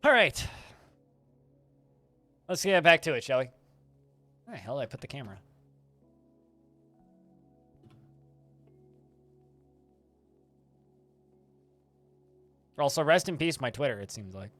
All right. Let's get back to it, shall we? Where the hell did I put the camera? Also, rest in peace, my Twitter, it seems like.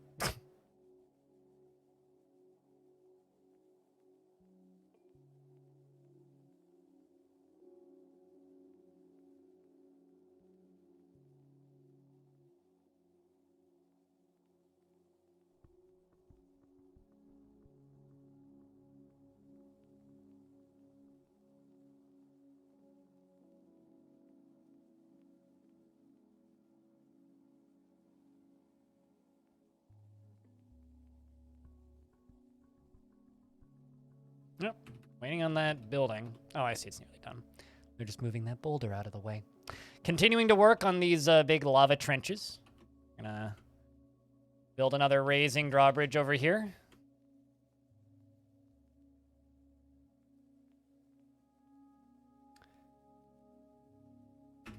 Yep. Waiting on that building. Oh, I see it's nearly done. They're just moving that boulder out of the way. Continuing to work on these big lava trenches. Gonna build another raising drawbridge over here. I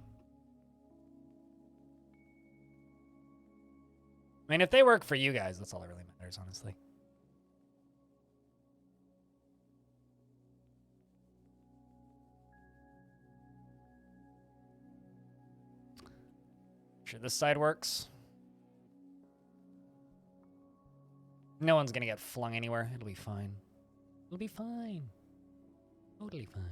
mean, if they work for you guys, that's all that really matters, honestly. Sure, this side works. No one's gonna get flung anywhere. It'll be fine. It'll be fine. Totally fine.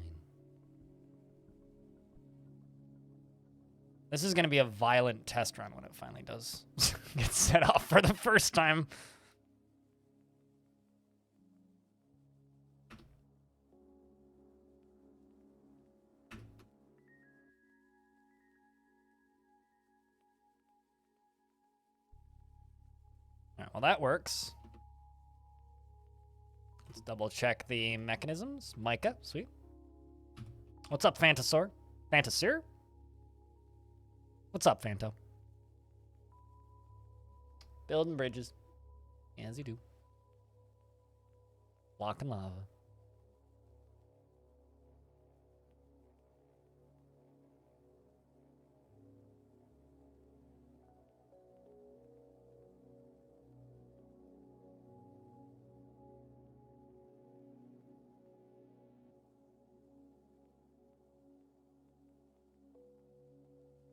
This is gonna be a violent test run when it finally does get set off for the first time. Alright, well that works. Let's double check the mechanisms. Micah, sweet. What's up, Phantasaur? Phantasir? What's up, Phanto? Building bridges. As you do. Blocking lava.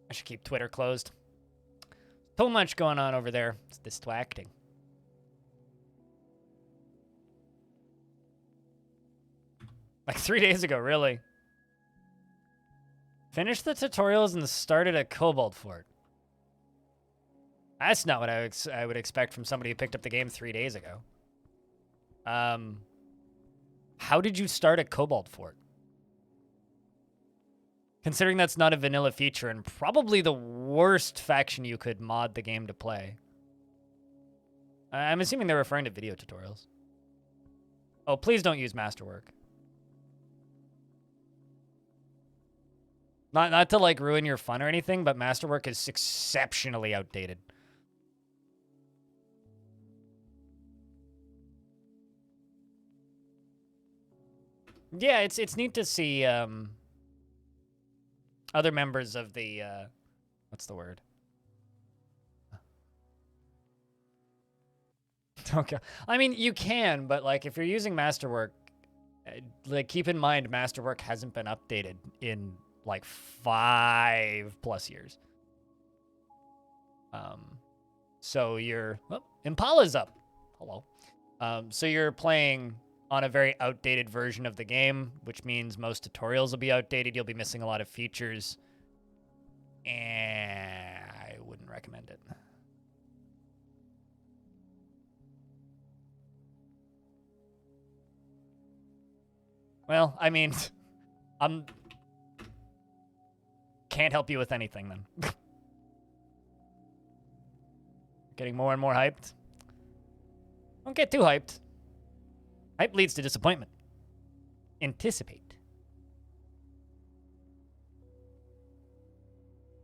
I should keep Twitter closed. So much going on over there. It's distracting. Like 3 days ago, really. Finished the tutorials and started a kobold fort. That's not what I would expect from somebody who picked up the game 3 days ago. How did you start a kobold fort? Considering that's not a vanilla feature and probably the worst faction you could mod the game to play. I'm assuming they're referring to video tutorials. Oh, please don't use Masterwork. Not to like ruin your fun or anything, but Masterwork is exceptionally outdated. Yeah, it's neat to see other members of the, what's the word? Okay. I mean, you can, but like if you're using Masterwork, like keep in mind Masterwork hasn't been updated in like 5+ years. So you're, oh, Impala's up. Hello. So you're playing on a very outdated version of the game, which means most tutorials will be outdated. You'll be missing a lot of features. And I wouldn't recommend it. Well, I mean, can't help you with anything then. Getting more and more hyped. Don't get too hyped. Hype leads to disappointment. Anticipate.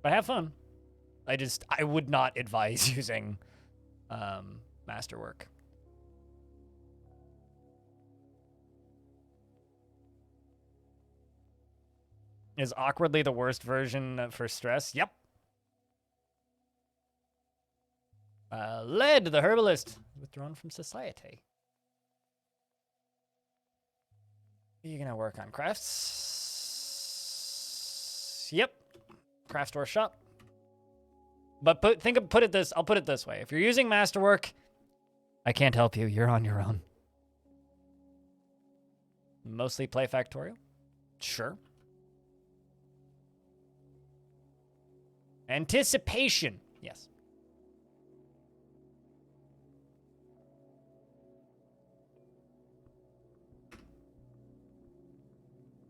But have fun. I would not advise using Masterwork. Is awkwardly the worst version for stress? Yep. Led, the herbalist. withdrawn from society. You're gonna work on crafts. Yep. Craft store shop. But I'll put it this way. If you're using Masterwork, I can't help you. You're on your own. Mostly play Factorial? Sure. Anticipation. Yes.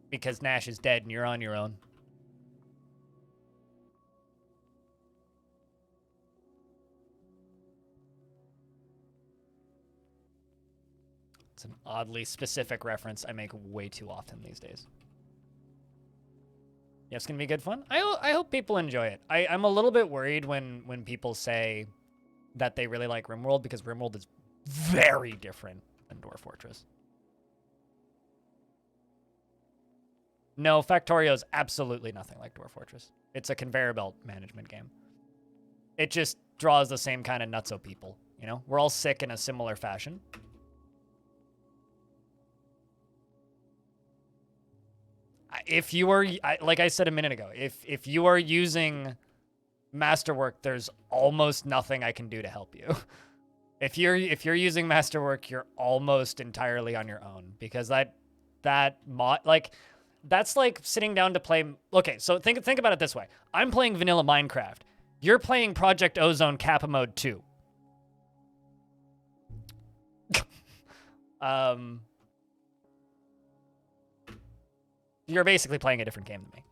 Because Nash is dead and you're on your own. It's an oddly specific reference I make way too often these days. Yeah, it's going to be good fun. I hope people enjoy it. I'm a little bit worried when people say that they really like RimWorld, because RimWorld is very different than Dwarf Fortress. No, Factorio is absolutely nothing like Dwarf Fortress. It's a conveyor belt management game. It just draws the same kind of nutso people, you know? We're all sick in a similar fashion. If you are, like I said a minute ago, if you are using Masterwork, there's almost nothing I can do to help you. If you're using Masterwork, you're almost entirely on your own, because that mod, like, that's like sitting down to play. Okay, so think about it this way. I'm playing vanilla Minecraft. You're playing Project Ozone Kappa Mode 2. You're basically playing a different game than me.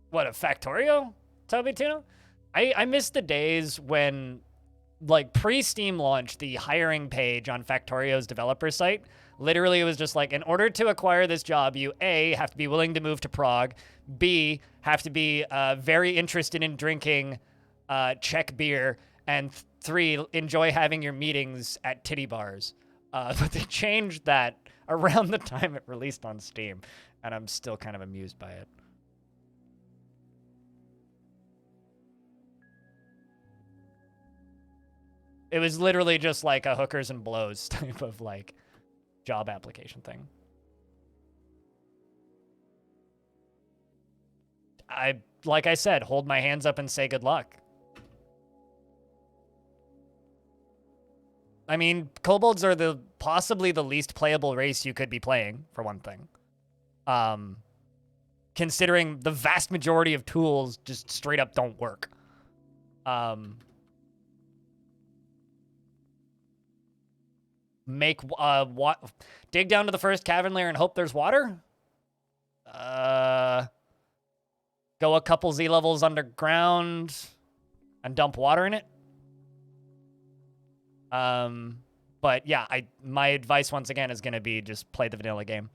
What, a Factorio, Toby Tuna? I miss the days when, like, pre-Steam launch, the hiring page on Factorio's developer site, literally it was just like, in order to acquire this job, you A, have to be willing to move to Prague, B, have to be very interested in drinking Czech beer, and 3, enjoy having your meetings at titty bars. But they changed that around the time it released on Steam, and I'm still kind of amused by it. It was literally just like a hookers and blows type of, like, job application thing. Like I said, hold my hands up and say good luck. I mean, kobolds are possibly the least playable race you could be playing, for one thing. Considering the vast majority of tools just straight up don't work. Dig down to the first cavern layer and hope there's water? Go a couple Z levels underground and dump water in it? But yeah, my advice once again is going to be just play the vanilla game.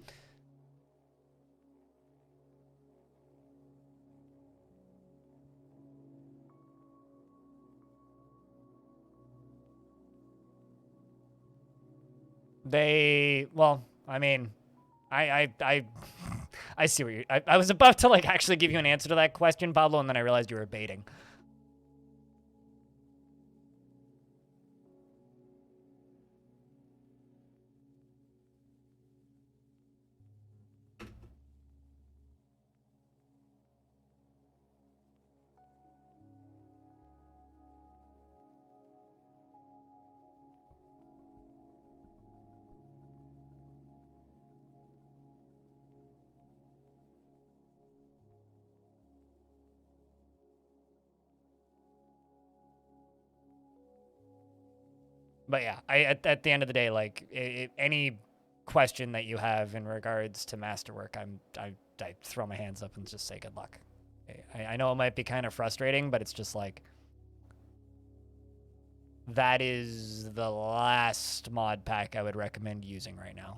Well, I mean, I see what I was about to, like, actually give you an answer to that question, Pablo, and then I realized you were baiting. But yeah, at the end of the day, like, any question that you have in regards to Masterwork, I throw my hands up and just say good luck. I know it might be kind of frustrating, but it's just like, that is the last mod pack I would recommend using right now.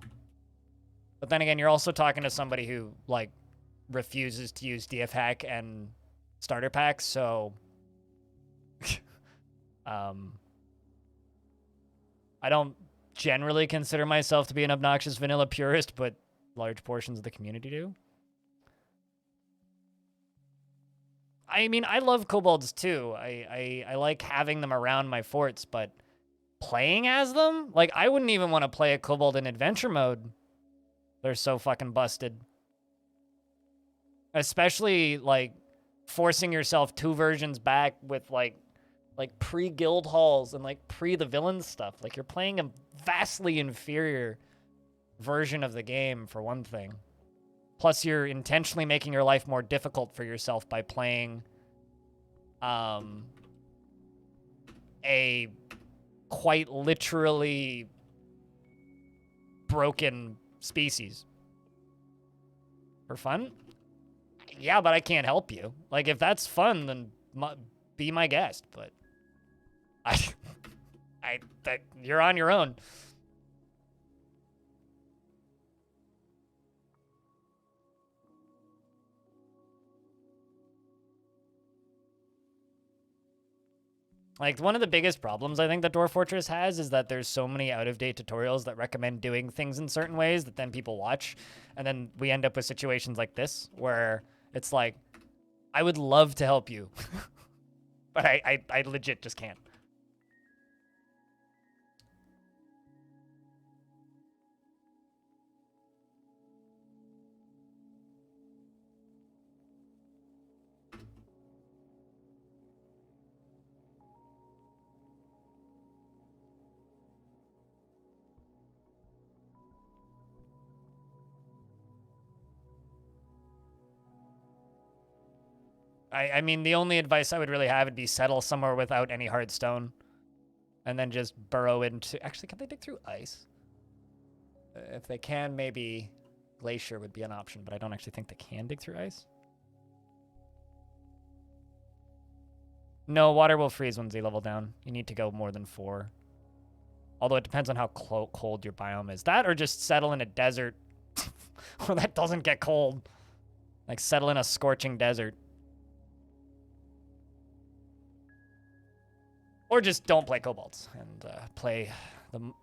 But then again, you're also talking to somebody who, like, refuses to use DF hack and starter packs, so I don't generally consider myself to be an obnoxious vanilla purist, but, large portions of the community do. I mean, I love kobolds too. I like having them around my forts, but playing as them? Like, I wouldn't even want to play a kobold in adventure mode. They're so fucking busted. Especially, like, forcing yourself 2 versions back with, like pre-guild halls and, like, pre-the villain stuff. Like, you're playing a vastly inferior version of the game, for one thing. Plus, you're intentionally making your life more difficult for yourself by playing a quite literally broken species. For fun? Yeah, but I can't help you. Like, if that's fun, then be my guest, but you're on your own. Like, one of the biggest problems I think that Dwarf Fortress has is that there's so many out-of-date tutorials that recommend doing things in certain ways that then people watch, and then we end up with situations like this, where it's like, I would love to help you, but I legit just can't. I mean, the only advice I would really have would be settle somewhere without any hard stone. And then just burrow into... Actually, can they dig through ice? If they can, maybe glacier would be an option, but I don't actually think they can dig through ice. No, water will freeze when Z-level down. You need to go more than 4. Although it depends on how cold your biome is. That or just settle in a desert where that doesn't get cold. Like, settle in a scorching desert. Or just don't play kobolds and play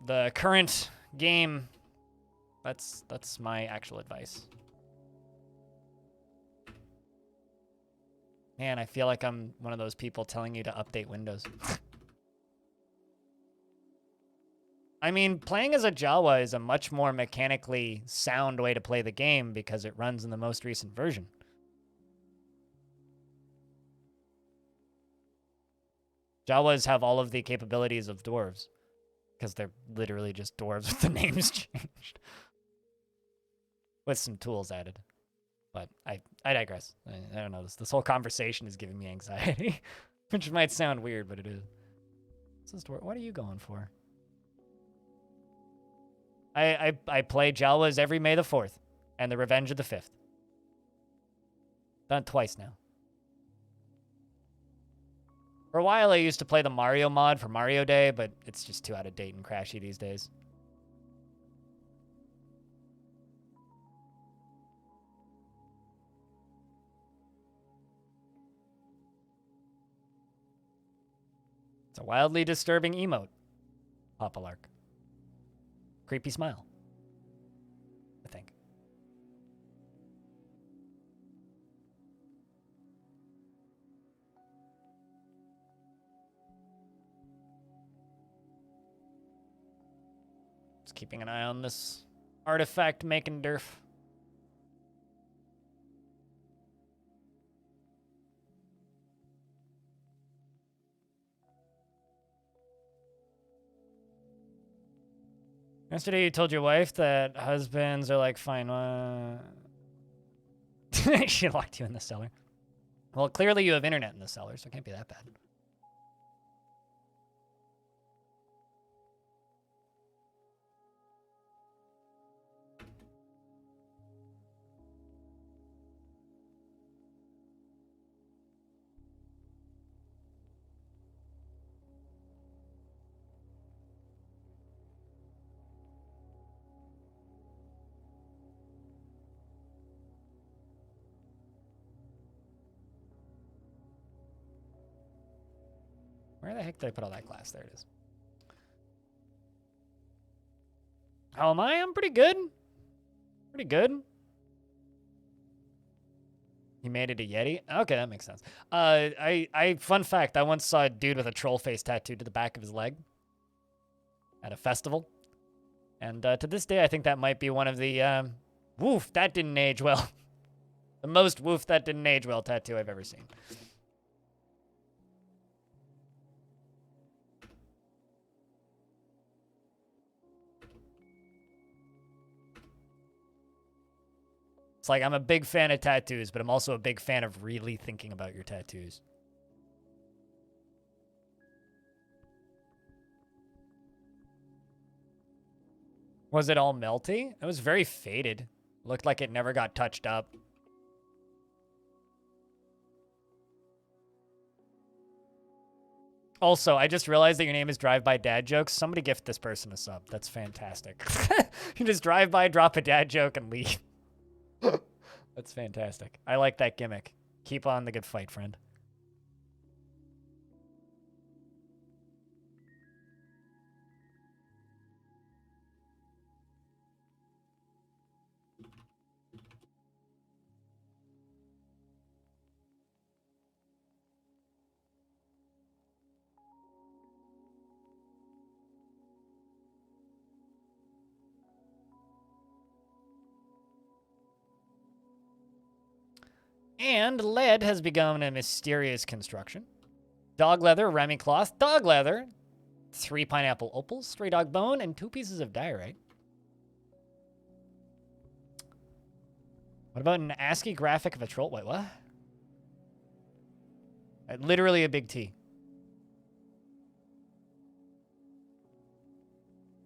the current game. That's my actual advice. Man, I feel like I'm one of those people telling you to update Windows. I mean, playing as a Jawa is a much more mechanically sound way to play the game because it runs in the most recent version. Jawas have all of the capabilities of dwarves because they're literally just dwarves with the names changed. With some tools added. But I digress. I don't know. This whole conversation is giving me anxiety, which might sound weird, but it is. This is dwarf. What are you going for? I play Jawas every May the 4th and the Revenge of the 5th. Done it twice now. For a while, I used to play the Mario mod for Mario Day, but it's just too out of date and crashy these days. It's a wildly disturbing emote. Papalark. Creepy smile. I think. Just keeping an eye on this artifact making derf. Yesterday you told your wife that husbands are like, fine, she locked you in the cellar. Well, clearly you have internet in the cellar, so it can't be that bad. Where the heck did I put all that glass? There it is. How am I? I'm pretty good. Pretty good. He made it a Yeti? Okay, that makes sense. Fun fact, I once saw a dude with a troll face tattooed to the back of his leg at a festival. And to this day, I think that might be one of the, woof, that didn't age well. The most woof, that didn't age well tattoo I've ever seen. It's like, I'm a big fan of tattoos, but I'm also a big fan of really thinking about your tattoos. Was it all melty? It was very faded. Looked like it never got touched up. Also, I just realized that your name is Drive By Dad Jokes. Somebody gift this person a sub. That's fantastic. You just drive by, drop a dad joke, and leave. That's fantastic. I like that gimmick. Keep on the good fight, friend. And lead has become a mysterious construction. Dog leather, rami cloth, dog leather, 3 pineapple opals, stray dog bone, and 2 pieces of diorite. What about an ASCII graphic of a troll? Wait, what? Literally a big T.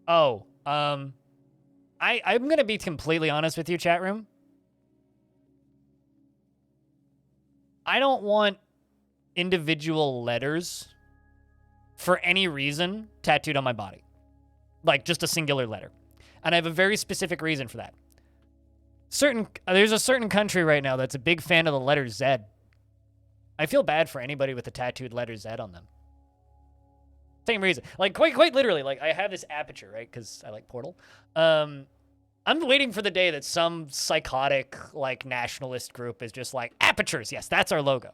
Oh, I'm gonna be completely honest with you, chat room. I don't want individual letters for any reason tattooed on my body. Like, just a singular letter. And I have a very specific reason for that. There's a certain country right now that's a big fan of the letter Z. I feel bad for anybody with a tattooed letter Z on them. Same reason. Like, quite literally, like, I have this aperture, right? Because I like Portal. I'm waiting for the day that some psychotic, like, nationalist group is just like, apertures, yes, that's our logo.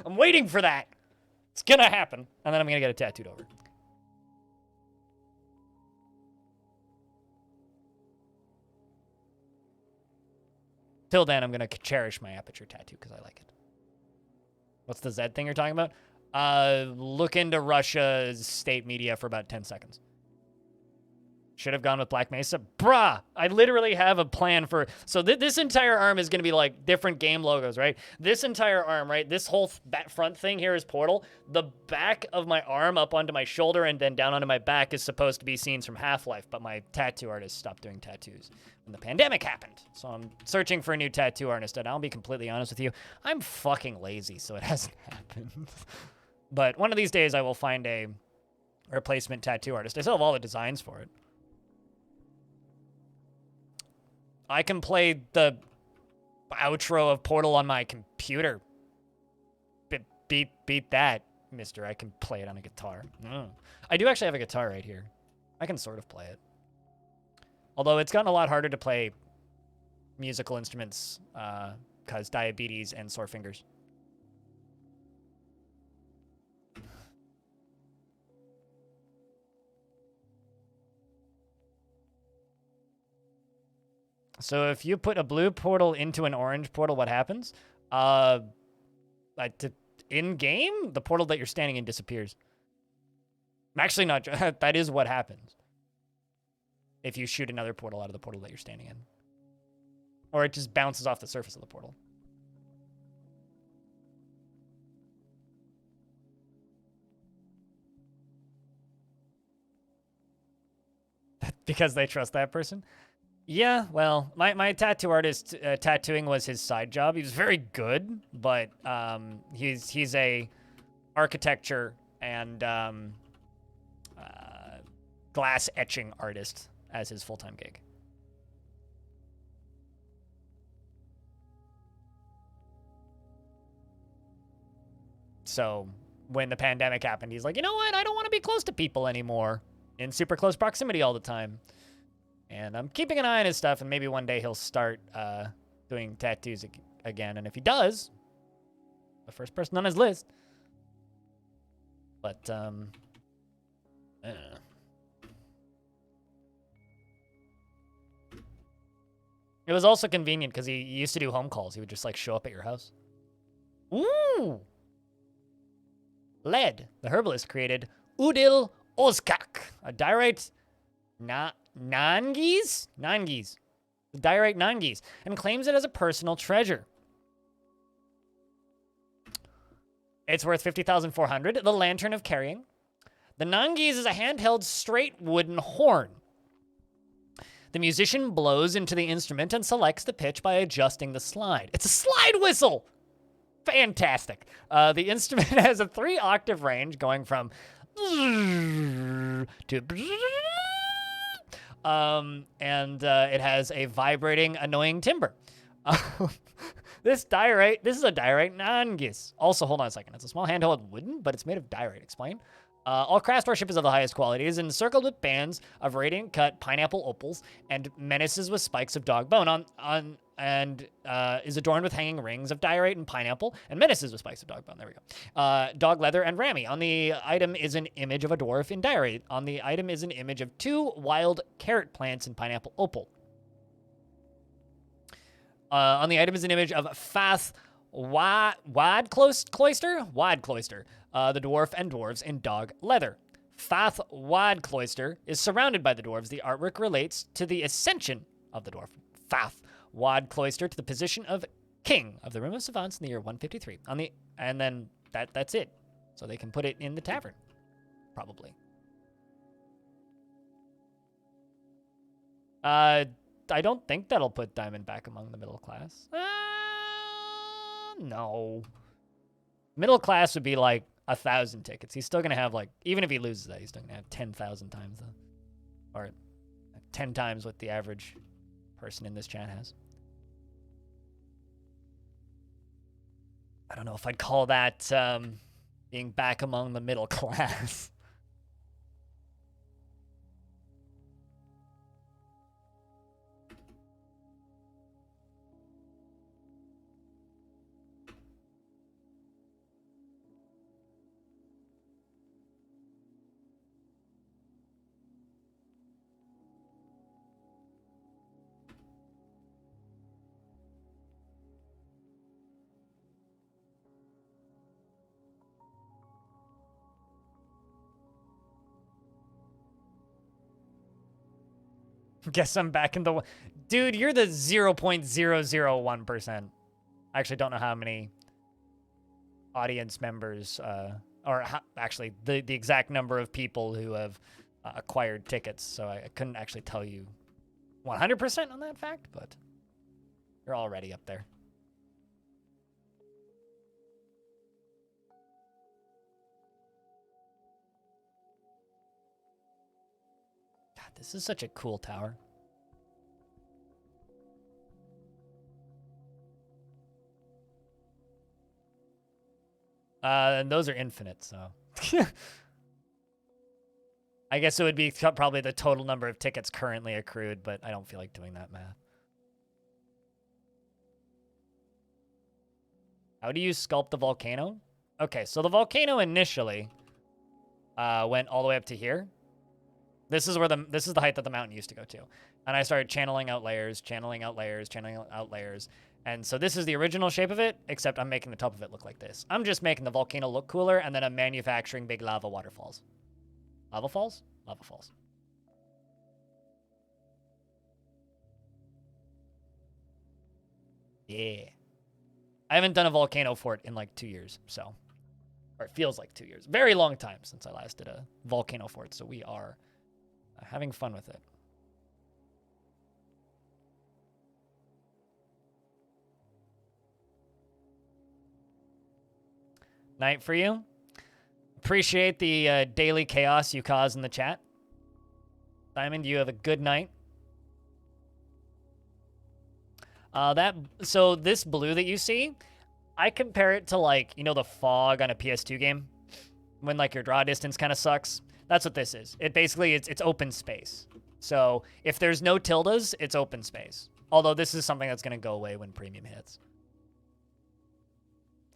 I'm waiting for that. It's gonna happen. And then I'm gonna get it tattooed over. Till then, I'm gonna cherish my aperture tattoo because I like it. What's the Z thing you're talking about? Look into Russia's state media for about 10 seconds. Should have gone with Black Mesa. Bruh, I literally have a plan for... So this entire arm is going to be like different game logos, right? This entire arm, right? This whole front thing here is Portal. The back of my arm up onto my shoulder and then down onto my back is supposed to be scenes from Half-Life, but my tattoo artist stopped doing tattoos when the pandemic happened. So I'm searching for a new tattoo artist, and I'll be completely honest with you, I'm fucking lazy, so it hasn't happened. But one of these days I will find a replacement tattoo artist. I still have all the designs for it. I can play the outro of Portal on my computer. Beat that, mister. I can play it on a guitar. I do actually have a guitar right here. I can sort of play it. Although it's gotten a lot harder to play musical instruments because diabetes and sore fingers. So if you put a blue portal into an orange portal, what happens? In-game, the portal that you're standing in disappears. Actually, not. That is what happens if you shoot another portal out of the portal that you're standing in. Or it just bounces off the surface of the portal. Because they trust that person? Yeah, well, my tattoo artist tattooing was his side job. He was very good, but he's a architecture and glass etching artist as his full-time gig. So when the pandemic happened, he's like, you know what? I don't want to be close to people anymore in super close proximity all the time. And I'm keeping an eye on his stuff, and maybe one day he'll start doing tattoos again. And if he does, the first person on his list. But, I don't know. It was also convenient because he used to do home calls. He would just, like, show up at your house. Ooh! Lead. The herbalist created Udil Ozkak, a diorite Nangies? Nangies. Diorite Nangies, and claims it as a personal treasure. It's worth 50,400. The Lantern of Carrying. The Nangies is a handheld straight wooden horn. The musician blows into the instrument and selects the pitch by adjusting the slide. It's a slide whistle! Fantastic. The instrument has a 3-octave range going from to it has a vibrating, annoying timbre. This is a diorite Nangis. Also, hold on a second. It's a small handheld wooden, but it's made of diorite. Explain. All craftsmanship is of the highest quality. It is encircled with bands of radiant cut pineapple opals and menaces with spikes of dog bone and is adorned with hanging rings of diorite and pineapple and menaces with spikes of dog bone. There we go. Dog leather and rammy. On the item is an image of a dwarf in diorite. On the item is an image of 2 wild carrot plants in pineapple opal. On the item is an image of Fath Wadcloister, the dwarf and dwarves in dog leather. Fath Wadcloister is surrounded by the dwarves. The artwork relates to the ascension of the dwarf. Fath Wadcloister to the position of king of the Room of Savants in the year 153. And then that's it. So they can put it in the tavern, probably. I don't think that'll put Diamond back among the middle class. No. Middle class would be like 1,000 tickets. He's still going to have, like, even if he loses that, he's still going to have 10,000 times the, or 10 times what the average person in this chat has. I don't know if I'd call that being back among the middle class. Guess I'm back in the... Dude, you're the 0.001%. I actually don't know how many audience members, actually, the exact number of people who have acquired tickets, so I couldn't actually tell you 100% on that fact, but you're already up there. This is such a cool tower. And those are infinite, so. I guess it would be probably the total number of tickets currently accrued, but I don't feel like doing that math. How do you sculpt the volcano? Okay, so the volcano initially went all the way up to here. This is the height that the mountain used to go to. And I started channeling out layers, channeling out layers, channeling out layers. And so this is the original shape of it, except I'm making the top of it look like this. I'm just making the volcano look cooler, and then I'm manufacturing big lava waterfalls. Lava falls? Lava falls. Yeah. I haven't done a volcano fort in like 2 years, so. Or it feels like 2 years. Very long time since I last did a volcano fort, so we are having fun with it. Night for you. Appreciate the daily chaos you cause in the chat. Diamond, you have a good night. So this blue that you see, I compare it to, like, you know, the fog on a PS2 game when, like, your draw distance kind of sucks. That's what this is. It basically, it's open space. So if there's no tildes, it's open space. Although this is something that's going to go away when premium hits.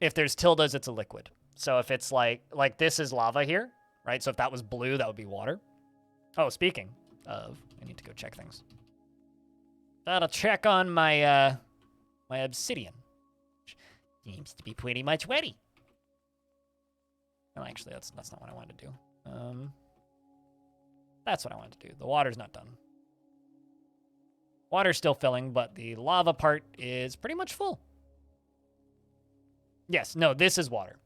If there's tildes, it's a liquid. So if it's like this is lava here, right? So if that was blue, that would be water. Oh, speaking of, I need to go check things. Gotta check on my my obsidian. Seems to be pretty much wetty. Well, actually, that's not what I wanted to do. That's what I wanted to do. The water's not done. Water's still filling, but the lava part is pretty much full. Yes, no, this is water.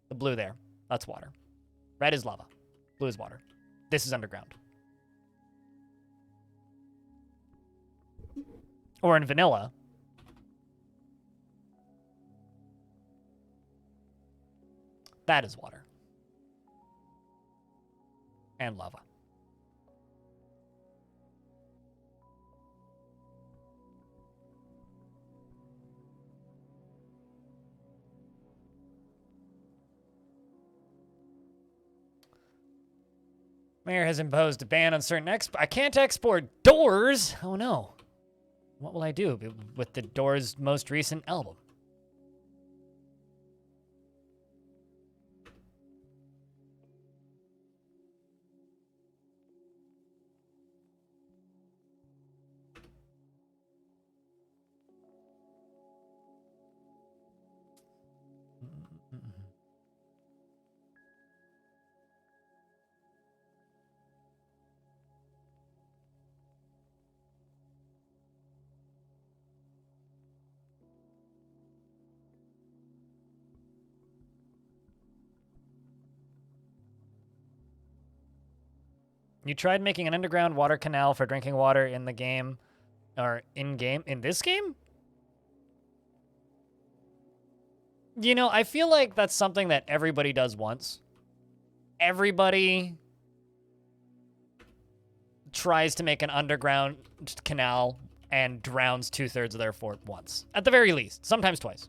The blue there, that's water. Red is lava. Blue is water. This is underground. Or in vanilla, that is water. And lava. Mayor has imposed a ban on certain I can't export Doors. Oh no. What will I do with the Doors' most recent album? You tried making an underground water canal for drinking water in the game, or in-game, in this game? You know, I feel like that's something that everybody does once. Everybody tries to make an underground canal and drowns 2/3 of their fort once. At the very least. Sometimes twice.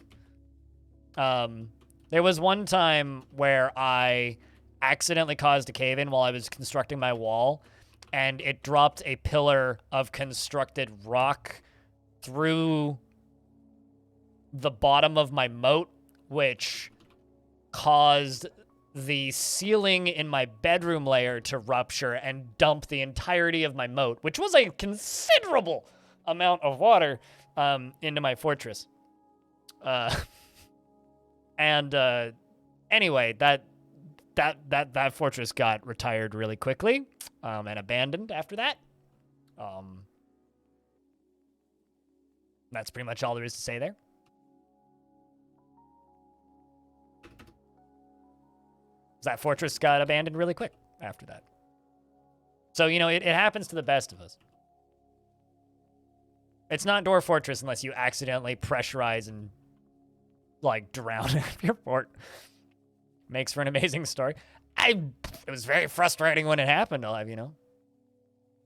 There was one time where I accidentally caused a cave-in while I was constructing my wall, and it dropped a pillar of constructed rock through the bottom of my moat, which caused the ceiling in my bedroom layer to rupture and dump the entirety of my moat, which was a considerable amount of water, into my fortress. Anyway, that fortress got retired really quickly, and abandoned after that. That's pretty much all there is to say there. That fortress got abandoned really quick after that. So, you know, it happens to the best of us. It's not Dwarf Fortress unless you accidentally pressurize and, like, drown your fort. Makes for an amazing story. It was very frustrating when it happened, I'll have you know.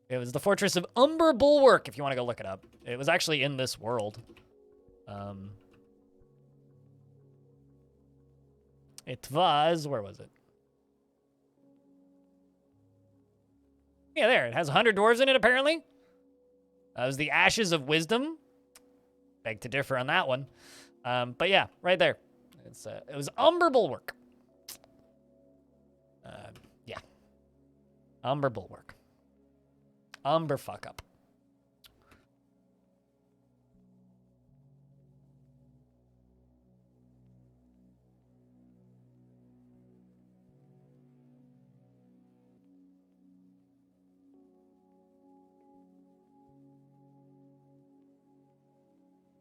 It was the Fortress of Umber Bulwark, if you want to go look it up. It was actually in this world. It was, where was it? Yeah, there. It has 100 dwarves in it, apparently. That was the Ashes of Wisdom. Beg to differ on that one. But yeah, right there. It was Umber Bulwark. Yeah. Umber Bulwark. Umber fuck up.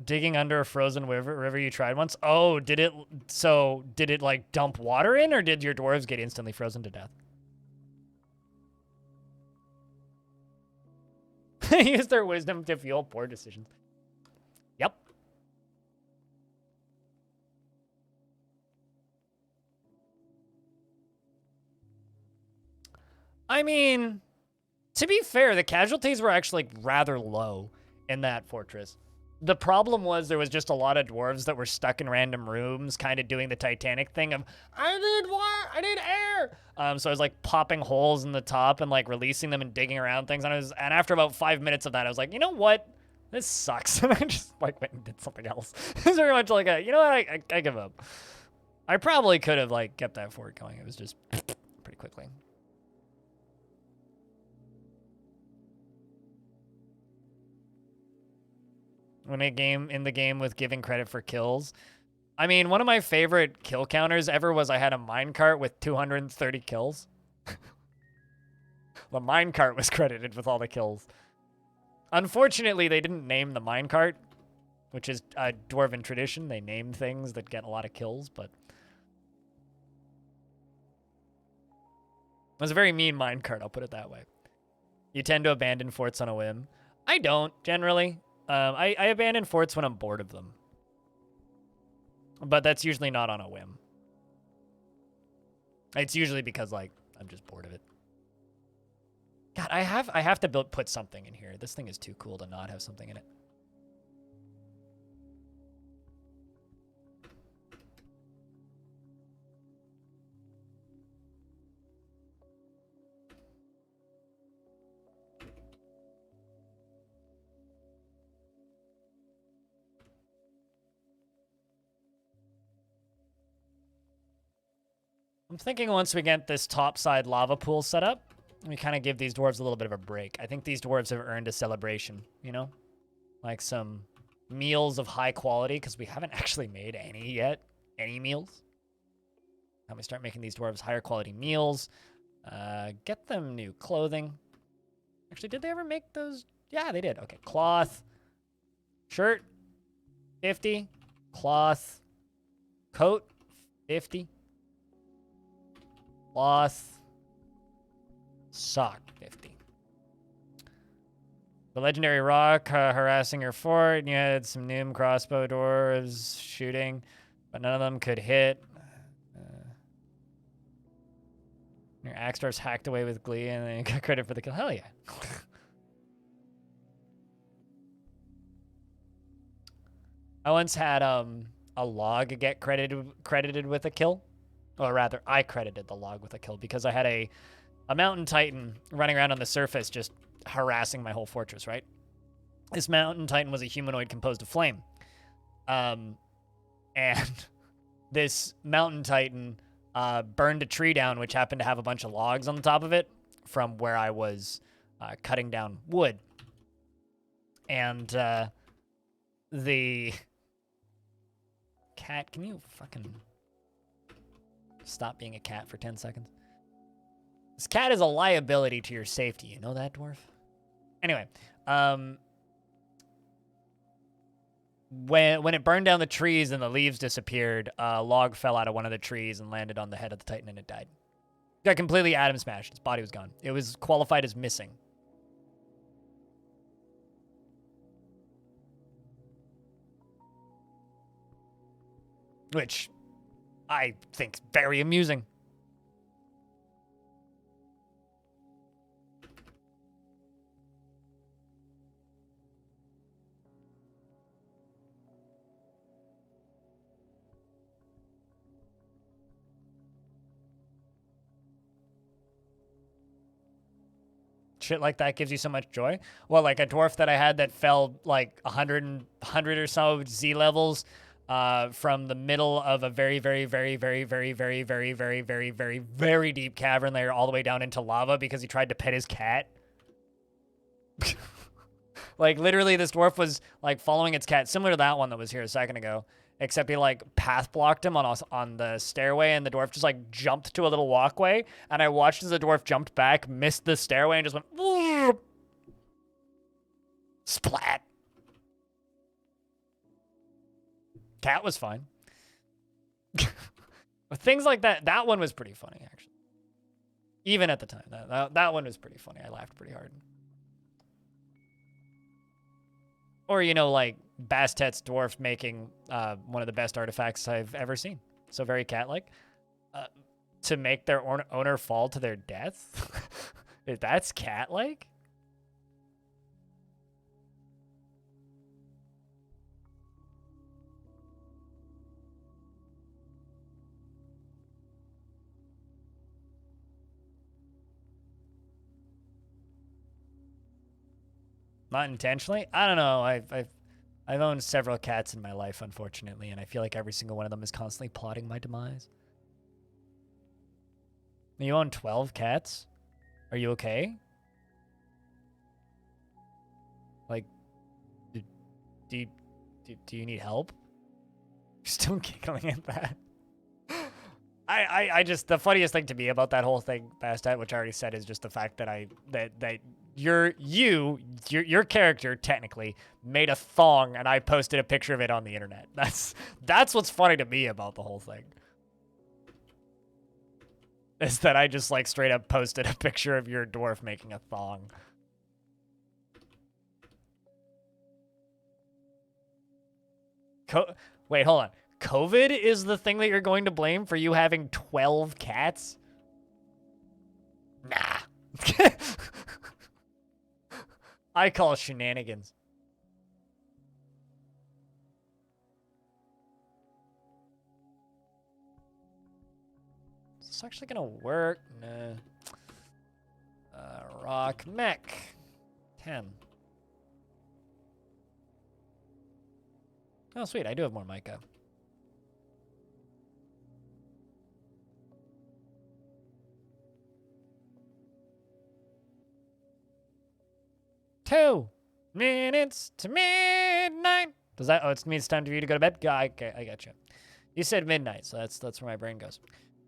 Digging under a frozen river you tried once? Oh, did it like dump water in, or did your dwarves get instantly frozen to death? Use their wisdom to fuel poor decisions. Yep. I mean, to be fair, the casualties were actually rather low in that fortress. The problem was there was just a lot of dwarves that were stuck in random rooms, kind of doing the Titanic thing of, I need water, I need air. So I was like popping holes in the top and like releasing them and digging around things. And after about 5 minutes of that, I was like, you know what? This sucks. And I just like went and did something else. It's very much like you know what? I give up. I probably could have like kept that fort going. It was just pretty quickly. When in the game with giving credit for kills. I mean, one of my favorite kill counters ever was I had a minecart with 230 kills. The minecart was credited with all the kills. Unfortunately, they didn't name the minecart, which is a Dwarven tradition. They name things that get a lot of kills, but it was a very mean minecart, I'll put it that way. You tend to abandon forts on a whim. I don't, generally. I abandon forts when I'm bored of them. But that's usually not on a whim. It's usually because, like, I'm just bored of it. God, I have to put something in here. This thing is too cool to not have something in it. I'm thinking once we get this topside lava pool set up, we kind of give these dwarves a little bit of a break. I think these dwarves have earned a celebration, you know? Like some meals of high quality, because we haven't actually made any yet. Any meals. Now we start making these dwarves higher quality meals. Get them new clothing. Actually, did they ever make those? Yeah, they did. Okay, cloth. Shirt, 50. Cloth. Coat, 50. Cloth. Sock, 50. The legendary rock harassing your fort. You had some Noom crossbow dwarves shooting, but none of them could hit. Your axe dwarves hacked away with glee, and then you got credit for the kill. Hell yeah. I once had a log get credited with a kill. Or rather, I credited the log with a kill because I had a mountain titan running around on the surface just harassing my whole fortress, right? This mountain titan was a humanoid composed of flame. And this mountain titan burned a tree down, which happened to have a bunch of logs on the top of it from where I was cutting down wood. And the cat, can you fucking stop being a cat for 10 seconds? This cat is a liability to your safety. You know that, Dwarf? Anyway, when it burned down the trees and the leaves disappeared, a log fell out of one of the trees and landed on the head of the Titan and it died. Got completely atom smashed. Its body was gone. It was qualified as missing. Which I think very amusing. Shit like that gives you so much joy. Well, like a dwarf that I had that fell like 100 or so Z levels from the middle of a very, very, very, very, very, very, very, very, very, very, very deep cavern layer all the way down into lava because he tried to pet his cat. Like literally this dwarf was like following its cat, similar to that one that was here a second ago, except he like path blocked him on the stairway and the dwarf just like jumped to a little walkway and I watched as the dwarf jumped back, missed the stairway and just went splat. Cat was fine. Things like that. That one was pretty funny, actually. Even at the time. That one was pretty funny. I laughed pretty hard. Or, you know, like Bastet's dwarf making one of the best artifacts I've ever seen. So very cat-like. To make their owner fall to their death? That's cat-like? Not intentionally. I don't know. I've owned several cats in my life, unfortunately, and I feel like every single one of them is constantly plotting my demise. You own 12 cats? Are you okay? Like, do you need help? You're still giggling at that. I just, the funniest thing to me about that whole thing, Bastet, which I already said, is just the fact that that your character technically made a thong and I posted a picture of it on the internet. That's what's funny to me about the whole thing. Is that I just like straight up posted a picture of your dwarf making a thong. Wait, hold on. COVID is the thing that you're going to blame for you having 12 cats? Nah. I call shenanigans. Is this actually gonna work? Nah. Rock mech. 10. Oh, sweet. I do have more mica. Two minutes to midnight. Does that? Oh, it means it's time for you to go to bed. Okay, I got you. You said midnight, so that's where my brain goes.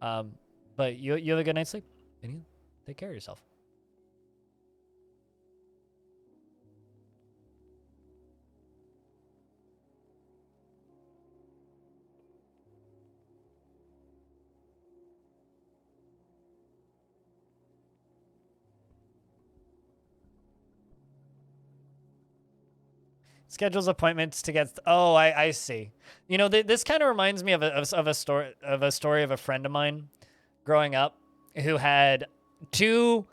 But you have a good night's sleep, and you take care of yourself. Schedules appointments to get. Oh, I see. You know, this kind of reminds me of a story of a friend of mine growing up who had 2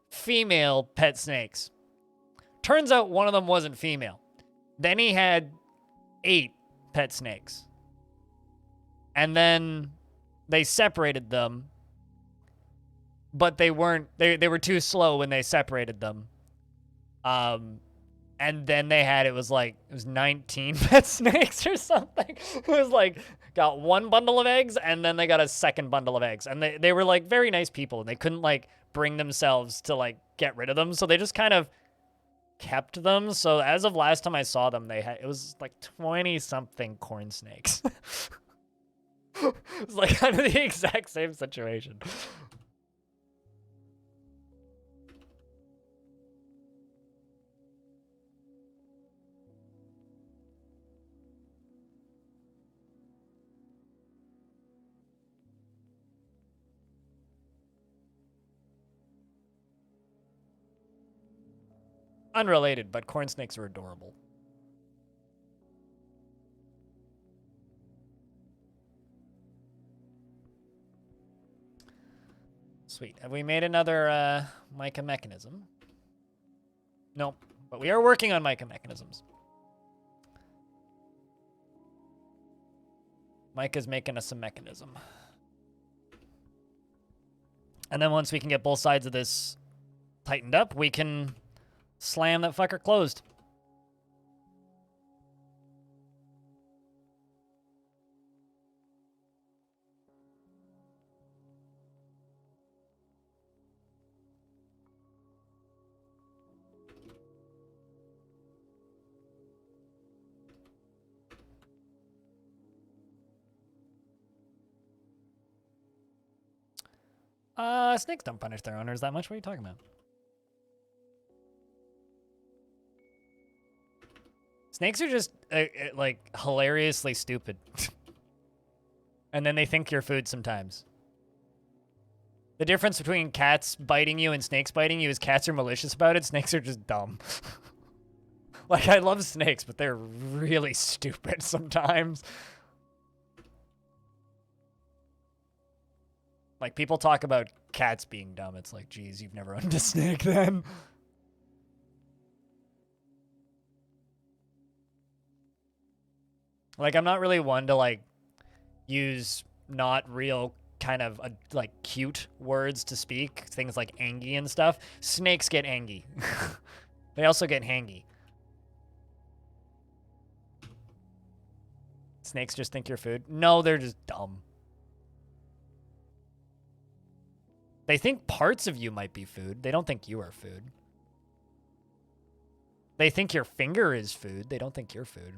female pet snakes. Turns out one of them wasn't female. Then he had 8 pet snakes. And then they separated them. But they weren't, they were too slow when they separated them. And then it was 19 pet snakes or something. It was like, got 1 bundle of eggs, and then they got a second bundle of eggs. And they were like very nice people, and they couldn't like bring themselves to like get rid of them. So they just kind of kept them. So as of last time I saw them, it was like 20 something corn snakes. It was like kind of the exact same situation. Unrelated, but corn snakes are adorable. Sweet. Have we made another mica mechanism? Nope. But we are working on mica mechanisms. Mica's making us a mechanism. And then once we can get both sides of this tightened up, we can slam that fucker closed. Snakes don't punish their owners that much. What are you talking about? Snakes are just, like, hilariously stupid. And then they think you're food sometimes. The difference between cats biting you and snakes biting you is cats are malicious about it, snakes are just dumb. Like, I love snakes, but they're really stupid sometimes. Like, people talk about cats being dumb. It's like, geez, you've never owned a snake then. Like, I'm not really one to, like, use not real kind of, like, cute words to speak. Things like angy and stuff. Snakes get angy. They also get hangy. snakes just think you're food? No, they're just dumb. They think parts of you might be food. They don't think you are food. They think your finger is food. They don't think you're food.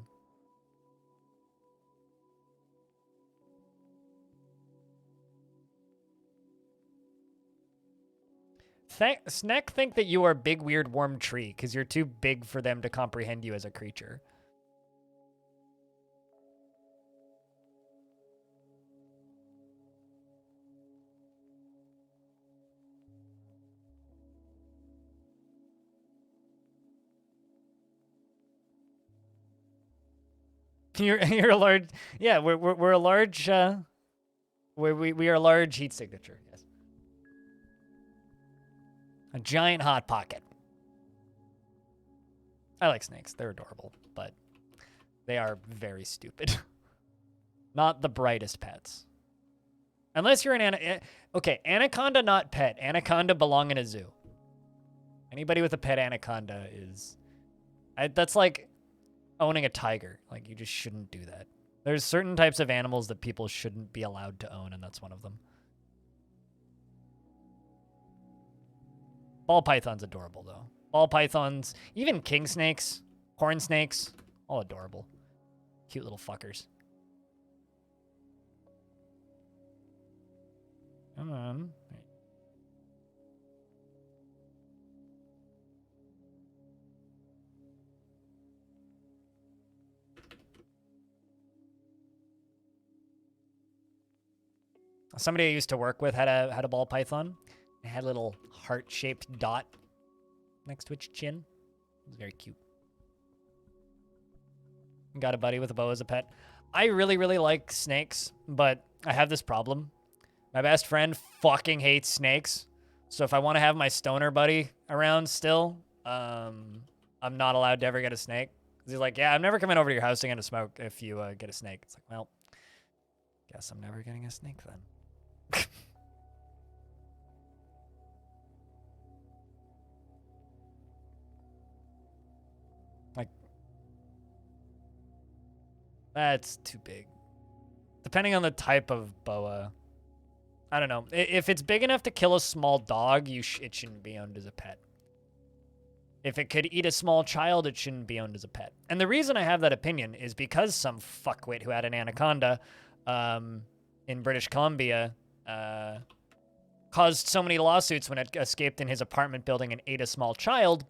Snack think that you are a big weird worm tree because you're too big for them to comprehend you as a creature. You're a large, yeah, we're a large we are a large heat signature, yes. A giant hot pocket. I like snakes. They're adorable, but they are very stupid. Not the brightest pets. Unless you're an okay, anaconda not pet. Anaconda belong in a zoo. Anybody with a pet anaconda is that's like owning a tiger. Like, you just shouldn't do that. There's certain types of animals that people shouldn't be allowed to own, and that's one of them. Ball python's adorable, though. Ball pythons, even king snakes, horn snakes, all adorable. Cute little fuckers. Come on. Somebody I used to work with had a ball python. It had a little heart-shaped dot next to its chin. It was very cute. Got a buddy with a boa as a pet. I really, really like snakes, but I have this problem. My best friend fucking hates snakes. So if I want to have my stoner buddy around still, I'm not allowed to ever get a snake. He's like, yeah, I'm never coming over to your house again to smoke if you get a snake. It's like, well, guess I'm never getting a snake then. Like, that's too big. Depending on the type of boa, I don't know. If it's big enough to kill a small dog, it shouldn't be owned as a pet. If it could eat a small child, it shouldn't be owned as a pet. And the reason I have that opinion is because some fuckwit who had an anaconda in British Columbia caused so many lawsuits when it escaped in his apartment building and ate a small child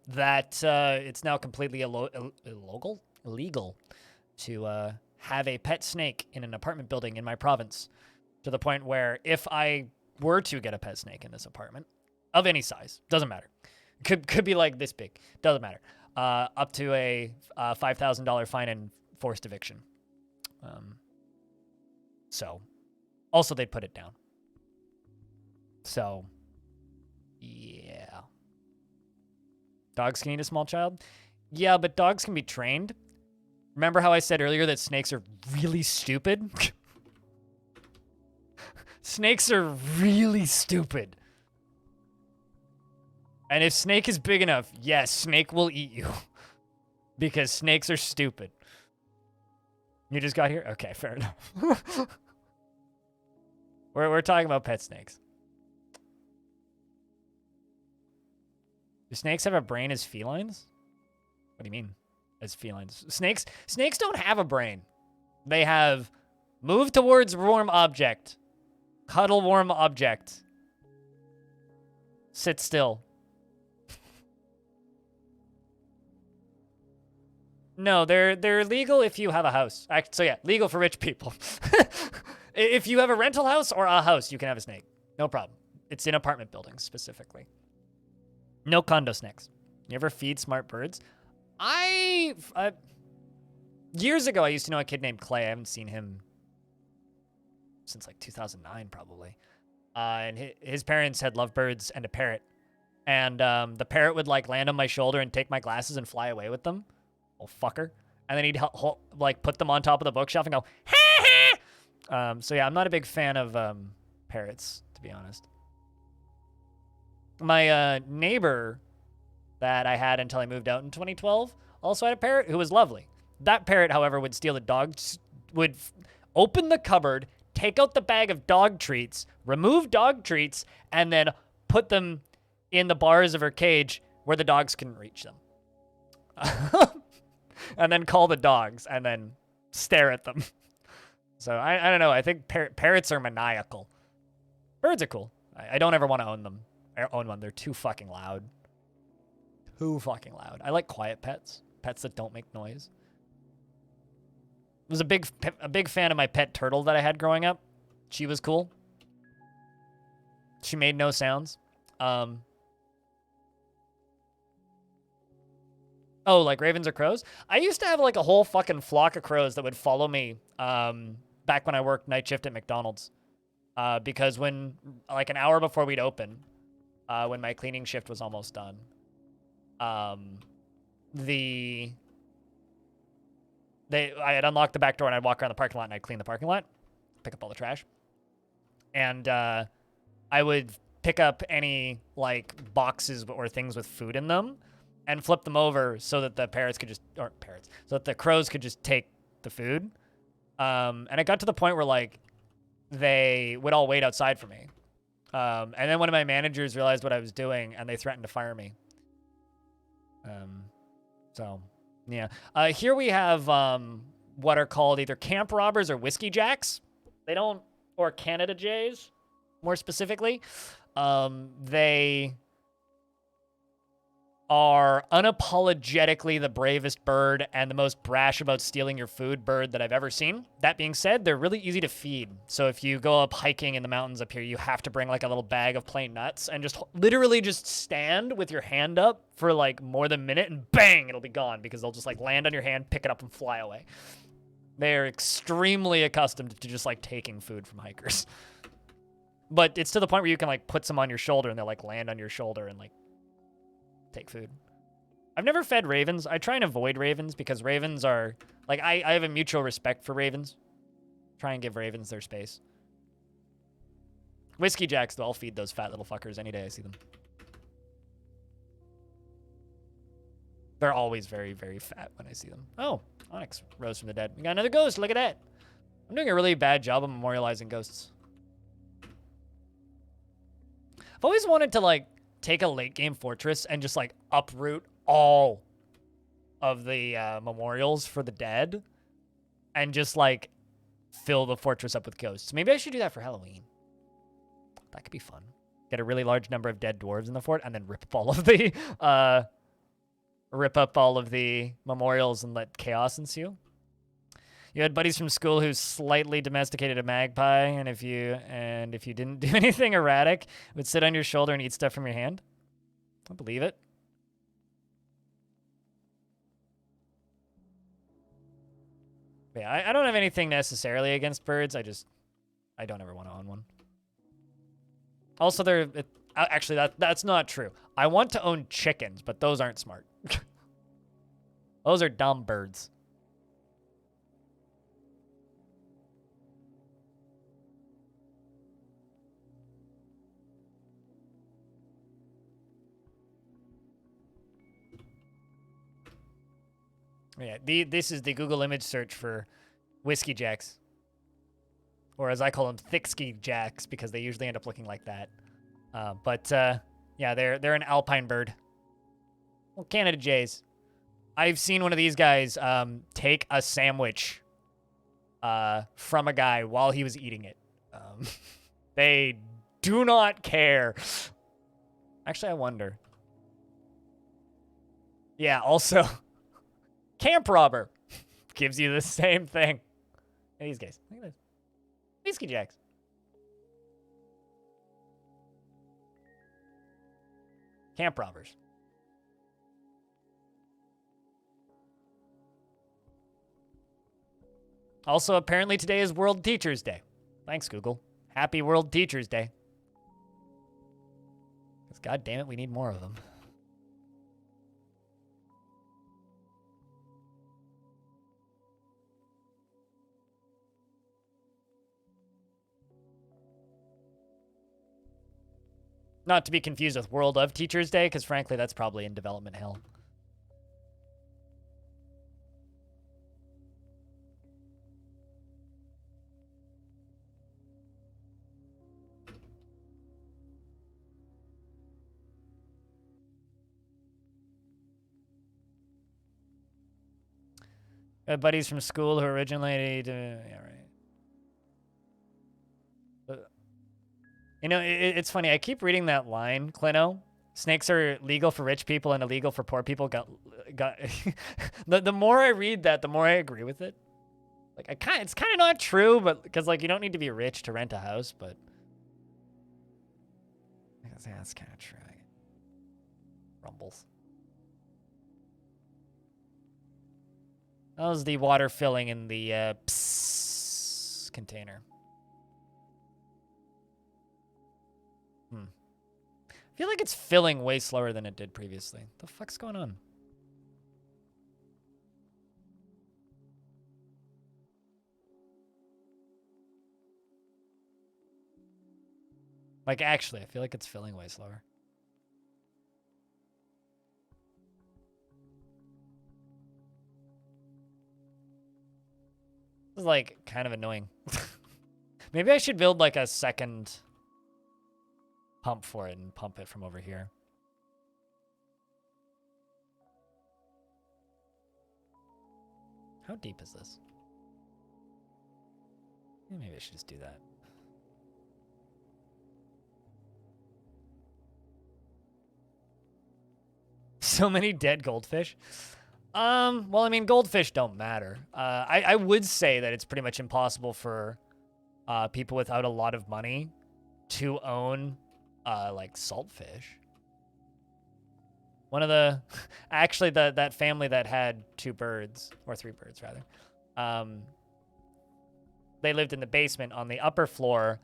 that it's now completely illegal to have a pet snake in an apartment building in my province, to the point where if I were to get a pet snake in this apartment, of any size, doesn't matter. Could be like this big, doesn't matter. Up to a $5,000 fine and forced eviction. So, also they'd put it down. So, yeah. Dogs can eat a small child? Yeah, but dogs can be trained. Remember how I said earlier that snakes are really stupid? Snakes are really stupid. And if snake is big enough, yes, snake will eat you. Because snakes are stupid. You just got here? Okay, fair enough. We're talking about pet snakes. Do snakes have a brain as felines? What do you mean, as felines? Snakes don't have a brain. They have move towards warm object. Cuddle warm object. Sit still. No, they're legal if you have a house. So yeah, legal for rich people. If you have a rental house or a house, you can have a snake. No problem. It's in apartment buildings specifically. No condo snakes. You ever feed smart birds? Years ago, I used to know a kid named Clay. I haven't seen him since like 2009 probably. And his parents had lovebirds and a parrot. And the parrot would like land on my shoulder and take my glasses and fly away with them. Oh, fucker. And then he'd like put them on top of the bookshelf and go, ha ha! So yeah, I'm not a big fan of parrots, to be honest. My neighbor that I had until I moved out in 2012 also had a parrot who was lovely. That parrot, however, would steal the dogs, would open the cupboard, take out the bag of dog treats, remove dog treats, and then put them in the bars of her cage where the dogs couldn't reach them. And then call the dogs and then stare at them. So I don't know. I think parrots are maniacal. Birds are cool. I don't ever want to own them. I own one. They're too fucking loud. Too fucking loud. I like quiet pets. Pets that don't make noise. I was a big fan of my pet turtle that I had growing up. She was cool. She made no sounds. Oh, like ravens or crows? I used to have like a whole fucking flock of crows that would follow me back when I worked night shift at McDonald's. Because when, like an hour before we'd open, when my cleaning shift was almost done, I had unlocked the back door and I'd walk around the parking lot and I'd clean the parking lot, pick up all the trash. And I would pick up any like boxes or things with food in them and flip them over so that the so that the crows could just take the food. And it got to the point where like they would all wait outside for me. And then one of my managers realized what I was doing and they threatened to fire me. So yeah. Here we have what are called either camp robbers or whiskey jacks. Or Canada Jays, more specifically. They are unapologetically the bravest bird and the most brash about stealing your food bird that I've ever seen. That being said, they're really easy to feed. So if you go up hiking in the mountains up here, you have to bring like a little bag of plain nuts and just literally just stand with your hand up for like more than a minute and bang, it'll be gone because they'll just like land on your hand, pick it up and fly away. They are extremely accustomed to just like taking food from hikers. But it's to the point where you can like put some on your shoulder and they'll like land on your shoulder and like take food. I've never fed ravens. I try and avoid ravens because ravens are like, I have a mutual respect for ravens. Try and give ravens their space. Whiskey jacks, though, I'll feed those fat little fuckers any day I see them. They're always very, very fat when I see them. Oh, Onyx rose from the dead. We got another ghost. Look at that. I'm doing a really bad job of memorializing ghosts. I've always wanted to, like, take a late game fortress and just, like, uproot all of the memorials for the dead and just, like, fill the fortress up with ghosts. Maybe I should do that for Halloween. That could be fun. Get a really large number of dead dwarves in the fort and then rip up all of the memorials and let chaos ensue. You had buddies from school who slightly domesticated a magpie, and if you didn't do anything erratic, it would sit on your shoulder and eat stuff from your hand. I believe it. But yeah, I don't have anything necessarily against birds. I don't ever want to own one. Also, actually, that's not true. I want to own chickens, but those aren't smart. Those are dumb birds. Yeah, this is the Google image search for whiskey jacks. Or as I call them, thick-ski jacks, because they usually end up looking like that. Yeah, they're an alpine bird. Well, Canada Jays. I've seen one of these guys take a sandwich from a guy while he was eating it. They do not care. Actually, I wonder. Yeah, also, camp robber gives you the same thing. Hey, these guys. Look at this. Whiskey jacks. Camp robbers. Also, apparently today is World Teachers Day. Thanks, Google. Happy World Teachers Day. Because, god damn it, we need more of them. Not to be confused with World of Teachers Day, because frankly, that's probably in development hell. Got buddies from school who originated. Yeah, right. You know, it's funny. I keep reading that line, Clino. Snakes are legal for rich people and illegal for poor people. Got. The more I read that, the more I agree with it. Like it's kind of not true, but because like you don't need to be rich to rent a house, but yeah, that's kind of true. Rumbles. That was the water filling in the container. I feel like it's filling way slower than it did previously. The fuck's going on? Like, actually, I feel like it's filling way slower. This is, like, kind of annoying. Maybe I should build, like, a second pump for it and pump it from over here. How deep is this? Maybe I should just do that. So many dead goldfish. Well, I mean, goldfish don't matter. I would say that it's pretty much impossible for people without a lot of money to own like saltfish. One of the actually that family that had 2 birds, or 3 birds rather, they lived in the basement. On the upper floor,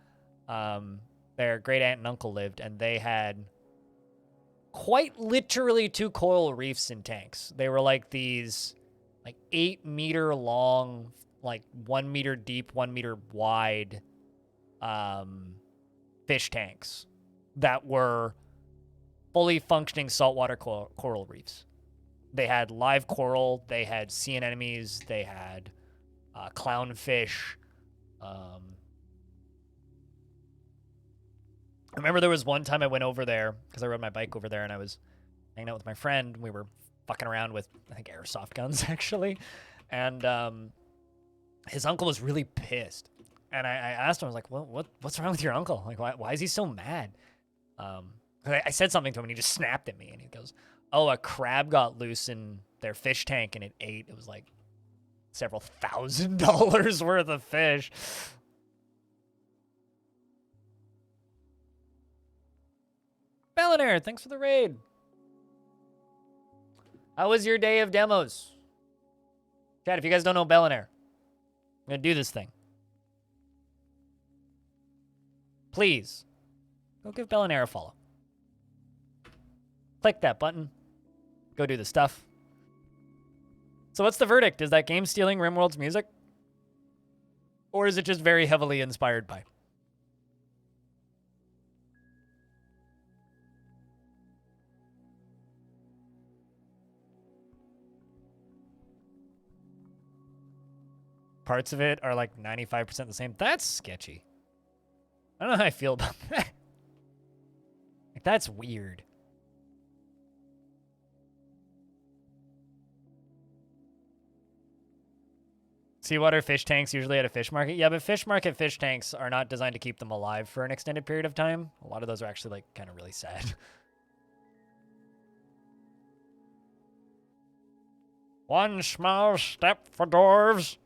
their great aunt and uncle lived, and they had quite literally 2 coral reefs in tanks. They were like these like 8-meter long, like 1 meter deep, 1 meter wide fish tanks that were fully functioning saltwater coral reefs. They had live coral, they had sea anemones, they had clownfish. I remember there was one time I went over there because I rode my bike over there and I was hanging out with my friend. We were fucking around with, I think, airsoft guns, actually. And his uncle was really pissed. And I asked him, I was like, what's wrong with your uncle? Like, why is he so mad? I said something to him and he just snapped at me and he goes, oh, a crab got loose in their fish tank and it ate. It was like several $1,000s worth of fish. Belinair, thanks for the raid. How was your day of demos? Chat, if you guys don't know Belinair, I'm going to do this thing. Please, go give Belinair a follow. Click that button. Go do the stuff. So what's the verdict? Is that game stealing RimWorld's music? Or is it just very heavily inspired by? Parts of it are like 95% the same. That's sketchy. I don't know how I feel about that. Like, that's weird. Seawater fish tanks usually at a fish market. Yeah, but fish market fish tanks are not designed to keep them alive for an extended period of time. A lot of those are actually like kind of really sad. One small step for dwarves.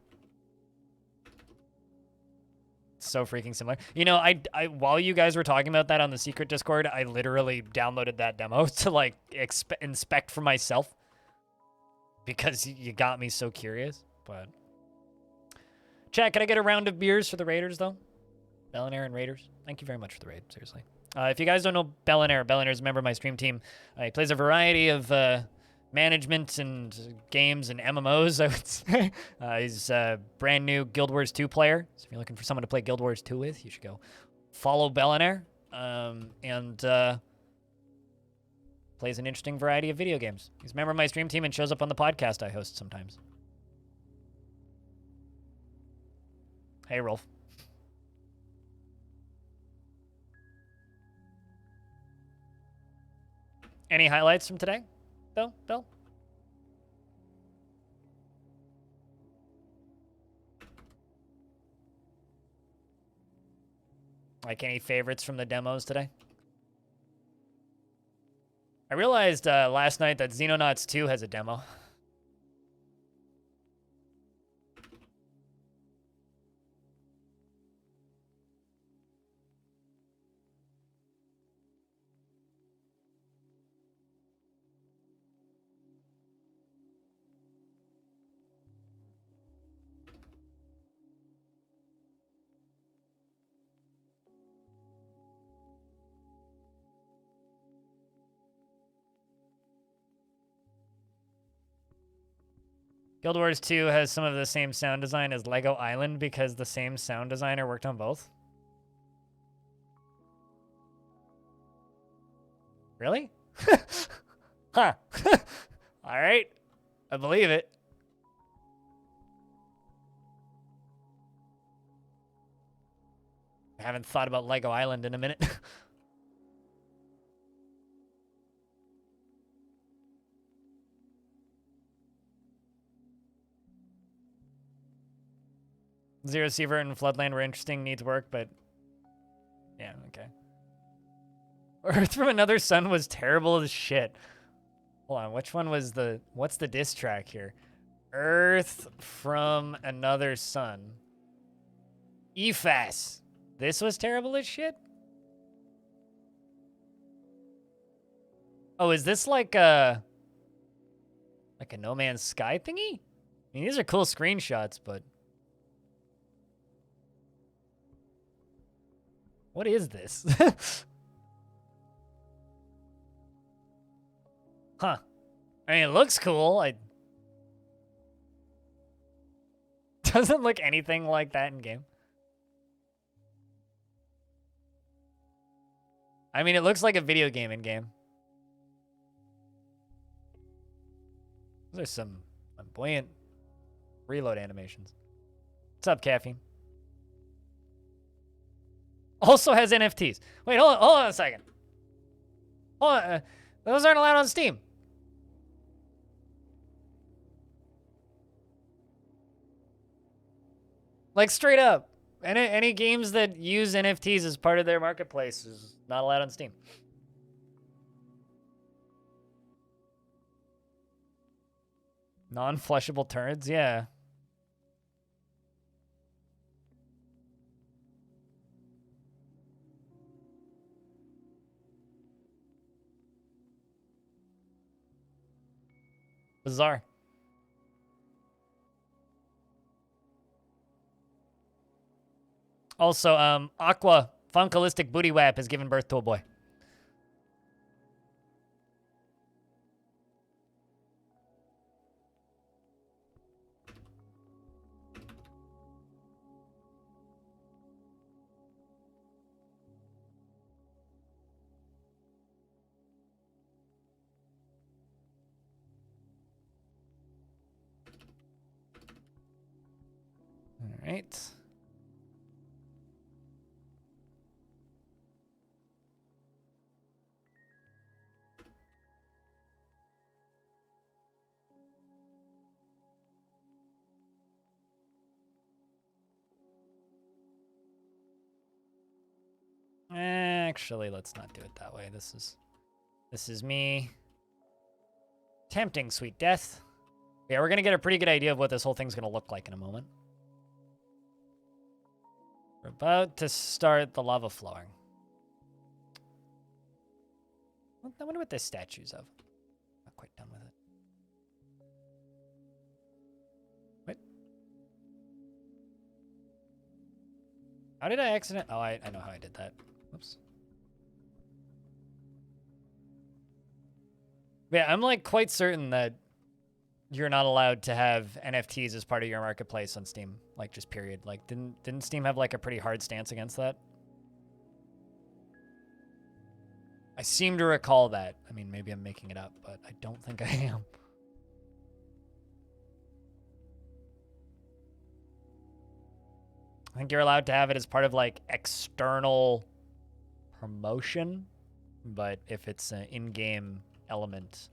So freaking similar. You know, I while you guys were talking about that on the secret Discord, I literally downloaded that demo to like inspect for myself because you got me so curious. But chat, can I get a round of beers for the Raiders though? Belinair and Raiders. Thank you very much for the raid. Seriously. If you guys don't know Belinair is a member of my stream team. He plays a variety of management and games and MMOs, I would say. He's a brand new Guild Wars 2 player. So if you're looking for someone to play Guild Wars 2 with, you should go follow Belinair. And plays an interesting variety of video games. He's a member of my stream team and shows up on the podcast I host sometimes. Hey, Rolf. Any highlights from today? Bill? Like any favorites from the demos today? I realized last night that Xenonauts 2 has a demo. Guild Wars 2 has some of the same sound design as Lego Island because the same sound designer worked on both. Really? Huh. All right. I believe it. I haven't thought about Lego Island in a minute. Zero Seaver and Floodland were interesting, needs work, but yeah, okay. Earth from Another Sun was terrible as shit. Hold on, which one was the... What's the diss track here? Earth from Another Sun. EFAS. This was terrible as shit? Oh, is this like a... Like a No Man's Sky thingy? I mean, these are cool screenshots, but... What is this? Huh. I mean, it looks cool. Doesn't look anything like that in game. I mean, it looks like a video game in game. Those are some flamboyant reload animations. What's up, Caffeine? Also has NFTs. Wait, hold on a second. Hold on. Those aren't allowed on Steam. Like, straight up. Any games that use NFTs as part of their marketplace is not allowed on Steam. Non-flushable turds? Yeah. Bizarre. Also, Aqua Funkalistic Booty Wap has given birth to a boy. All right. Actually, let's not do it that way. This is me tempting sweet death. Yeah, we're gonna get a pretty good idea of what this whole thing's gonna look like in a moment. We're about to start the lava flowing. I wonder what this statue's of. Not quite done with it. What? How did I accident? Oh, I know how I did that. Whoops. Yeah, I'm like quite certain that you're not allowed to have NFTs as part of your marketplace on Steam. Like, just period. Like, didn't Steam have like a pretty hard stance against that? I seem to recall that. I mean, maybe I'm making it up, but I don't think I am. I think you're allowed to have it as part of like external promotion, but if it's an in-game element,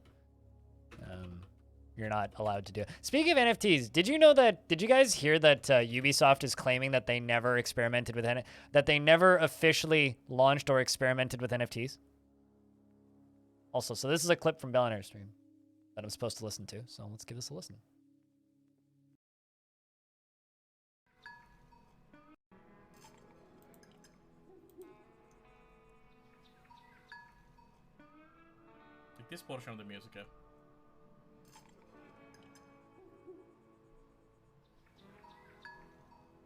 you're not allowed to do it. Speaking of NFTs, did you know that? Did you guys hear that Ubisoft is claiming that they never experimented with that they never officially launched or experimented with NFTs? Also, so this is a clip from Billionaire's stream that I'm supposed to listen to. So let's give this a listen. Take this portion of the music up.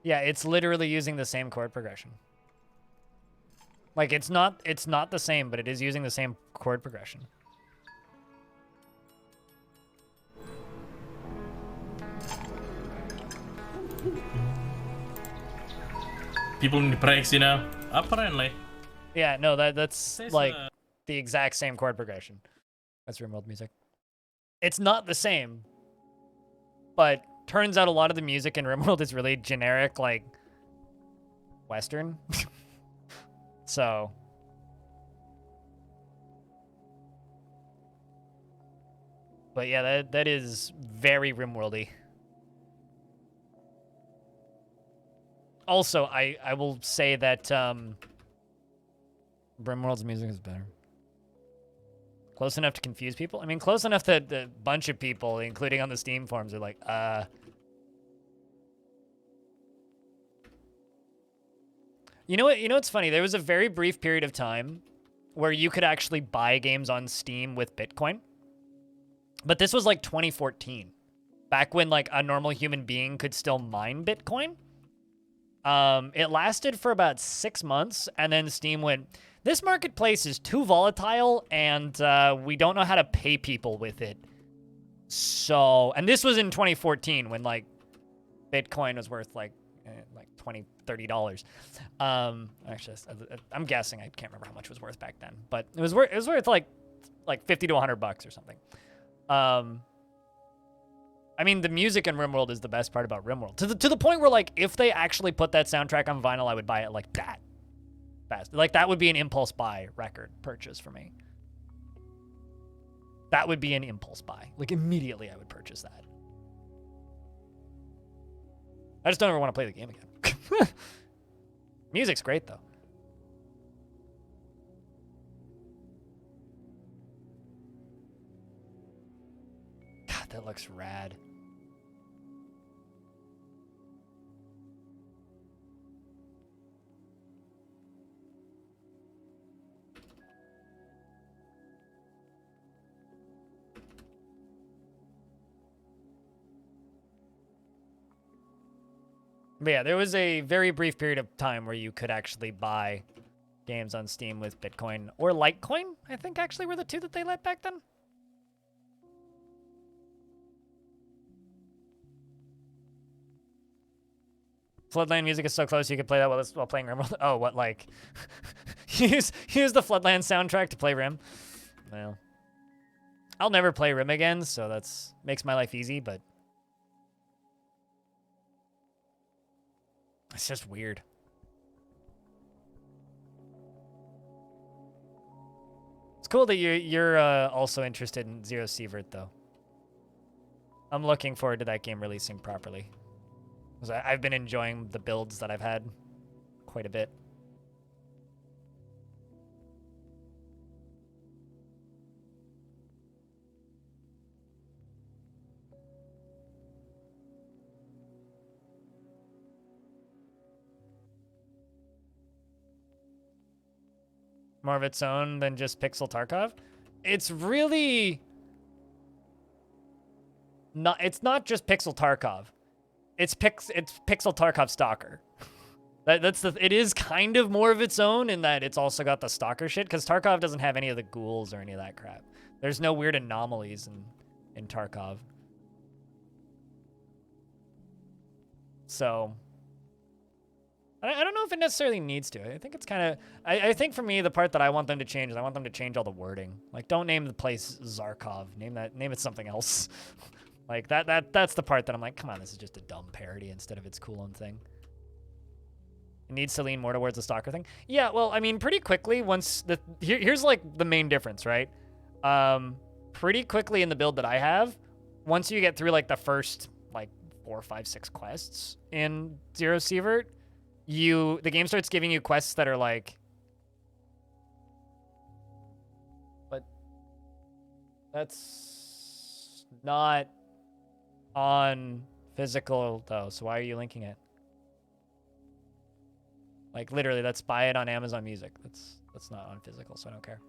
Yeah, it's literally using the same chord progression. Like it's not the same, but it is using the same chord progression. People need breaks, you know? Apparently. Yeah, no, that's like the exact same chord progression. That's RimWorld music. It's not the same, but turns out a lot of the music in RimWorld is really generic, like Western. So, but yeah, that is very RimWorldy. Also, I will say that RimWorld's music is better. Close enough to confuse people? I mean, close enough that a bunch of people, including on the Steam forums, are like, You know what? You know what's funny? There was a very brief period of time where you could actually buy games on Steam with Bitcoin. But this was like 2014. Back when like a normal human being could still mine Bitcoin. It lasted for about 6 months, and then Steam went, this marketplace is too volatile, and we don't know how to pay people with it. So, and this was in 2014 when like Bitcoin was worth like $20, $30. Actually, I'm guessing. I can't remember how much it was worth back then, but it was worth like 50 to $100 or something. I mean, the music in RimWorld is the best part about RimWorld. To the point where, like, if they actually put that soundtrack on vinyl, I would buy it like that. Fast. Like, that would be an impulse buy record purchase for me. That would be an impulse buy. Like, immediately I would purchase that. I just don't ever want to play the game again. Music's great, though. God, that looks rad. But yeah, there was a very brief period of time where you could actually buy games on Steam with Bitcoin or Litecoin, I think actually were the two that they let back then. Floodland music is so close you could play that while playing Rim. Oh, what, like... use the Floodland soundtrack to play Rim? Well... I'll never play Rim again, so that's... makes my life easy, but... It's just weird. It's cool that you're also interested in Zero Sievert, though. I'm looking forward to that game releasing properly. Because I've been enjoying the builds that I've had quite a bit. More of its own than just Pixel Tarkov. It's really not. It's not just Pixel Tarkov. It's Pixel Tarkov Stalker. It is kind of more of its own in that it's also got the Stalker shit, because Tarkov doesn't have any of the ghouls or any of that crap. There's no weird anomalies in Tarkov. So I don't know if it necessarily needs to. I think it's kind of... I think for me, the part that I want them to change is I want them to change all the wording. Like, don't name the place Zarkov. Name it something else. Like, that's the part that I'm like, come on, this is just a dumb parody instead of its cool own thing. It needs to lean more towards the Stalker thing. Yeah, well, I mean, pretty quickly, once... here's, like, the main difference, right? Pretty quickly in the build that I have, once you get through like the first like 4, 5, 6 quests in Zero Sievert, the game starts giving you quests that are like, but that's not on physical though. So why are you linking it? Like literally, let's buy it on Amazon Music. That's not on physical, so I don't care.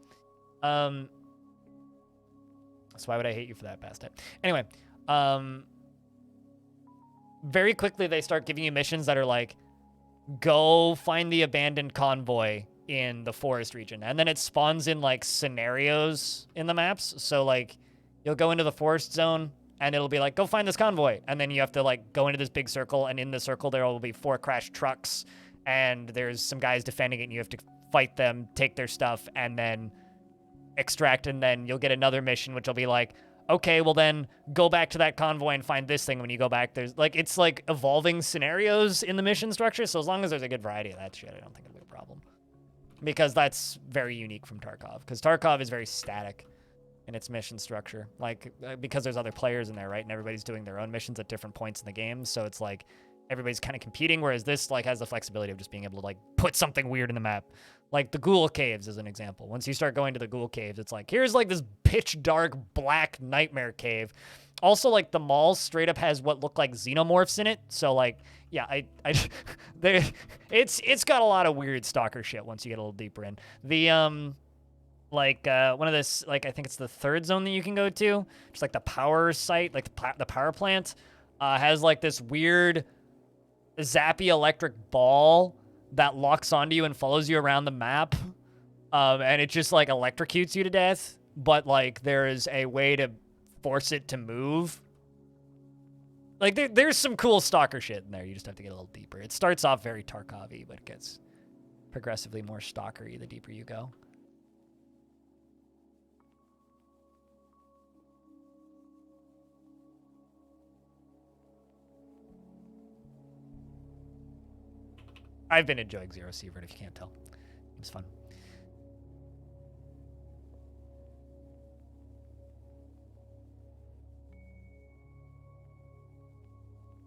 So why would I hate you for that, past it? Anyway, very quickly they start giving you missions that are like, go find the abandoned convoy in the forest region. And then it spawns in like scenarios in the maps. So like you'll go into the forest zone and it'll be like, go find this convoy. And then you have to like go into this big circle, and in the circle there will be 4 crashed trucks and there's some guys defending it, and you have to fight them, take their stuff, and then extract. And then you'll get another mission which will be like, okay, well then go back to that convoy and find this thing. When you go back, there's like, it's like evolving scenarios in the mission structure. So as long as there's a good variety of that shit, I don't think it'll be a problem, because that's very unique from Tarkov, because Tarkov is very static in its mission structure, like because there's other players in there, right? And everybody's doing their own missions at different points in the game. So it's like everybody's kind of competing, whereas this like has the flexibility of just being able to like put something weird in the map. Like the Ghoul Caves is an example. Once you start going to the Ghoul Caves, it's like, here's like this pitch dark black nightmare cave. Also, like the mall straight up has what look like xenomorphs in it. So like, yeah, it's got a lot of weird stalker shit once you get a little deeper in. The one of this, like I think it's the 3rd zone that you can go to, just like the power site, like the power plant, has like this weird zappy electric ball that locks onto you and follows you around the map, and it just like electrocutes you to death, but like there is a way to force it to move. Like there's some cool stalker shit in there. You just have to get a little deeper. It starts off very Tarkov-y, but it gets progressively more stalker-y the deeper you go. I've been enjoying Zero Sievert, if you can't tell. It was fun.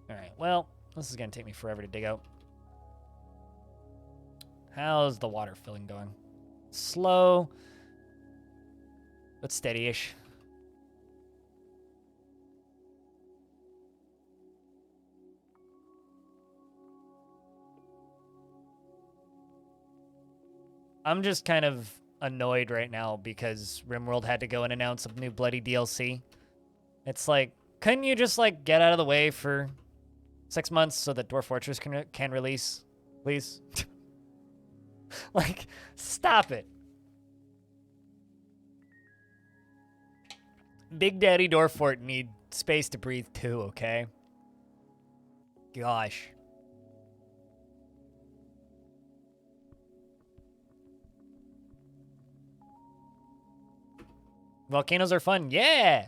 All right, well, this is going to take me forever to dig out. How's the water filling going? Slow, but steady-ish. I'm just kind of annoyed right now because RimWorld had to go and announce a new bloody DLC. It's like, couldn't you just like get out of the way for 6 months so that Dwarf Fortress can release, please? Like, stop it. Big Daddy Dwarf Fort need space to breathe too, okay? Gosh. Volcanoes are fun. Yeah!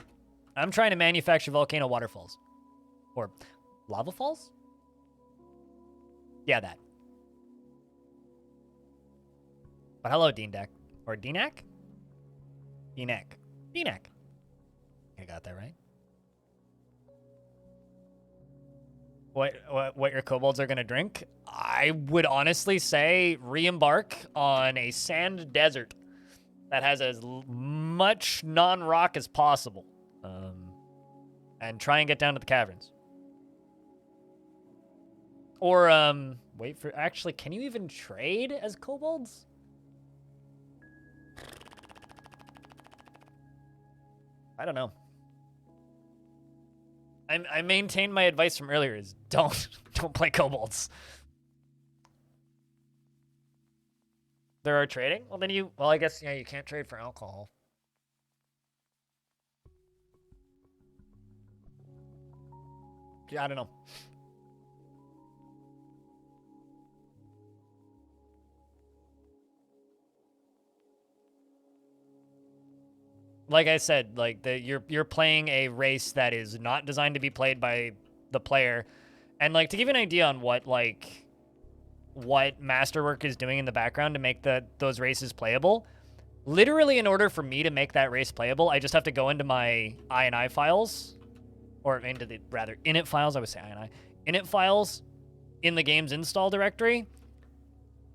I'm trying to manufacture volcano waterfalls. Or lava falls? Yeah, that. But hello, Deandak. Or Deenak? Deenak. Deenak. I got that right. What your kobolds are gonna drink? I would honestly say re-embark on a sand desert that has as much non-rock as possible. And try and get down to the caverns. Or, wait for... Actually, can you even trade as kobolds? I don't know. I maintain my advice from earlier is don't play kobolds. There are trading? Well, then well, I guess, yeah, you can't trade for alcohol. Yeah, I don't know. Like I said, like you're playing a race that is not designed to be played by the player. And like to give you an idea on what Masterwork is doing in the background to make those races playable, literally in order for me to make that race playable, I just have to go into my INI files or into the, rather, init files, I would say ini, init files in the game's install directory,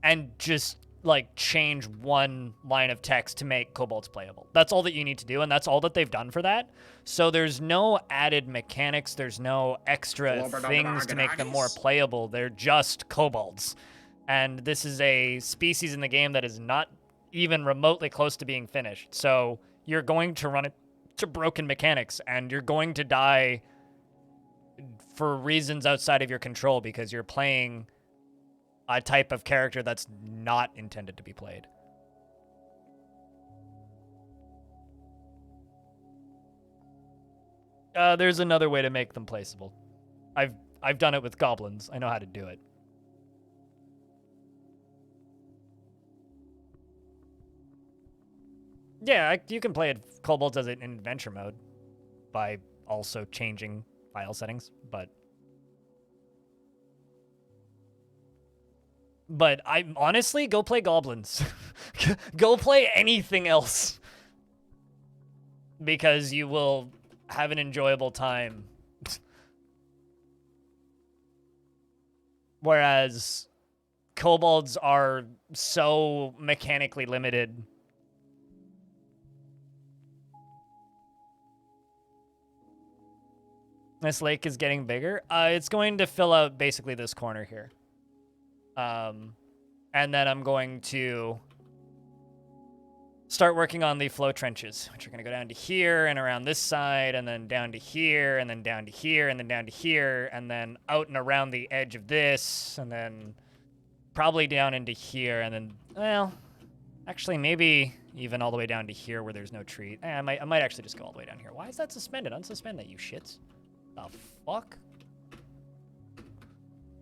and just like change one line of text to make kobolds playable. That's all that you need to do, and that's all that they've done for that. So there's no added mechanics, there's no extra things to make them more playable. They're just kobolds. And this is a species in the game that is not even remotely close to being finished. So you're going to run into broken mechanics, and you're going to die for reasons outside of your control because you're playing a type of character that's not intended to be played. There's another way to make them placeable. I've done it with goblins. I know how to do it. Yeah, you can play kobolds as in adventure mode by also changing file settings, but I honestly go play goblins. Go play anything else because you will have an enjoyable time. Whereas kobolds are so mechanically limited. This lake is getting bigger. It's going to fill out basically this corner here. And then I'm going to start working on the flow trenches, which are going to go down to here and around this side, and then down to here, and then down to here, and then down to here, and then out and around the edge of this, and then probably down into here, and then, well, actually maybe even all the way down to here where there's no tree. I might actually just go all the way down here. Why is that suspended? Unsuspend that, you shits. The fuck?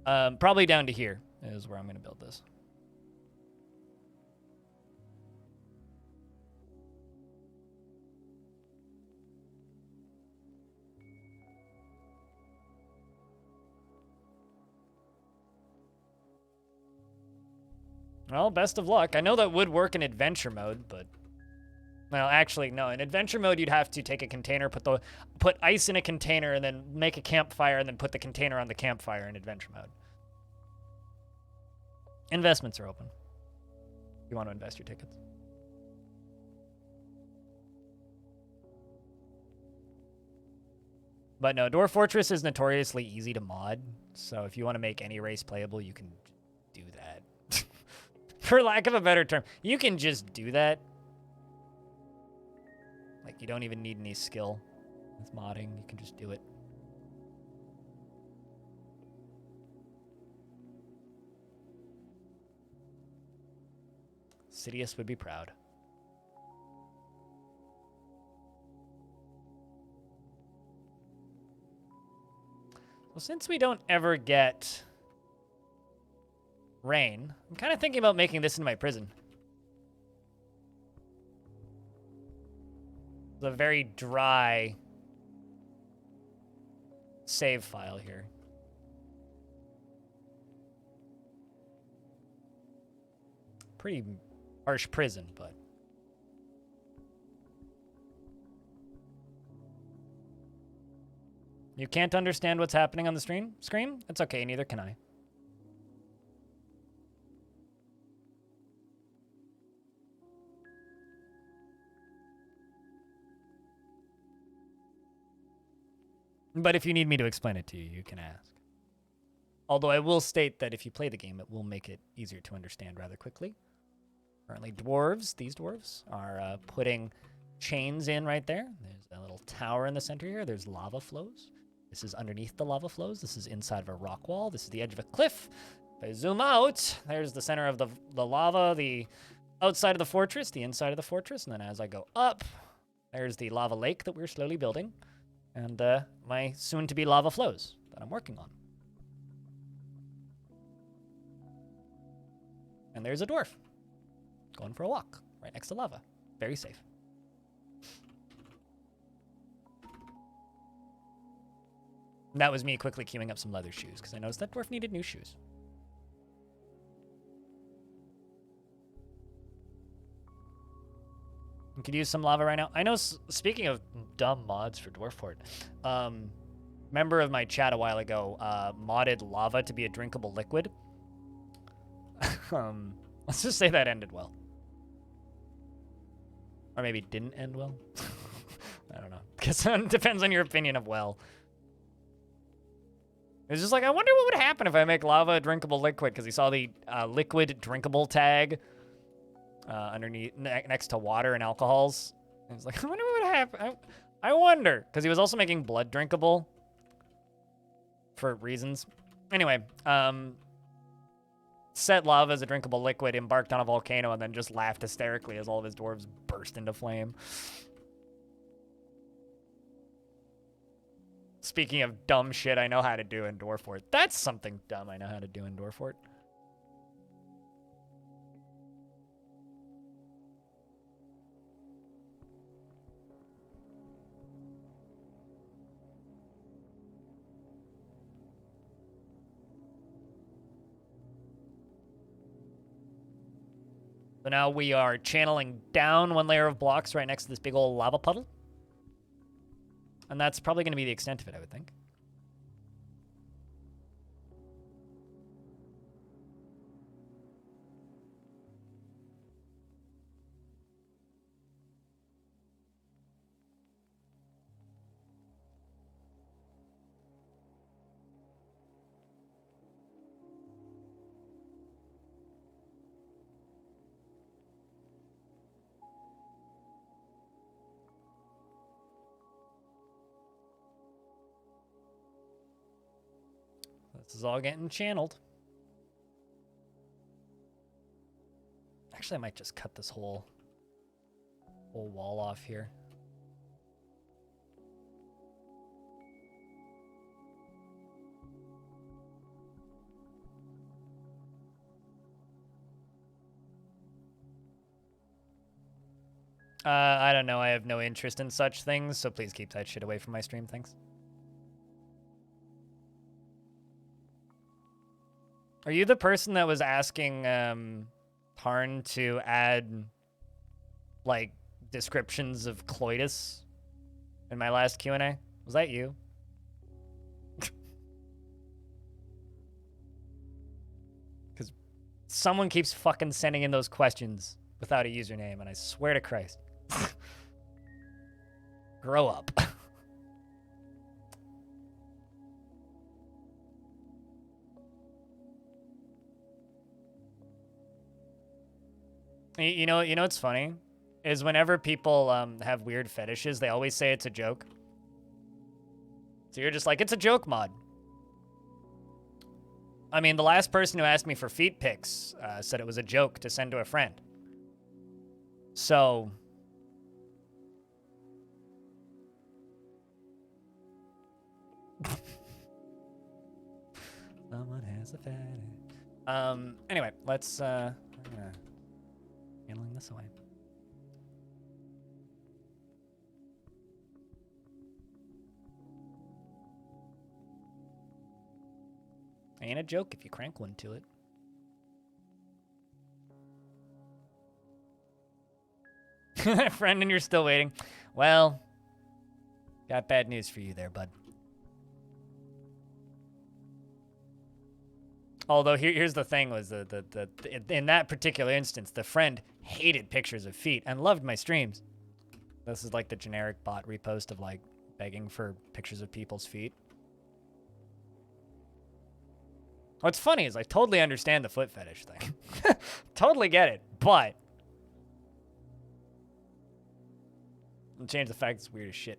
Probably down to here is where I'm going to build this. Well, best of luck. I know that would work in adventure mode, but... Well, actually, no. In adventure mode, you'd have to take a container, put ice in a container, and then make a campfire, and then put the container on the campfire in adventure mode. Investments are open. If you want to invest your tickets. But no, Dwarf Fortress is notoriously easy to mod, so if you want to make any race playable, you can do that. For lack of a better term, you can just do that. Like, you don't even need any skill with modding. You can just do it. Sidious would be proud. Well, since we don't ever get rain, I'm kind of thinking about making this into my prison. It's a very dry save file here. Pretty harsh prison, but... You can't understand what's happening on the screen? It's okay, neither can I. But if you need me to explain it to you, you can ask. Although I will state that if you play the game, it will make it easier to understand rather quickly. Currently, these dwarves, are putting chains in right there. There's a little tower in the center here. There's lava flows. This is underneath the lava flows. This is inside of a rock wall. This is the edge of a cliff. If I zoom out, there's the center of the lava, the outside of the fortress, the inside of the fortress. And then as I go up, there's the lava lake that we're slowly building. And my soon-to-be lava flows that I'm working on. And there's a dwarf going for a walk right next to lava. Very safe. And that was me quickly queuing up some leather shoes because I noticed that dwarf needed new shoes. You could use some lava right now. I know, speaking of dumb mods for Dwarf Fort, member of my chat a while ago modded lava to be a drinkable liquid. Let's just say that ended well. Or maybe didn't end well. I don't know. Because it depends on your opinion of well. It's just like, I wonder what would happen if I make lava a drinkable liquid, because he saw the liquid drinkable tag underneath, next to water and alcohols. And he's like, I wonder what would happen. I wonder. Because he was also making blood drinkable for reasons. Anyway, set lava as a drinkable liquid, embarked on a volcano, and then just laughed hysterically as all of his dwarves burst into flame. Speaking of dumb shit I know how to do in Dwarfort. That's something dumb I know how to do in Dwarfort. So now we are channeling down one layer of blocks right next to this big old lava puddle. And that's probably going to be the extent of it, I would think. This is all getting channeled. Actually, I might just cut this whole wall off here. I don't know. I have no interest in such things, so please keep that shit away from my stream. Thanks. Are you the person that was asking Tarn to add, like, descriptions of coitus in my last Q&A? Was that you? Because someone keeps fucking sending in those questions without a username, and I swear to Christ. Grow up. You know what's funny? Is whenever people have weird fetishes, they always say it's a joke. So you're just like, it's a joke mod. I mean, the last person who asked me for feet pics said it was a joke to send to a friend. So... Someone has a fetish. Anyway, let's... I'm gonna... handling this away. Ain't a joke if you crank one to it. Friend, and you're still waiting. Well, got bad news for you there, bud. Although here's the thing: was in that particular instance, the friend hated pictures of feet and loved my streams. This is like the generic bot repost of like begging for pictures of people's feet. What's funny is I totally understand the foot fetish thing. Totally get it, but I'll change the fact it's weird as shit.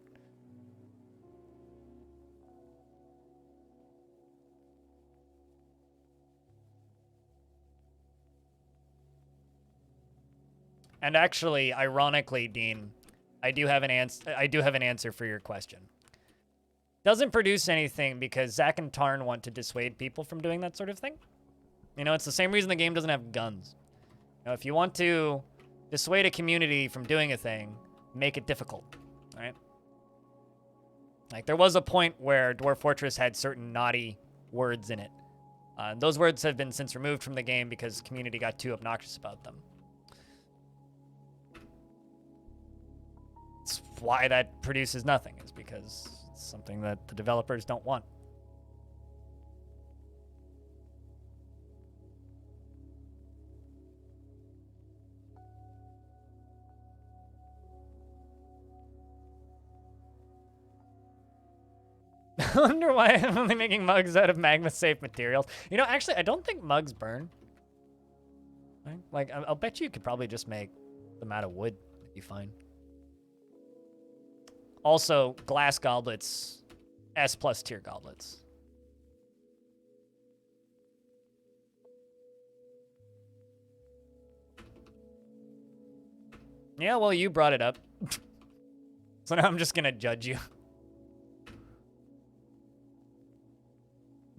And actually, ironically, Dean, I do have an answer for your question. Doesn't produce anything because Zach and Tarn want to dissuade people from doing that sort of thing. You know, it's the same reason the game doesn't have guns. You know, if you want to dissuade a community from doing a thing, make it difficult, right? Like, there was a point where Dwarf Fortress had certain naughty words in it. Those words have been since removed from the game because the community got too obnoxious about them. That's why that produces nothing, is because It's something that the developers don't want. I wonder why I'm only making mugs out of magma-safe materials. You know, actually, I don't think mugs burn. Right? Like, I'll bet you could probably just make them out of wood. It'd be fine. Also, glass goblets, S+ tier goblets. Yeah, well, you brought it up. So now I'm just gonna judge you.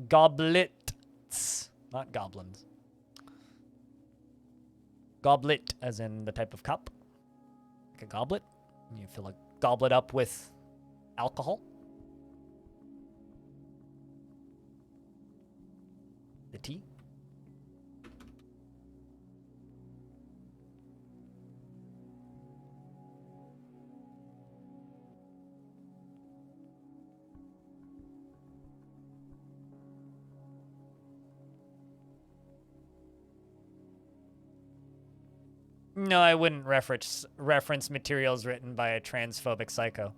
Goblets, not goblins. Goblet, as in the type of cup. Like a goblet. You fill a goblet up with alcohol. The tea. No, I wouldn't reference materials written by a transphobic psycho.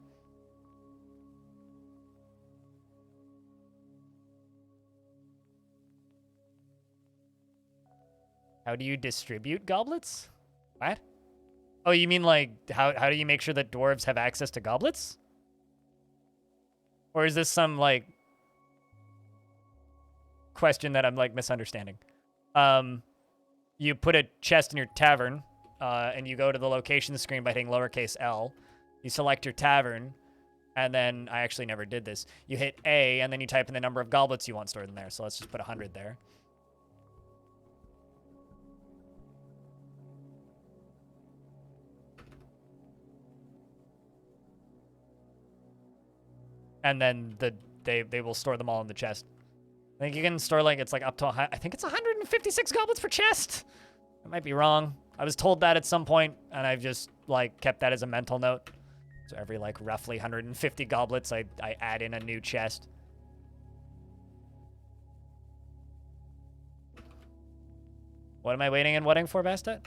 How do you distribute goblets? What? Oh, you mean like how do you make sure that dwarves have access to goblets? Or is this some like question that I'm like misunderstanding? You put a chest in your tavern, and you go to the location screen by hitting lowercase L. You select your tavern, and then I actually never did this. You hit A, and then you type in the number of goblets you want stored in there. So let's just put 100 there. And then they will store them all in the chest. I think you can store like it's like up to I think it's 156 goblets per chest. I might be wrong. I was told that at some point, and I've just like kept that as a mental note. So every like roughly 150 goblets, I add in a new chest. What am I waiting and waiting for, Bastet?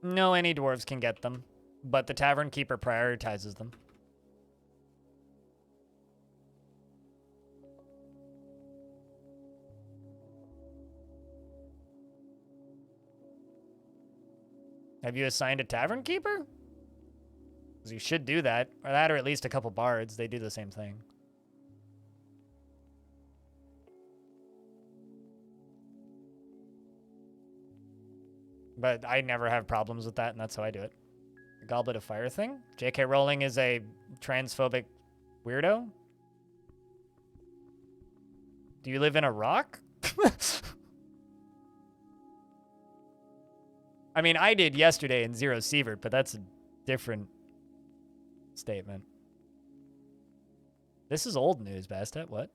No, any dwarves can get them, but the tavern keeper prioritizes them. Have you assigned a tavern keeper? Because you should do that, or at least a couple bards. They do the same thing. But I never have problems with that, and that's how I do it. The Goblet of Fire thing? J.K. Rowling is a transphobic weirdo? Do you live in a rock? I mean, I did yesterday in Zero Sievert, but that's a different statement. This is old news, Bastet. What?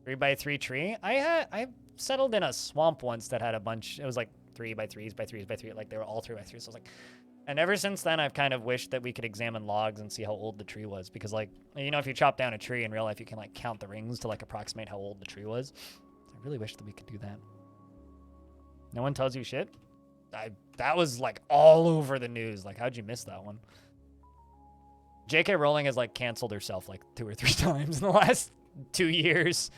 Three by three tree. I settled in a swamp once that had a bunch. It was like 3 by 3s by 3s by 3. Like they were all 3 by 3s. So I was like, and ever since then, I've kind of wished that we could examine logs and see how old the tree was, because like, you know, if you chop down a tree in real life, you can like count the rings to like approximate how old the tree was. I really wish that we could do that. No one tells you shit. That was like all over the news. Like, how'd you miss that one? J.K. Rowling has like canceled herself like 2 or 3 times in the last 2 years,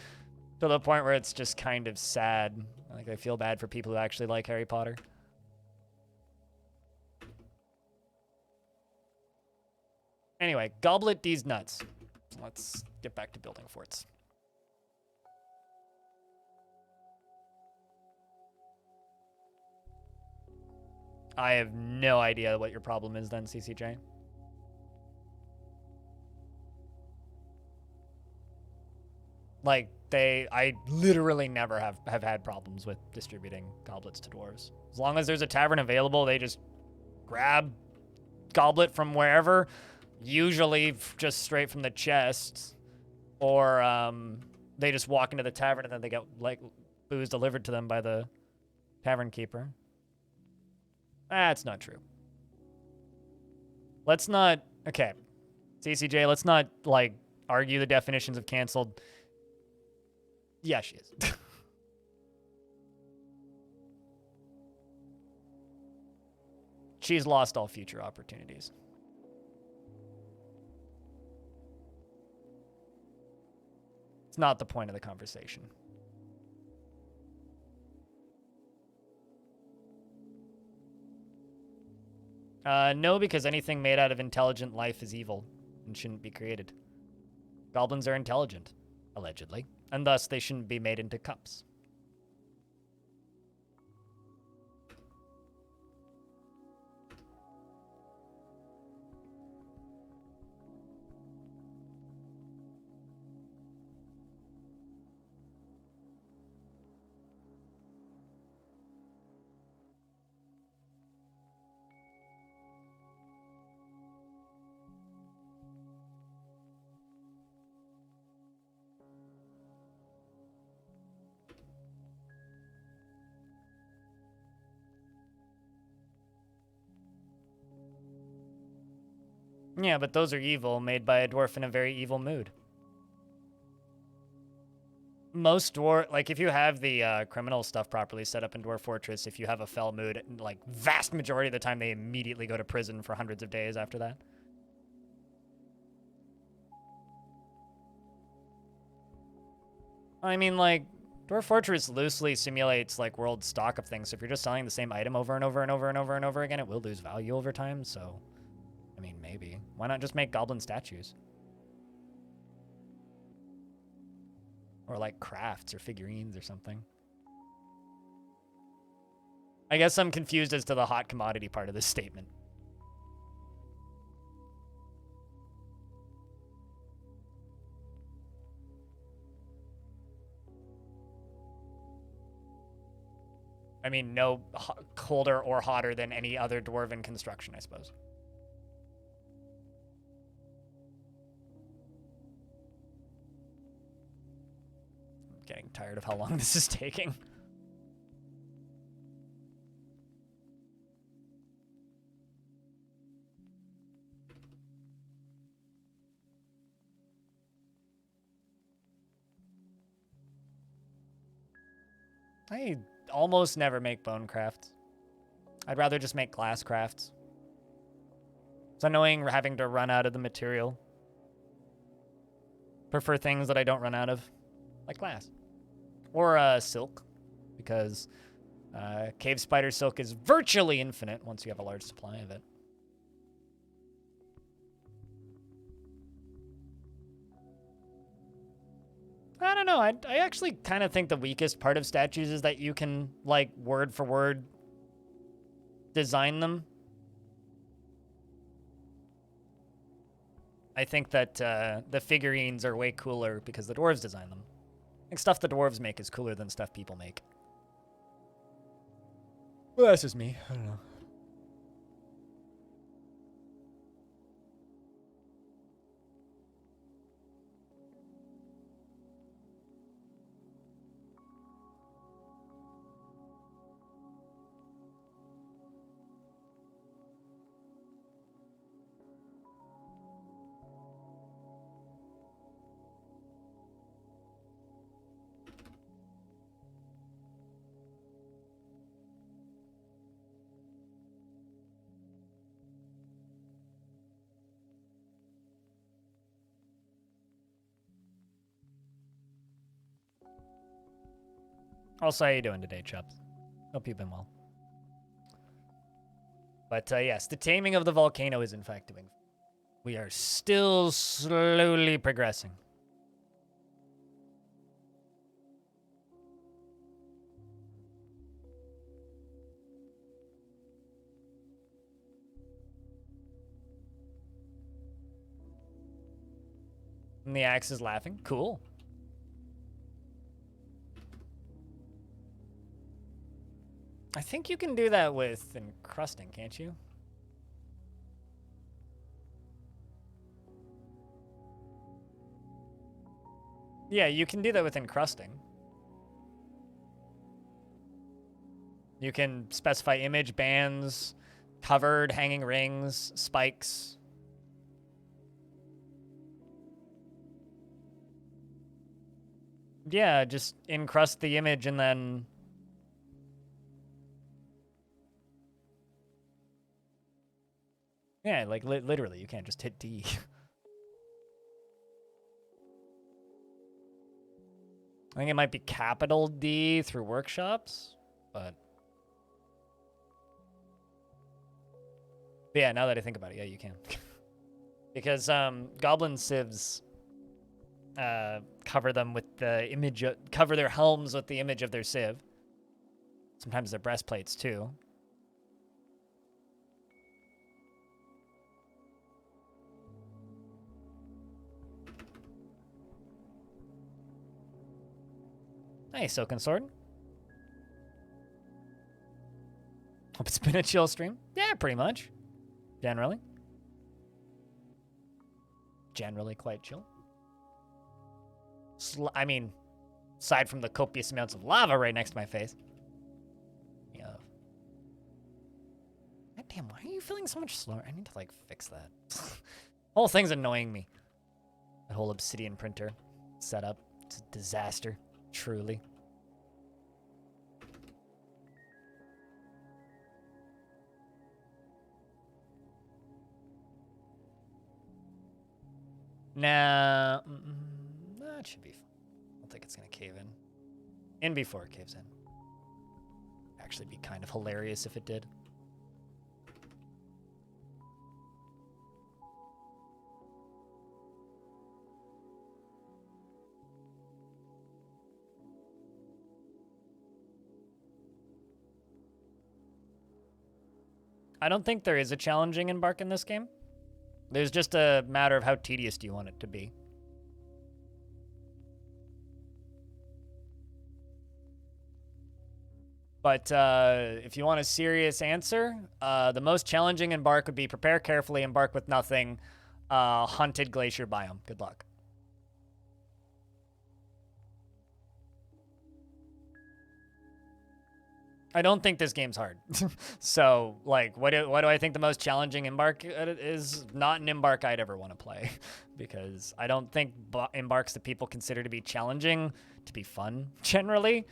to the point where it's just kind of sad. Like, I feel bad for people who actually like Harry Potter. Anyway, goblet these nuts. Let's get back to building forts. I have no idea what your problem is then, CCJ. Like, I literally never have had problems with distributing goblets to dwarves. As long as there's a tavern available, they just grab goblet from wherever, usually just straight from the chest, or they just walk into the tavern and then they get, like, booze delivered to them by the tavern keeper. That's not true. Let's not, okay, CCJ, let's not, like, argue the definitions of canceled. Yeah, she is. She's lost all future opportunities. It's not the point of the conversation. No, because anything made out of intelligent life is evil and shouldn't be created. Goblins are intelligent, allegedly, and thus they shouldn't be made into cups. Yeah, but those are evil, made by a dwarf in a very evil mood. Most dwarf, like, if you have the criminal stuff properly set up in Dwarf Fortress, if you have a fell mood, like, vast majority of the time they immediately go to prison for hundreds of days after that. I mean, like, Dwarf Fortress loosely simulates, like, world stock of things, so if you're just selling the same item over and over and over and over and over again, it will lose value over time, so, I mean, maybe. Why not just make goblin statues? Or, like, crafts or figurines or something. I guess I'm confused as to the hot commodity part of this statement. I mean, no colder or hotter than any other dwarven construction, I suppose. I'm getting tired of how long this is taking. I almost never make bone crafts. I'd rather just make glass crafts. It's annoying having to run out of the material. Prefer things that I don't run out of, like glass. Or silk, because cave spider silk is virtually infinite once you have a large supply of it. I don't know. I actually kind of think the weakest part of statues is that you can, like, word for word design them. I think that the figurines are way cooler because the dwarves design them. I think stuff the dwarves make is cooler than stuff people make. Well, that's just me. I don't know. Also, how you doing today, Chubbs? Hope you've been well. But yes, the taming of the volcano is in fact doing. We are still slowly progressing. And the axe is laughing. Cool. I think you can do that with encrusting, can't you? Yeah, you can do that with encrusting. You can specify image, bands, covered, hanging rings, spikes. Yeah, just encrust the image and then... Yeah, like literally, you can't just hit D. I think it might be capital D through workshops, but yeah, now that I think about it, yeah, you can. Because goblin civs cover them with the image, cover their helms with the image of their civ. Sometimes their breastplates too. Nice, Oaken Sword. Hope it's been a chill stream. Yeah, pretty much. Generally. Generally quite chill. I mean, aside from the copious amounts of lava right next to my face. Yeah. God damn, why are you feeling so much slower? I need to, like, fix that. Whole thing's annoying me. That whole obsidian printer setup. It's a disaster. Truly. Nah, that should be fine. I don't think it's gonna cave in before it caves in. Actually be kind of hilarious if it did. I don't think there is a challenging embark in this game. There's just a matter of how tedious do you want it to be. But if you want a serious answer, the most challenging embark would be prepare carefully, embark with nothing, hunted glacier biome. Good luck. I don't think this game's hard. So, like, what do I think the most challenging embark is? Not an embark I'd ever want to play. Because I don't think embarks that people consider to be challenging to be fun, generally.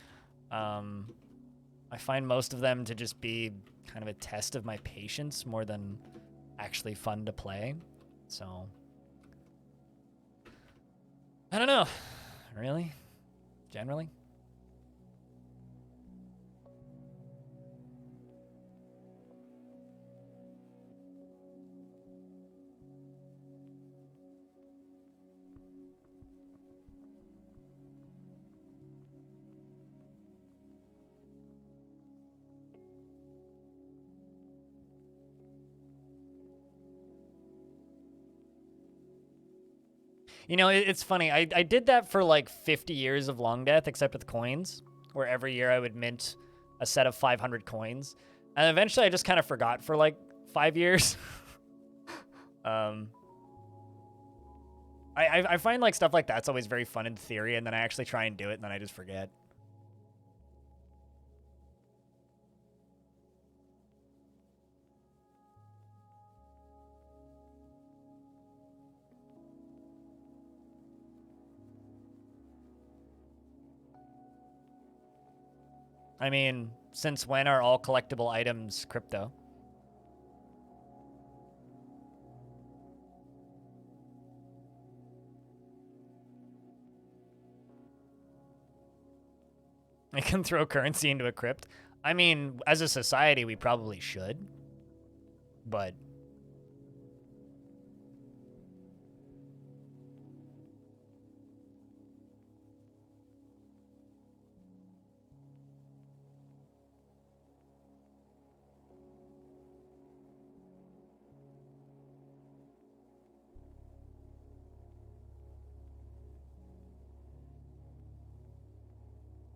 I find most of them to just be kind of a test of my patience more than actually fun to play. So, I don't know. Really? Generally? You know, it's funny. I did that for like 50 years of Long Death, except with coins, where every year I would mint a set of 500 coins. And eventually I just kind of forgot for like 5 years. I find like stuff like that's always very fun in theory, and then I actually try and do it, and then I just forget. I mean, since when are all collectible items crypto? I can throw currency into a crypt. I mean, as a society, we probably should. But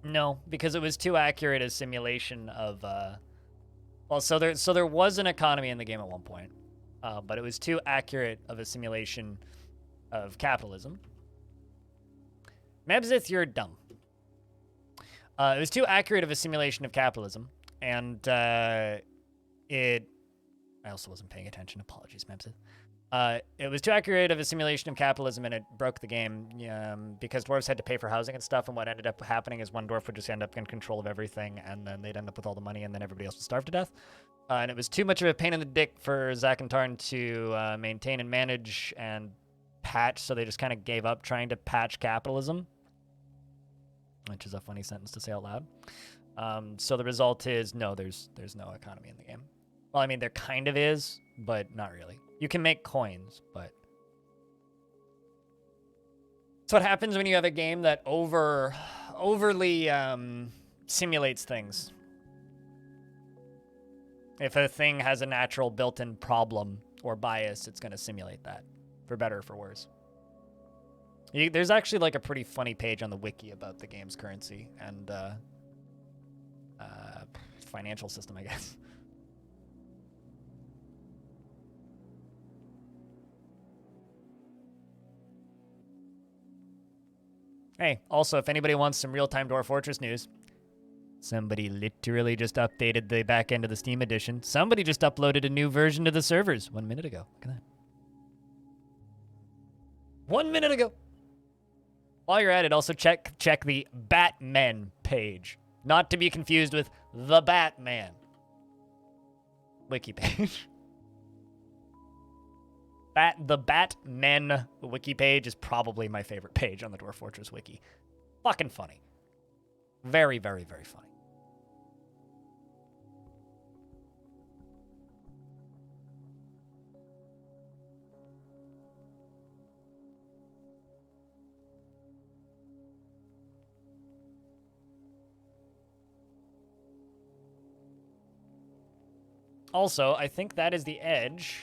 No, because it was too accurate a simulation of, well, so there was an economy in the game at one point, but it was too accurate of a simulation of capitalism. Mebzith, you're dumb. It was too accurate of a simulation of capitalism, and I also wasn't paying attention. Apologies, Mebzith. It was too accurate of a simulation of capitalism, and it broke the game because dwarves had to pay for housing and stuff, and what ended up happening is one dwarf would just end up in control of everything, and then they'd end up with all the money, and then everybody else would starve to death. And it was too much of a pain in the dick for Zach and Tarn to maintain and manage and patch, so they just kind of gave up trying to patch capitalism, which is a funny sentence to say out loud. So the result is, no, there's no economy in the game. Well, I mean, there kind of is, but not really. You can make coins, but... It's what happens when you have a game that overly simulates things. If a thing has a natural built-in problem or bias, it's going to simulate that, for better or for worse. There's actually like a pretty funny page on the wiki about the game's currency and financial system, I guess. Hey, also, if anybody wants some real-time Dwarf Fortress news, somebody literally just updated the back end of the Steam edition. Somebody just uploaded a new version to the servers 1 minute ago. Look at that. 1 minute ago. While you're at it, also check the Batman page. Not to be confused with the Batman wiki page. The Batman wiki page is probably my favorite page on the Dwarf Fortress wiki. Fucking funny. Very, very, very funny. Also, I think that is the edge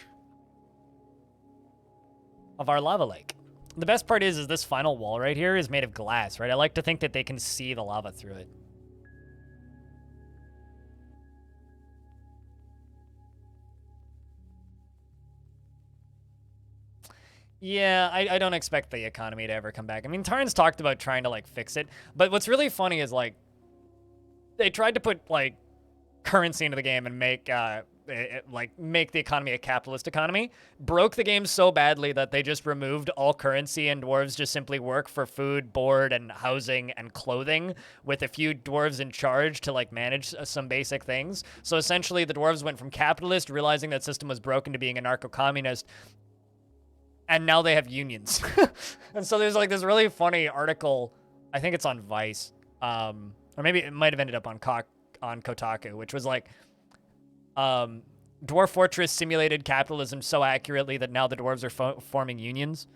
of our lava lake. The best part is this final wall right here is made of glass, right? I like to think that they can see the lava through it. Yeah, I don't expect the economy to ever come back. I mean, Tarn's talked about trying to, like, fix it. But what's really funny is, like, they tried to put, like, currency into the game and make the economy a capitalist economy, broke the game so badly that they just removed all currency and dwarves just simply work for food, board, and housing and clothing with a few dwarves in charge to like manage some basic things. So essentially the dwarves went from capitalist, realizing that system was broken, to being anarcho-communist, and now they have unions. And so there's like this really funny article, I think it's on Vice, or maybe it might have ended up on Kotaku, which was like, Dwarf Fortress simulated capitalism so accurately that now the dwarves are forming unions,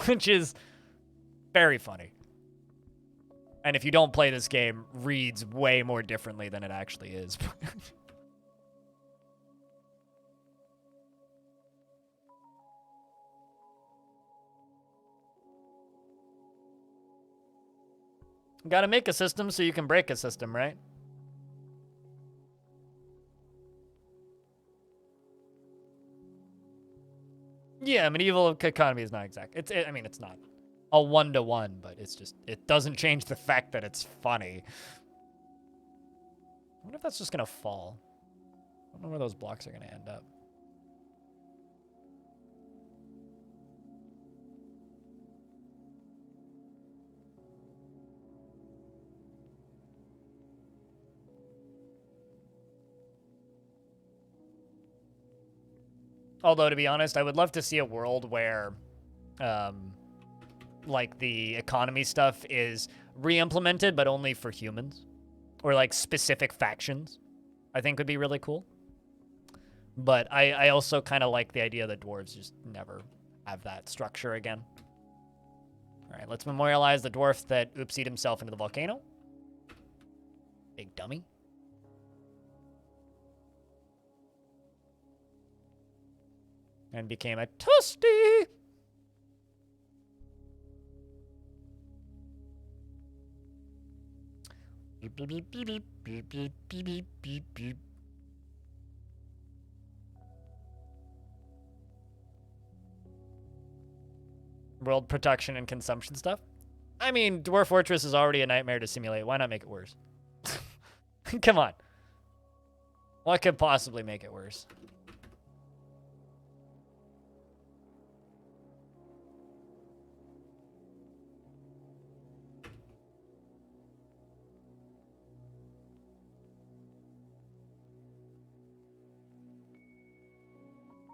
which is very funny. And if you don't play this game, reads way more differently than it actually is. Gotta make a system so you can break a system, right? Yeah, medieval economy is not exact. I mean, it's not a 1-to-1, but it's just, it doesn't change the fact that it's funny. I wonder if that's just gonna fall. I don't know where those blocks are gonna end up. Although, to be honest, I would love to see a world where, like, the economy stuff is re-implemented, but only for humans. Or, like, specific factions. I think would be really cool. But I also kind of like the idea that dwarves just never have that structure again. All right, let's memorialize the dwarf that oopsied himself into the volcano. Big dummy. And became a toasty. Beep, beep, beep, beep, beep, beep, beep, beep, beep, beep, beep. World protection and consumption stuff. I mean, Dwarf Fortress is already a nightmare to simulate. Why not make it worse? Come on. What could possibly make it worse?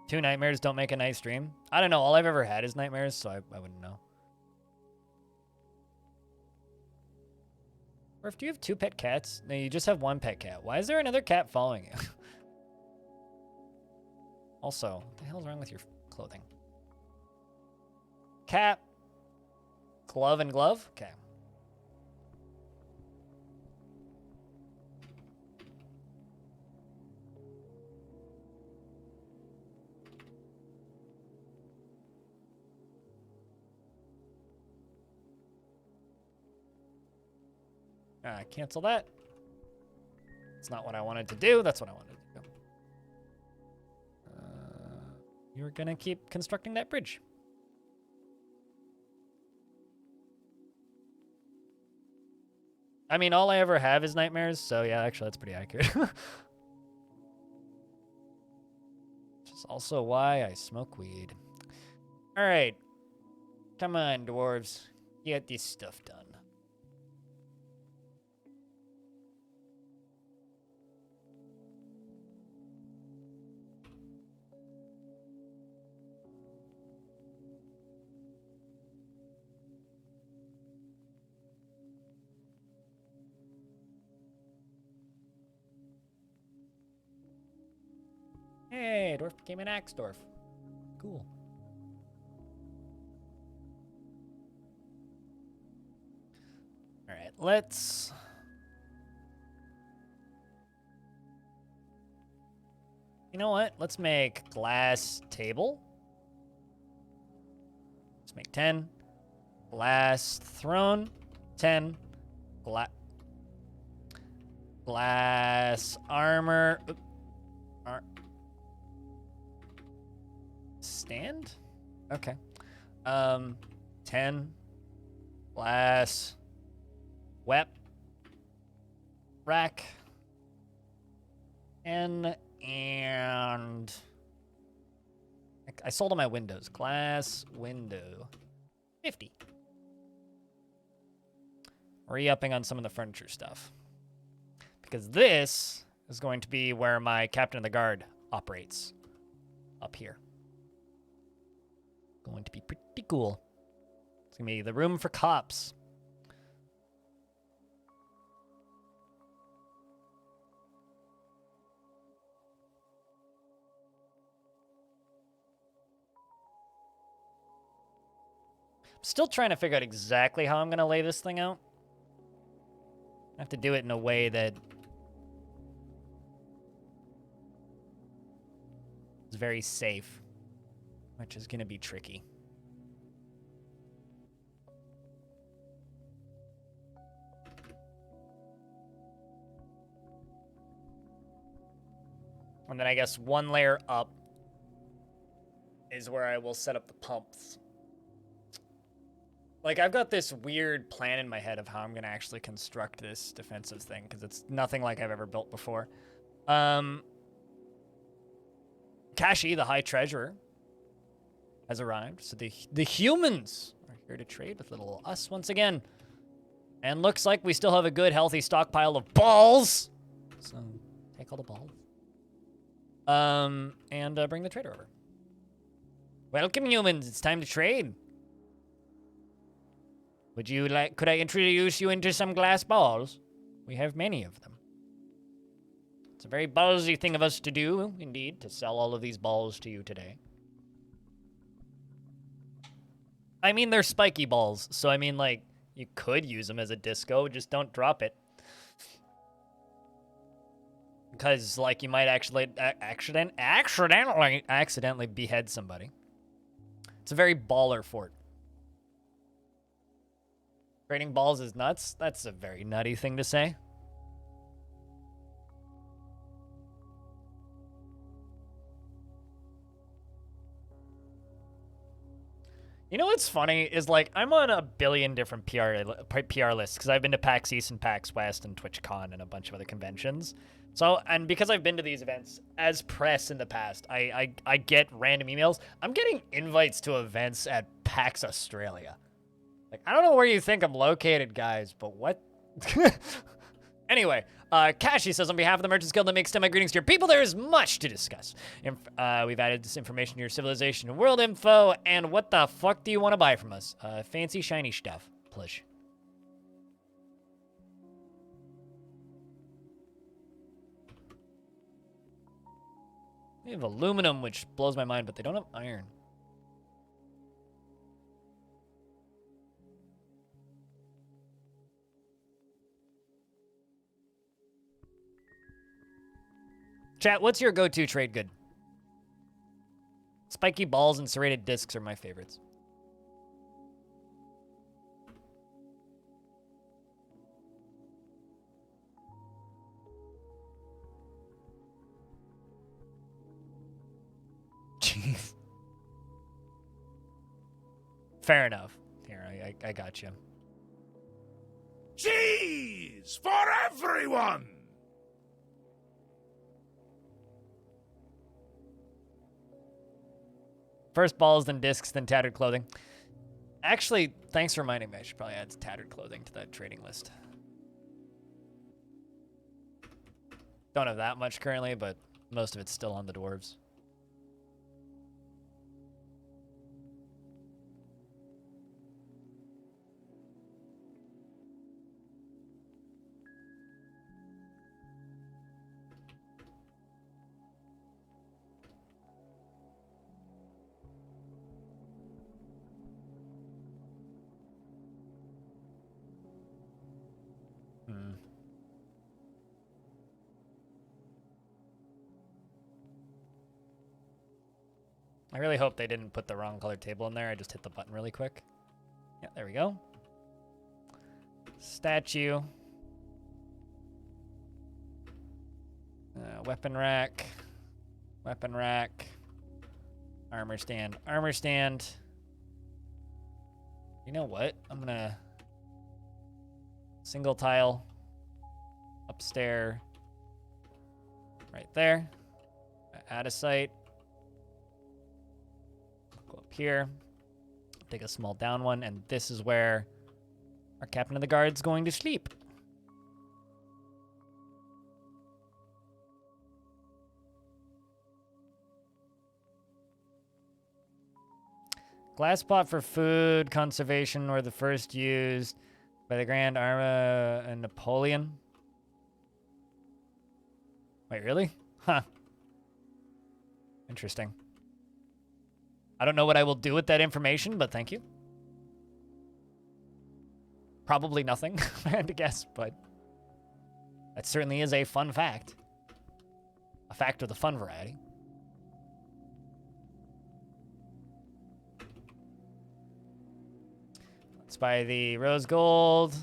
Two nightmares don't make a nice dream. I don't know. All I've ever had is nightmares, so I wouldn't know. Or if do you have two pet cats? No, you just have one pet cat. Why is there another cat following you? Also, what the hell's wrong with your clothing? Cat. Glove and glove? Okay. Cancel that. It's not what I wanted to do. That's what I wanted to do. You're gonna keep constructing that bridge. I mean, all I ever have is nightmares, so yeah, actually, that's pretty accurate. Which is also why I smoke weed. All right. Come on, dwarves. Get this stuff done. Hey, Dwarf became an axe dwarf. Cool. All right, let's... You know what? Let's make glass table. Let's make 10. Glass throne. 10. Glass armor. Stand? Okay. 10. Glass. Rack. And I sold all my windows. Glass window. 50. Re-upping on some of the furniture stuff. Because this is going to be where my captain of the guard operates. Up here. Going to be pretty cool. It's going to be the room for cops. Still trying to figure out exactly how I'm going to lay this thing out. I have to do it in a way that is very safe, which is going to be tricky. And then I guess one layer up is where I will set up the pumps. Like, I've got this weird plan in my head of how I'm going to actually construct this defensive thing, because it's nothing like I've ever built before. Kashi, the High Treasurer, has arrived. So the humans are here to trade with little us once again. And looks like we still have a good, healthy stockpile of balls. So, take all the balls. And bring the trader over. Welcome, humans. It's time to trade. Would you like, could I introduce you into some glass balls? We have many of them. It's a very ballsy thing of us to do, indeed, to sell all of these balls to you today. I mean, they're spiky balls, so I mean, like, you could use them as a disco, just don't drop it. Because, like, you might actually accidentally behead somebody. It's a very baller fort. Trading balls is nuts? That's a very nutty thing to say. You know what's funny is like I'm on a billion different PR lists because I've been to PAX East and PAX West and TwitchCon and a bunch of other conventions. So, and because I've been to these events as press in the past, I get random emails. I'm getting invites to events at PAX Australia. Like, I don't know where you think I'm located, guys, but what? Anyway, Kashi says, on behalf of the Merchants Guild that makes my greetings to your people, there is much to discuss. We've added this information to your civilization and world info, and what the fuck do you want to buy from us? Fancy shiny stuff, plush. They have aluminum, which blows my mind, but they don't have iron. Chat, what's your go-to trade good? Spiky balls and serrated discs are my favorites. Jeez. Fair enough. Here, I got you. Cheese for everyone! First balls, then discs, then tattered clothing. Actually, thanks for reminding me. I should probably add tattered clothing to that trading list. Don't have that much currently, but most of it's still on the dwarves. I really hope they didn't put the wrong colored table in there. I just hit the button really quick. Yeah, there we go. Statue. Weapon rack. Weapon rack. Armor stand. Armor stand. You know what? I'm gonna... Single tile. Upstairs. Right there. Add a site. Go up here. Take a small down one, and this is where our captain of the guard's going to sleep. Glass pot for food conservation were the first used by the Grand Arma and Napoleon. Wait, really? Huh. Interesting. I don't know what I will do with that information, but thank you. Probably nothing, if I had to guess, but that certainly is a fun fact. A fact of the fun variety. Let's buy the rose gold,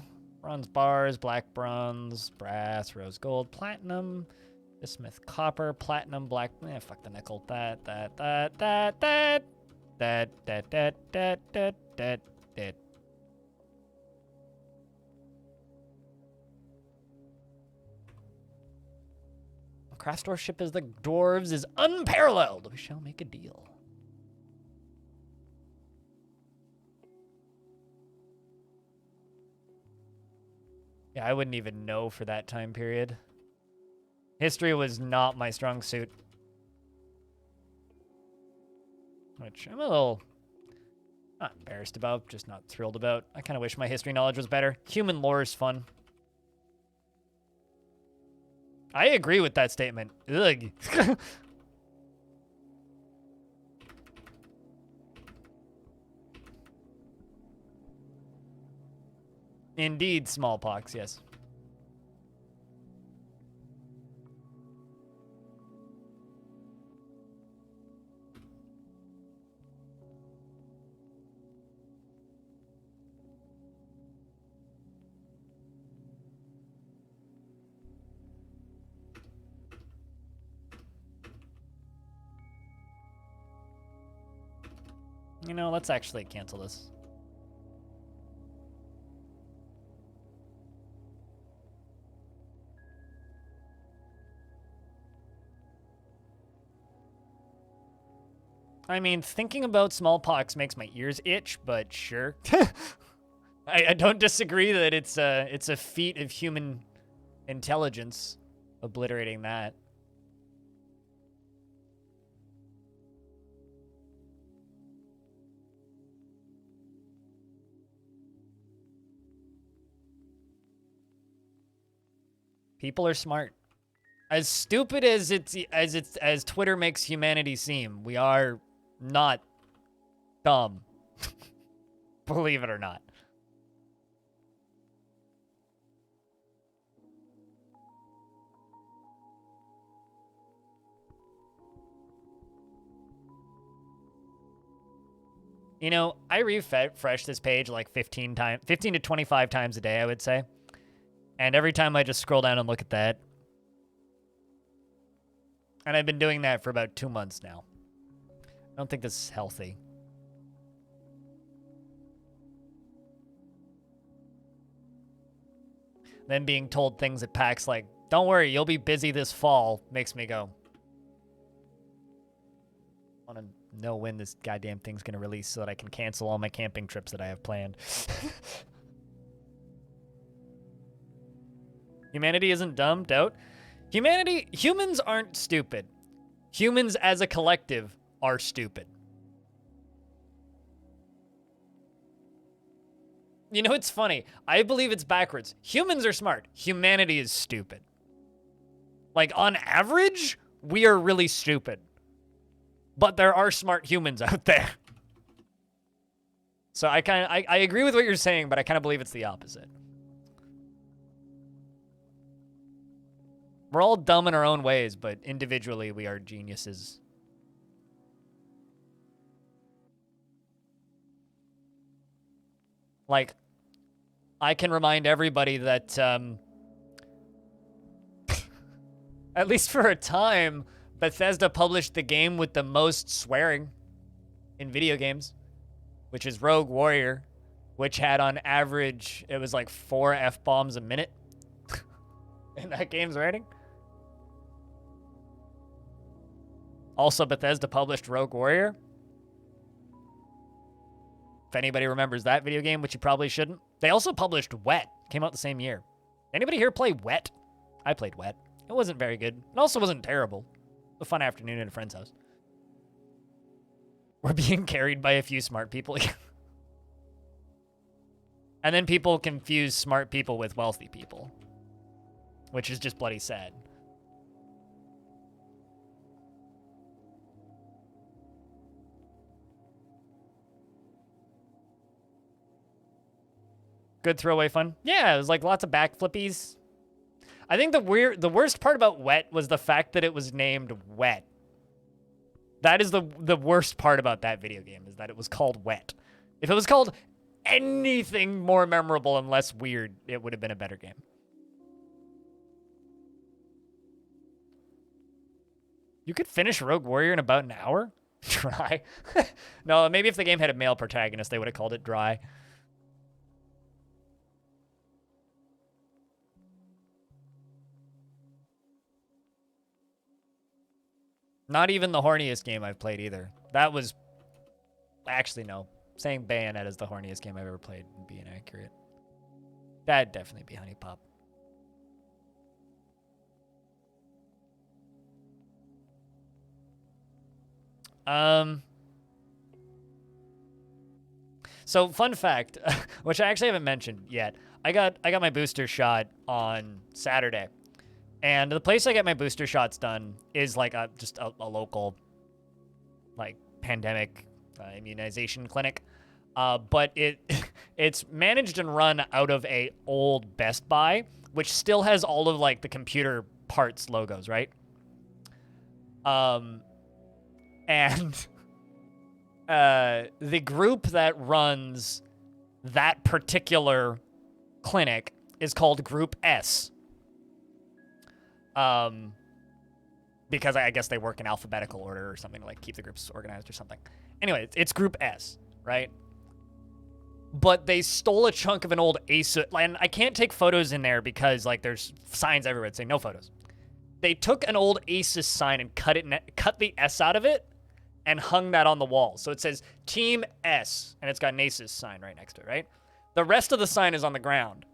bronze bars, black bronze, brass, rose gold, platinum, bismuth, copper, platinum, black, fuck the nickel, that. Craftsdwarfship as the dwarves is unparalleled. We shall make a deal. Yeah, I wouldn't even know for that time period. History was not my strong suit. Which I'm a little not embarrassed about, just not thrilled about. I kind of wish my history knowledge was better. Human lore is fun. I agree with that statement. Ugh. Indeed, smallpox, yes. You know, let's actually cancel this. I mean, thinking about smallpox makes my ears itch, but sure. I don't disagree that it's a feat of human intelligence obliterating that. People are smart. As stupid as Twitter makes humanity seem, we are not dumb. Believe it or not. You know, I refresh this page like 15 to 25 times a day, I would say. And every time I just scroll down and look at that. And I've been doing that for about 2 months now. I don't think this is healthy. Then being told things at PAX like, don't worry, you'll be busy this fall, makes me go, I want to know when this goddamn thing's going to release so that I can cancel all my camping trips that I have planned. Humanity isn't dumb, doubt. Humans aren't stupid. Humans as a collective are stupid. You know, it's funny. I believe it's backwards. Humans are smart. Humanity is stupid. Like, on average, we are really stupid. But there are smart humans out there. So I agree with what you're saying, but I kind of believe it's the opposite. We're all dumb in our own ways, but individually we are geniuses. Like, I can remind everybody that, at least for a time, Bethesda published the game with the most swearing in video games, which is Rogue Warrior, which had on average, it was like 4 F-bombs a minute in that game's rating. Also, Bethesda published Rogue Warrior. If anybody remembers that video game, which you probably shouldn't. They also published Wet. Came out the same year. Anybody here play Wet? I played Wet. It wasn't very good. It also wasn't terrible. A fun afternoon at a friend's house. We're being carried by a few smart people. And then people confuse smart people with wealthy people. Which is just bloody sad. Good throwaway fun. Yeah, it was like lots of backflippies. I think the worst part about Wet was the fact that it was named Wet. That is the worst part about that video game, is that it was called Wet. If it was called anything more memorable and less weird, it would have been a better game. You could finish Rogue Warrior in about an hour? Dry. No, maybe if the game had a male protagonist, they would have called it Dry. Not even the horniest game I've played either. That was... Actually, no. Saying Bayonet is the horniest game I've ever played would be inaccurate. That'd definitely be Honey Pop. So, fun fact, which I actually haven't mentioned yet. I got my booster shot on Saturday. And the place I get my booster shots done is like just a local, like, pandemic immunization clinic. But it's managed and run out of a old Best Buy, which still has all of, like, the computer parts logos, right? And the group that runs that particular clinic is called Group S. because I guess they work in alphabetical order or something, like keep the groups organized or something. Anyway, it's Group S, right? But they stole a chunk of an old ASUS, and I can't take photos in there because like there's signs everywhere that say no photos. They took an old ASUS sign and cut the S out of it and hung that on the wall. So it says Team S, and it's got an ASUS sign right next to it, right? The rest of the sign is on the ground.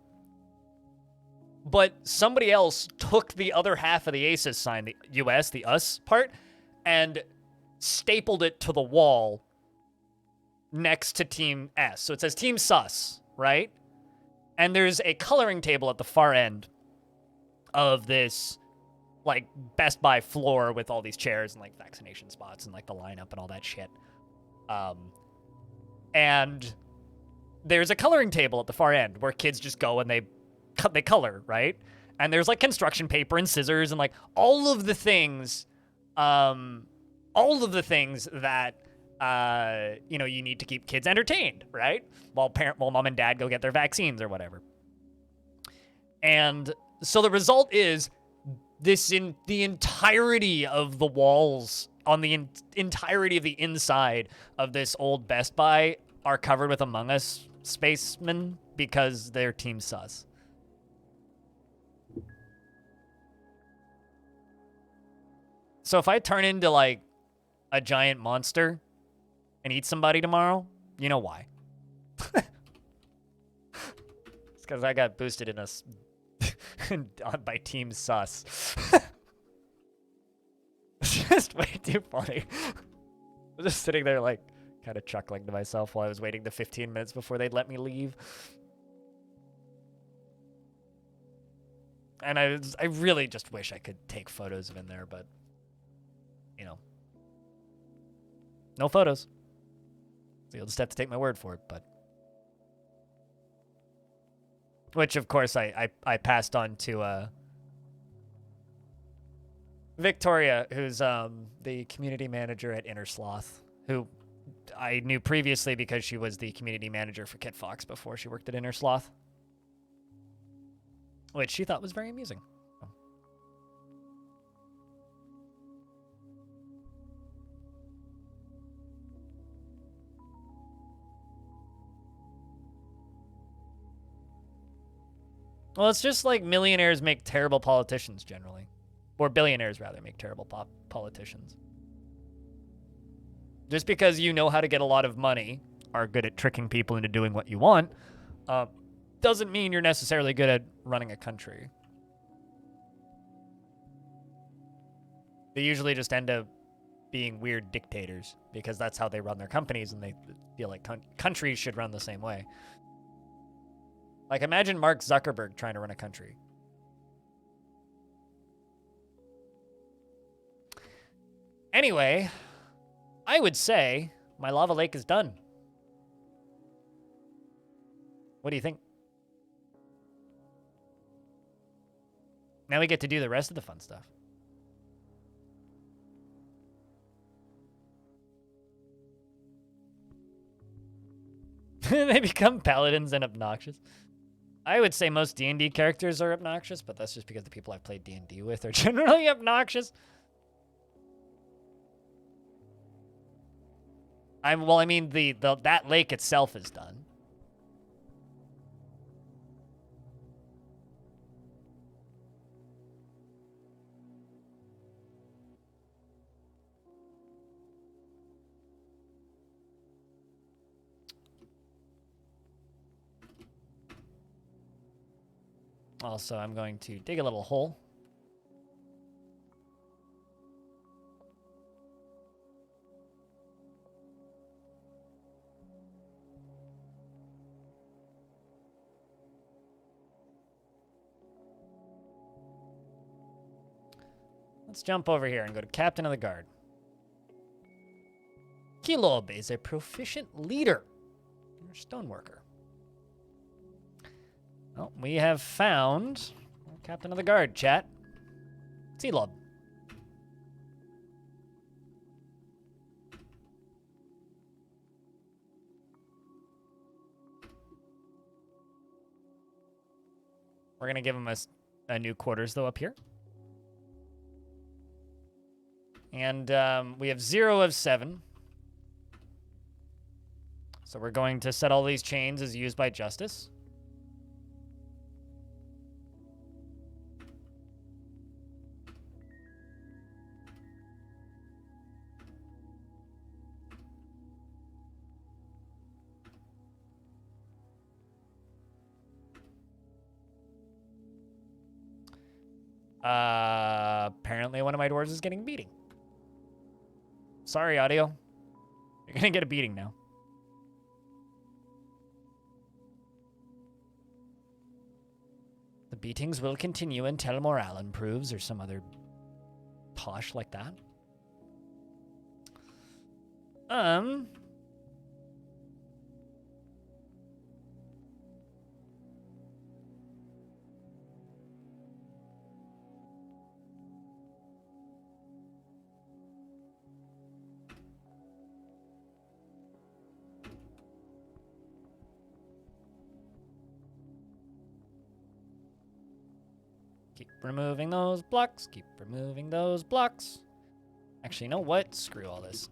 But somebody else took the other half of the ASUS sign, the US, the US part, and stapled it to the wall next to Team S. So it says Team Sus, right? And there's a coloring table at the far end of this, like, Best Buy floor with all these chairs and, like, vaccination spots and, like, the lineup and all that shit. And there's a coloring table at the far end where kids just go and they color, right? And there's, like, construction paper and scissors and, like, all of the things that you know, you need to keep kids entertained, right? While mom and dad go get their vaccines or whatever. And so the result is the entirety of the walls on the entirety of the inside of this old Best Buy are covered with Among Us spacemen because they're Team Sus. So if I turn into like a giant monster and eat somebody tomorrow, you know why. It's because I got boosted in by Team Sus. It's just way too funny. I was just sitting there like kind of chuckling to myself while I was waiting the 15 minutes before they'd let me leave. And I really just wish I could take photos of in there, but you know, no photos. So you'll just have to take my word for it, but... Which, of course, I passed on to Victoria, who's the community manager at Inner Sloth, who I knew previously because she was the community manager for Kit Fox before she worked at Inner Sloth. Which she thought was very amusing. Well, it's just like millionaires make terrible politicians generally. Or billionaires, rather, make terrible politicians. Just because you know how to get a lot of money, are good at tricking people into doing what you want, doesn't mean you're necessarily good at running a country. They usually just end up being weird dictators because that's how they run their companies, and they feel like countries should run the same way. Like, imagine Mark Zuckerberg trying to run a country. Anyway, I would say my lava lake is done. What do you think? Now we get to do the rest of the fun stuff. They become paladins and obnoxious. I would say most D&D characters are obnoxious, but that's just because the people I've played D&D with are generally obnoxious. Well, I mean, that lake itself is done. Also, I'm going to dig a little hole. Let's jump over here and go to Captain of the Guard. Kilob is a proficient leader. You're a stoneworker. Well, we have found Captain of the Guard, chat. Kilob. We're going to give him a new quarters, though, up here. And we have 0 of 7. So we're going to set all these chains as used by justice. Apparently one of my dwarves is getting beating. Sorry, audio. You're gonna get a beating now. The beatings will continue until morale improves or some other tosh like that. Keep removing those blocks. Keep removing those blocks. Actually, you know what? Screw all this.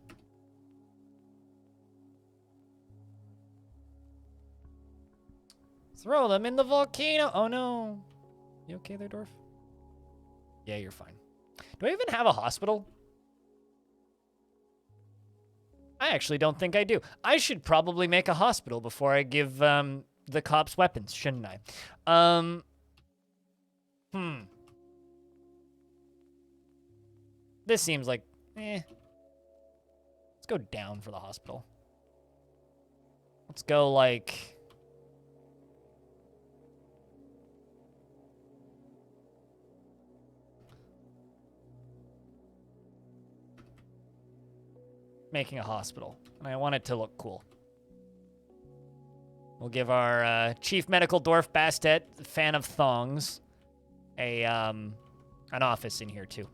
Throw them in the volcano. Oh, no. You okay there, Dwarf? Yeah, you're fine. Do I even have a hospital? I actually don't think I do. I should probably make a hospital before I give the cops weapons, shouldn't I? This seems like, Let's go down for the hospital. Let's go, like... making a hospital. And I want it to look cool. We'll give our chief medical dwarf Bastet, fan of thongs, an office in here too.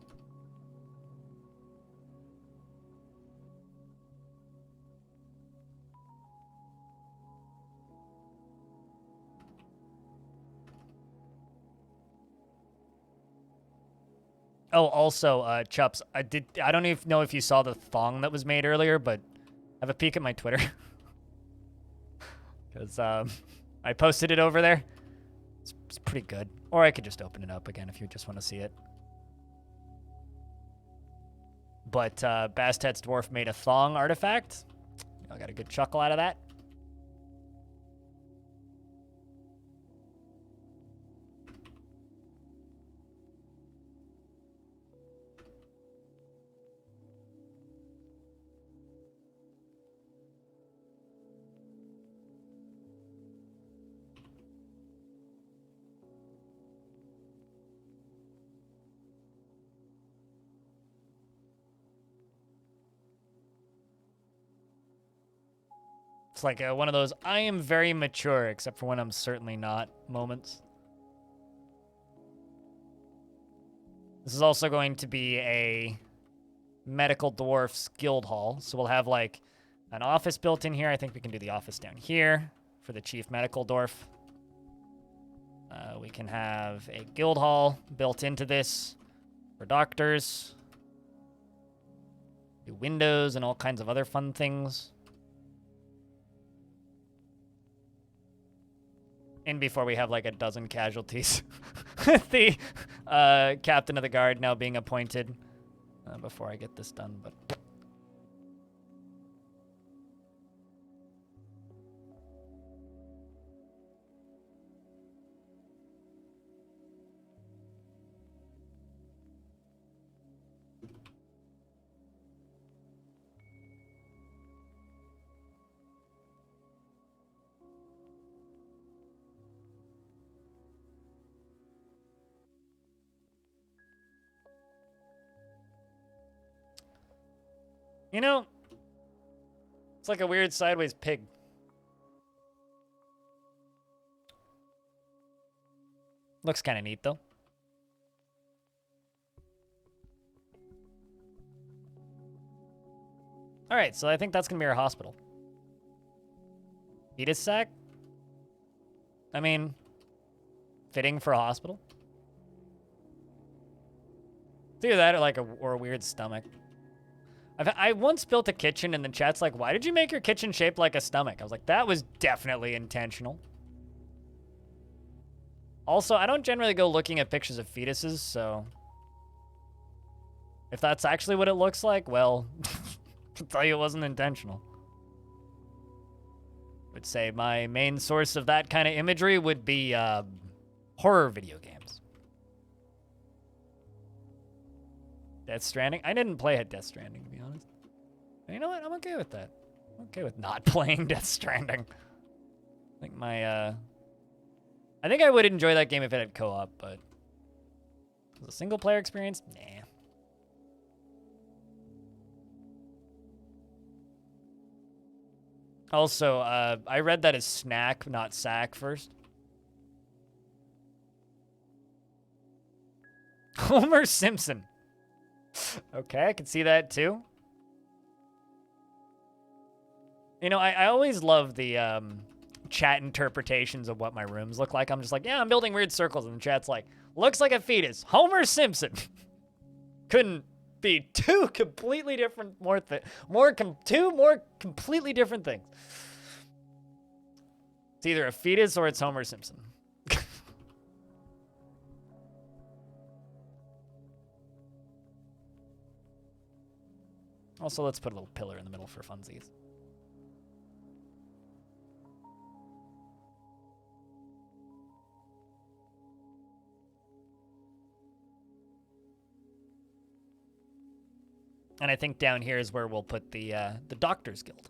Oh, also, Chups, I don't even know if you saw the thong that was made earlier, but have a peek at my Twitter. Because I posted it over there. It's pretty good. Or I could just open it up again if you just want to see it. But Bastet's dwarf made a thong artifact. I got a good chuckle out of that. It's like one of those, I am very mature, except for when I'm certainly not moments. This is also going to be a medical dwarf's guild hall. So we'll have like an office built in here. I think we can do the office down here for the chief medical dwarf. We can have a guild hall built into this for doctors. Do windows and all kinds of other fun things. And before we have like a dozen casualties. The captain of the guard now being appointed before I get this done, but... You know, it's like a weird sideways pig. Looks kind of neat, though. All right, so I think that's going to be our hospital. Fetus sack? I mean, fitting for a hospital. It's either that or like or a weird stomach. I once built a kitchen and the chat's like, why did you make your kitchen shaped like a stomach? I was like, that was definitely intentional. Also, I don't generally go looking at pictures of fetuses, so if that's actually what it looks like, well, I'll tell you it wasn't intentional. I would say my main source of that kind of imagery would be horror video games. Death Stranding? I didn't play at Death Stranding, to be honest. And you know what? I'm okay with that. I'm okay with not playing Death Stranding. I think my, I think I would enjoy that game if it had co-op, but as a single-player experience, nah. Also, I read that as snack, not sack first. Homer Simpson. Okay, I can see that too. You know, I always love the chat interpretations of what my rooms look like. I'm just like, yeah, I'm building weird circles, and the chat's like, looks like a fetus. Homer Simpson. Couldn't be two completely different, two more completely different things. It's either a fetus or it's Homer Simpson. Also, let's put a little pillar in the middle for funsies. And I think down here is where we'll put the Doctor's Guild.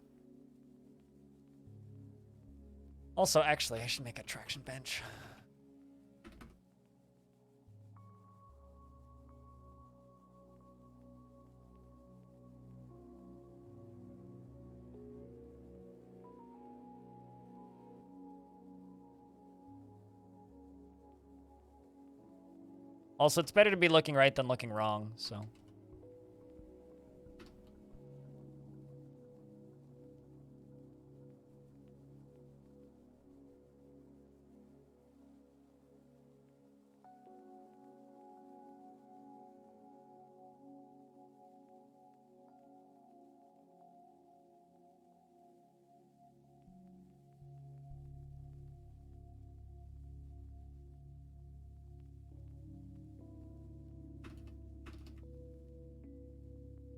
Also, actually, I should make a traction bench. Also, it's better to be looking right than looking wrong, so.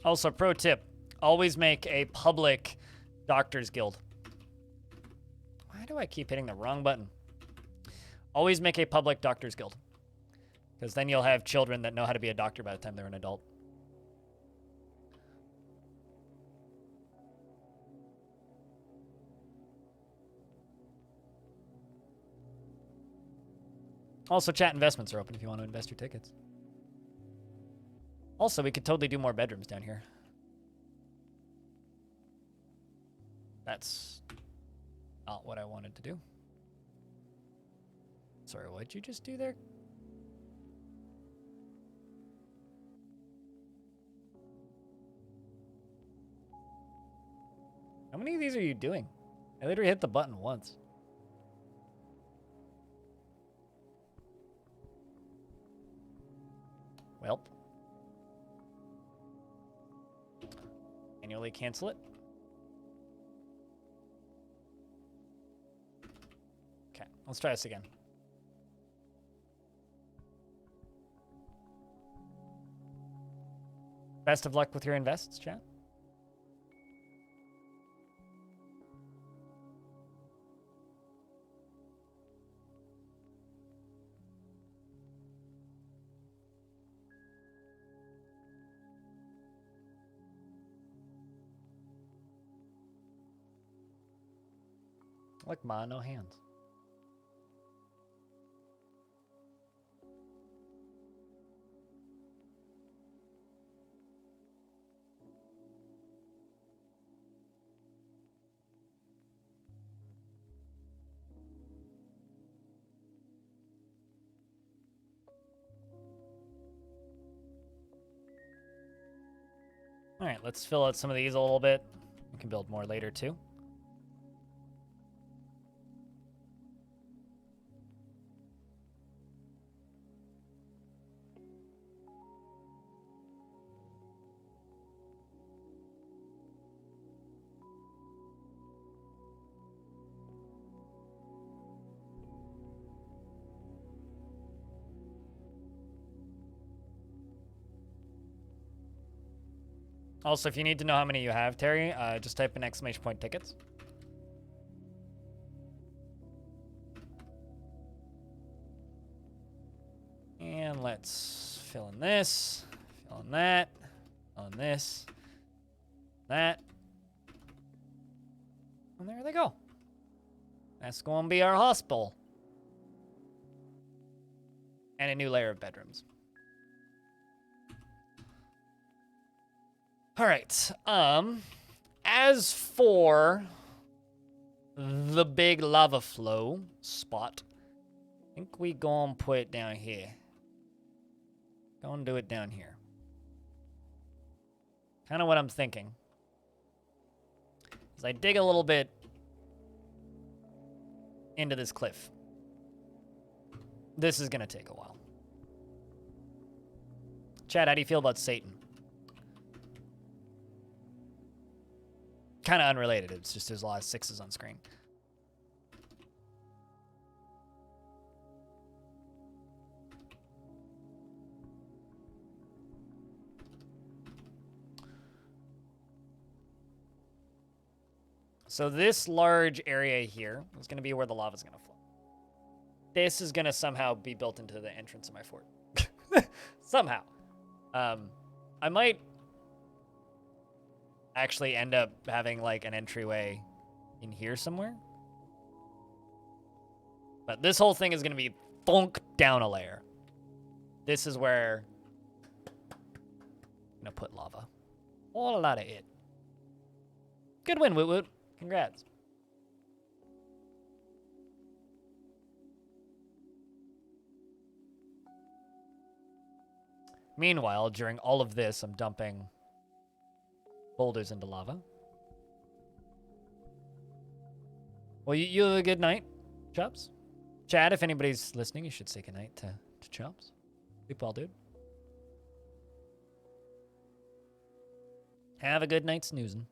Also, pro tip, always make a public Doctor's Guild. Why do I keep hitting the wrong button? Always make a public Doctor's Guild. Because then you'll have children that know how to be a doctor by the time they're an adult. Also, chat investments are open if you want to invest your tickets. Also, we could totally do more bedrooms down here. That's not what I wanted to do. Sorry, what'd you just do there? How many of these are you doing? I literally hit the button once. Welp. Manually cancel it. Okay, let's try this again. Best of luck with your invests, chat. Like Ma, no hands. All right, let's fill out some of these a little bit. We can build more later too. Also, if you need to know how many you have, Terry, just type in ! tickets. And let's fill in this, fill in that, fill in this, that. And there they go. That's going to be our hospital. And a new layer of bedrooms. All right. As for the big lava flow spot, I think we gonna put it down here. Gonna do it down here. Kind of what I'm thinking. As I dig a little bit into this cliff. This is gonna take a while. Chad, how do you feel about Satan? Kind of unrelated. It's just there's a lot of 6s on screen. So this large area here is going to be where the lava is going to flow. This is going to somehow be built into the entrance of my fort. Somehow. I might actually end up having like an entryway in here somewhere. But this whole thing is going to be thunk down a layer. This is where I'm going to put lava. All a lot of it. Good win, Woot Woot. Congrats. Meanwhile, during all of this, I'm dumping boulders into lava. Well, you have a good night, Chops. Chad, if anybody's listening, you should say good night to Chops. Sleep well, dude. Have a good night snoozing.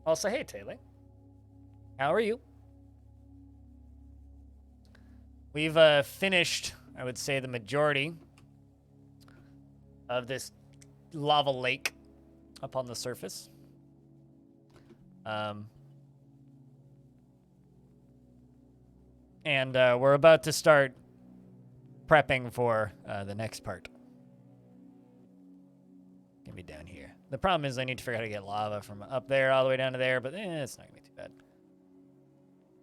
Also, hey, Taylor. How are you? We've finished, I would say, the majority of this lava lake up on the surface. And we're about to start prepping for the next part. Gonna be down here. The problem is I need to figure out how to get lava from up there all the way down to there, but it's not gonna be too bad.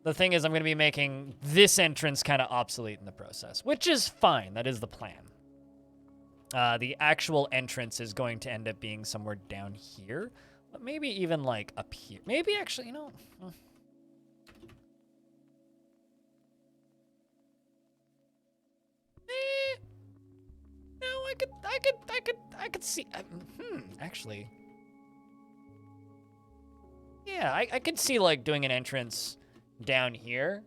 The thing is I'm gonna be making this entrance kind of obsolete in the process, which is fine. That is the plan. The actual entrance is going to end up being somewhere down here, but maybe even like up here. Maybe actually, you know. No, I could see. Actually. Yeah, I could see like doing an entrance down here,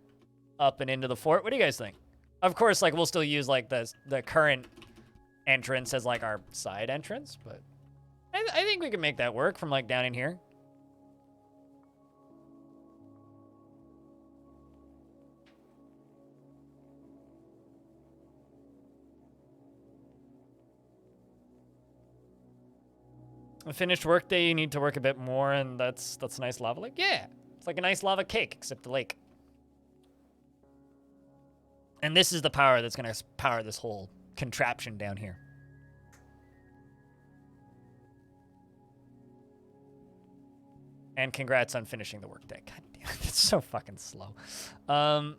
up and into the fort. What do you guys think? Of course, like we'll still use like the current entrance as like our side entrance, but I think we can make that work from like down in here. A finished work day, you need to work a bit more, and that's a nice lava lake. Yeah, it's like a nice lava cake, except the lake. And this is the power that's gonna power this whole contraption down here. And congrats on finishing the workday. God damn it, it's so fucking slow. I'm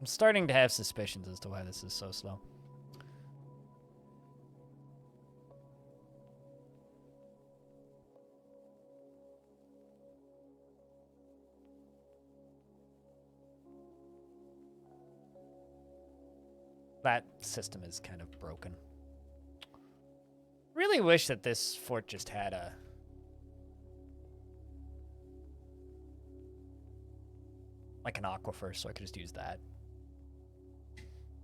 starting to have suspicions as to why this is so slow. That system is kind of broken. Really wish that this fort just had like an aquifer, so I could just use that.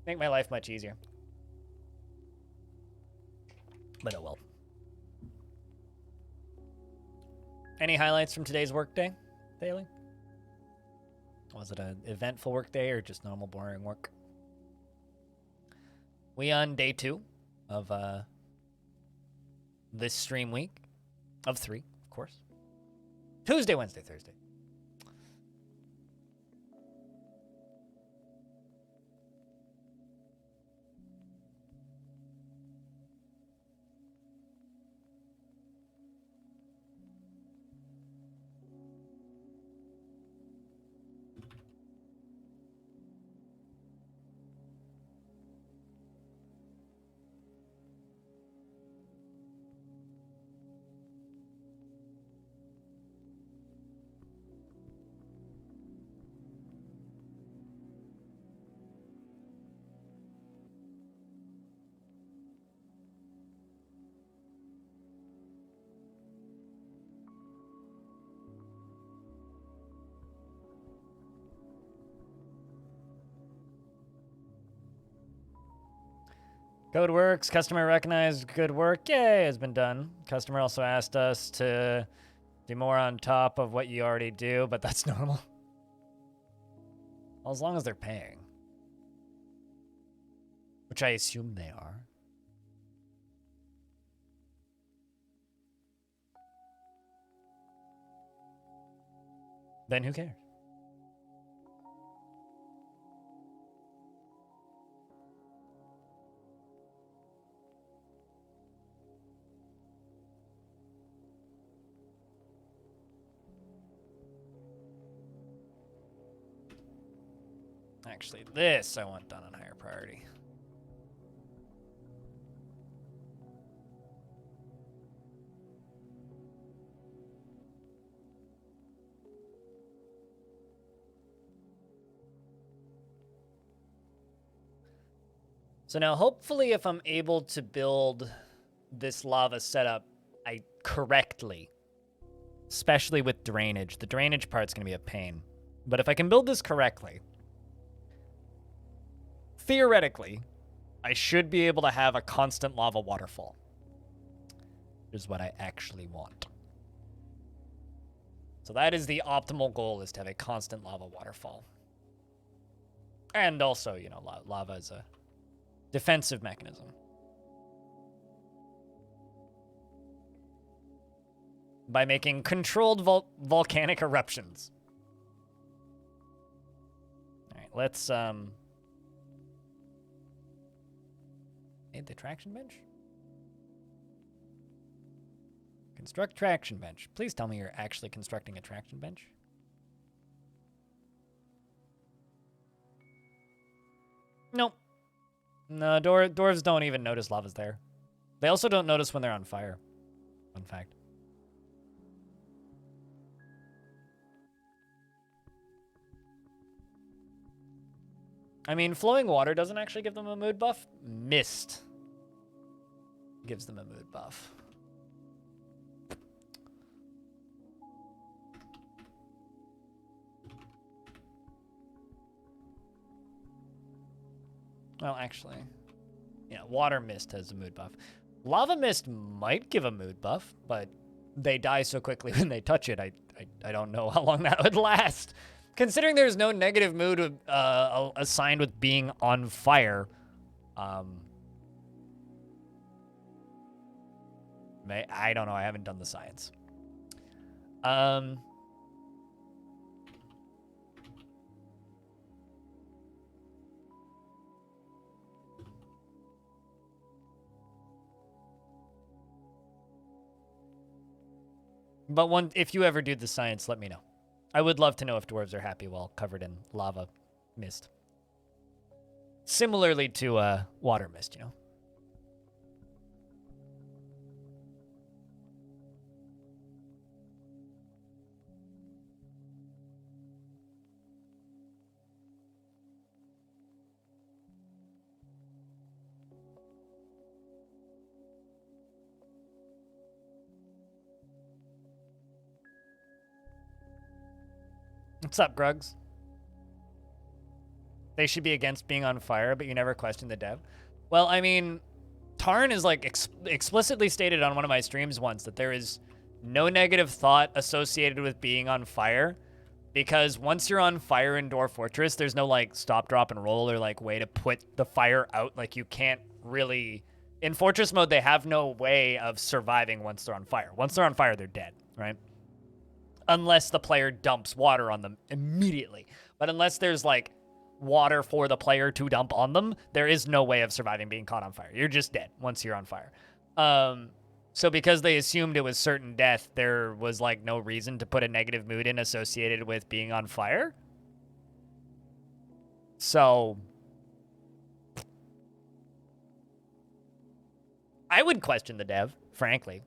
Make my life much easier. But oh well. Any highlights from today's workday, Daily? Was it an eventful workday or just normal boring work? We on day 2 of this stream week of 3, of course. Tuesday, Wednesday, Thursday. Code works. Customer recognized good work. Yay, has been done. Customer also asked us to do more on top of what you already do, but that's normal. Well, as long as they're paying. Which I assume they are. Then who cares? Actually, this I want done on higher priority. So now, hopefully, if I'm able to build this lava setup correctly, especially with drainage, the drainage part's going to be a pain. But if I can build this correctly, theoretically, I should be able to have a constant lava waterfall. Is what I actually want. So that is the optimal goal, is to have a constant lava waterfall. And also, you know, lava is a defensive mechanism. By making controlled volcanic eruptions. All right, let's made the traction bench? Construct traction bench. Please tell me you're actually constructing a traction bench. Nope. No, dwarves don't even notice lava's there. They also don't notice when they're on fire. Fun fact. I mean, flowing water doesn't actually give them a mood buff. Mist gives them a mood buff. Well, actually, yeah, water mist has a mood buff. Lava mist might give a mood buff, but they die so quickly when they touch it, I don't know how long that would last. Considering there's no negative mood assigned with being on fire, I don't know. I haven't done the science. But if you ever do the science, let me know. I would love to know if dwarves are happy while covered in lava mist. Similarly to water mist, you know? What's up, Grugs? They should be against being on fire, but you never question the dev. Well, I mean, Tarn is like explicitly stated on one of my streams once that there is no negative thought associated with being on fire, because once you're on fire in Dwarf Fortress, there's no like stop, drop, and roll or like way to put the fire out. Like you can't really, in Fortress mode, they have no way of surviving once they're on fire. Once they're on fire, they're dead, right? Unless the player dumps water on them immediately. But unless there's like water for the player to dump on them, there is no way of surviving being caught on fire. You're just dead once you're on fire. So because they assumed it was certain death, there was like no reason to put a negative mood in associated with being on fire. So I would question the dev, frankly,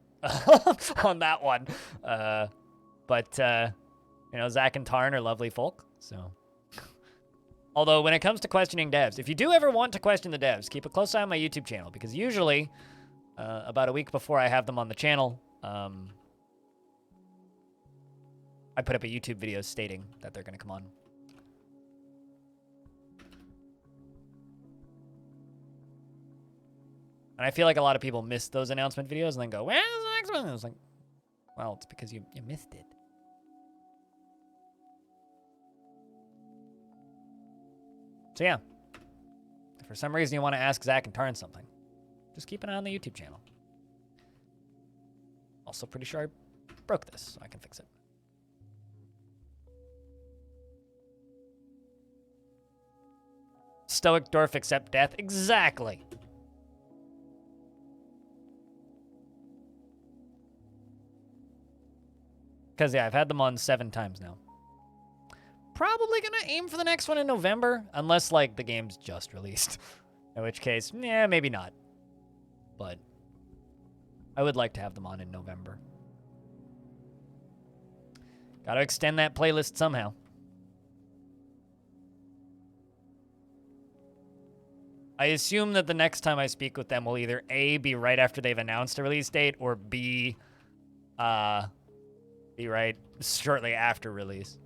on that one. But you know, Zach and Tarn are lovely folk, so. Although, when it comes to questioning devs, if you do ever want to question the devs, keep a close eye on my YouTube channel, because usually, about a week before I have them on the channel, I put up a YouTube video stating that they're going to come on. And I feel like a lot of people miss those announcement videos and then go, where's the next one? And it's like, well, it's because you missed it. So yeah, if for some reason you want to ask Zach and Tarn something, just keep an eye on the YouTube channel. Also pretty sure I broke this, so I can fix it. Stoic Dwarf accept death? Exactly. Because yeah, I've had them on 7 times now. Probably gonna aim for the next one in November, unless like the game's just released. In which case, yeah, maybe not. But I would like to have them on in November. Gotta extend that playlist somehow. I assume that the next time I speak with them will either A, be right after they've announced a release date, or B, be right shortly after release.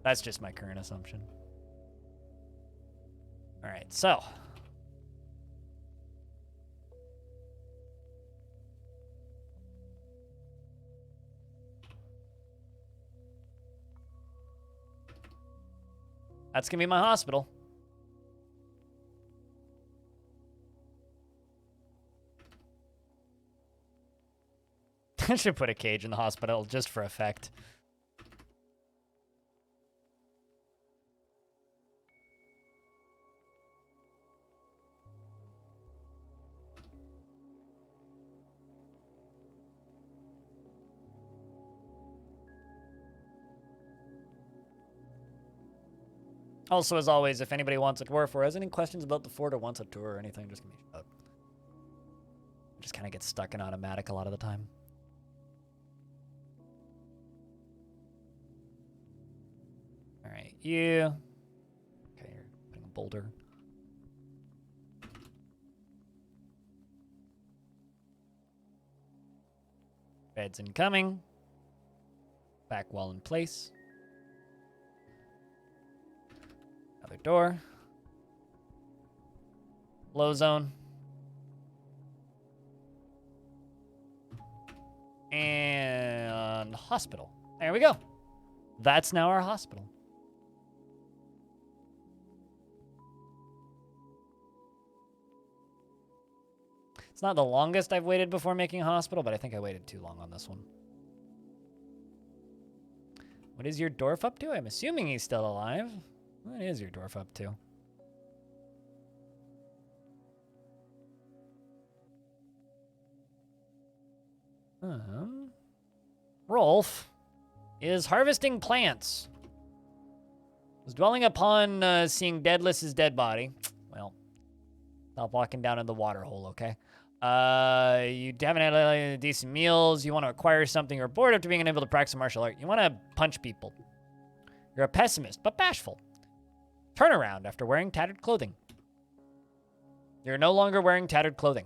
That's just my current assumption. All right, so. That's gonna be my hospital. I should put a cage in the hospital just for effect. Also, as always, if anybody wants a dwarf or has any questions about the fort or wants a tour or anything, just give me a shout. I just kind of get stuck in automatic a lot of the time. All right, you. Okay, you're putting a boulder. Beds incoming. Back wall in place. Another door. Low zone. And hospital. There we go. That's now our hospital. It's not the longest I've waited before making a hospital, but I think I waited too long on this one. What is your dwarf up to? I'm assuming he's still alive. What is your dwarf up to? Rolf is harvesting plants. Was dwelling upon seeing Deadless's dead body. Well, stop walking down in the water hole, okay? You haven't had decent meals. You want to acquire something. You're bored after being unable to practice martial art. You want to punch people. You're a pessimist, but bashful. Turn around after wearing tattered clothing. You're no longer wearing tattered clothing.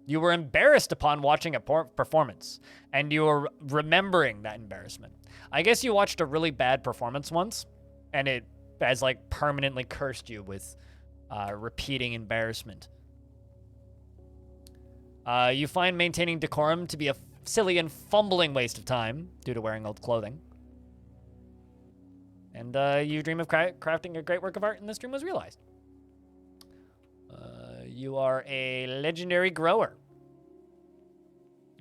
You were embarrassed upon watching a performance, and you were remembering that embarrassment. I guess you watched a really bad performance once, and it has like permanently cursed you with repeating embarrassment. You find maintaining decorum to be a silly and fumbling waste of time due to wearing old clothing. And you dream of crafting a great work of art, and this dream was realized. You are a legendary grower.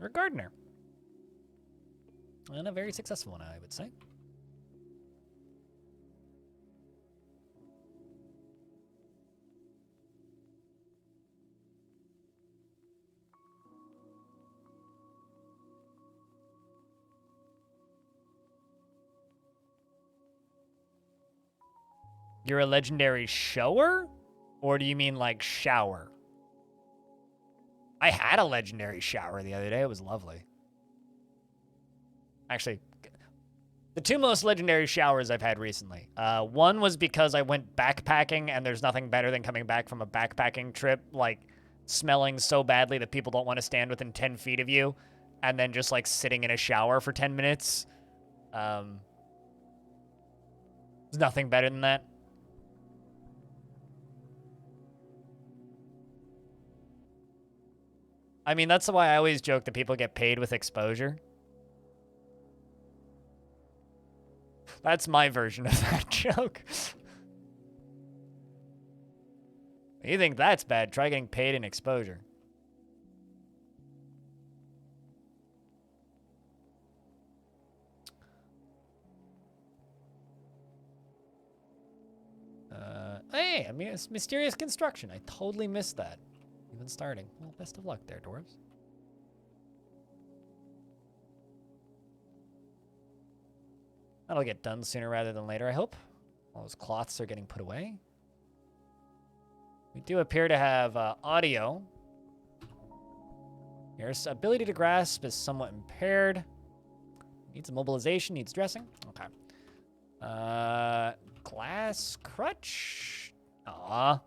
Or a gardener. And a very successful one, I would say. You're a legendary shower? Or do you mean like shower? I had a legendary shower the other day. It was lovely. Actually, the two most legendary showers I've had recently. One was because I went backpacking, and there's nothing better than coming back from a backpacking trip, like, smelling so badly that people don't want to stand within 10 feet of you, and then just, like, sitting in a shower for 10 minutes. There's nothing better than that. I mean, that's why I always joke that people get paid with exposure. That's my version of that joke. You think that's bad? Try getting paid in exposure. Hey, I mean, it's mysterious construction. I totally missed that. Even starting. Well, best of luck there, dwarves. That'll get done sooner rather than later, I hope. All those cloths are getting put away. We do appear to have audio. Here's ability to grasp is somewhat impaired. Needs immobilization, needs dressing. Okay. Glass crutch. Aw.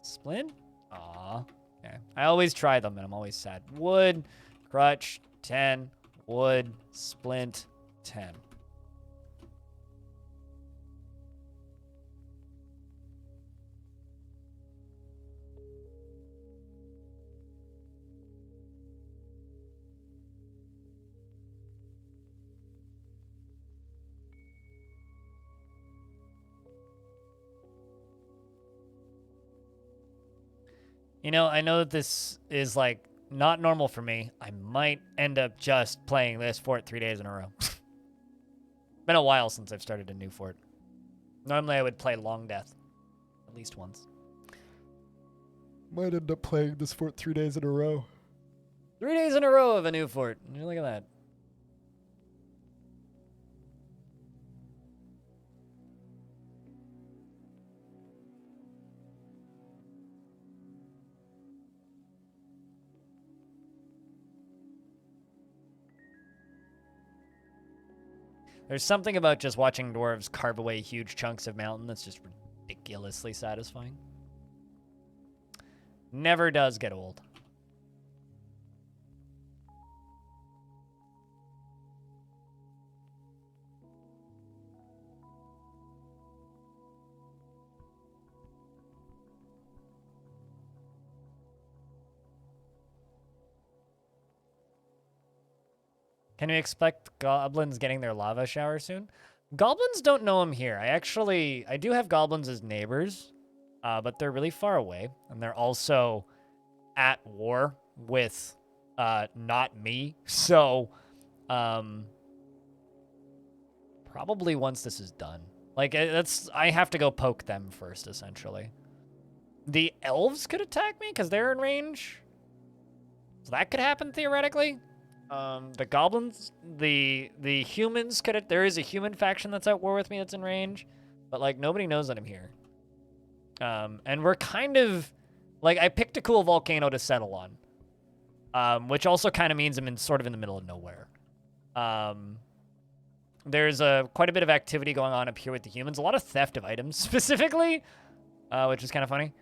Splint. Aw. Okay. I always try them, and I'm always sad. Wood, crutch, 10. Wood, splint, 10. You know, I know that this is, like, not normal for me. I might end up just playing this fort 3 days in a row. Been a while since I've started a new fort. Normally I would play Long Death. At least once. Might end up playing this fort 3 days in a row. 3 days in a row of a new fort. Look at that. There's something about just watching dwarves carve away huge chunks of mountain that's just ridiculously satisfying. Never does get old. Can we expect goblins getting their lava shower soon? Goblins don't know I'm here. I do have goblins as neighbors, but they're really far away, and they're also at war with not me. So, probably once this is done. Like, I have to go poke them first, essentially. The elves could attack me because they're in range. So that could happen, theoretically. The goblins, the humans there is a human faction that's at war with me that's in range, but like nobody knows that I'm here. And we're kind of like, I picked a cool volcano to settle on, which also kind of means I'm sort of in the middle of nowhere. There's quite a bit of activity going on up here with the humans, a lot of theft of items specifically, which is kind of funny.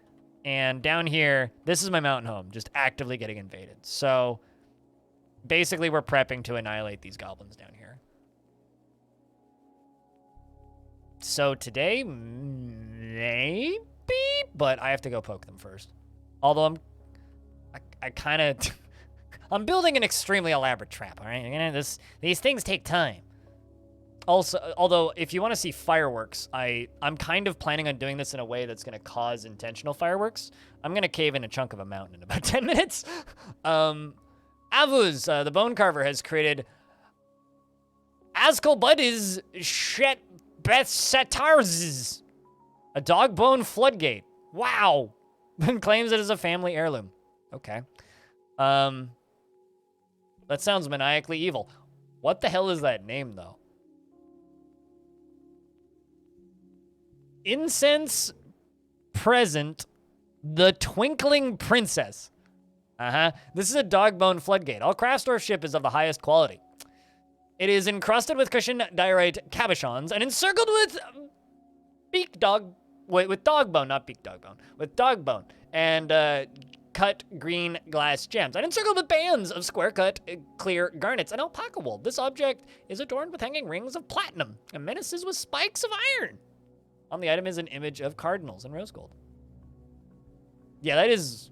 And down here, this is my mountain home, just actively getting invaded. So basically, we're prepping to annihilate these goblins down here. So today, maybe, but I have to go poke them first. Although I kind of, I'm building an extremely elaborate trap. All right, these things take time. Also, although if you want to see fireworks, I'm kind of planning on doing this in a way that's going to cause intentional fireworks. I'm going to cave in a chunk of a mountain in about 10 minutes. Avuz, the bone carver, has created Askelbuddiz Shet Beth Satarz, a dog bone floodgate. Wow. And claims it as a family heirloom. Okay. That sounds maniacally evil. What the hell is that name, though? Incense present, the Twinkling Princess. This is a dog bone floodgate. All Craftsdorf ship is of the highest quality. It is encrusted with cushioned diorite cabochons and encircled with with dog bone, not beak dog bone, with dog bone and cut green glass gems, and encircled with bands of square cut clear garnets and alpaca wool. This object is adorned with hanging rings of platinum and menaces with spikes of iron. On the item is an image of cardinals in rose gold. Yeah, that is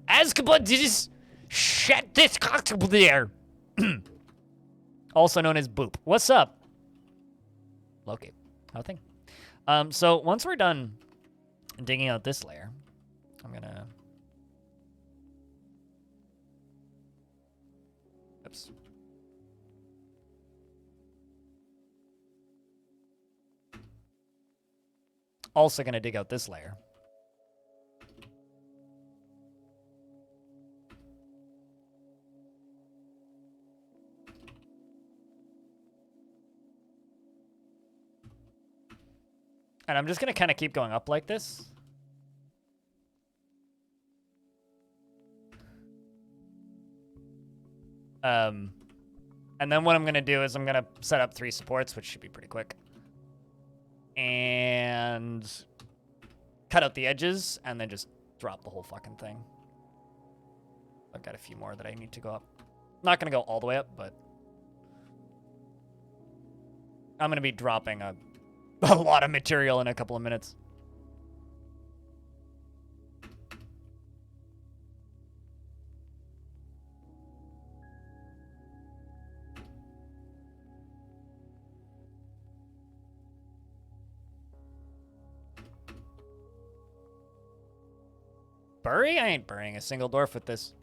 Azkaban shit this cocktail there. Also known as Boop. What's up? Loki. Nothing. So once we're done digging out this layer, I'm gonna... Oops. Also gonna dig out this layer. And I'm just going to kind of keep going up like this. And then what I'm going to do is I'm going to set up 3 supports, which should be pretty quick. And cut out the edges, and then just drop the whole fucking thing. I've got a few more that I need to go up. Not going to go all the way up, but I'm going to be dropping a lot of material in a couple of minutes. Bury? I ain't burying a single dwarf with this.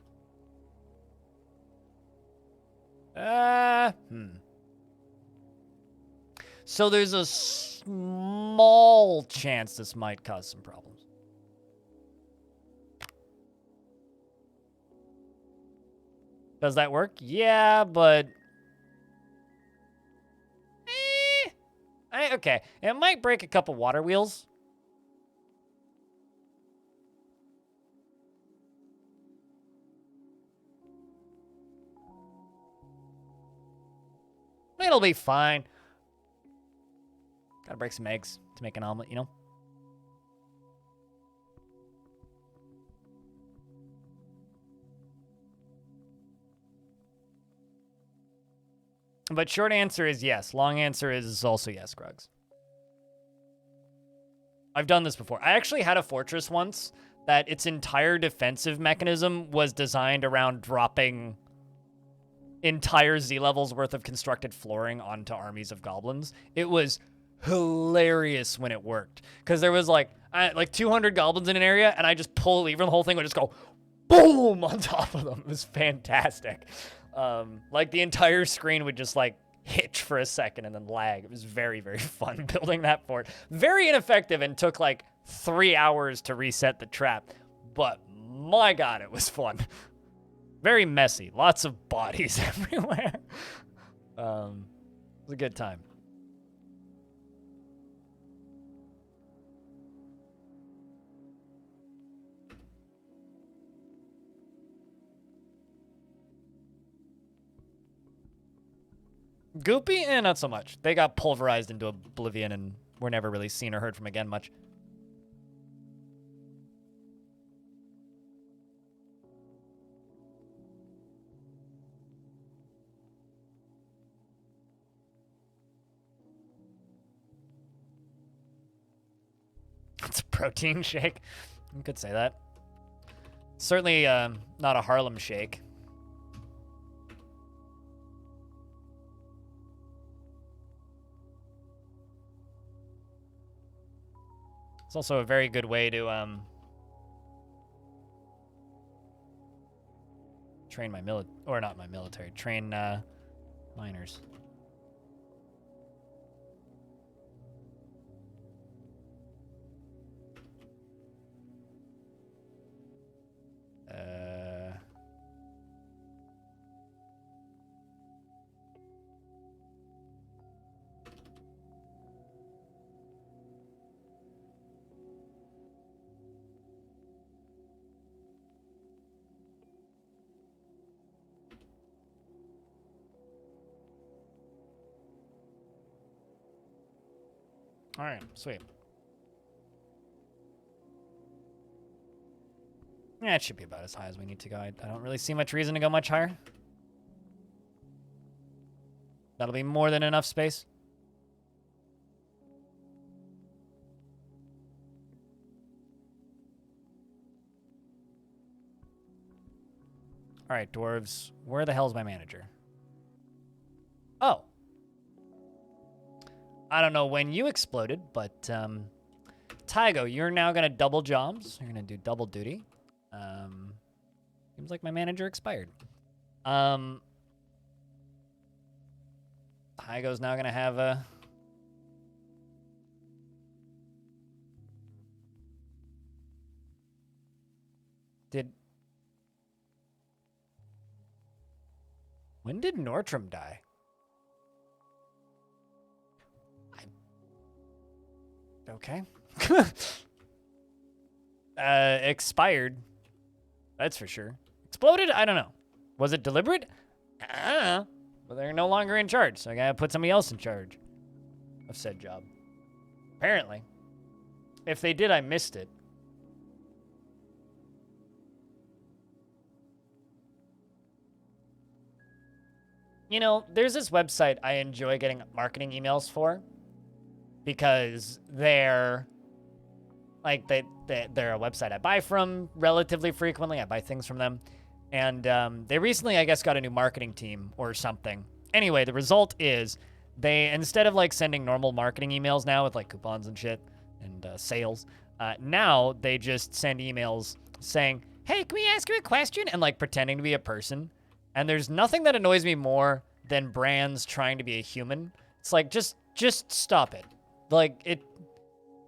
So there's a small chance this might cause some problems. Does that work? Yeah, but... okay. It might break a couple water wheels. It'll be fine. Gotta break some eggs to make an omelet, you know? But short answer is yes. Long answer is also yes, Grugs. I've done this before. I actually had a fortress once that its entire defensive mechanism was designed around dropping entire Z levels worth of constructed flooring onto armies of goblins. It was hilarious when it worked, because there was like 200 goblins in an area, and I just pull a lever and the whole thing would just go boom on top of them. It was fantastic. Like the entire screen would just like hitch for a second and then lag. It was very, very fun building that fort. Very ineffective and took like 3 hours to reset the trap, but my god, it was fun. Very messy. Lots of bodies everywhere. It was a good time. Goopy? Not so much. They got pulverized into oblivion and were never really seen or heard from again much. It's a protein shake. You could say that. Certainly not a Harlem shake. It's also a very good way to train my train miners. All right, sweet. Yeah, it should be about as high as we need to go. I don't really see much reason to go much higher. That'll be more than enough space. All right, dwarves. Where the hell's my manager? Oh. I don't know when you exploded, but Tygo, you're now going to double jobs. You're going to do double duty. Seems like my manager expired. Tygo's now going to have a... When did Nortram die? Okay. Expired. That's for sure. Exploded? I don't know. Was it deliberate? I don't know. But they're no longer in charge, so I gotta put somebody else in charge of said job. Apparently. If they did, I missed it. You know, there's this website I enjoy getting marketing emails for because they're like they're a website I buy from relatively frequently. I buy things from them. And they recently, I guess, got a new marketing team or something. Anyway, the result is they, instead of like sending normal marketing emails now with like coupons and shit and sales, now they just send emails saying, hey, can we ask you a question? And like pretending to be a person. And there's nothing that annoys me more than brands trying to be a human. It's like, just stop it. Like,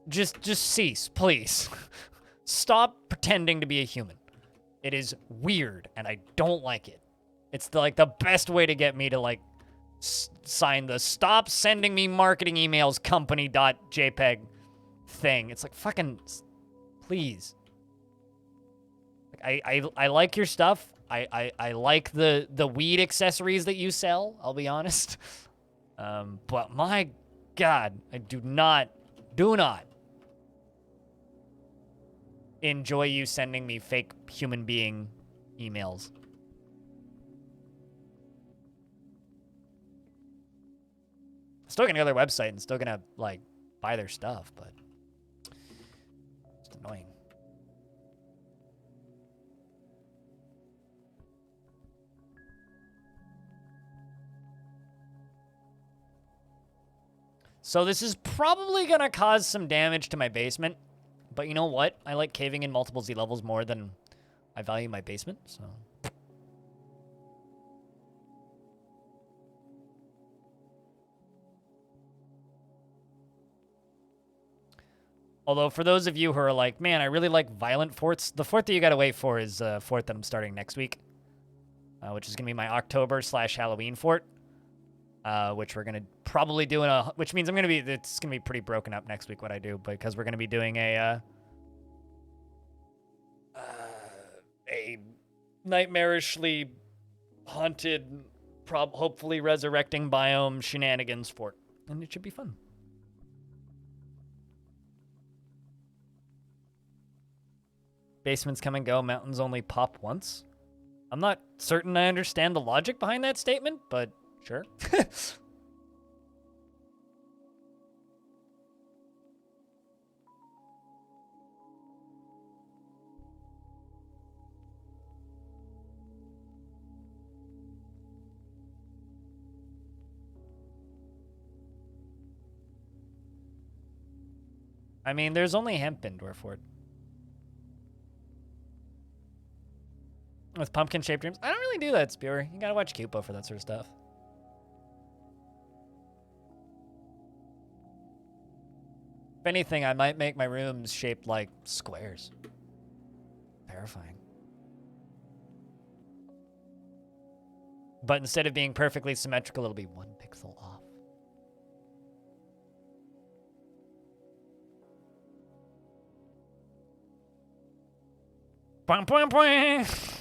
just cease, please. Stop pretending to be a human. It is weird, and I don't like it. It's the best way to get me to, like, sign the stop sending me marketing emails company.jpg thing. It's like, fucking, please. Like, I like your stuff. I like the weed accessories that you sell, I'll be honest. But my God, I do not enjoy you sending me fake human being emails. Still gonna go to their website and still gonna, like, buy their stuff, but it's annoying. So this is probably gonna cause some damage to my basement. But you know what? I like caving in multiple Z levels more than I value my basement, so. Although for those of you who are like, man, I really like violent forts, the fort that you gotta wait for is a fort that I'm starting next week, which is gonna be my October/Halloween fort, which we're gonna probably do which means it's gonna be pretty broken up next week what I do, because we're gonna be doing a nightmarishly haunted, hopefully resurrecting biome shenanigans fort, and it should be fun. Basements come and go, mountains only pop once. I'm not certain I understand the logic behind that statement, but sure. I mean, there's only hemp in Dwarford. With pumpkin-shaped rooms? I don't really do that, Spewer. You gotta watch Cupo for that sort of stuff. If anything, I might make my rooms shaped like squares. Terrifying. But instead of being perfectly symmetrical, it'll be 1 pixel off. Boing, boing, boing.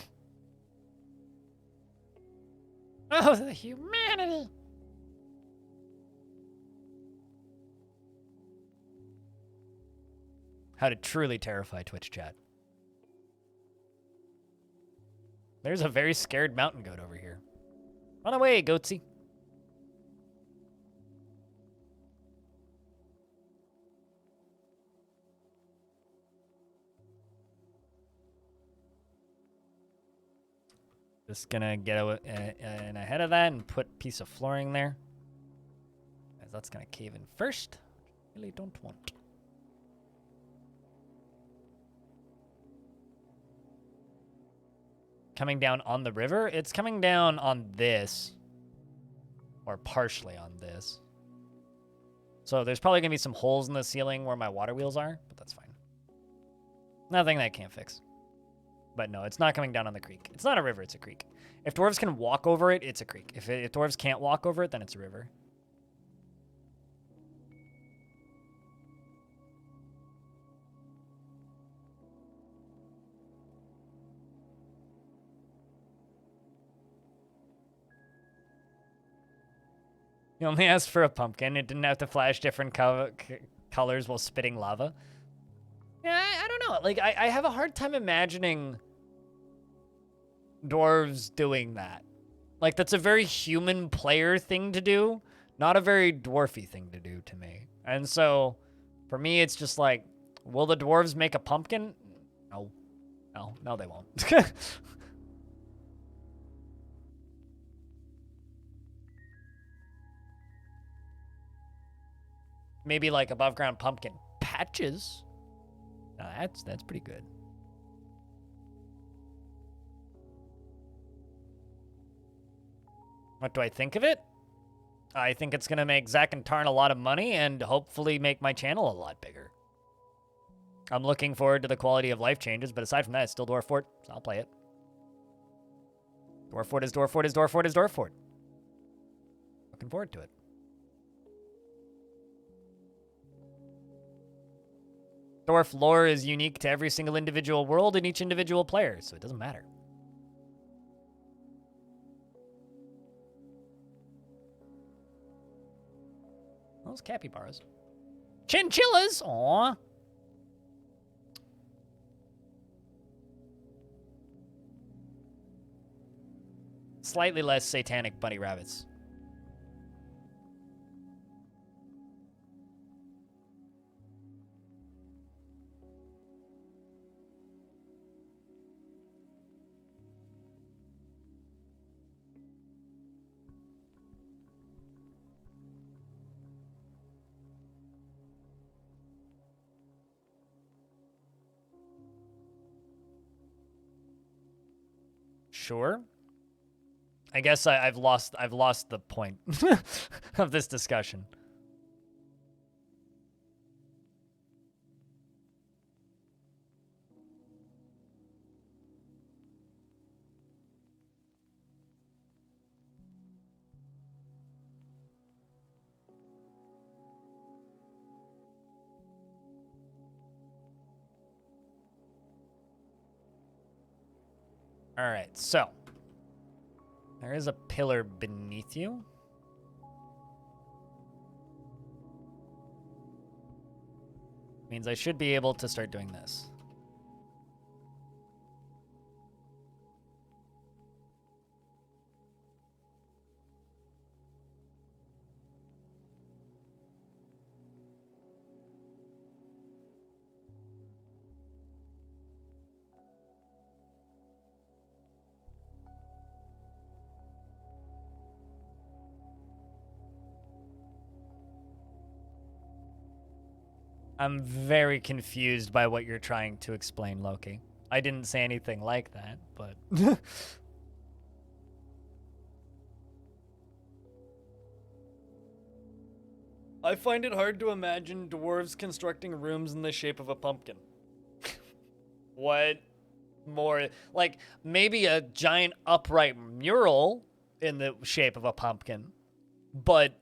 Oh, the humanity. How to truly terrify Twitch chat. There's a very scared mountain goat over here. Run away, goatsy. Just gonna get in ahead of that and put a piece of flooring there. As that's gonna cave in first. Really don't want. Coming down on the river? It's coming down on this. Or partially on this. So there's probably gonna be some holes in the ceiling where my water wheels are, but that's fine. Nothing that I can't fix. But no, it's not coming down on the creek. It's not a river, it's a creek. If dwarves can walk over it, it's a creek. If dwarves can't walk over it, then it's a river. You only asked for a pumpkin. It didn't have to flash different colors while spitting lava. Yeah, I don't know. Like, I have a hard time imagining dwarves doing that. Like, that's a very human player thing to do, not a very dwarfy thing to do to me. And so, for me, it's just like, will the dwarves make a pumpkin? No. No, they won't. Maybe like above ground pumpkin patches. Now that's pretty good. What do I think of it? I think it's gonna make Zach and Tarn a lot of money and hopefully make my channel a lot bigger. I'm looking forward to the quality of life changes, but aside from that, it's still Dwarf Fort, so I'll play it. Dwarf Fort is Dwarf Fort is Dwarf Fort is Dwarf Fort. Looking forward to it. Dwarf lore is unique to every single individual world and each individual player, so it doesn't matter. Those capybaras. Chinchillas! Aww. Slightly less satanic bunny rabbits. Sure. I guess I've lost the point of this discussion. All right, so there is a pillar beneath you. Means I should be able to start doing this. I'm very confused by what you're trying to explain, Loki. I didn't say anything like that, but... I find it hard to imagine dwarves constructing rooms in the shape of a pumpkin. What more? Like, maybe a giant upright mural in the shape of a pumpkin, but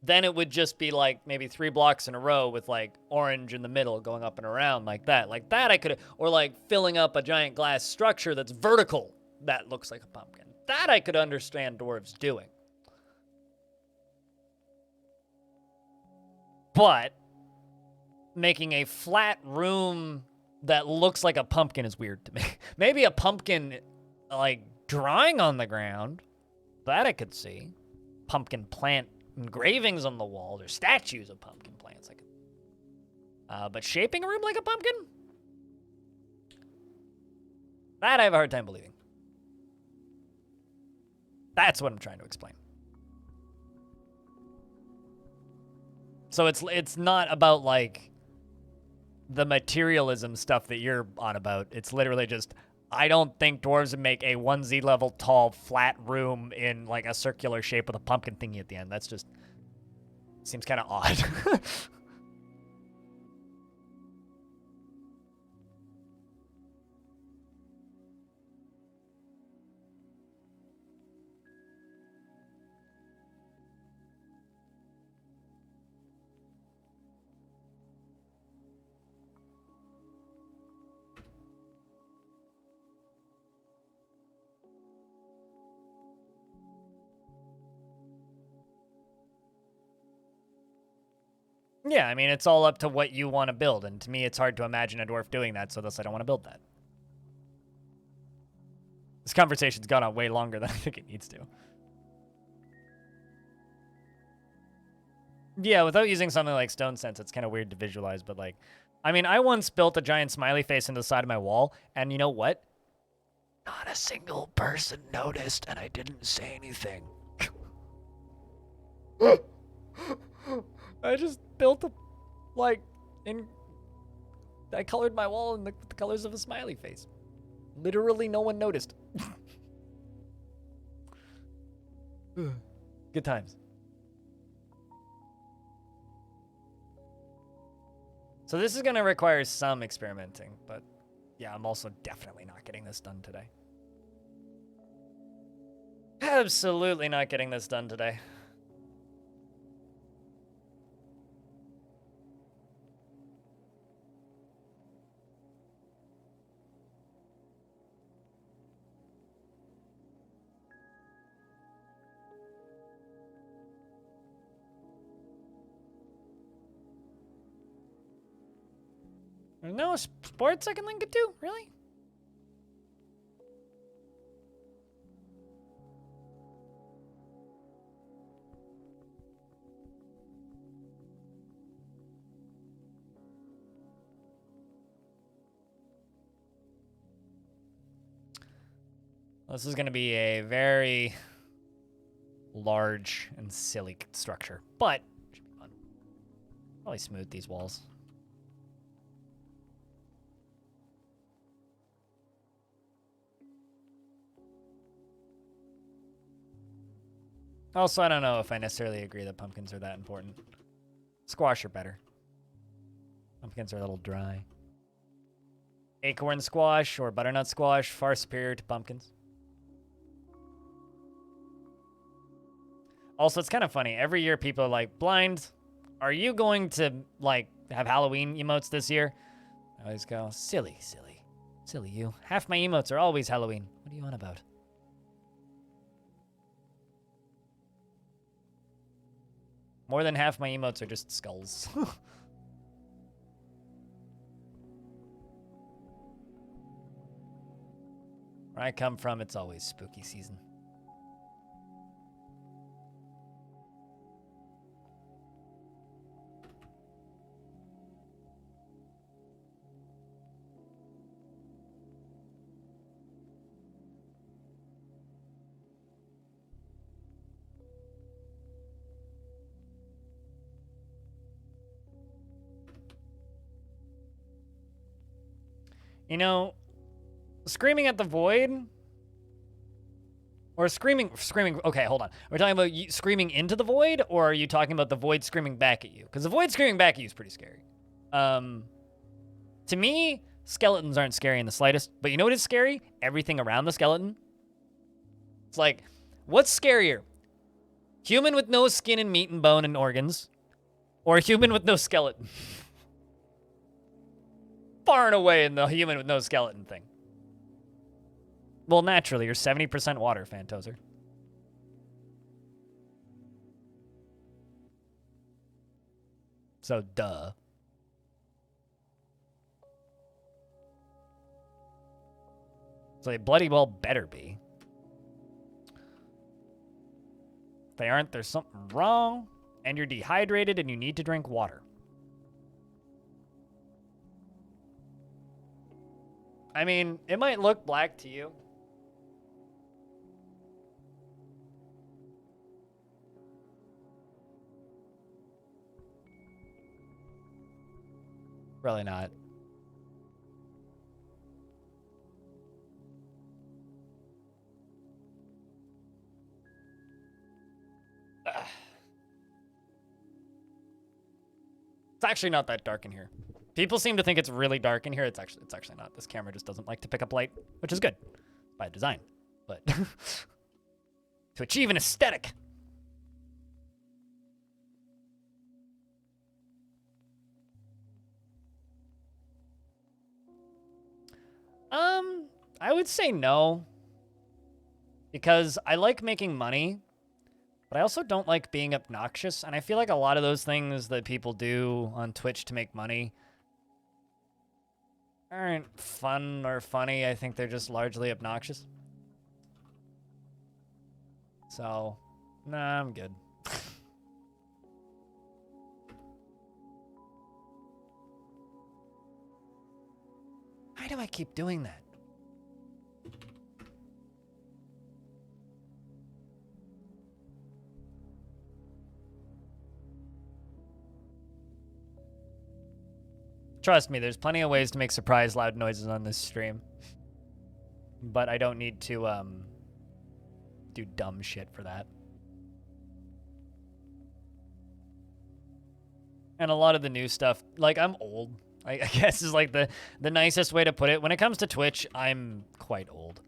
then it would just be like maybe 3 blocks in a row with like orange in the middle going up and around like that. Like that I could, or like filling up a giant glass structure that's vertical that looks like a pumpkin. That I could understand dwarves doing. But making a flat room that looks like a pumpkin is weird to me. Maybe a pumpkin, like, drawing on the ground. That I could see. Pumpkin plant engravings on the wall. Or statues of pumpkin plants. But shaping a room like a pumpkin? That I have a hard time believing. That's what I'm trying to explain. So it's not about, like, the materialism stuff that you're on about. It's literally just, I don't think dwarves would make a 1Z level tall flat room in, like, a circular shape with a pumpkin thingy at the end. That's just, seems kind of odd. Yeah, I mean, it's all up to what you want to build, and to me, it's hard to imagine a dwarf doing that, so thus I don't want to build that. This conversation's gone on way longer than I think it needs to. Yeah, without using something like Stone Sense, it's kind of weird to visualize, but like, I mean, I once built a giant smiley face into the side of my wall, and you know what? Not a single person noticed, and I didn't say anything. I just built a, like, I colored my wall in the colors of a smiley face. Literally no one noticed. Good times. So this is gonna require some experimenting, but yeah, I'm also definitely not getting this done today. Absolutely not getting this done today. There's no sports I can link it to? Really? This is going to be a very large and silly structure, but should be fun. Probably smooth these walls. Also, I don't know if I necessarily agree that pumpkins are that important. Squash are better. Pumpkins are a little dry. Acorn squash or butternut squash, far superior to pumpkins. Also, it's kind of funny. Every year people are like, Blind, are you going to, like, have Halloween emotes this year? I always go, silly, silly. Silly you. Half my emotes are always Halloween. What are you on about? More than half my emotes are just skulls. Where I come from, it's always spooky season. You know, screaming at the void, or screaming. Okay, hold on. We're talking about you screaming into the void, or are you talking about the void screaming back at you? Because the void screaming back at you is pretty scary. To me, skeletons aren't scary in the slightest. But you know what is scary? Everything around the skeleton. It's like, what's scarier? Human with no skin and meat and bone and organs, or a human with no skeleton? Far and away in the human with no skeleton thing. Well, naturally, you're 70% water, Fantozer. So, duh. So they bloody well better be. If they aren't, there's something wrong, and you're dehydrated and you need to drink water. I mean, it might look black to you. Really not. It's actually not that dark in here. People seem to think it's really dark in here. It's actually not. This camera just doesn't like to pick up light, which is good by design. But to achieve an aesthetic. I would say no. Because I like making money, but I also don't like being obnoxious, and I feel like a lot of those things that people do on Twitch to make money aren't fun or funny. I think they're just largely obnoxious. So, nah, I'm good. Why do I keep doing that? Trust me, there's plenty of ways to make surprise loud noises on this stream. But I don't need to, do dumb shit for that. And a lot of the new stuff, like, I'm old. I guess is like the nicest way to put it. When it comes to Twitch, I'm quite old.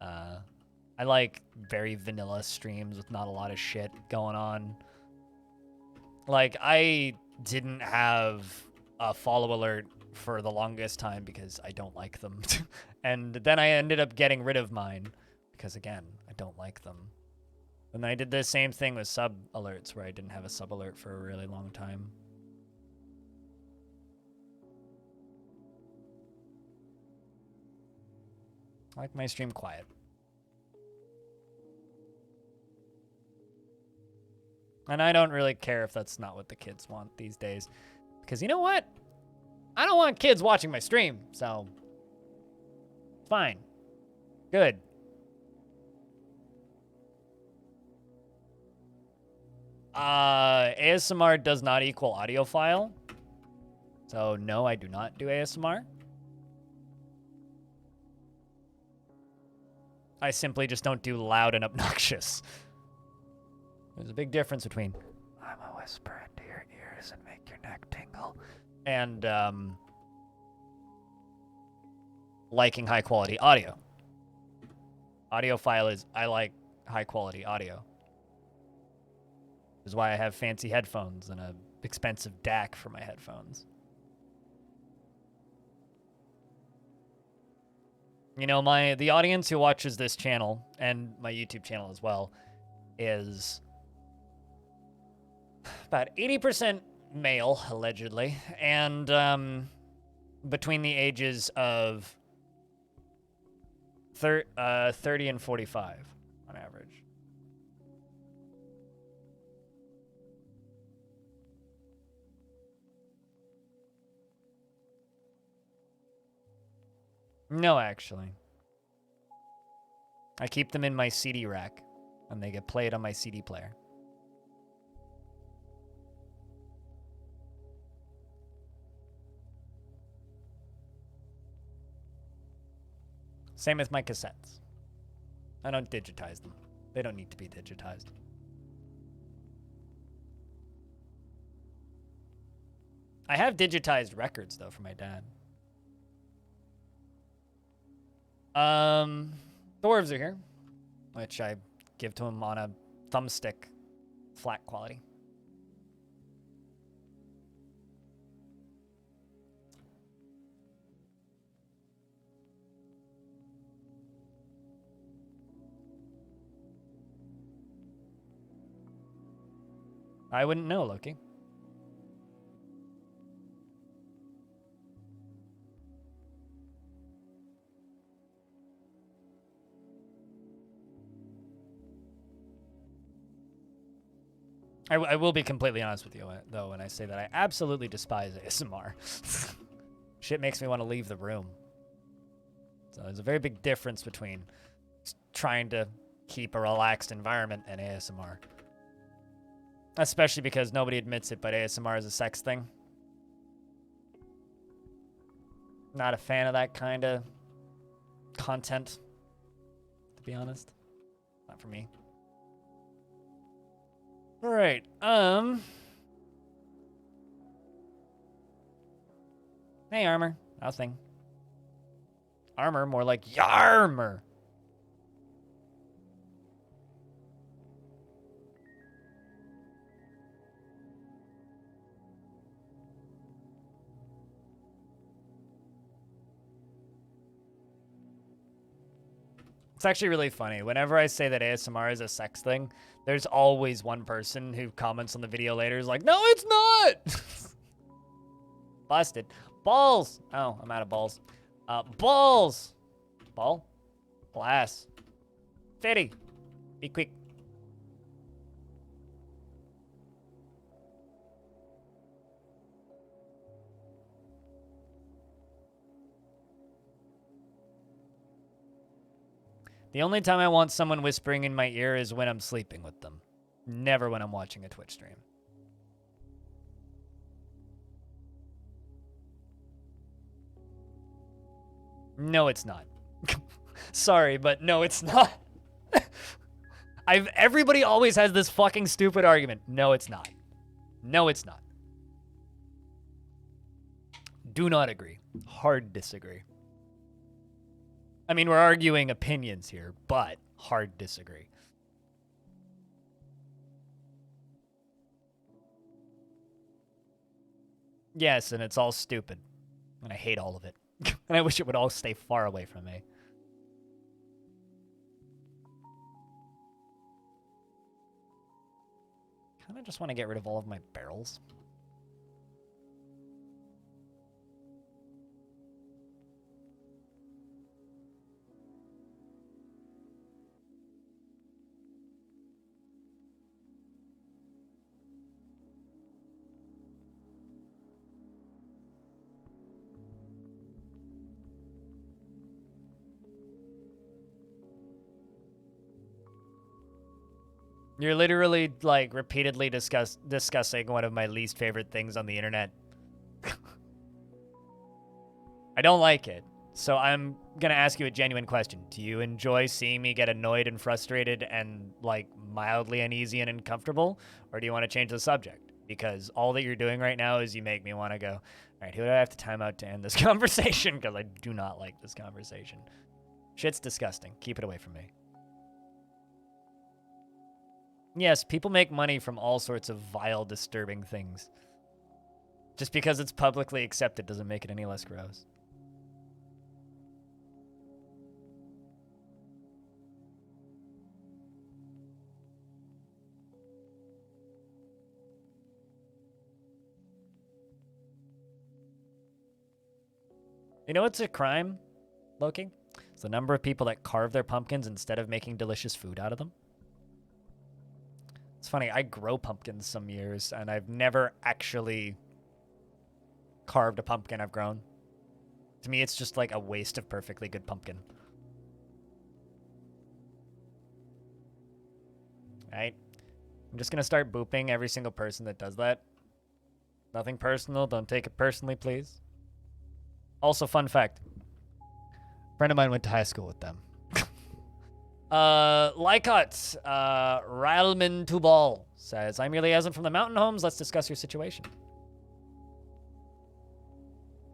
I like very vanilla streams with not a lot of shit going on. Like, I didn't have a follow alert for the longest time because I don't like them. And then I ended up getting rid of mine because, again, I don't like them. And I did the same thing with sub alerts where I didn't have a sub alert for a really long time. I like my stream quiet. And I don't really care if that's not what the kids want these days. Because you know what? I don't want kids watching my stream, so... Fine. Good. ASMR does not equal audiophile. So no, I do not do ASMR. I simply just don't do loud and obnoxious. There's a big difference between I'm a whisper into your ears and make your neck tingle and liking high quality audio. Audiophile is I like high quality audio. This is why I have fancy headphones and a expensive DAC for my headphones. You know, the audience who watches this channel and my YouTube channel as well is about 80% male, allegedly, and between the ages of 30 and 45 on average. No, actually. I keep them in my CD rack, and they get played on my CD player. Same with my cassettes. I don't digitize them. They don't need to be digitized. I have digitized records, though, for my dad. Dwarves are here, which I give to him on a thumbstick flat quality. I wouldn't know, Loki. I will be completely honest with you, though, when I say that I absolutely despise ASMR. Shit makes me want to leave the room. So there's a very big difference between trying to keep a relaxed environment and ASMR. Especially because nobody admits it, but ASMR is a sex thing. Not a fan of that kind of content, to be honest. Not for me. All right. Hey, Armor. How's thing? Armor, more like Yarmer. It's actually really funny. Whenever I say that ASMR is a sex thing, there's always one person who comments on the video later is like, no, it's not! Busted. Balls! Oh, I'm out of balls. Balls! Ball? Glass. Fitty. Be quick. The only time I want someone whispering in my ear is when I'm sleeping with them. Never when I'm watching a Twitch stream. No, it's not. Sorry, but no, it's not. Everybody always has this fucking stupid argument. No, it's not. No, it's not. Do not agree. Hard disagree. I mean, we're arguing opinions here, but hard disagree. Yes, and it's all stupid. And I hate all of it. And I wish it would all stay far away from me. Kind of just want to get rid of all of my barrels. You're literally, like, repeatedly discussing one of my least favorite things on the internet. I don't like it. So I'm gonna ask you a genuine question. Do you enjoy seeing me get annoyed and frustrated and, like, mildly uneasy and uncomfortable? Or do you want to change the subject? Because all that you're doing right now is you make me want to go, all right, who do I have to time out to end this conversation? Because I do not like this conversation. Shit's disgusting. Keep it away from me. Yes, people make money from all sorts of vile, disturbing things. Just because it's publicly accepted doesn't make it any less gross. You know what's a crime, Loki? It's the number of people that carve their pumpkins instead of making delicious food out of them. It's funny, I grow pumpkins some years, and I've never actually carved a pumpkin I've grown. To me, it's just like a waste of perfectly good pumpkin. Right? I'm just gonna start booping every single person that does that. Nothing personal, don't take it personally, please. Also, fun fact. Friend of mine went to high school with them. Lycott, Ralman Tubal says, I'm your liaison from the mountain homes. Let's discuss your situation.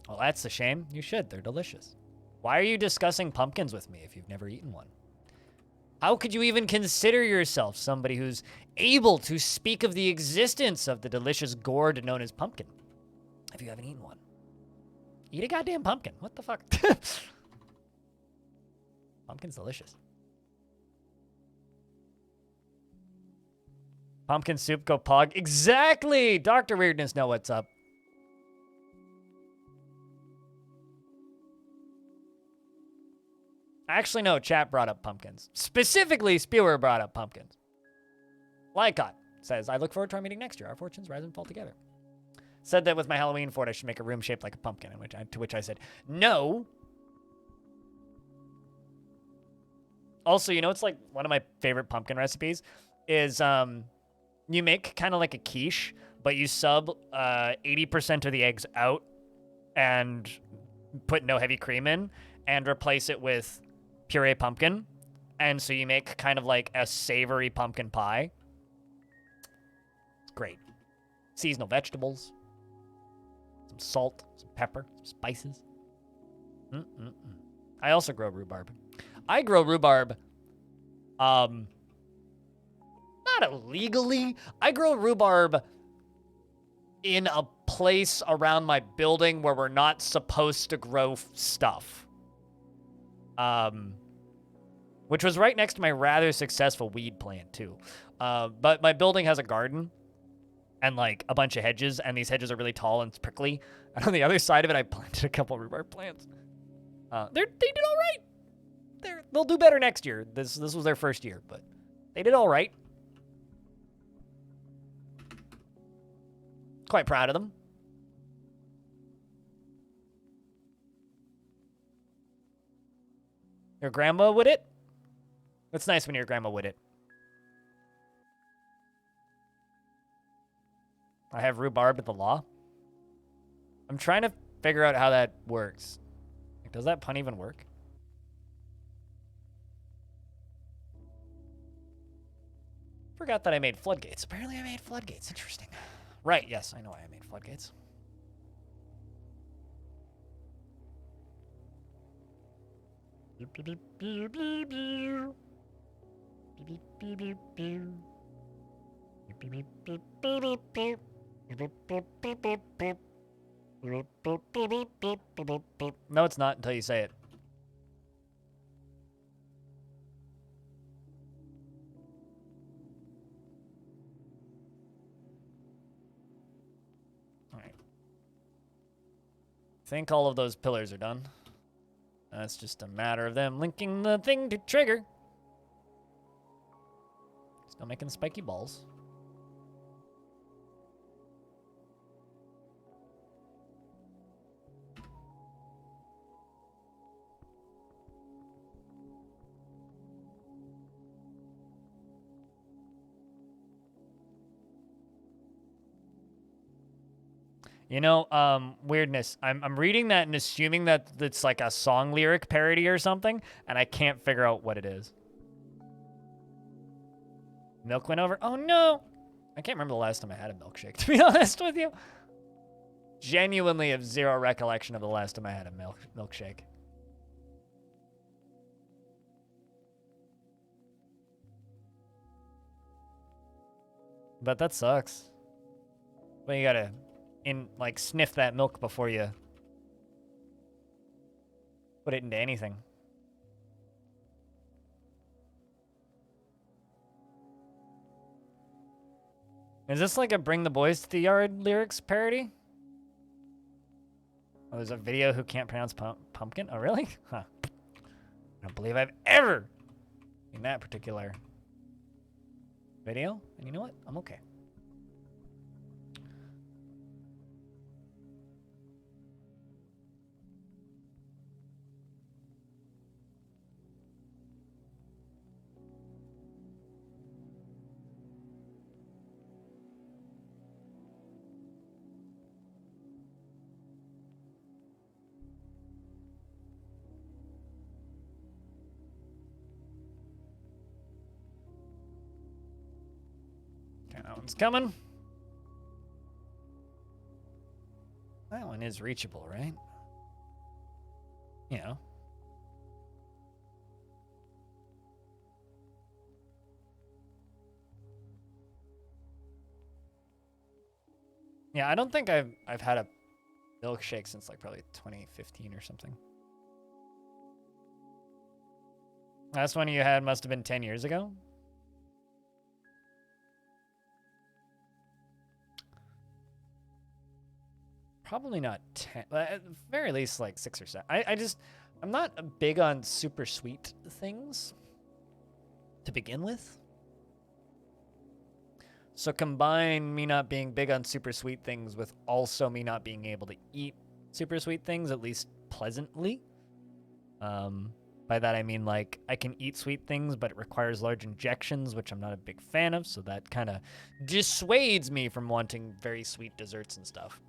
Well, that's a shame. You should. They're delicious. Why are you discussing pumpkins with me if you've never eaten one? How could you even consider yourself somebody who's able to speak of the existence of the delicious gourd known as pumpkin if you haven't eaten one? Eat a goddamn pumpkin. What the fuck? Pumpkin's delicious. Pumpkin soup, go pog. Exactly! Dr. Weirdness, know what's up. Actually, no, chat brought up pumpkins. Specifically, Spewer brought up pumpkins. Lycott says, I look forward to our meeting next year. Our fortunes rise and fall together. Said that with my Halloween fort, I should make a room shaped like a pumpkin, to which I said, no. Also, you know, it's like one of my favorite pumpkin recipes is you make kind of like a quiche, but you sub 80% of the eggs out and put no heavy cream in and replace it with puree pumpkin. And so you make kind of like a savory pumpkin pie. It's great. Seasonal vegetables. Some salt, some pepper, some spices. I also grow rhubarb. I grow rhubarb, not illegally. I grow rhubarb in a place around my building where we're not supposed to grow stuff. Which was right next to my rather successful weed plant, too. But my building has a garden and, like, a bunch of hedges, and these hedges are really tall and prickly. And on the other side of it, I planted a couple rhubarb plants. They did all right. They'll do better next year. This was their first year, but they did all right. Quite proud of them. Your grandma would it? It's nice when your grandma would it. I have rhubarb at the law. I'm trying to figure out how that works. Like, does that pun even work? Forgot that I made floodgates. Apparently I made floodgates. Interesting. Right, yes, I know why I made floodgates. No, it's not until you say it. All right. I think all of those pillars are done. That's just a matter of them linking the thing to trigger. Still making spiky balls. You know, weirdness. I'm reading that and assuming that it's like a song lyric parody or something, and I can't figure out what it is. Milk went over? Oh no! I can't remember the last time I had a milkshake, to be honest with you. Genuinely have zero recollection of the last time I had a milkshake. But that sucks. Well, you gotta sniff that milk before you put it into anything. Is this like a Bring the Boys to the Yard lyrics parody? Oh, there's a video who can't pronounce pumpkin? Oh, really? Huh. I don't believe I've ever seen that particular video. And you know what? I'm okay. one's coming. That one is reachable, right? You know. Yeah, I don't think I've had a milkshake since like probably 2015 or something. Last one you had must have been 10 years ago. Probably not 10, but at the very least like 6 or 7. I'm not big on super sweet things to begin with. So combine me not being big on super sweet things with also me not being able to eat super sweet things, at least pleasantly. By that I mean like I can eat sweet things, but it requires large injections, which I'm not a big fan of. So that kind of dissuades me from wanting very sweet desserts and stuff.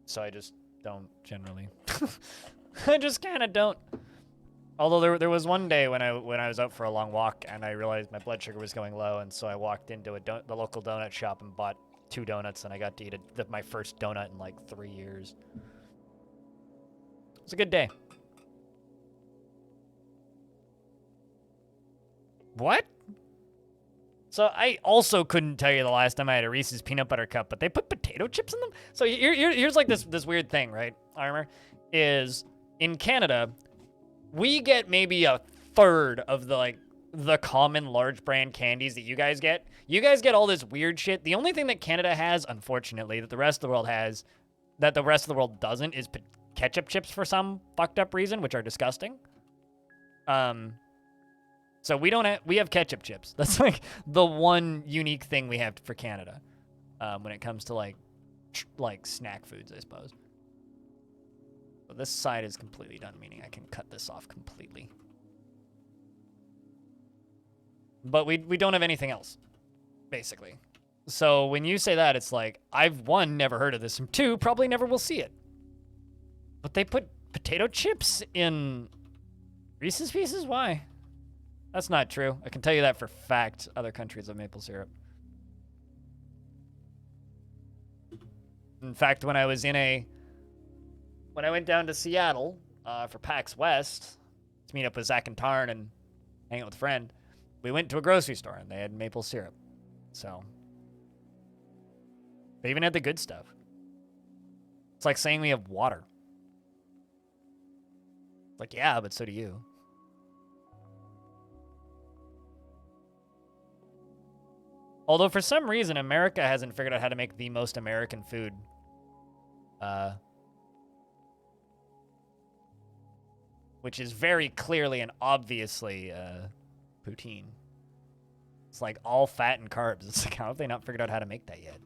So I just don't generally. I just kind of don't. Although there was one day when I was out for a long walk and I realized my blood sugar was going low, and so I walked into the local donut shop and bought 2 donuts, and I got to eat my first donut in like 3 years. It was a good day. What? So I also couldn't tell you the last time I had a Reese's peanut butter cup, but they put potato chips in them? So here's like this weird thing, right, Armor? Is in Canada, we get maybe a third of the common large brand candies that you guys get. You guys get all this weird shit. The only thing that Canada has, unfortunately, that the rest of the world has, that the rest of the world doesn't, is ketchup chips for some fucked up reason, which are disgusting. So we have ketchup chips. That's like the one unique thing we have for Canada, when it comes to like snack foods, I suppose. So this side is completely done, meaning I can cut this off completely. But we don't have anything else, basically. So when you say that, it's like, I've, 1, never heard of this, and 2, probably never will see it. But they put potato chips in Reese's Pieces? Why? That's not true. I can tell you that for fact. Other countries have maple syrup. In fact, when I went down to Seattle for PAX West to meet up with Zach and Tarn and hang out with a friend, we went to a grocery store and they had maple syrup. So they even had the good stuff. It's like saying we have water. It's like, yeah, but so do you. Although for some reason, America hasn't figured out how to make the most American food. Which is very clearly and obviously poutine. It's like all fat and carbs. It's like, how have they not figured out how to make that yet?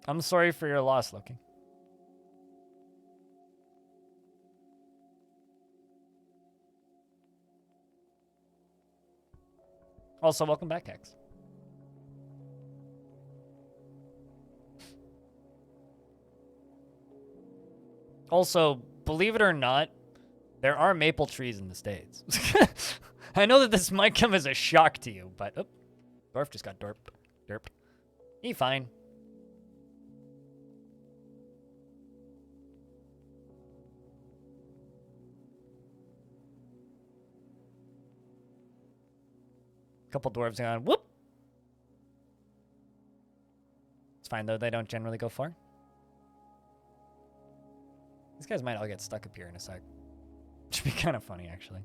I'm sorry for your loss, Loki. Also, welcome back, Hex. Also, believe it or not, there are maple trees in the States. I know that this might come as a shock to you, but... Oh, Dwarf just got derped. He fine. Couple dwarves going, whoop! It's fine, though. They don't generally go far. These guys might all get stuck up here in a sec. Should be kind of funny, actually.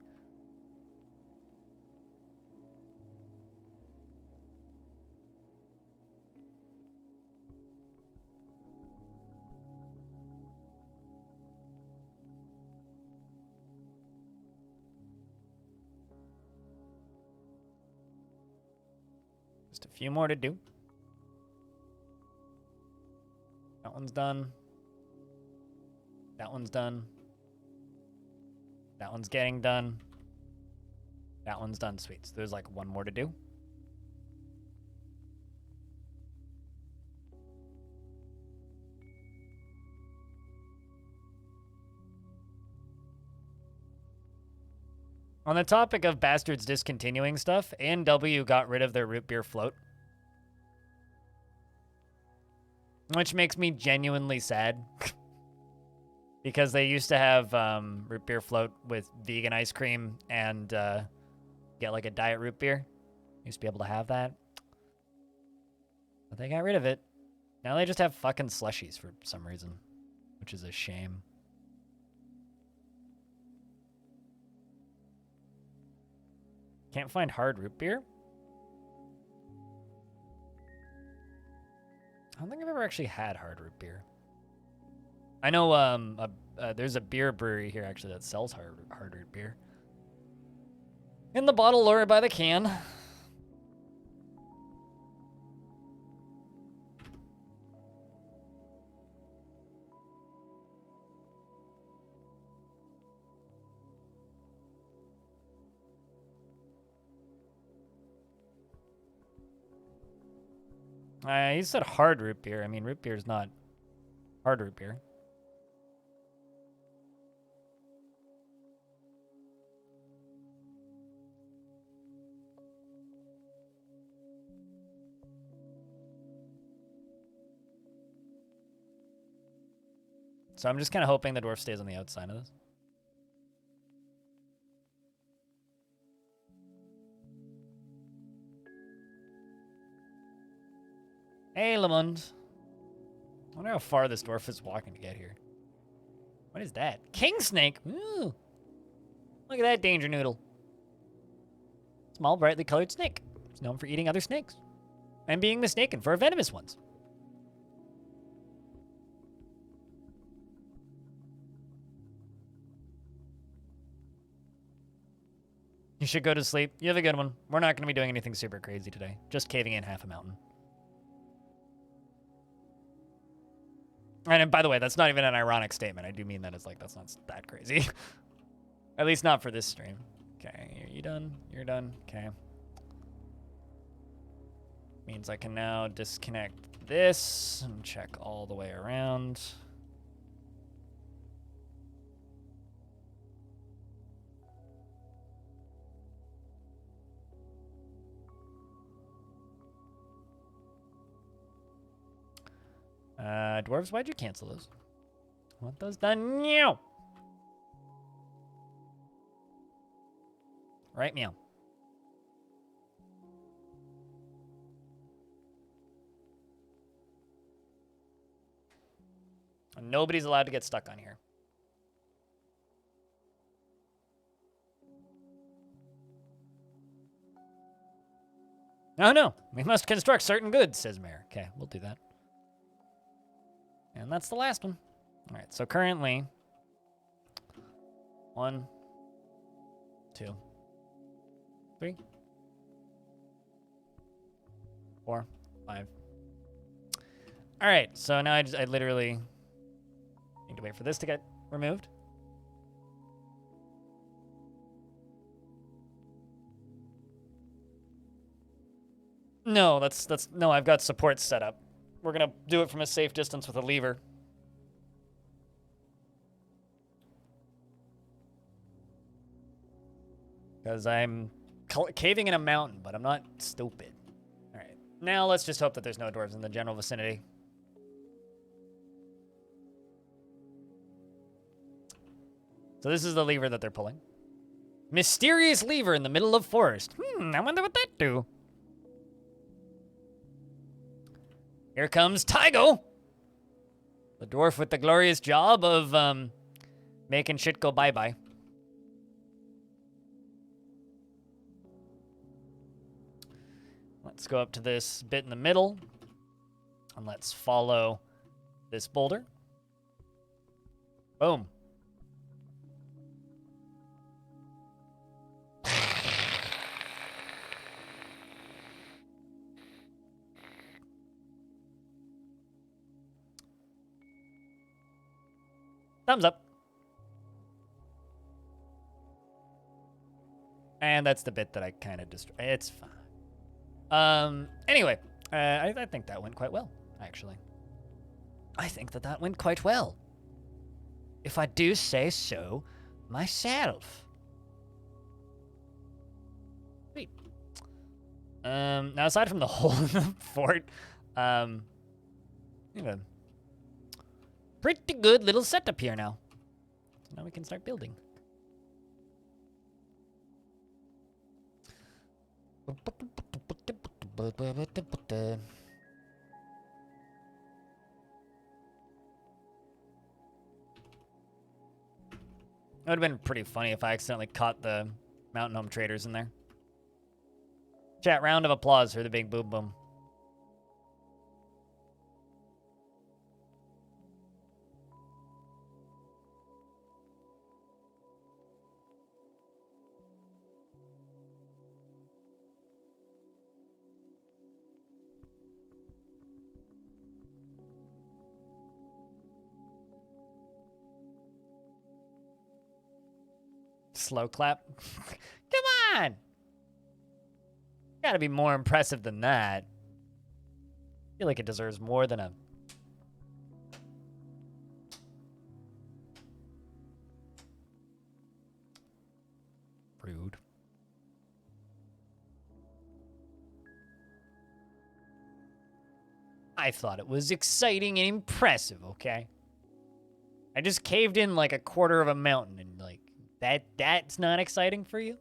Just a few more to do. That one's done. That one's done. That one's getting done. That one's done. Sweet. So there's like one more to do. On the topic of bastards discontinuing stuff, A&W got rid of their root beer float. Which makes me genuinely sad. Because they used to have root beer float with vegan ice cream and get like a diet root beer. Used to be able to have that. But they got rid of it. Now they just have fucking slushies for some reason. Which is a shame. Can't find hard root beer? I don't think I've ever actually had hard root beer. I know there's a beer brewery here actually that sells hard root beer. In the bottle or by the can. He said hard root beer. I mean, root beer is not hard root beer. So I'm just kind of hoping the dwarf stays on the outside of this. Hey, Lamond. I wonder how far this dwarf is walking to get here. What is that? King snake? Ooh. Look at that danger noodle. Small, brightly colored snake. It's known for eating other snakes. And being mistaken for venomous ones. You should go to sleep. You have a good one. We're not going to be doing anything super crazy today. Just caving in half a mountain. And by the way, that's not even an ironic statement. I do mean that it's like, that's not that crazy. At least not for this stream. Okay, are you done? You're done? Okay. Means I can now disconnect this and check all the way around. Dwarves, why'd you cancel those? Want those done now? Right, meow. And nobody's allowed to get stuck on here. Oh no, we must construct certain goods, says Mayor. Okay, we'll do that. And that's the last one. All right, so currently, 1, 2, 3, 4, 5. All right, so now I literally need to wait for this to get removed. No, no, I've got support set up. We're gonna do it from a safe distance with a lever. Because I'm caving in a mountain, but I'm not stupid. All right, now let's just hope that there's no dwarves in the general vicinity. So this is the lever that they're pulling. Mysterious lever in the middle of forest. I wonder what that do. Here comes Tygo, the dwarf with the glorious job of making shit go bye-bye. Let's go up to this bit in the middle, and let's follow this boulder. Boom. Thumbs up. And that's the bit that I kind of destroyed. It's fine. Anyway, I think that went quite well, actually. I think that went quite well. If I do say so myself. Now aside from the hole in the fort, we have a pretty good little setup here now. So now we can start building. It would have been pretty funny if I accidentally caught the mountain home traders in there. Chat, round of applause for the big boom boom. Slow clap. Come on! Gotta be more impressive than that. I feel like it deserves more than a... Rude. I thought it was exciting and impressive, okay? I just caved in like a quarter of a mountain and like, that's not exciting for you?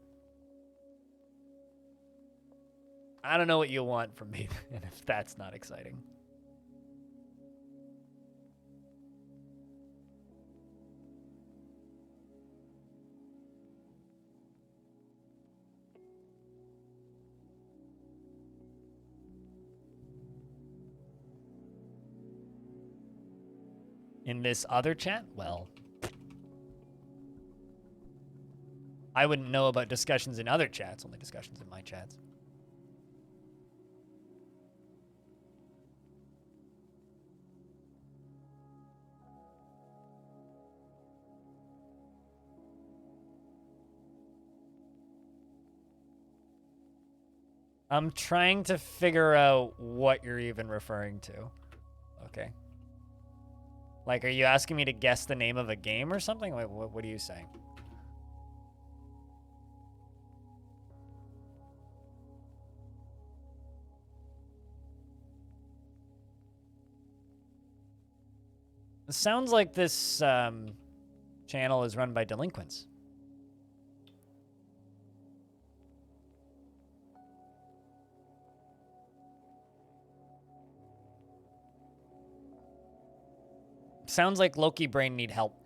I don't know what you want from me, and if that's not exciting. In this other chat? Well, I wouldn't know about discussions in other chats, only discussions in my chats. I'm trying to figure out what you're even referring to. Okay. Like, are you asking me to guess the name of a game or something? Wait, what are you saying? It sounds like this channel is run by delinquents. Sounds like Loki Brain need help.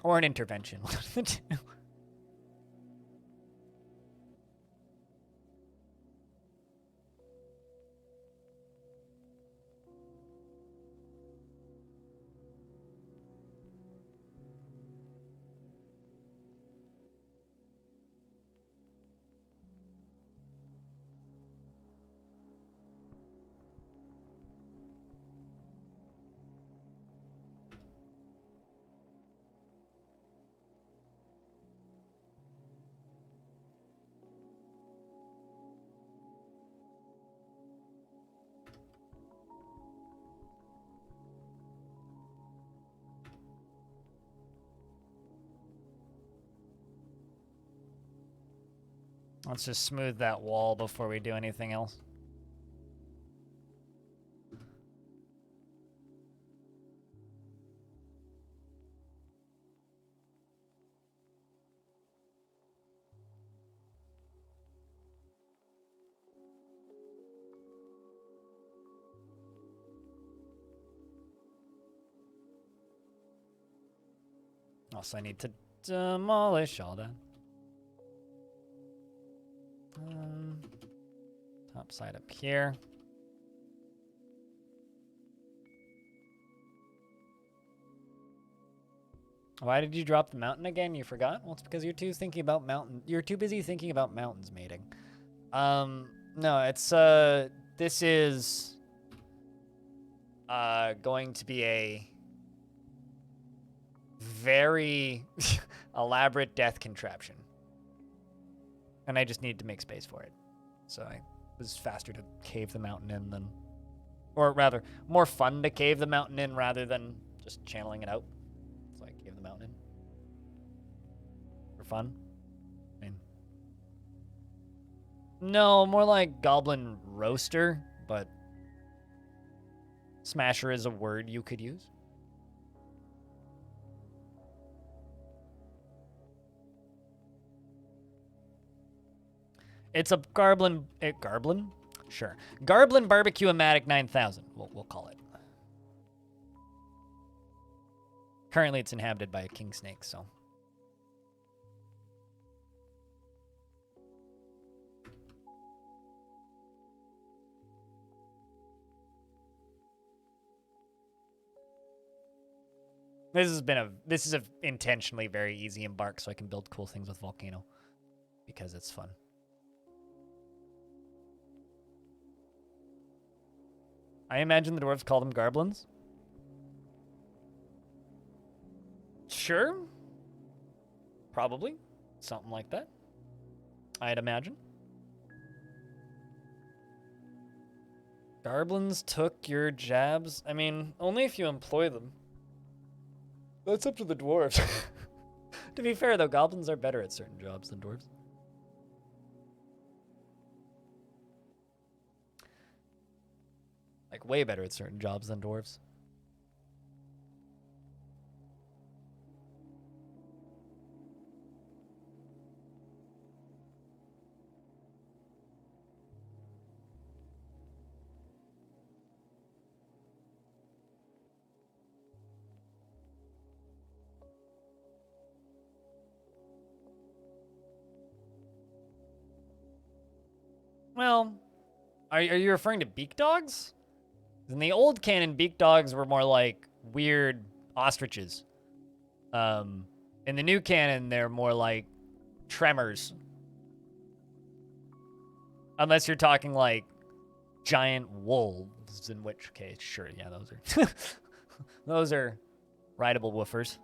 Or an intervention. One of the two. Let's just smooth that wall before we do anything else. Also, I need to demolish all that. Top side up here. Why did you drop the mountain again? You forgot? Well, it's because you're too thinking about mountain. You're too busy thinking about mountains mating. No, it's this is going to be a very elaborate death contraption. And I just need to make space for it. So it was faster to cave the mountain in than... Or rather, more fun to cave the mountain in rather than just channeling it out. So I cave the mountain in. For fun. I mean... No, more like goblin roaster, but smasher is a word you could use. It's a Garblin... Garblin? Sure. Garblin Barbecue-O-Matic 9000, we'll call it. Currently, it's inhabited by a king snake, so... This is a intentionally very easy embark so I can build cool things with Volcano. Because it's fun. I imagine the dwarves call them garblins. Sure. Probably. Something like that. I'd imagine. Garblins took your jabs? I mean, only if you employ them. That's up to the dwarves. To be fair, though, goblins are better at certain jobs than dwarves. Like, way better at certain jobs than dwarves. Well, are you referring to beak dogs? In the old canon, beak dogs were more like weird ostriches. In the new canon, they're more like tremors. Unless you're talking like giant wolves, in which case, sure, yeah, those are those are rideable woofers.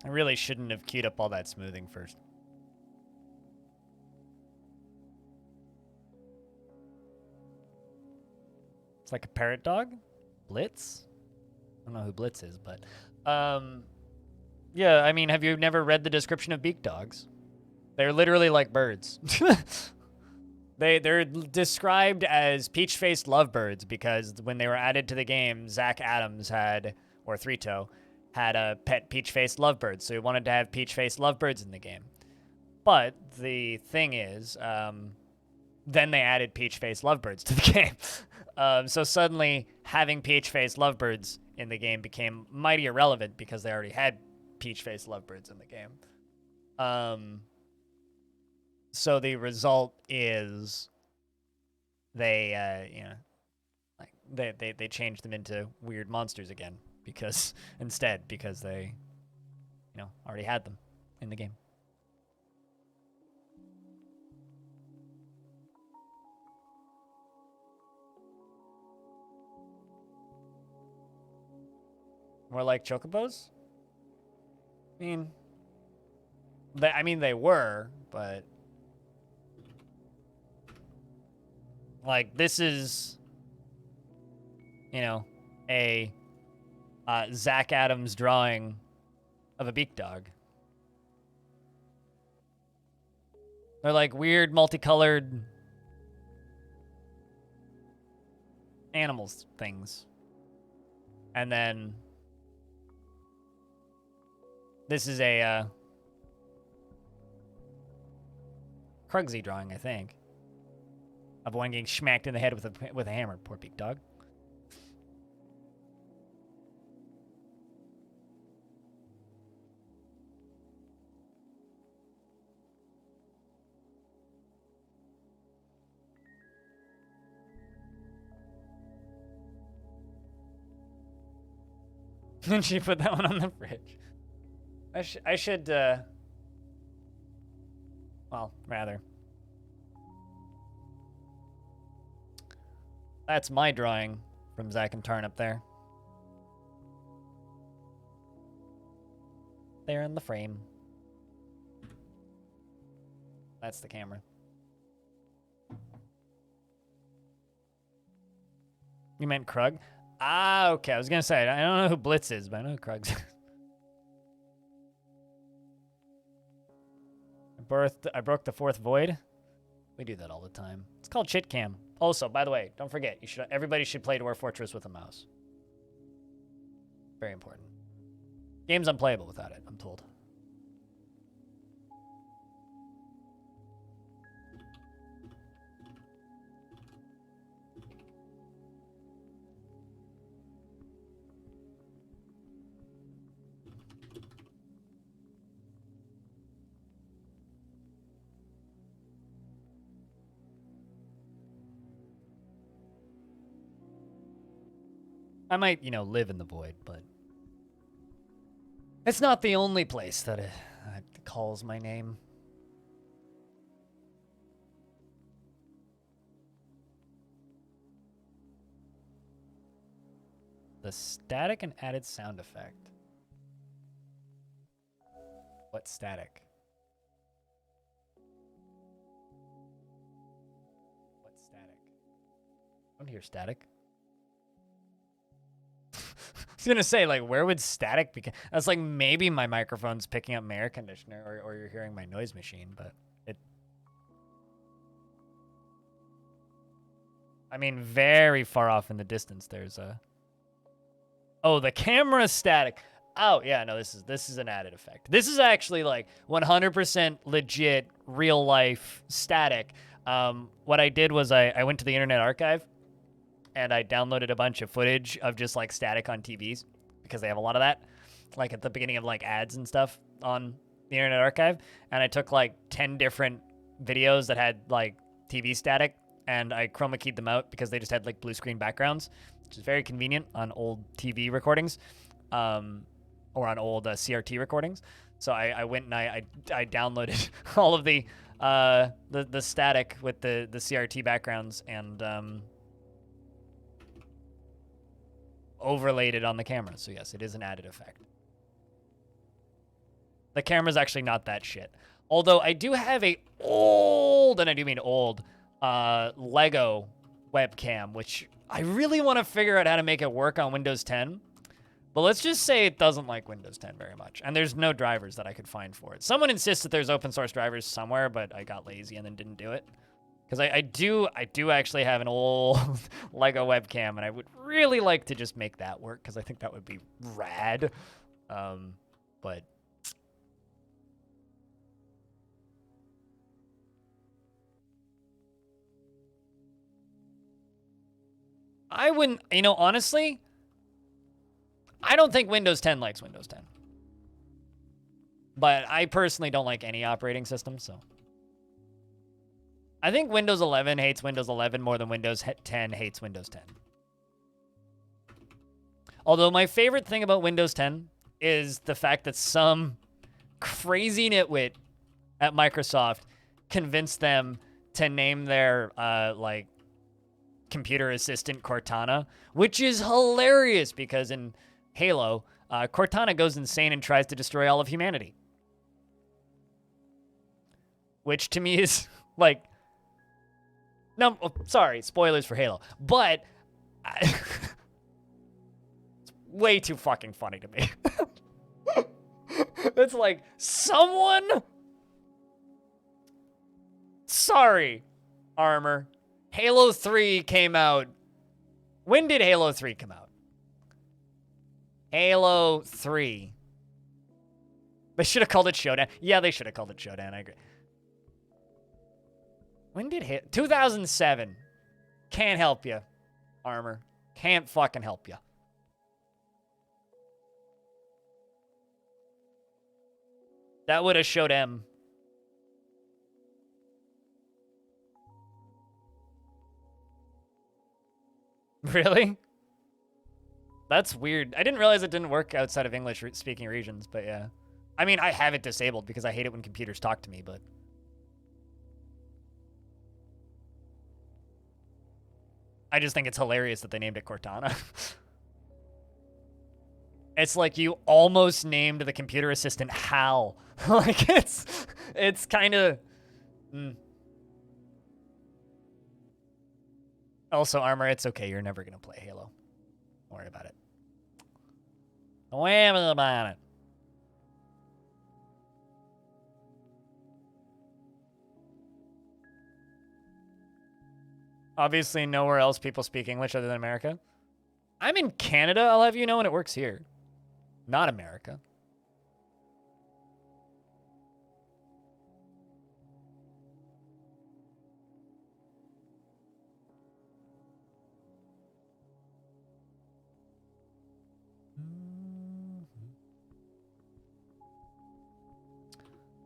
I really shouldn't have queued up all that smoothing first. It's like a parrot dog? Blitz? I don't know who Blitz is, but... yeah, I mean, have you never read the description of beak dogs? They're literally like birds. They're described as peach-faced lovebirds because when they were added to the game, Zach Adams had, or Three Toe, had a pet peach-faced lovebird, so he wanted to have peach-faced lovebirds in the game. But the thing is, then they added peach-faced lovebirds to the game. So suddenly, having peach-faced lovebirds in the game became mighty irrelevant because they already had peach-faced lovebirds in the game. So the result is they, you know, like they changed them into weird monsters again. Because they, you know, already had them in the game. More like chocobos? I mean, they were, but like this is, you know, a Zach Adams drawing of a beak dog. They're like weird, multicolored animals things. And then this is a Krugsy drawing, I think, of one getting smacked in the head with a hammer. Poor beak dog. And she put that one on the fridge. I should, well, rather, That's my drawing from Zach and Tarn up there. There in the frame. That's the camera. You meant Krug? Ah, okay. I was gonna say, I don't know who Blitz is, but I know who Krug's is. I broke the fourth void. We do that all the time. It's called Chit Cam. Also, by the way, don't forget, everybody should play Dwarf Fortress with a mouse. Very important. Game's unplayable without it, I'm told. I might, live in the void, but it's not the only place that it calls my name. The static and added sound effect. What static? What static? I don't hear static. I was gonna say, like, where would static be? That's like maybe my microphone's picking up my air conditioner, or you're hearing my noise machine, but it. I mean, very far off in the distance, there's a. Oh, the camera static. Oh yeah, no, this is an added effect. This is actually like 100% legit, real life static. What I did was I went to the Internet Archive. And I downloaded a bunch of footage of just like static on TVs because they have a lot of that, like at the beginning of like ads and stuff on the Internet Archive. And I took like 10 different videos that had like TV static, and I chroma keyed them out because they just had like blue screen backgrounds, which is very convenient on old TV recordings, or on old CRT recordings. So I went and I downloaded all of the static with the CRT backgrounds and overlaid it on the camera. So yes, it is an added effect. The camera's actually not that shit. Although I do have a old, and I do mean old, Lego webcam, which I really want to figure out how to make it work on Windows 10. But let's just say it doesn't like Windows 10 very much. And there's no drivers that I could find for it. Someone insists that there's open source drivers somewhere, but I got lazy and then didn't do it. Because I do actually have an old Lego webcam, and I would really like to just make that work, because I think that would be rad. But I wouldn't, honestly, I don't think Windows 10 likes Windows 10. But I personally don't like any operating system, so. I think Windows 11 hates Windows 11 more than Windows 10 hates Windows 10. Although my favorite thing about Windows 10 is the fact that some crazy nitwit at Microsoft convinced them to name their, computer assistant Cortana, which is hilarious because in Halo, Cortana goes insane and tries to destroy all of humanity. Which to me is, like... No, sorry, spoilers for Halo. But it's way too fucking funny to me. It's like, someone... Sorry, Armor. Halo 3 came out. When did Halo 3 come out? Halo 3. They should have called it Showdown. Yeah, they should have called it Showdown, I agree. When did Halo... 2007. Can't help you, Armor. Can't fucking help you. That would have showed M. Really? That's weird. I didn't realize it didn't work outside of English-speaking regions, but yeah. I mean, I have it disabled because I hate it when computers talk to me, but... I just think it's hilarious that they named it Cortana. It's like you almost named the computer assistant Hal. Like, it's kind of... Also, Armor, it's okay. You're never going to play Halo. Don't worry about it. Don't worry about it. Obviously, nowhere else people speak English other than America. I'm in Canada, I'll have you know, and it works here. Not America.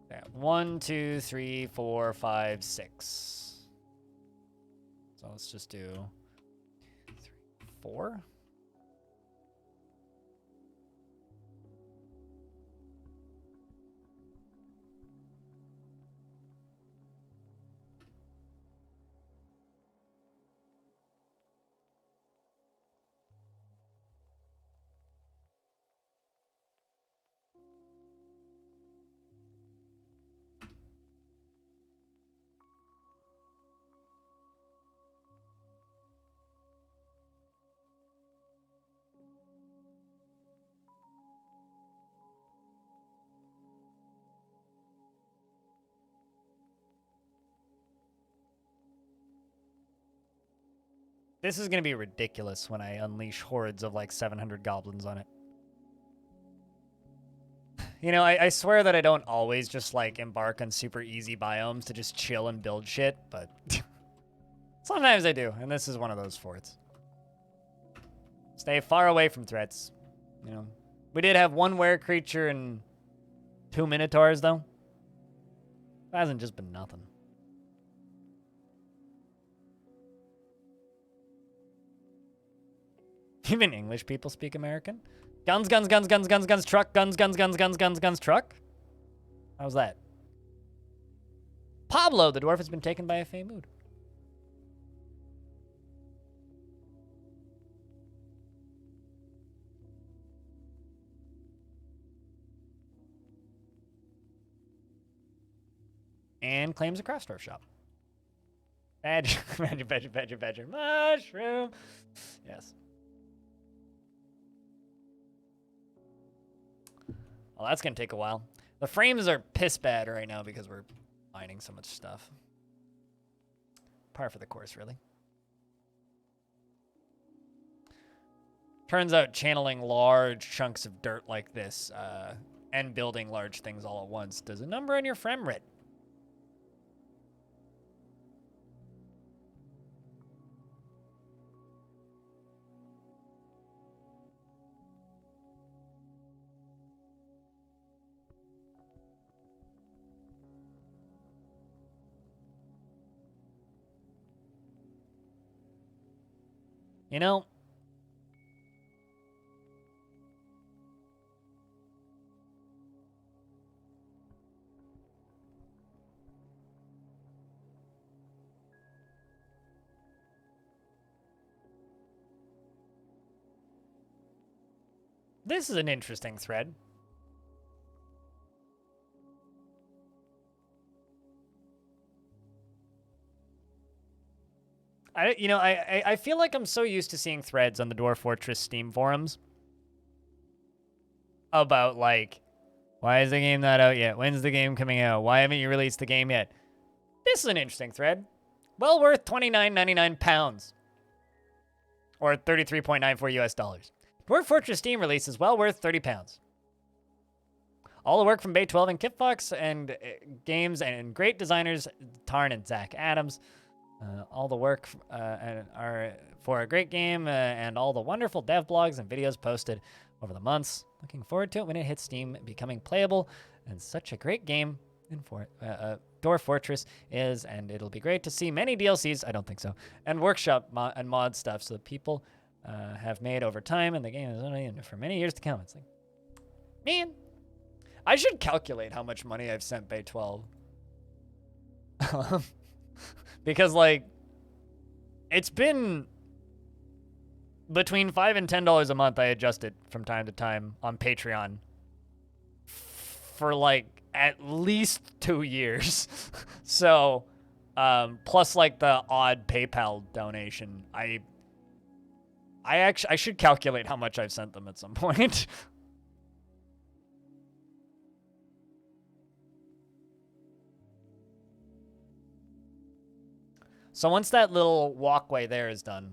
Yeah, 1, 2, 3, 4, 5, 6. So let's just do 3, 4. This is going to be ridiculous when I unleash hordes of like 700 goblins on it. You know, I swear that I don't always just like embark on super easy biomes to just chill and build shit, but sometimes I do, and this is one of those forts. Stay far away from threats. You know, we did have one were creature and 2 minotaurs though. It hasn't just been nothing. Even English people speak American. Guns, guns, guns, guns, guns, guns, truck, guns, guns, guns, guns, guns, guns, truck. How's that? Pablo, the dwarf, has been taken by a fey mood. And claims a craft store shop. Badger, badger, badger, badger, badger, mushroom. Yes. Well, that's going to take a while. The frames are piss bad right now because we're mining so much stuff. Par for the course, really. Turns out channeling large chunks of dirt like this and building large things all at once does a number on your frame rate. You know, this is an interesting thread. I feel like I'm so used to seeing threads on the Dwarf Fortress Steam forums about, like, why is the game not out yet? When's the game coming out? Why haven't you released the game yet? This is an interesting thread. Well worth £29.99. Or 33.94 US dollars. Dwarf Fortress Steam release is well worth £30. All the work from Bay 12 and Kipfox and games and great designers Tarn and Zach Adams. All the work are for a great game and all the wonderful dev blogs and videos posted over the months. Looking forward to it when it hits Steam, becoming playable and such a great game. Dwarf Fortress is, and it'll be great to see many DLCs, I don't think so, and workshop and mod stuff so that people have made over time, and the game is only for many years to come. It's like, man, I should calculate how much money I've sent Bay 12. Because, like, it's been between $5 and $10 a month. I adjust it from time to time on Patreon for like at least 2 years. So, plus like the odd PayPal donation. I should calculate how much I've sent them at some point. So once that little walkway there is done,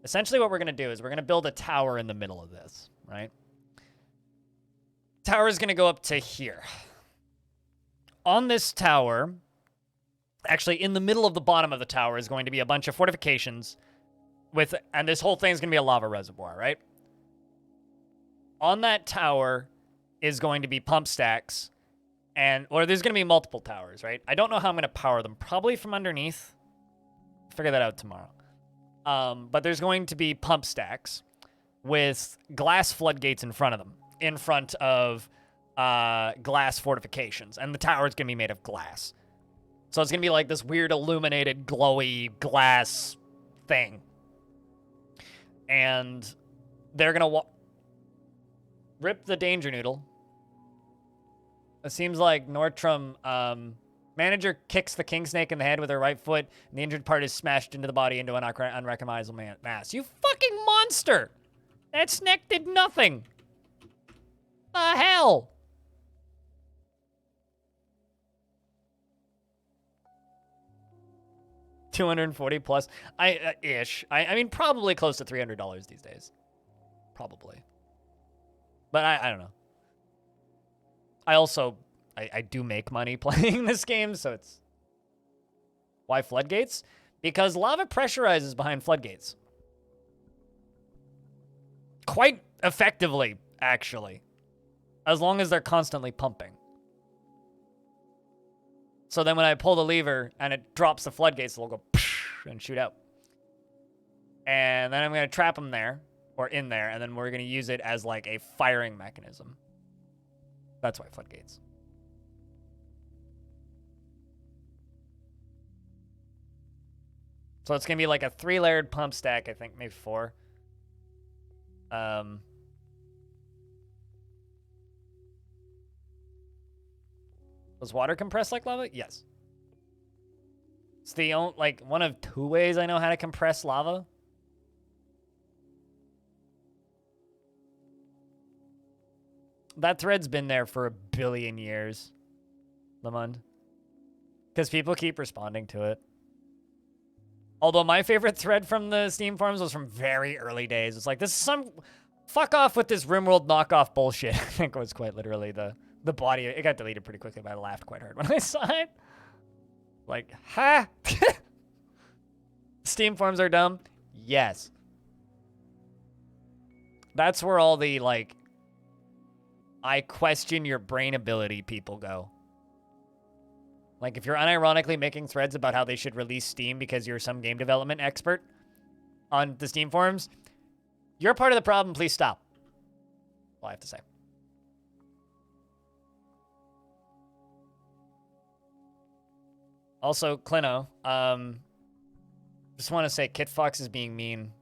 essentially what we're going to do is we're going to build a tower in the middle of this, right? Tower is going to go up to here. On this tower, actually in the middle of the bottom of the tower is going to be a bunch of fortifications and this whole thing is going to be a lava reservoir, right? On that tower is going to be pump stacks or there's going to be multiple towers, right? I don't know how I'm going to power them, probably from underneath. Figure that out tomorrow. But there's going to be pump stacks with glass floodgates in front of them, in front of glass fortifications. And the tower is going to be made of glass. So it's going to be like this weird illuminated, glowy glass thing. And they're going to rip the danger noodle. It seems like Nordstrom... Manager kicks the king snake in the head with her right foot, and the injured part is smashed into the body into an unrecognizable mass. You fucking monster! That snake did nothing! The hell? $240 plus. I mean, probably close to $300 these days. Probably. But I don't know. I do make money playing this game, so it's... Why floodgates? Because lava pressurizes behind floodgates. Quite effectively, actually. As long as they're constantly pumping. So then when I pull the lever and it drops the floodgates, they'll go and shoot out. And then I'm going to trap them there, or in there, and then we're going to use it as like a firing mechanism. That's why floodgates. So it's going to be like a 3-layered pump stack, I think, maybe 4. Does water compress like lava? Yes. It's the only, like, one of 2 ways I know how to compress lava. That thread's been there for 1 billion years, Lamond. Because people keep responding to it. Although my favorite thread from the Steam forums was from very early days. It's like, this is some... Fuck off with this RimWorld knockoff bullshit. I think it was quite literally the body. It got deleted pretty quickly, but I laughed quite hard when I saw it. Like, ha! Steam forums are dumb? Yes. That's where all the, like... I question your brain ability people go. Like, if you're unironically making threads about how they should release Steam because you're some game development expert on the Steam forums, you're part of the problem. Please stop. That's all I have to say. Also, Clino, just want to say Kit Fox is being mean.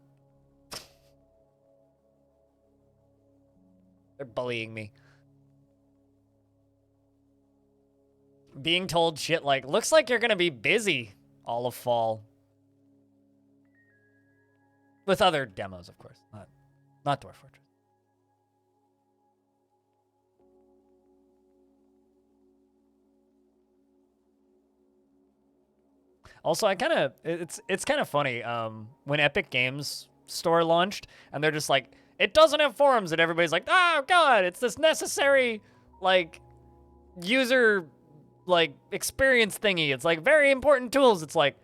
They're bullying me. Being told shit like, looks like you're gonna be busy all of fall. With other demos, of course. Not Dwarf Fortress. Also, it's kind of funny, when Epic Games Store launched, and they're just like, it doesn't have forums, and everybody's like, oh god, it's this necessary, like, user... like, experience thingy. It's, like, very important tools. It's, like,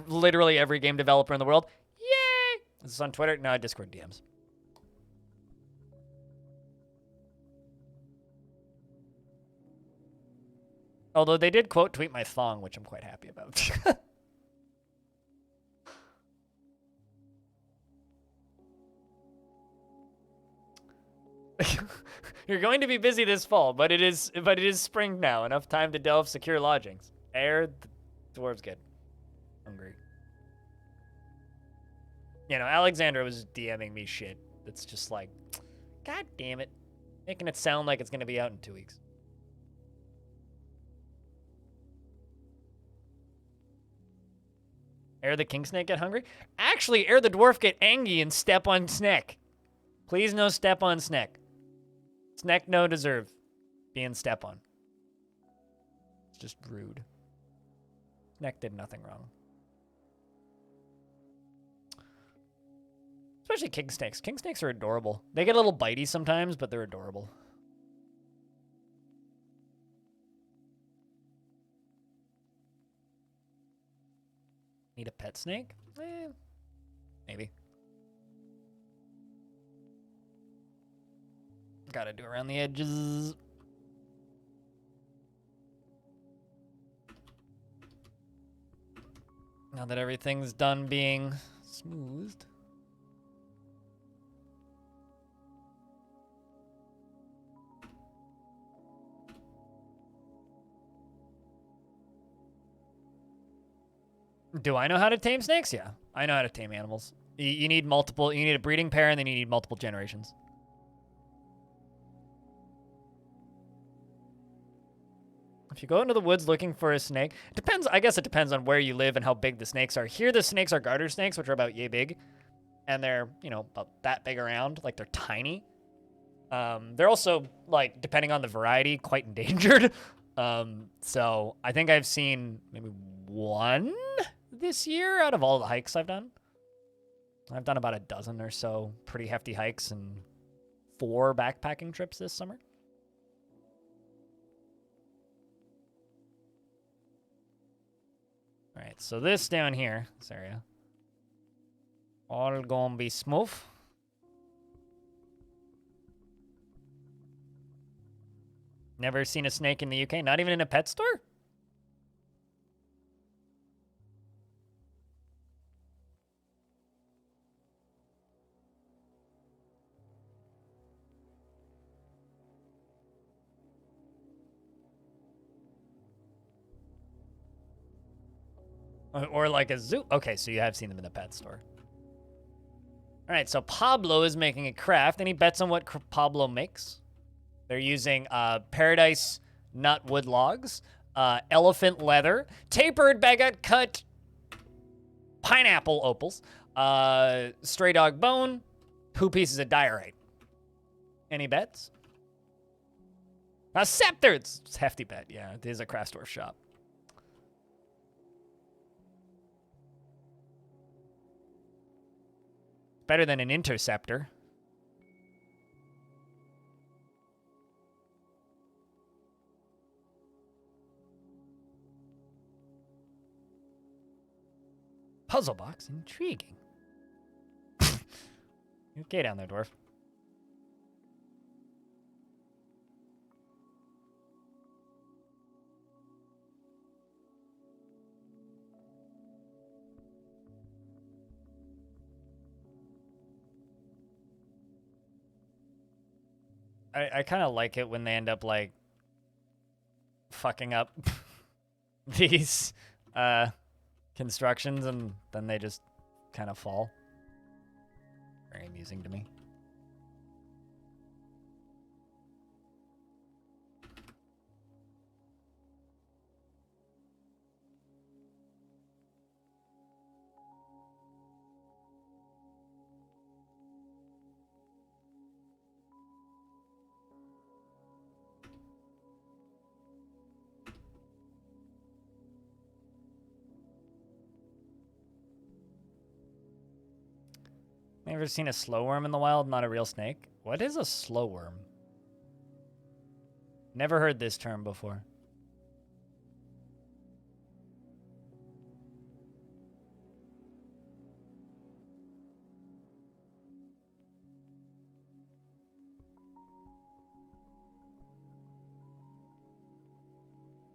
literally every game developer in the world. Yay! Is this on Twitter? No, Discord DMs. Although they did quote tweet my thong, which I'm quite happy about. You're going to be busy this fall, but it is spring now. Enough time to delve secure lodgings. The dwarves get hungry. You know, Alexandra was DMing me shit. That's just like, God damn it. Making it sound like it's going to be out in 2 weeks. Ere the king snake get hungry? Actually, ere the dwarf get angry and step on snack. Please no step on snack. Snack no deserve being step on. It's just rude. Snack did nothing wrong. Especially king snakes. King snakes are adorable. They get a little bitey sometimes, but they're adorable. Need a pet snake? Maybe. Gotta do around the edges. Now that everything's done being smoothed. Do I know how to tame snakes? Yeah, I know how to tame animals. You need multiple, you need a breeding pair, and then you need multiple generations. If you go into the woods looking for a snake, it depends, I guess it depends on where you live and how big the snakes are. Here, the snakes are garter snakes, which are about yay big. And they're, you know, about that big around, like they're tiny. They're also, like, depending on the variety, quite endangered. So I think I've seen maybe one this year out of all the hikes I've done. I've done about a dozen or so pretty hefty hikes and 4 backpacking trips this summer. All right, so this down here, this area, all gonna be smooth. Never seen a snake in the UK, not even in a pet store? Or like a zoo. Okay, so you have seen them in the pet store. All right, so Pablo is making a craft. Any bets on what Pablo makes? They're using paradise nut wood logs, elephant leather, tapered baguette cut pineapple opals, stray dog bone, 2 pieces of diorite. Any bets? A scepter. It's a hefty bet. Yeah, it is a craft store shop. Better than an interceptor. Puzzle box, intriguing. Okay down there, dwarf. I kind of like it when they end up, like, fucking up these constructions and then they just kind of fall. Very amusing to me. Never seen a slow worm in the wild, not a real snake. What is a slow worm? Never heard this term before.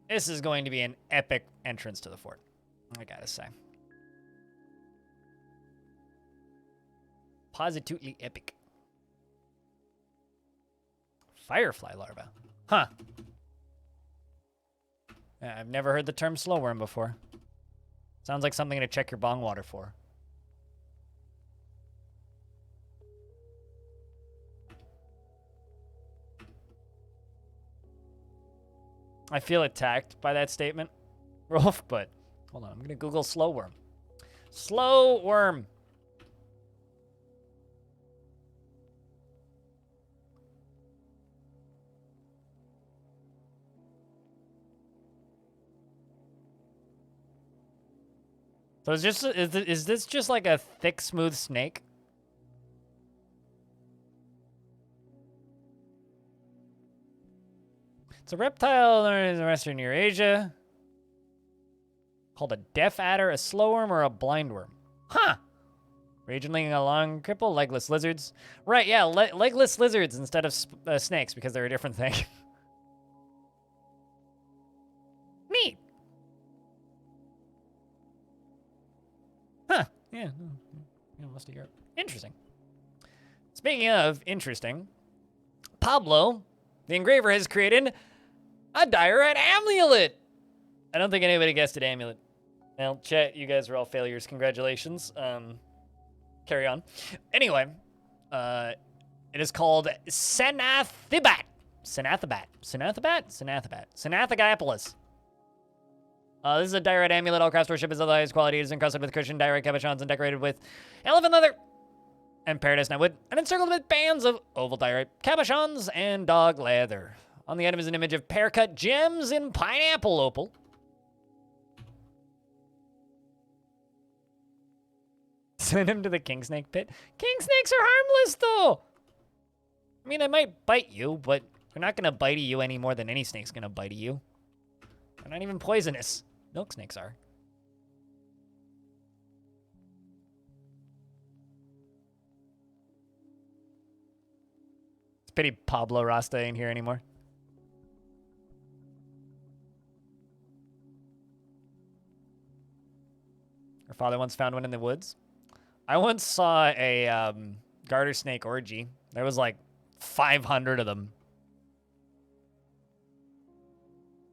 This is going to be an epic entrance to the fort, I gotta say. Positively epic. Firefly larva. Huh. Yeah, I've never heard the term slow worm before. Sounds like something to check your bong water for. I feel attacked by that statement, Rolf, but hold on. I'm going to Google slow worm. Slow worm. So is this just like a thick, smooth snake? It's a reptile in Western Eurasia. Called a deaf adder, a slow worm, or a blind worm. Huh. Regionally along cripple, legless lizards. Right, yeah, legless lizards instead of snakes because they're a different thing. Neat. Huh. Yeah. Most of Europe. Interesting. Speaking of interesting, Pablo, the engraver, has created a diorite amulet. I don't think anybody guessed it, amulet. Well, chat, you guys are all failures. Congratulations. Carry on. Anyway, it is called Senathibat. Senathagapolis. This is a diorite amulet. All craft worship is of the highest quality. It is encrusted with cushioned diorite cabochons and decorated with elephant leather and paradise nutwood, and encircled with bands of oval diorite cabochons and dog leather. On the item is an image of pear-cut gems in pineapple opal. Send him to the king snake pit. King snakes are harmless, though. I mean, they might bite you, but they're not gonna bite you any more than any snake's gonna bite you. They're not even poisonous. Milk snakes are. It's pity Pablo Rasta ain't here anymore. Her father once found one in the woods. I once saw a garter snake orgy. There was like 500 of them.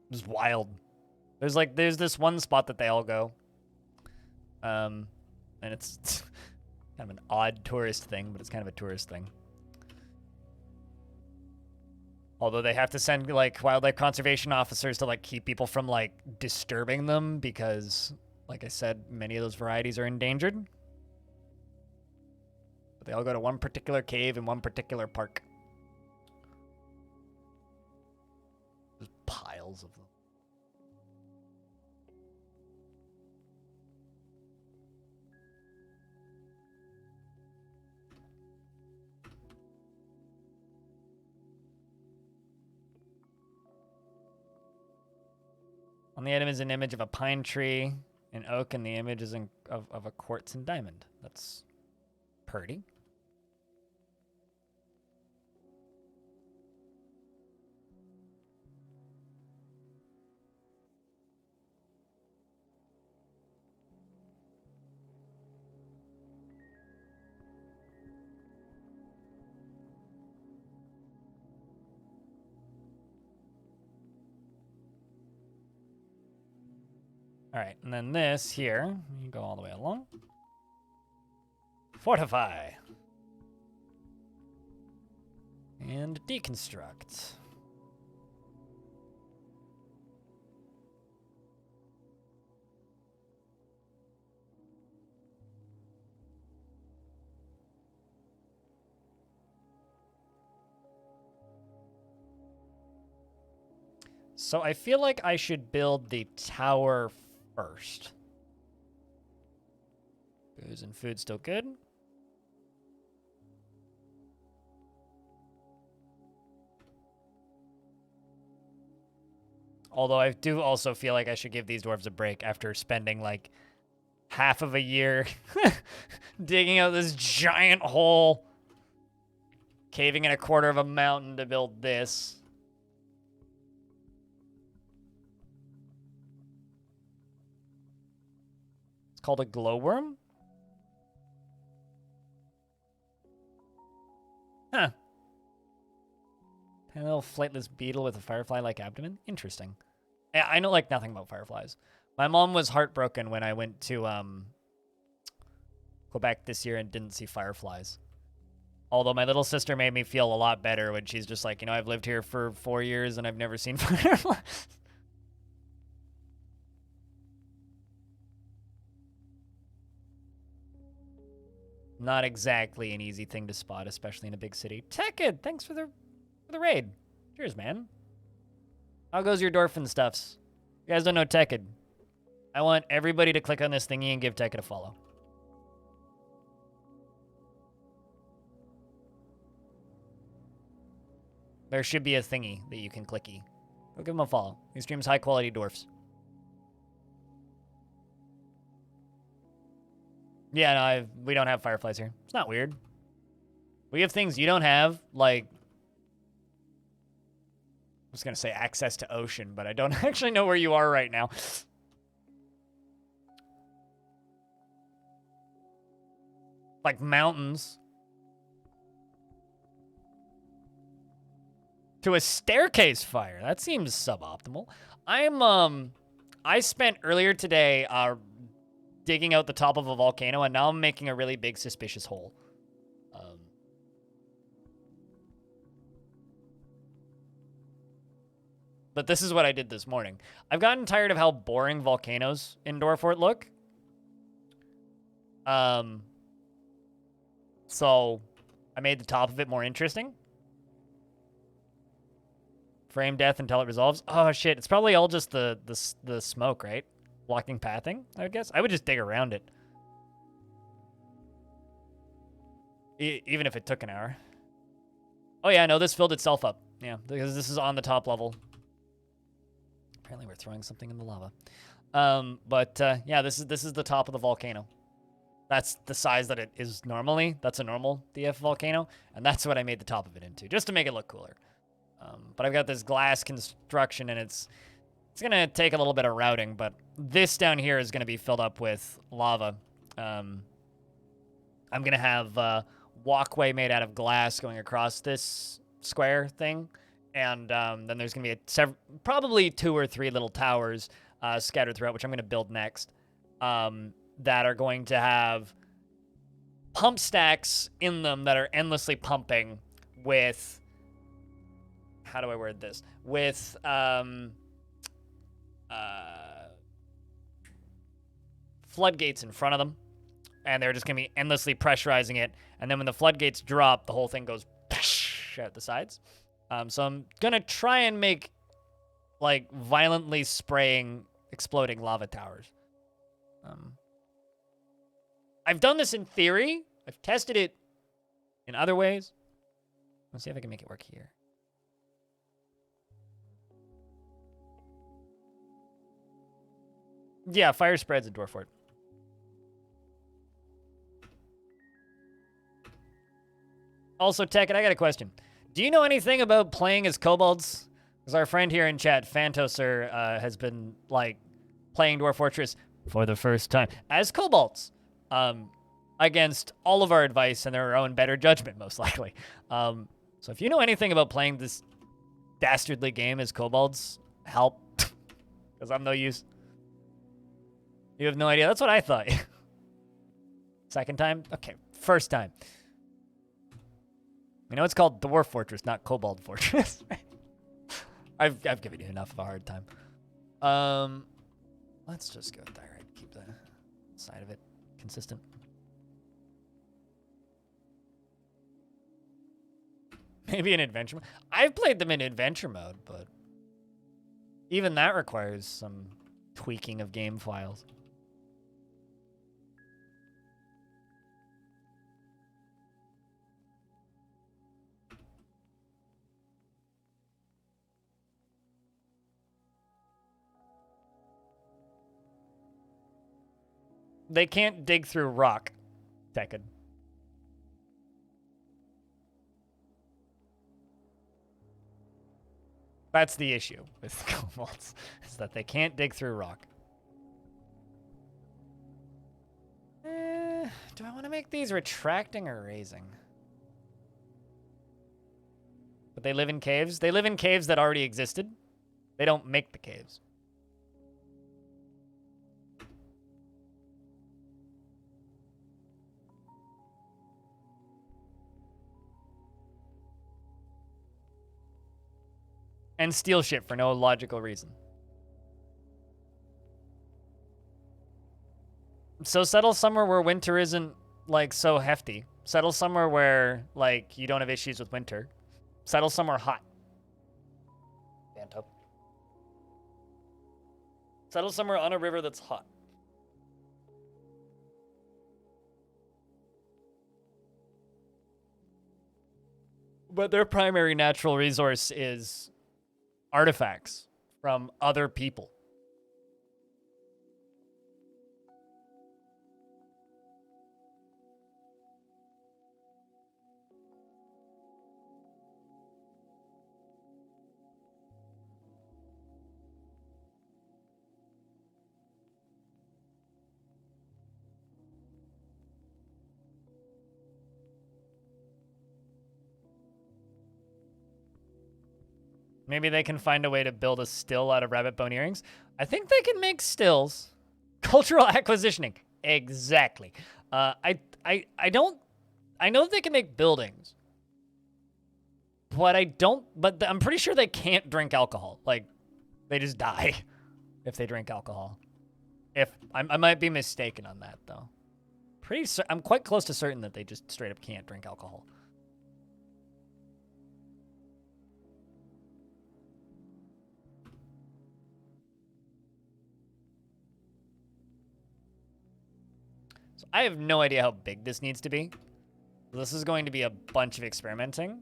It was wild. There's this one spot that they all go. And it's kind of an odd tourist thing, but it's kind of a tourist thing. Although they have to send like wildlife conservation officers to like keep people from like disturbing them because, like I said, many of those varieties are endangered. But they all go to one particular cave in one particular park. There's piles of them. On the item is an image of a pine tree, an oak, and the image is of a quartz and diamond. That's pretty. All right, and then this here, you go all the way along. Fortify. And deconstruct. So I feel like I should build the tower first. Booze and food still good. Although I do also feel like I should give these dwarves a break after spending like half of a year digging out this giant hole, caving in a quarter of a mountain to build this. Called a glowworm? Huh. A little flightless beetle with a firefly-like abdomen? Interesting. I know like nothing about fireflies. My mom was heartbroken when I went to Quebec this year and didn't see fireflies. Although my little sister made me feel a lot better when she's just like, you know, I've lived here for 4 years and I've never seen fireflies. Not exactly an easy thing to spot, especially in a big city. Tekid, thanks for the raid. Cheers, man. How goes your Dwarfen stuffs? You guys don't know Tekid. I want everybody to click on this thingy and give Tekid a follow. There should be a thingy that you can clicky. Go give him a follow. He streams high-quality dwarfs. Yeah, no, we don't have fireflies here. It's not weird. We have things you don't have, like... I was going to say access to ocean, but I don't actually know where you are right now. Like mountains. To a staircase fire. That seems suboptimal. I spent earlier today digging out the top of a volcano, and now I'm making a really big suspicious hole. But this is what I did this morning. I've gotten tired of how boring volcanoes in Dwarfort look. So I made the top of it more interesting. Frame death until it resolves. Oh shit, it's probably all just the smoke, right? Blocking pathing, I would guess. I would just dig around it. Even if it took an hour. Oh yeah, no, this filled itself up. Yeah, because this is on the top level. Apparently we're throwing something in the lava. Yeah, this is the top of the volcano. That's the size that it is normally. That's a normal DF volcano. And that's what I made the top of it into, just to make it look cooler. But I've got this glass construction, and it's going to take a little bit of routing, but this down here is going to be filled up with lava. I'm going to have a walkway made out of glass going across this square thing, and then there's going to be probably 2 or 3 little towers scattered throughout, which I'm going to build next, that are going to have pump stacks in them that are endlessly pumping with... How do I word this? With floodgates in front of them, and they're just gonna be endlessly pressurizing it. And then when the floodgates drop, the whole thing goes out the sides. So I'm gonna try and make like violently spraying, exploding lava towers. I've done this in theory. I've tested it in other ways. Let's see if I can make it work here. Yeah, fire spreads at Dwarfort. Also, Tech, and I got a question. Do you know anything about playing as kobolds? Because our friend here in chat, Phantoser, has been, like, playing Dwarf Fortress for the first time as kobolds. Against all of our advice and their own better judgment, most likely. So if you know anything about playing this dastardly game as kobolds, help. Because I'm no use. You have no idea? That's what I thought. Second time? Okay, first time. You know, it's called Dwarf Fortress, not Kobold Fortress. I've given you enough of a hard time. Let's just go thyroid. Keep the side of it consistent. Maybe in adventure mode. I've played them in adventure mode, but even that requires some tweaking of game files. They can't dig through rock, Tekken. That's the issue with kobolds, is that they can't dig through rock. Do I want to make these retracting or raising? But they live in caves? They live in caves that already existed. They don't make the caves. And steal shit for no logical reason. So settle somewhere where winter isn't like so hefty. Settle somewhere where like you don't have issues with winter. Settle somewhere hot. Banto. Settle somewhere on a river that's hot. But their primary natural resource is artifacts from other people. Maybe they can find a way to build a still out of rabbit bone earrings. I think they can make stills. Cultural acquisitioning. Exactly. I don't. I know that they can make buildings, but I don't. But I'm pretty sure they can't drink alcohol. Like, they just die if they drink alcohol. If I might be mistaken on that though. I'm quite close to certain that they just straight up can't drink alcohol. So I have no idea how big this needs to be. This is going to be a bunch of experimenting.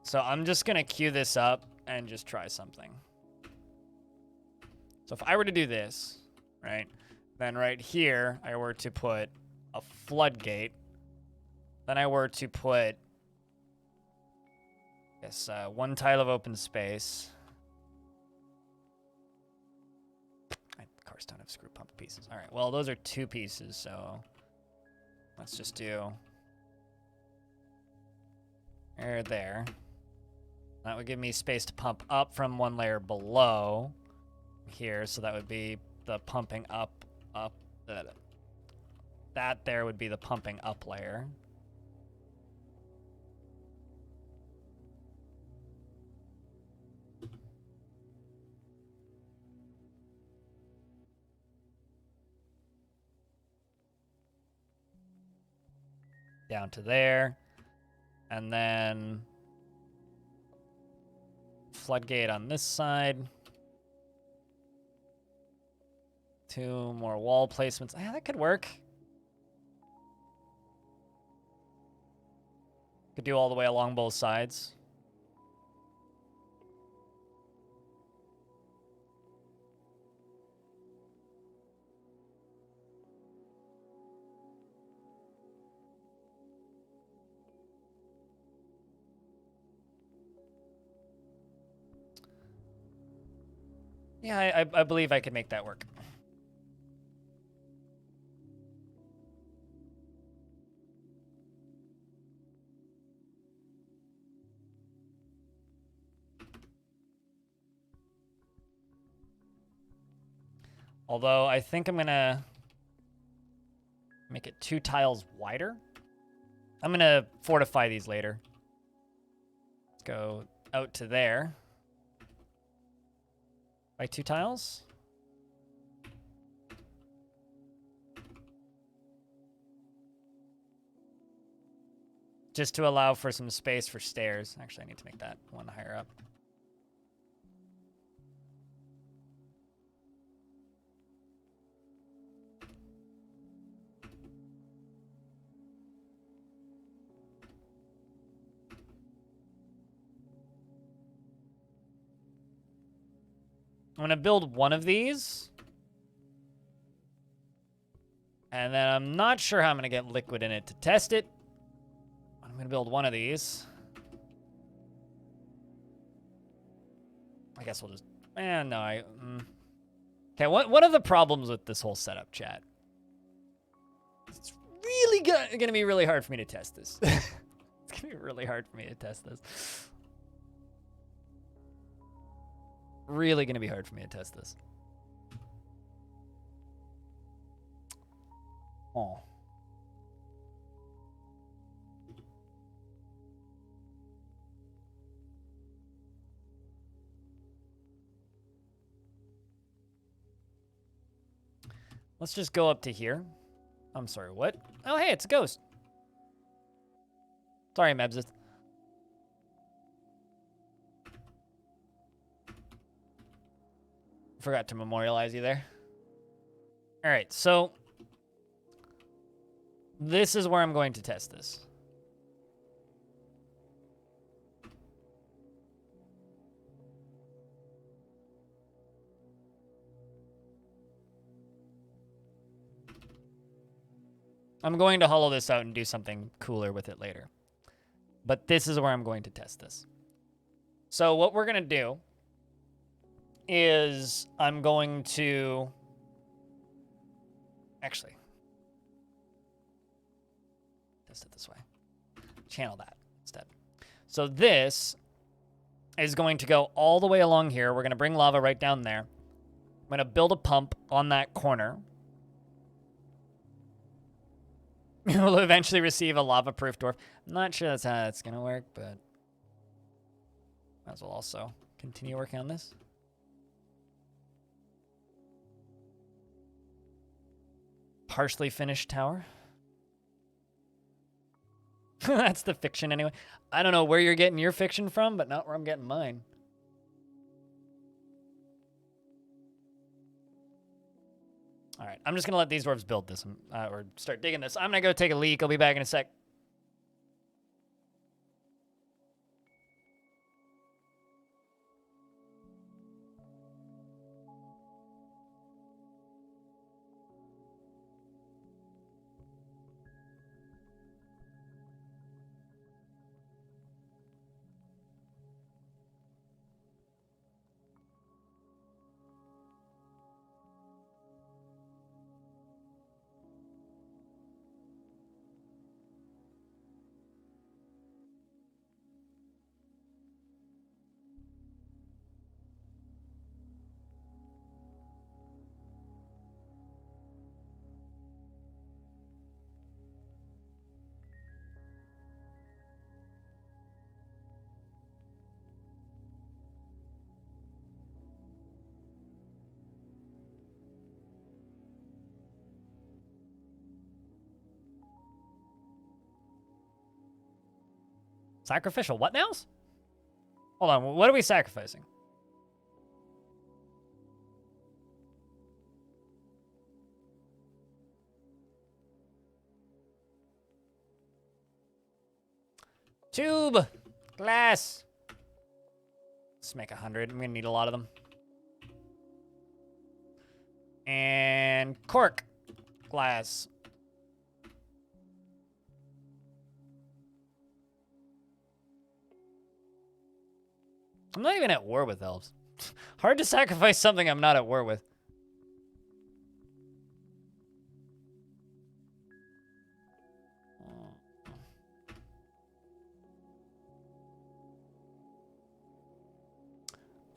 So I'm just going to queue this up and just try something. So if I were to do this, right, then right here, I were to put a floodgate. Then I were to put this one tile of open space. Of course, don't have screw pump pieces. All right, well, those are 2 pieces, so let's just do there. That would give me space to pump up from 1 layer below here, so that would be the pumping up. That there would be the pumping up layer. Down to there. And then floodgate on this side. 2 more wall placements. Yeah, that could work. Could do all the way along both sides. Yeah, I believe I could make that work. Although I think I'm gonna make it 2 tiles wider. I'm gonna fortify these later. Let's go out to there. By 2 tiles. Just to allow for some space for stairs. Actually, I need to make that one higher up. I'm going to build one of these. And then I'm not sure how I'm going to get liquid in it to test it. I'm going to build one of these. I guess we'll just... no, Okay, one of the problems with this whole setup, chat. It's really going to be really hard for me to test this. It's going to be really hard for me to test this. Really going to be hard for me to test this. Oh. Let's just go up to here. I'm sorry, what? Oh, hey, it's a ghost. Sorry, Mebsith. Forgot to memorialize you there. All right, so this is where I'm going to test this. I'm going to hollow this out and do something cooler with it later. But this is where I'm going to test this. So what we're going to do is I'm going to... Actually, test it this way. Channel that instead. So this is going to go all the way along here. We're going to bring lava right down there. I'm going to build a pump on that corner. We'll eventually receive a lava-proof dwarf. I'm not sure that's how that's going to work, but might as well also continue working on this. Partially finished tower. That's the fiction anyway. I don't know where you're getting your fiction from, but not where I'm getting mine. All right, I'm just going to let these dwarves build this or start digging this. I'm going to go take a leak. I'll be back in a sec. Sacrificial what now? Hold on, what are we sacrificing? Tube! Glass! Let's make 100. I'm gonna need a lot of them. And cork. Glass. I'm not even at war with elves. Hard to sacrifice something I'm not at war with.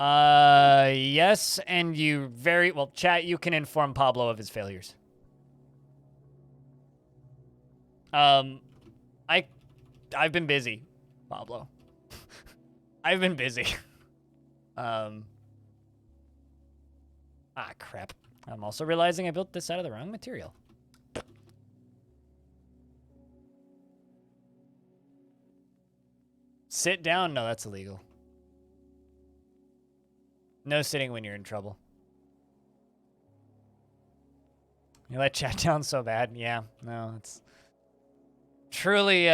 Yes, and you well, chat, you can inform Pablo of his failures. I've been busy, Pablo. I've been busy. Crap. I'm also realizing I built this out of the wrong material. Sit down? No, that's illegal. No sitting when you're in trouble. You let chat down so bad? Yeah, no, it's truly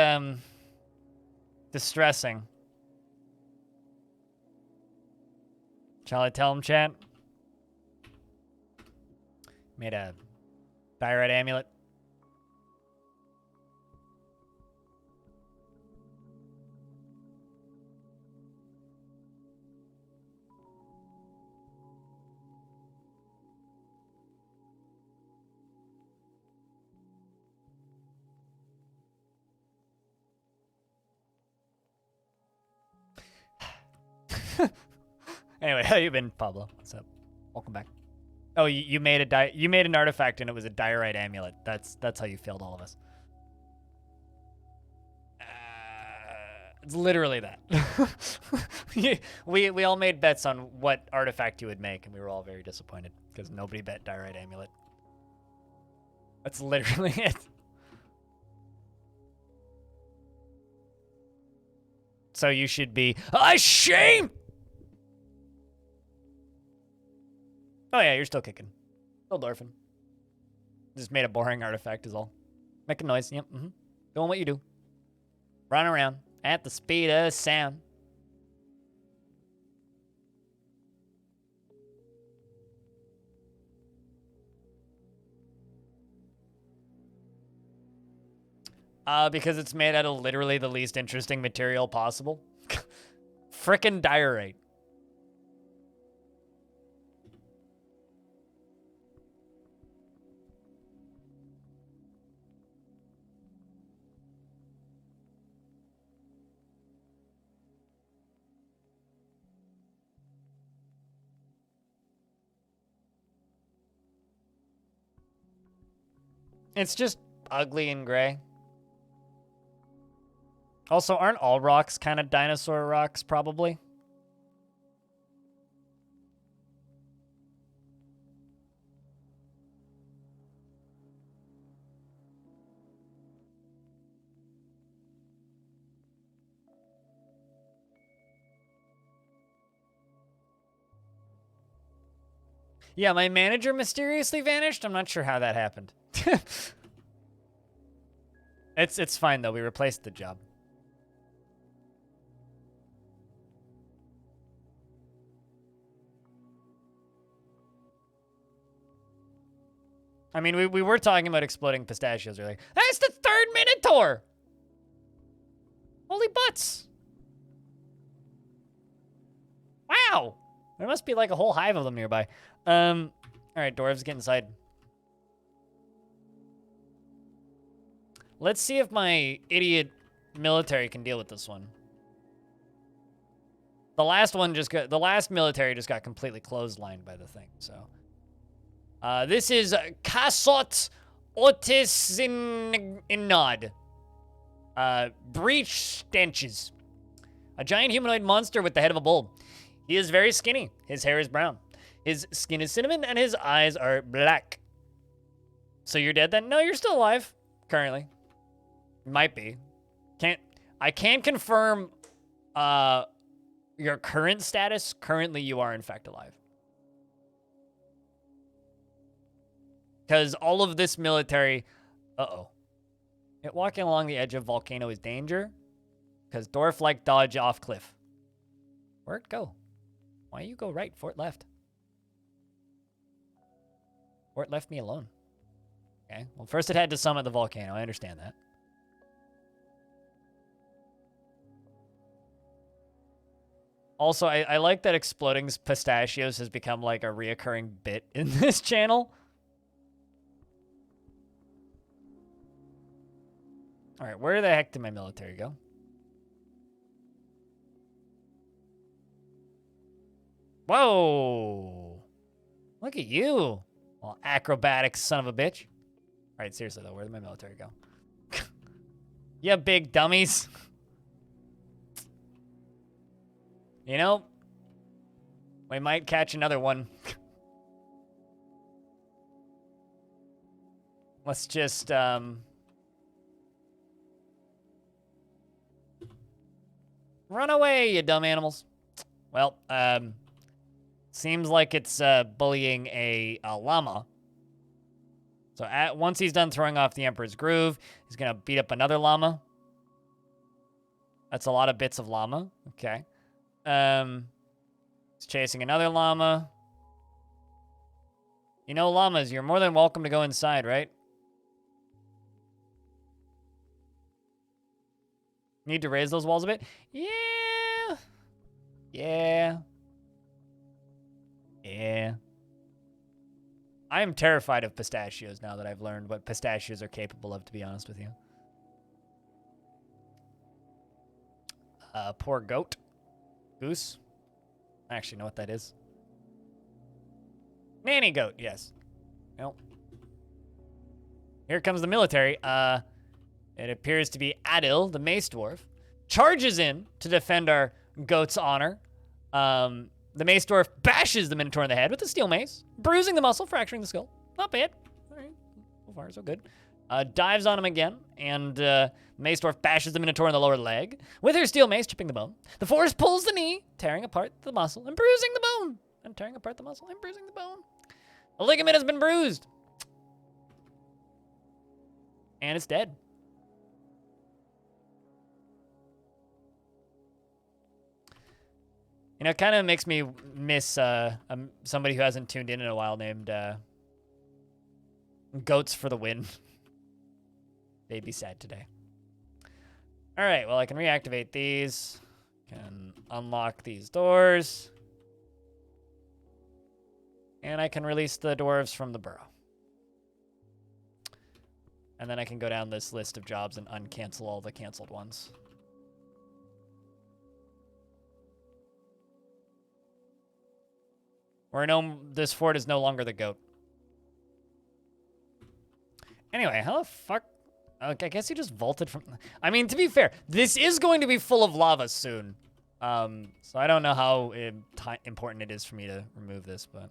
distressing. Shall I tell him, chat? Made a diorite amulet. Anyway, how you been, Pablo? What's up? Welcome back. Oh, you made an artifact and it was a diorite amulet. That's how you failed all of us. It's literally that. we all made bets on what artifact you would make, and we were all very disappointed because nobody bet diorite amulet. That's literally it. So you should be ashamed. Oh yeah, you're still kicking. Still Dwarfen. Just made a boring artifact is all. Make a noise, yep, Doing what you do. Run around at the speed of sound. Because it's made out of literally the least interesting material possible. Frickin' diorite. It's just ugly and gray. Also, aren't all rocks kind of dinosaur rocks, probably? Yeah, my manager mysteriously vanished. I'm not sure how that happened. It's fine, though. We replaced the job. I mean, we were talking about exploding pistachios earlier. That's the third Minotaur! Holy butts! Wow! There must be like a whole hive of them nearby. Alright, Dwarves, get inside. Let's see if my idiot military can deal with this one. The last military just got completely clotheslined by the thing, so. This is Kasot Otis in Nod. Breach stenches. A giant humanoid monster with the head of a bull. He is very skinny. His hair is brown. His skin is cinnamon, and his eyes are black. So you're dead then? No, you're still alive. Currently. Might be. I can't confirm your current status. Currently, you are in fact alive. Because all of this military... Walking along the edge of Volcano is danger. Because Dwarf like dodge off cliff. Where'd it go? Why you go right? Fort left. Fort left me alone. Okay. Well, first it had to summit the volcano. I understand that. Also, I like that exploding pistachios has become like a reoccurring bit in this channel. All right, where the heck did my military go? Whoa! Look at you, well, acrobatic son of a bitch. All right, seriously though, where did my military go? You big dummies. You know, we might catch another one. Let's just, run away, you dumb animals. Well, seems like it's bullying a llama. So once he's done throwing off the Emperor's Groove, he's going to beat up another llama. That's a lot of bits of llama. Okay. He's chasing another llama. You know, llamas, you're more than welcome to go inside, right? Need to raise those walls a bit? Yeah. Yeah. Yeah. I am terrified of pistachios now that I've learned what pistachios are capable of, to be honest with you. Poor goat. Goose. I actually know what that is. Nanny goat, yes. Well. Here comes the military. It appears to be Adil, the mace dwarf, charges in to defend our goat's honor. The mace dwarf bashes the Minotaur in the head with a steel mace, bruising the muscle, fracturing the skull. Not bad. All right. Go far, so good. Dives on him again, and Mace Dwarf bashes the Minotaur in the lower leg. With her steel mace, chipping the bone. The force pulls the knee, tearing apart the muscle, and bruising the bone. And tearing apart the muscle, and bruising the bone. The ligament has been bruised. And it's dead. You know, it kind of makes me miss somebody who hasn't tuned in a while named Goats for the Win. They'd be sad today. All right, well, I can reactivate these. Can unlock these doors. And I can release the dwarves from the burrow. And then I can go down this list of jobs and uncancel all the canceled ones. Or no, this fort is no longer the goat. Anyway, how the fuck? Okay, I guess he just vaulted from... I mean, to be fair, this is going to be full of lava soon. So I don't know how important it is for me to remove this, but...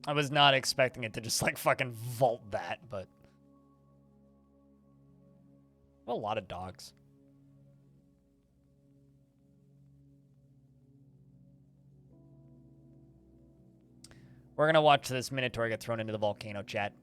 I was not expecting it to just, like, fucking vault that, but... A lot of dogs. We're gonna watch this Minotaur get thrown into the volcano, chat.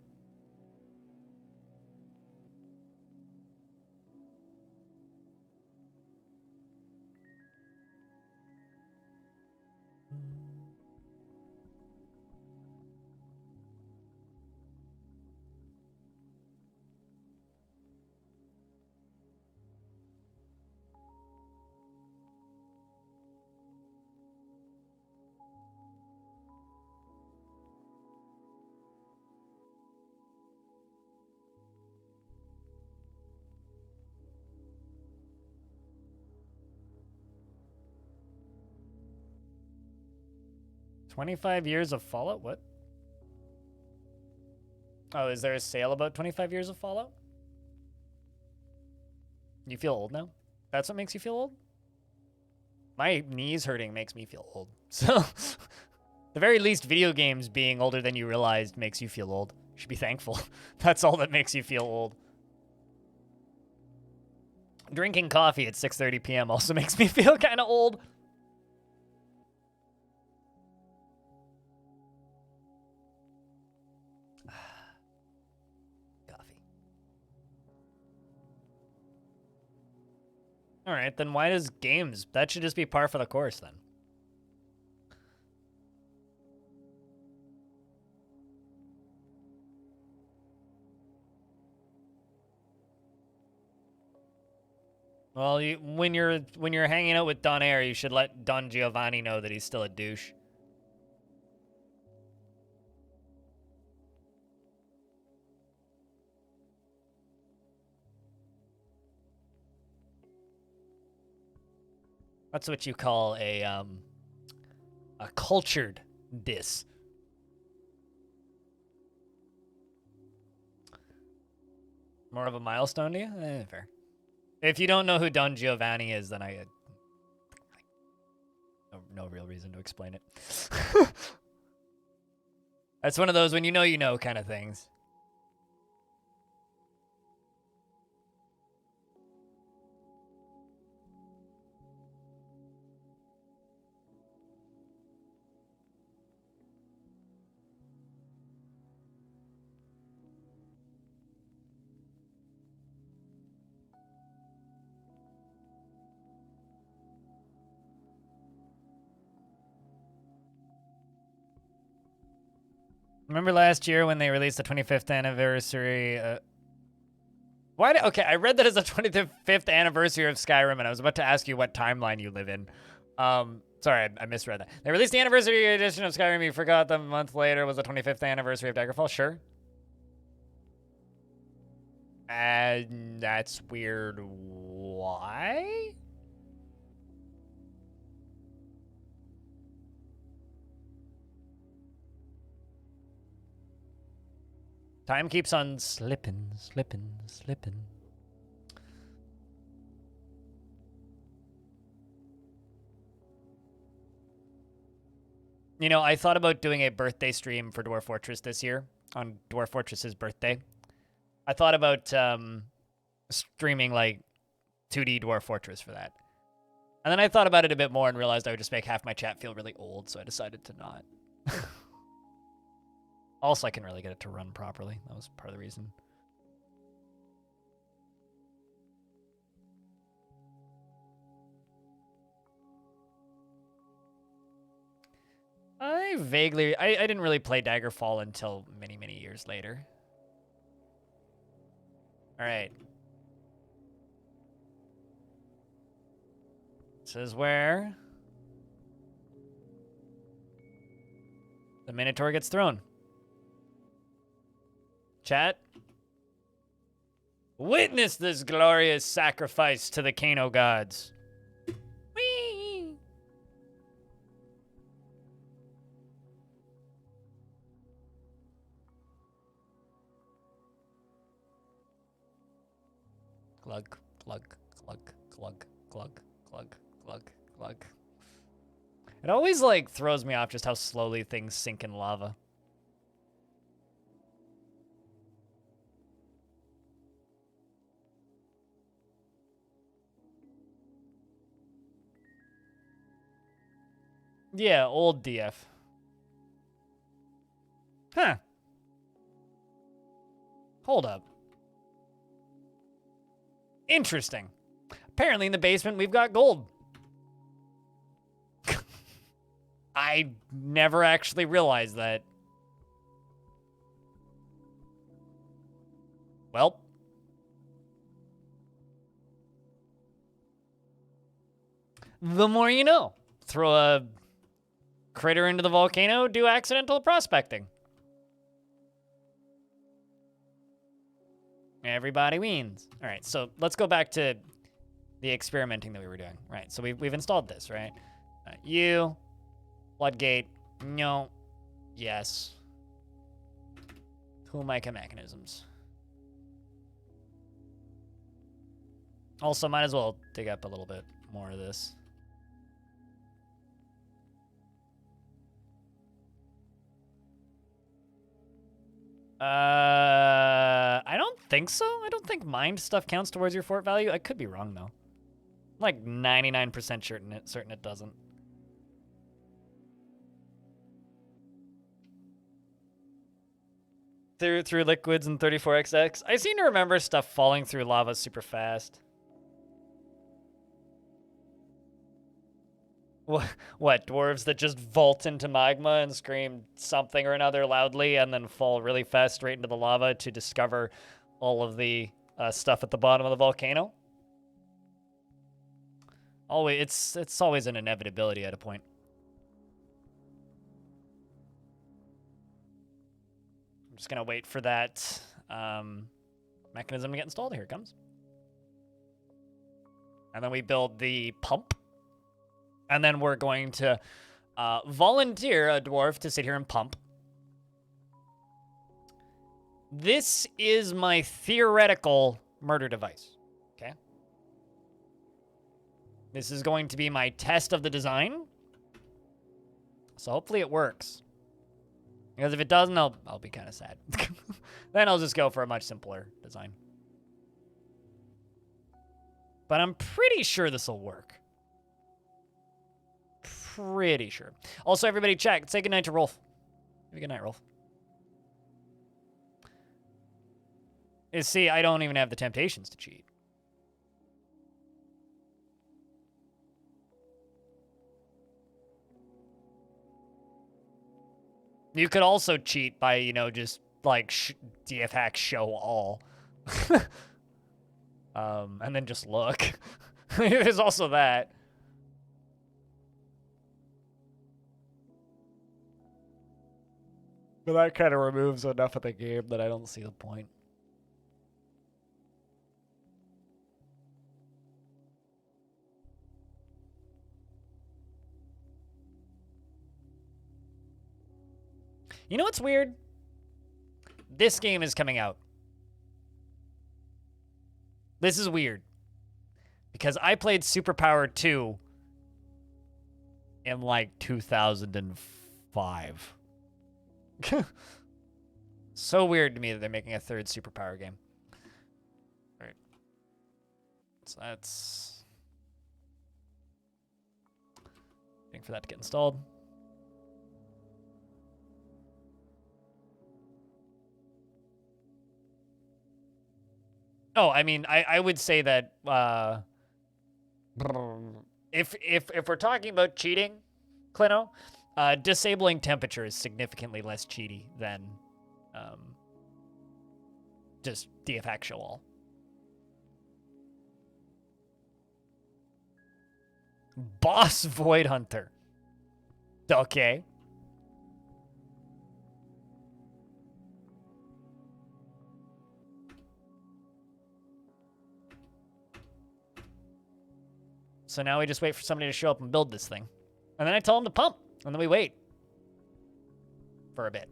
$25 years of Fallout? What? Oh, is there a sale about 25 years of Fallout? You feel old now? That's what makes you feel old? My knees hurting makes me feel old. So, the very least, video games being older than you realized makes you feel old. You should be thankful. That's all that makes you feel old. Drinking coffee at 6:30 p.m. also makes me feel kind of old. All right, then why does games? That should just be par for the course then. Well, when you're hanging out with Don Air, you should let Don Giovanni know that he's still a douche. That's what you call a cultured diss. More of a milestone to you? Fair. If you don't know who Don Giovanni is, then I no real reason to explain it. That's one of those when you know kind of things. Remember last year when they released the 25th anniversary? Okay, I read that as the 25th anniversary of Skyrim, and I was about to ask you what timeline you live in. Sorry, I misread that. They released the anniversary edition of Skyrim. You forgot the month later was the 25th anniversary of Daggerfall. Sure. And that's weird. Why? Time keeps on slipping. You know, I thought about doing a birthday stream for Dwarf Fortress this year on Dwarf Fortress's birthday. I thought about streaming like 2D Dwarf Fortress for that. And then I thought about it a bit more and realized I would just make half my chat feel really old, so I decided to not. Also, I can really get it to run properly. That was part of the reason. I didn't really play Daggerfall until many, many years later. All right. This is where the Minotaur gets thrown. Chat. Witness this glorious sacrifice to the Kano gods. Whee! Glug, glug, glug, glug, glug, glug, glug, glug. It always, like, throws me off just how slowly things sink in lava. Yeah, old DF. Huh. Hold up. Interesting. Apparently in the basement we've got gold. I never actually realized that. Well. The more you know. Throw a critter into the volcano, do accidental prospecting. Everybody wins. All right, so let's go back to the experimenting that we were doing. Right, so we've installed this, right? You, floodgate, no, yes. Tool mica mechanisms. Also, might as well dig up a little bit more of this. I don't think so. I don't think mined stuff counts towards your fort value. I could be wrong, though. I'm like 99% certain it doesn't. Through liquids and 34xx. I seem to remember stuff falling through lava super fast. What, dwarves that just vault into magma and scream something or another loudly and then fall really fast straight into the lava to discover all of the stuff at the bottom of the volcano? Always, it's always an inevitability at a point. I'm just gonna wait for that mechanism to get installed. Here it comes. And then we build the pump. And then we're going to volunteer a dwarf to sit here and pump. This is my theoretical murder device, okay? This is going to be my test of the design. So hopefully it works. Because if it doesn't, I'll be kind of sad. Then I'll just go for a much simpler design. But I'm pretty sure this will work. Pretty sure. Also, everybody check. Say goodnight to Rolf. Have a good night, Rolf. See, I don't even have the temptations to cheat. You could also cheat by, you know, just, like, DF hack show all. And then just look. There's also that. But that kind of removes enough of the game that I don't see the point. You know what's weird? This game is coming out. This is weird. Because I played Superpower 2 in like 2004. 5. So weird to me that they're making a third superpower game. All right. So that's... waiting for that to get installed. Oh, I mean, I would say that if we're talking about cheating, Clino, disabling temperature is significantly less cheaty than just the effectual. Boss Void Hunter. Okay. So now we just wait for somebody to show up and build this thing. And then I tell them to pump. And then we wait. For a bit.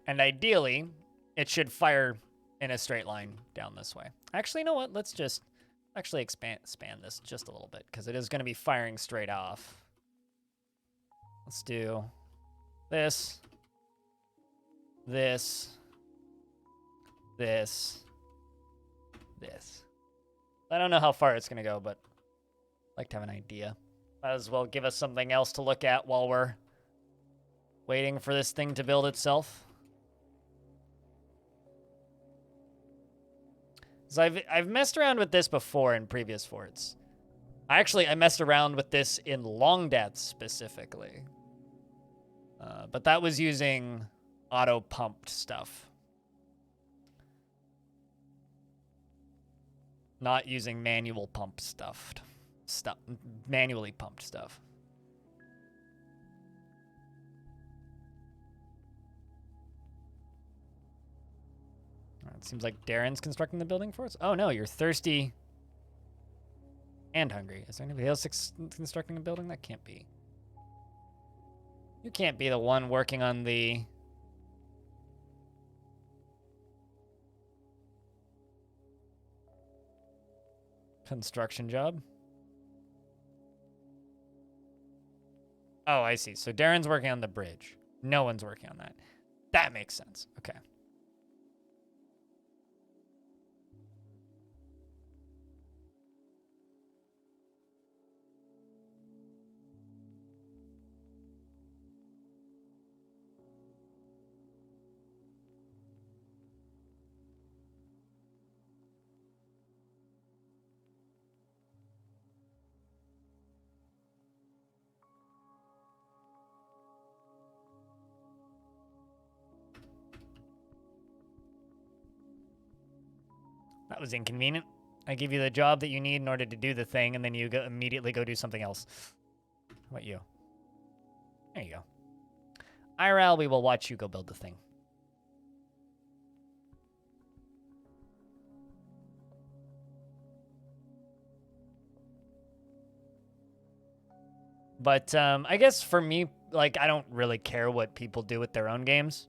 And ideally, it should fire in a straight line down this way. Actually, you know what? Let's just actually expand this just a little bit, because it is going to be firing straight off. Let's do this, this, this, this. I don't know how far it's going to go, but I'd like to have an idea. Might as well give us something else to look at while we're waiting for this thing to build itself. So I've messed around with this before in previous forts. I messed around with this in Long Death specifically. But that was using auto-pumped stuff. Not using manual pump stuff. Manually pumped stuff. It seems like Darren's constructing the building for us. Oh no, you're thirsty and hungry. Is there anybody else constructing a building? That can't be. You can't be the one working on the... construction job. Oh, I see. So Darren's working on the bridge. No one's working on that. That makes sense. Okay. That was inconvenient. I give you the job that you need in order to do the thing, and then you immediately go do something else. How about you? There you go. IRL, we will watch you go build the thing. But I guess for me, like, I don't really care what people do with their own games.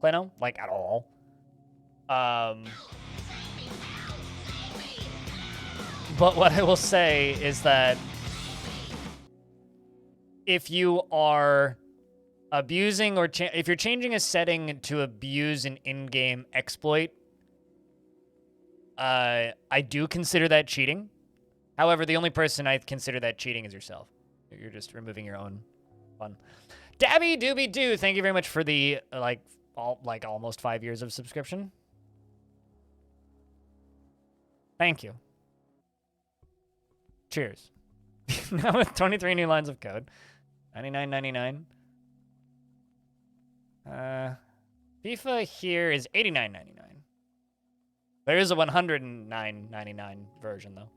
Plano, like, at all. But what I will say is that if you are abusing or if you're changing a setting to abuse an in-game exploit, I do consider that cheating. However, the only person I consider that cheating is yourself. You're just removing your own fun. Dabby Dooby Doo, thank you very much for the almost 5 years of subscription. Thank you. Cheers. Now with 23 new lines of code. $99.99. FIFA here is $89.99. There is a $109.99 version though.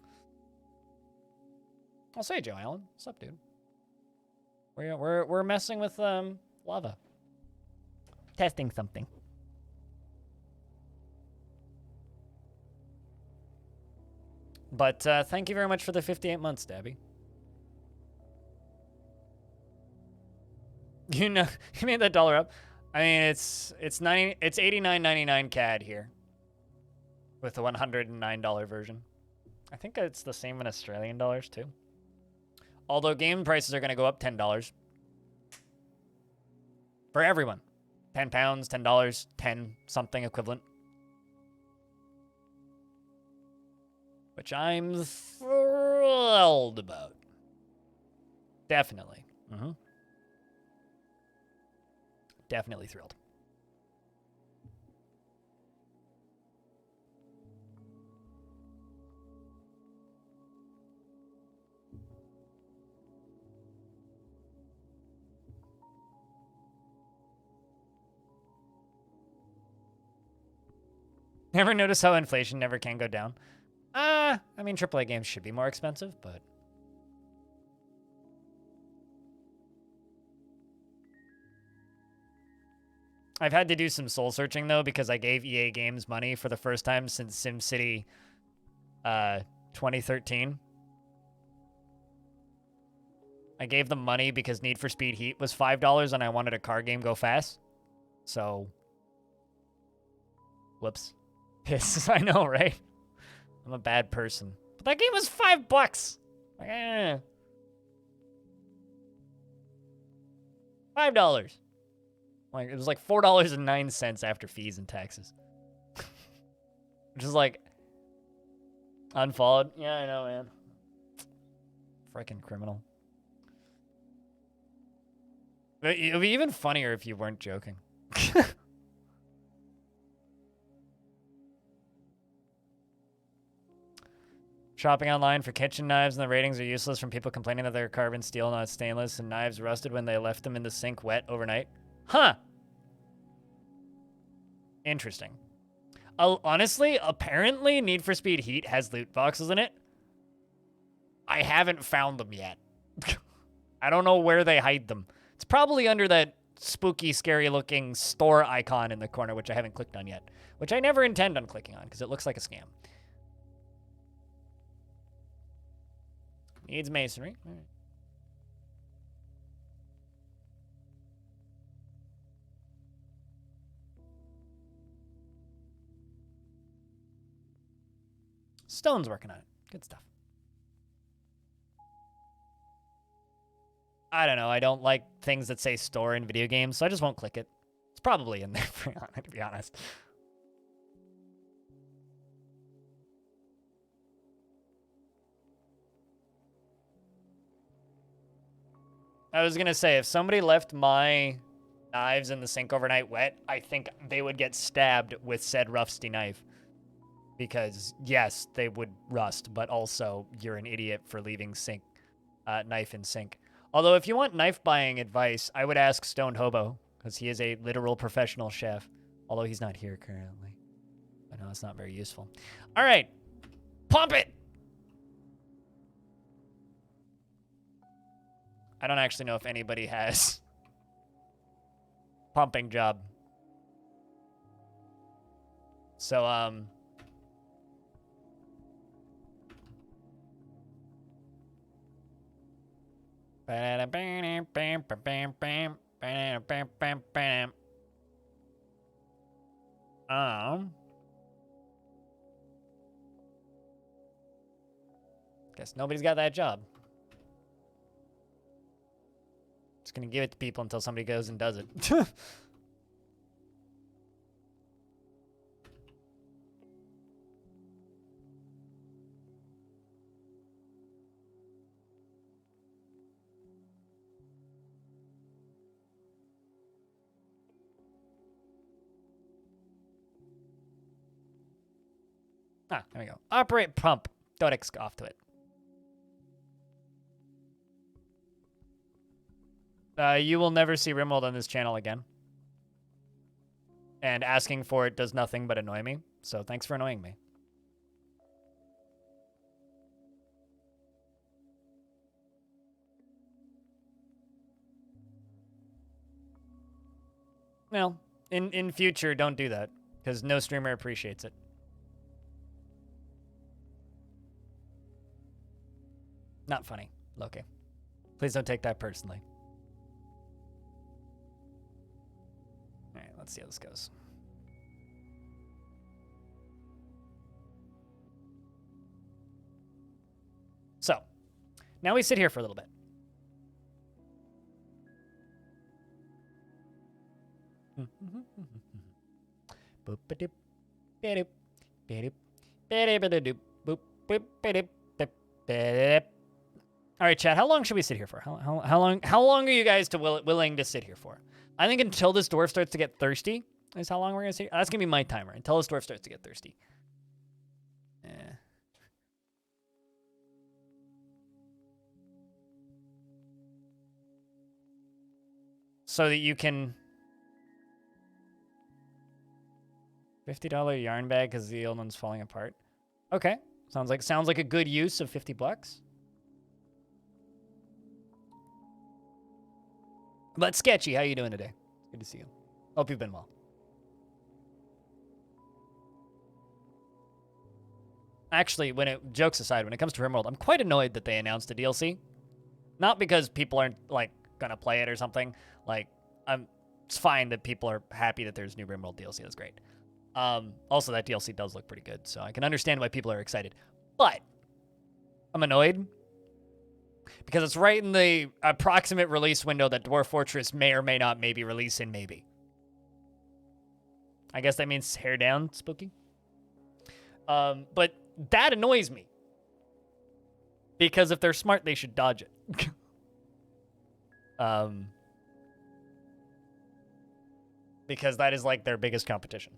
I'll say, Joe Allen. What's up, dude? We're messing with lava. Testing something. But thank you very much for the 58 months, Dabby. You know, you made that dollar up. I mean, it's 89.99 CAD here, with the $109 version. I think it's the same in Australian dollars too. Although game prices are going to go up $10 for everyone. £10, $10, 10 something equivalent. Which I'm thrilled about. Definitely. Definitely thrilled. Never notice how inflation never can go down? I mean, AAA games should be more expensive, but... I've had to do some soul searching, though, because I gave EA Games money for the first time since SimCity 2013. I gave them money because Need for Speed Heat was $5 and I wanted a car game go fast. So... Whoops. Piss. I know, right? I'm a bad person. But that game was $5. Like, $5. Like, it was like $4.09 after fees and taxes. Which is like... Unfollowed? Yeah, I know, man. Freaking criminal. It would be even funnier if you weren't joking. Shopping online for kitchen knives and the ratings are useless from people complaining that they're carbon steel, not stainless, and knives rusted when they left them in the sink wet overnight. Huh. Interesting. Honestly, apparently Need for Speed Heat has loot boxes in it. I haven't found them yet. I don't know where they hide them. It's probably under that spooky, scary-looking store icon in the corner, which I haven't clicked on yet. Which I never intend on clicking on, because it looks like a scam. Needs masonry. All right. Stone's working on it. Good stuff. I don't know. I don't like things that say store in video games, so I just won't click it. It's probably in there, to be honest. I was going to say, if somebody left my knives in the sink overnight wet, I think they would get stabbed with said rusty knife. Because, yes, they would rust, but also you're an idiot for leaving knife in sink. Although, if you want knife buying advice, I would ask Stone Hobo, because he is a literal professional chef. Although he's not here currently. I know it's not very useful. All right. Pump it! I don't actually know if anybody has pumping job. So, guess nobody's got that job. Just gonna give it to people until somebody goes and does it. Ah, there we go. Operate pump. Dodix off to it. You will never see Rimworld on this channel again. And asking for it does nothing but annoy me. So thanks for annoying me. Well, in future, don't do that. Because no streamer appreciates it. Not funny, Loki. Please don't take that personally. let's see how this goes. So, now we sit here for a little bit. All right, chat. How long should we sit here for? How long are you guys willing to sit here for? I think until this dwarf starts to get thirsty is how long we're gonna sit. That's gonna be my timer until this dwarf starts to get thirsty. So that you can $50 yarn bag because the old one's falling apart. Okay, sounds like a good use of $50. But Sketchy, how you doing today? Good to see you. Hope you've been well. Actually, jokes aside, when it comes to RimWorld, I'm quite annoyed that they announced a DLC. Not because people aren't like gonna play it or something. Like, it's fine that people are happy that there's new RimWorld DLC. That's great. Also, that DLC does look pretty good, so I can understand why people are excited. But I'm annoyed because it's right in the approximate release window that Dwarf Fortress may or may not maybe release in maybe. I guess that means hair down, Spooky. But that annoys me. Because if they're smart, they should dodge it. Because that is like their biggest competition.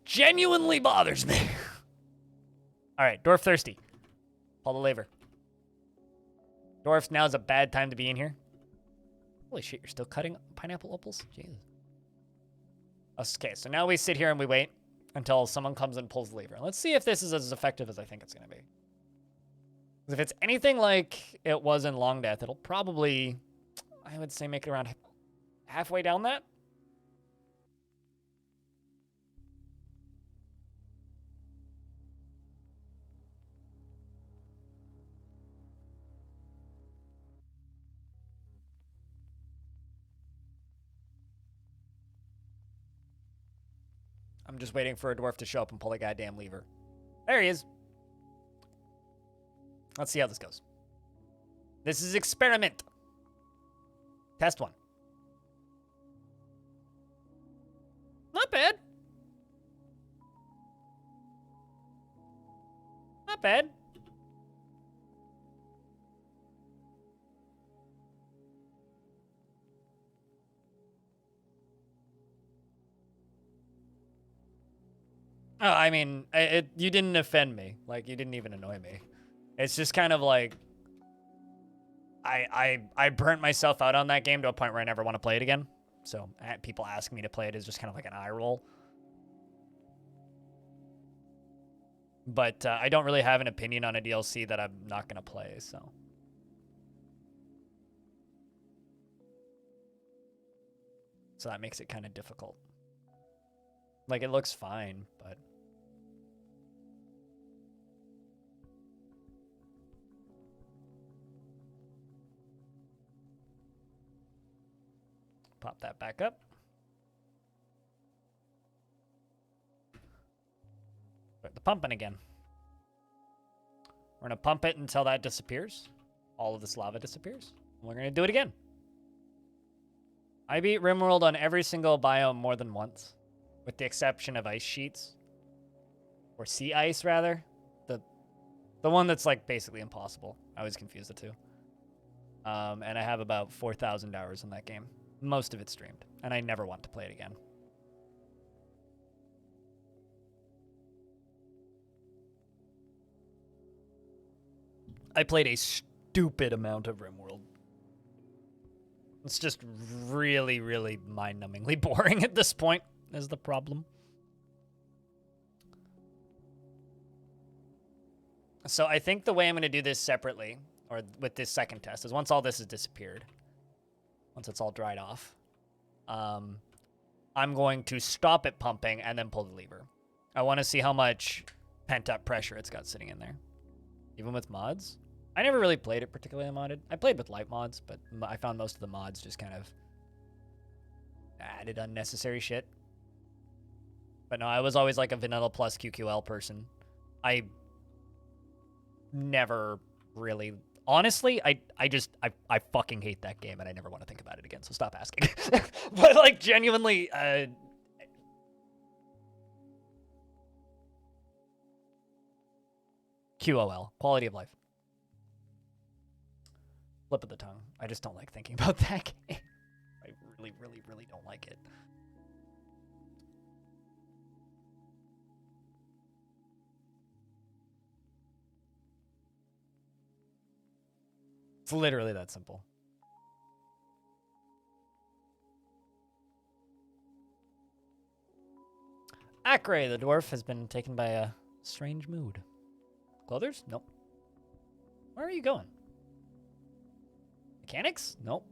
Genuinely bothers me. All right, Dwarf thirsty. Pull the lever. Dwarfs, now's a bad time to be in here. Holy shit, you're still cutting pineapple opals? Jesus. Okay, so now we sit here and we wait until someone comes and pulls the lever. Let's see if this is as effective as I think it's going to be. Because if it's anything like it was in Long Death, it'll probably, I would say, make it around halfway down that. I'm just waiting for a dwarf to show up and pull the goddamn lever. There he is. Let's see how this goes. This is experiment. Test one. Not bad. Not bad. Oh, I mean, you didn't offend me. Like, you didn't even annoy me. It's just kind of like, I burnt myself out on that game to a point where I never want to play it again. So people asking me to play it is just kind of like an eye roll. But I don't really have an opinion on a DLC that I'm not going to play, so. So that makes it kind of difficult. Like, it looks fine, but. Pop that back up. Start the pumping again. We're going to pump it until that disappears. All of this lava disappears. We're going to do it again. I beat RimWorld on every single biome more than once, with the exception of ice sheets. Or sea ice, rather. The one that's, like, basically impossible. I always confuse the two. And I have about 4,000 hours in that game. Most of it streamed, and I never want to play it again. I played a stupid amount of RimWorld. It's just really, really mind-numbingly boring at this point, is the problem. So I think the way I'm going to do this separately, or with this second test, is once all this has disappeared, once it's all dried off, I'm going to stop it pumping and then pull the lever. I want to see how much pent-up pressure it's got sitting in there. Even with mods. I never really played it particularly modded. I played with light mods, but I found most of the mods just kind of added unnecessary shit. But no, I was always like a vanilla plus QQL person. I never really... Honestly, I fucking hate that game and I never want to think about it again, so stop asking. But like genuinely, QOL, quality of life. Flip of the tongue. I just don't like thinking about that game. I really, really, really don't like it. It's literally that simple. Acre, the dwarf, has been taken by a strange mood. Clothers? Nope. Where are you going? Mechanics? Nope.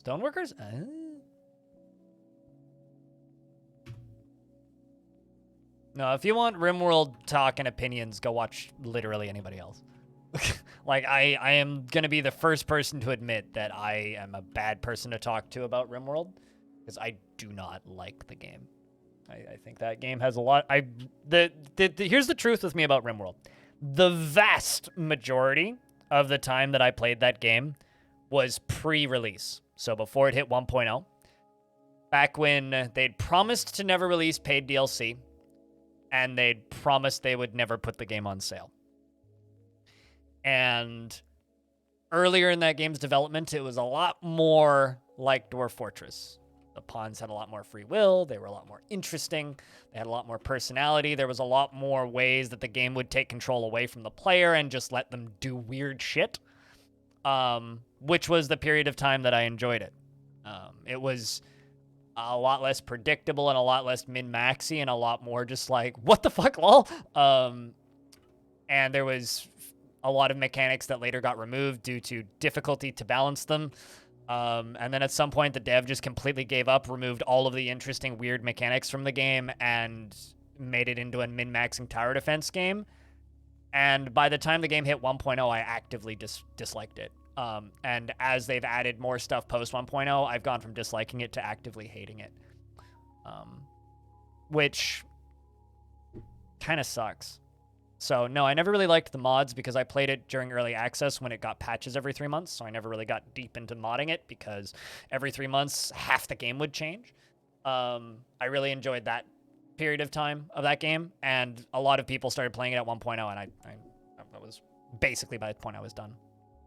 Stoneworkers? No, if you want RimWorld talk and opinions, go watch literally anybody else. Like, I am going to be the first person to admit that I am a bad person to talk to about RimWorld, because I do not like the game. I think that game has a lot... Here's the truth with me about RimWorld. The vast majority of the time that I played that game was pre-release. So before it hit 1.0. Back when they'd promised to never release paid DLC, and they'd promised they would never put the game on sale. And earlier in that game's development, it was a lot more like Dwarf Fortress. The pawns had a lot more free will. They were a lot more interesting. They had a lot more personality. There was a lot more ways that the game would take control away from the player and just let them do weird shit, which was the period of time that I enjoyed it. It was a lot less predictable and a lot less min-maxy and a lot more just like, what the fuck, lol? And there was a lot of mechanics that later got removed due to difficulty to balance them. And then at some point, the dev just completely gave up, removed all of the interesting, weird mechanics from the game, and made it into a min-maxing tower defense game. And by the time the game hit 1.0, I actively disliked it. And as they've added more stuff post 1.0, I've gone from disliking it to actively hating it. Which kind of sucks. So, no, I never really liked the mods because I played it during early access when it got patches every 3 months, so I never really got deep into modding it because every 3 months, half the game would change. I really enjoyed that period of time of that game, and a lot of people started playing it at 1.0, and I was basically by the point I was done.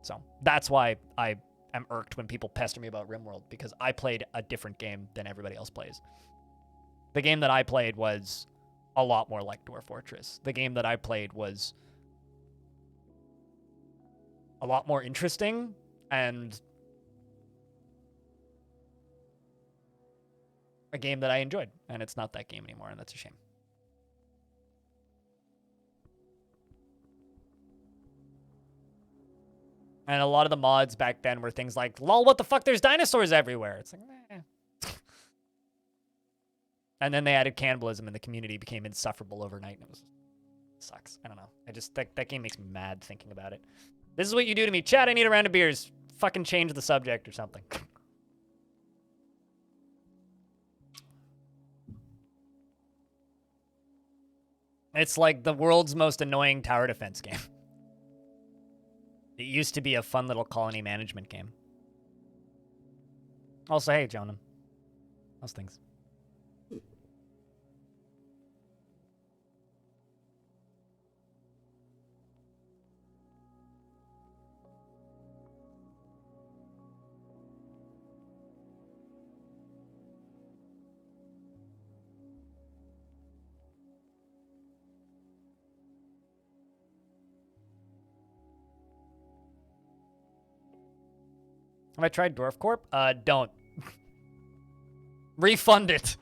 So, that's why I am irked when people pester me about RimWorld, because I played a different game than everybody else plays. The game that I played was a lot more like Dwarf Fortress. The game that I played was a lot more interesting and a game that I enjoyed. And it's not that game anymore, and that's a shame. And a lot of the mods back then were things like, lol, what the fuck, there's dinosaurs everywhere. It's like, meh. And then they added cannibalism, and the community became insufferable overnight, and it sucks. I don't know. That game makes me mad thinking about it. This is what you do to me. Chat, I need a round of beers. Fucking change the subject or something. It's like the world's most annoying tower defense game. It used to be a fun little colony management game. Also, hey, Jonan. How's things? Have I tried Dwarf Corp? Don't. Refund it.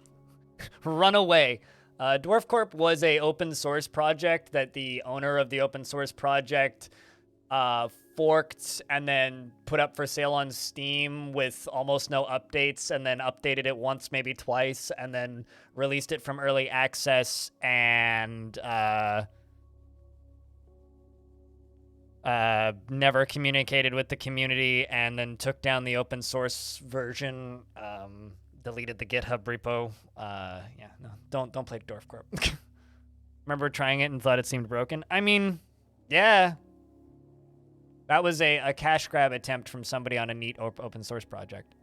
Run away. Dwarf Corp was a open source project that the owner of the open source project forked and then put up for sale on Steam with almost no updates, and then updated it once, maybe twice, and then released it from early access, and never communicated with the community, and then took down the open source version, deleted the GitHub repo. Yeah, no, don't play Dwarf Corp. Remember trying it and thought it seemed broken? I mean, yeah. That was a cash grab attempt from somebody on a neat open source project.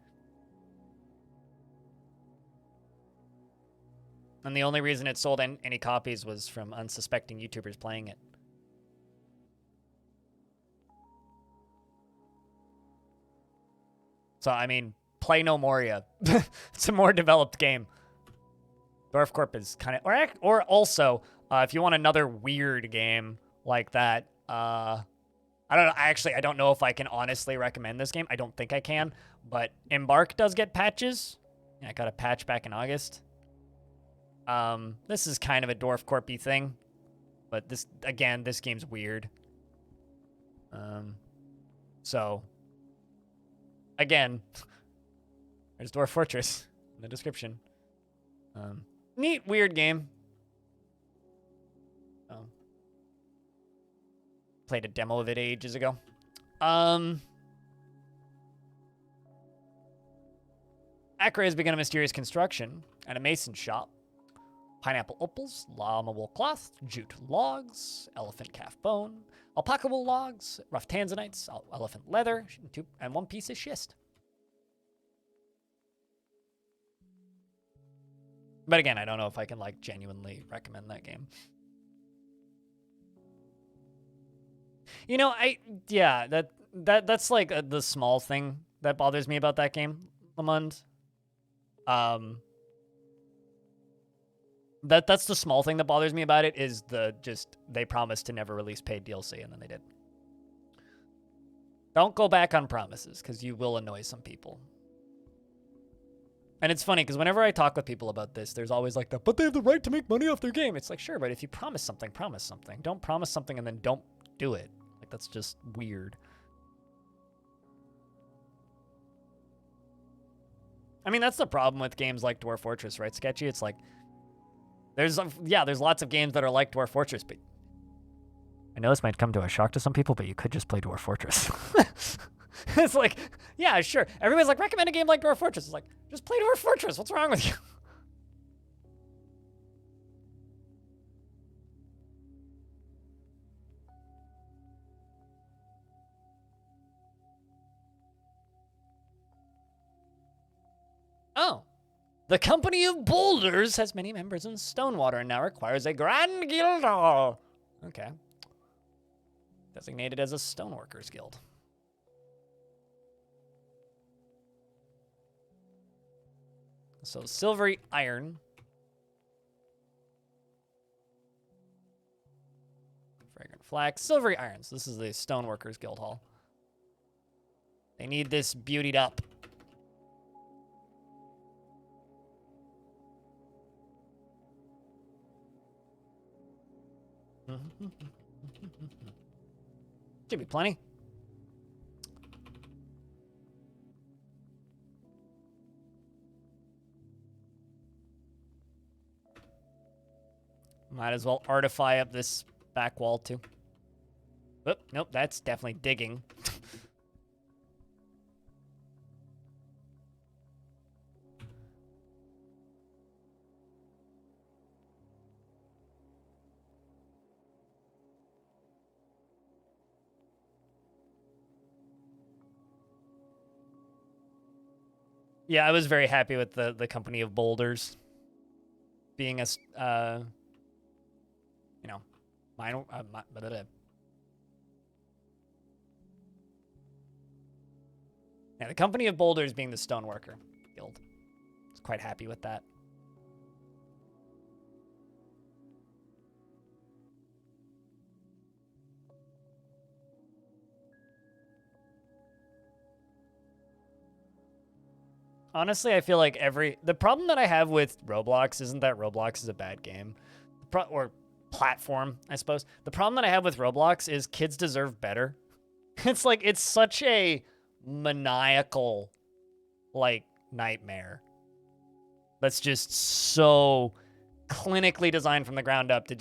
And the only reason it sold any copies was from unsuspecting YouTubers playing it. So, I mean, play no more, yeah. It's a more developed game. Dwarf Corp is kind of... Or also, if you want another weird game like that, I don't know. I don't know if I can honestly recommend this game. I don't think I can. But Embark does get patches. Yeah, I got a patch back in August. This is kind of a Dwarf Corp-y thing. But this game's weird. So... Again, there's Dwarf Fortress in the description. Neat, weird game. Played a demo of it ages ago. Acra has begun a mysterious construction at a mason shop. Pineapple opals, llama wool cloth, jute logs, elephant calf bone, alpaca wool logs, rough tanzanites, elephant leather, and 1 piece of schist. But again, I don't know if I can like genuinely recommend that game. You know, that's like the small thing that bothers me about that game, Lamond. That's the small thing that bothers me about it is they promised to never release paid DLC and then they did. Don't go back on promises because you will annoy some people. And it's funny because whenever I talk with people about this, there's always like but they have the right to make money off their game. It's like, sure, but if you promise something, promise something. Don't promise something and then don't do it. Like, that's just weird. I mean, that's the problem with games like Dwarf Fortress, right, Sketchy? It's like, there's lots of games that are like Dwarf Fortress, but I know this might come to a shock to some people, but you could just play Dwarf Fortress. It's like, yeah, sure. Everybody's like, recommend a game like Dwarf Fortress. It's like, just play Dwarf Fortress. What's wrong with you? Oh. The Company of Boulders has many members in Stonewater and now requires a Grand Guild Hall. Okay. Designated as a Stoneworkers Guild. So, silvery iron. Fragrant flax. Silvery irons. This is the Stoneworkers Guild Hall. They need this beautied up. Should be plenty. Might as well artify up this back wall too. Oop, nope, that's definitely digging. Yeah, I was very happy with the Company of Boulders being a, you know, minor. Yeah, the Company of Boulders being the Stoneworker Guild. I was quite happy with that. Honestly, I feel like the problem that I have with Roblox isn't that Roblox is a bad game. Or platform, I suppose. The problem that I have with Roblox is kids deserve better. It's like, it's such a maniacal, like, nightmare. That's just so clinically designed from the ground up to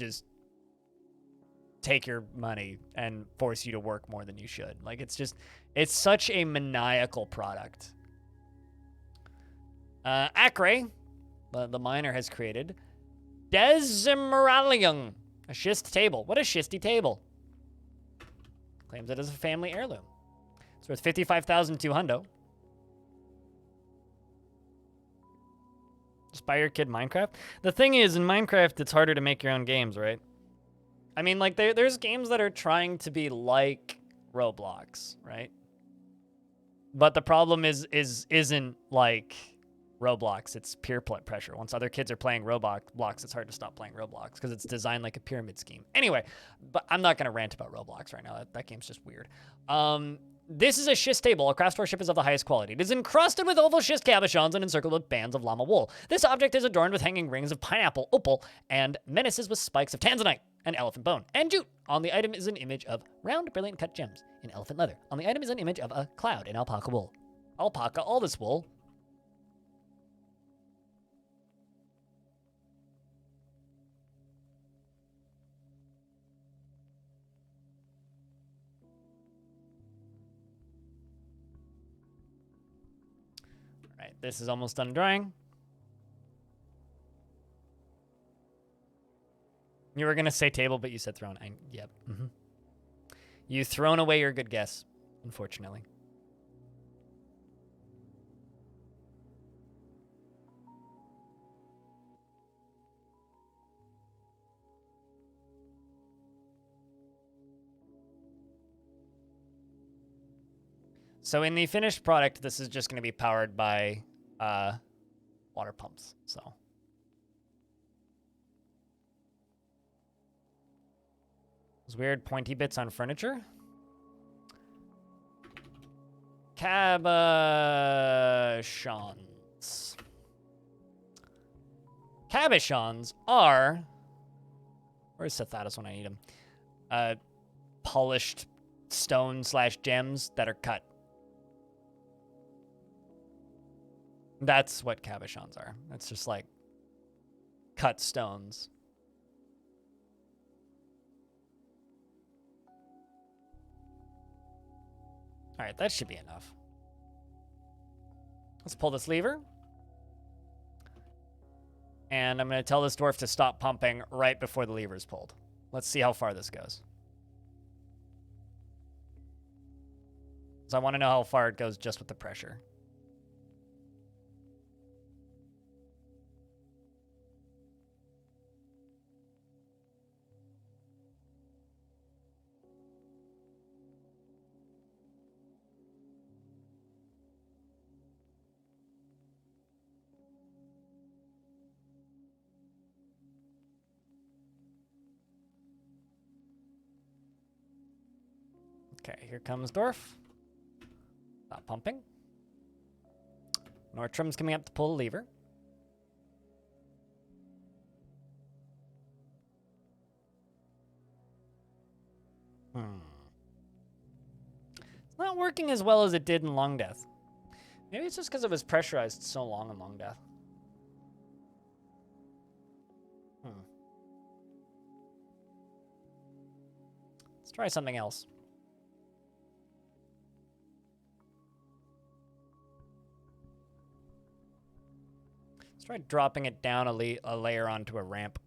take your money and force you to work more than you should. Like, it's such a maniacal product. Acre, the miner, has created Desmeralium, a schist table. What a schisty table. Claims it as a family heirloom. It's worth 55,200. Just buy your kid Minecraft. The thing is, in Minecraft, it's harder to make your own games, right? I mean, like, there's games that are trying to be like Roblox, right? But the problem isn't like Roblox. It's peer pressure. Once other kids are playing Roblox, it's hard to stop playing Roblox because it's designed like a pyramid scheme. Anyway, but I'm not going to rant about Roblox right now. That game's just weird. This is a schist table. A craft worship is of the highest quality. It is encrusted with oval schist cabochons and encircled with bands of llama wool. This object is adorned with hanging rings of pineapple opal and menaces with spikes of tanzanite and elephant bone and jute. On the item is an image of round, brilliant cut gems in elephant leather. On the item is an image of a cloud in alpaca wool. Alpaca, all this wool. All right, this is almost done drying. You were going to say table, but you said throne. Yep. Mm-hmm. You thrown away your good guess, unfortunately. So in the finished product, this is just going to be powered by water pumps. So those weird pointy bits on furniture. Cabochons. Cabochons are... Where's Sethatus when I need him? Polished stone/gems that are cut. That's what cabochons are. That's just like cut stones. All right, that should be enough. Let's pull this lever. And I'm going to tell this dwarf to stop pumping right before the lever is pulled. Let's see how far this goes. So I want to know how far it goes just with the pressure. Okay, here comes Dwarf. Stop pumping. Nortram's coming up to pull the lever. It's not working as well as it did in Long Death. Maybe it's just because it was pressurized so long in Long Death. Let's try something else. Try dropping it down a layer onto a ramp.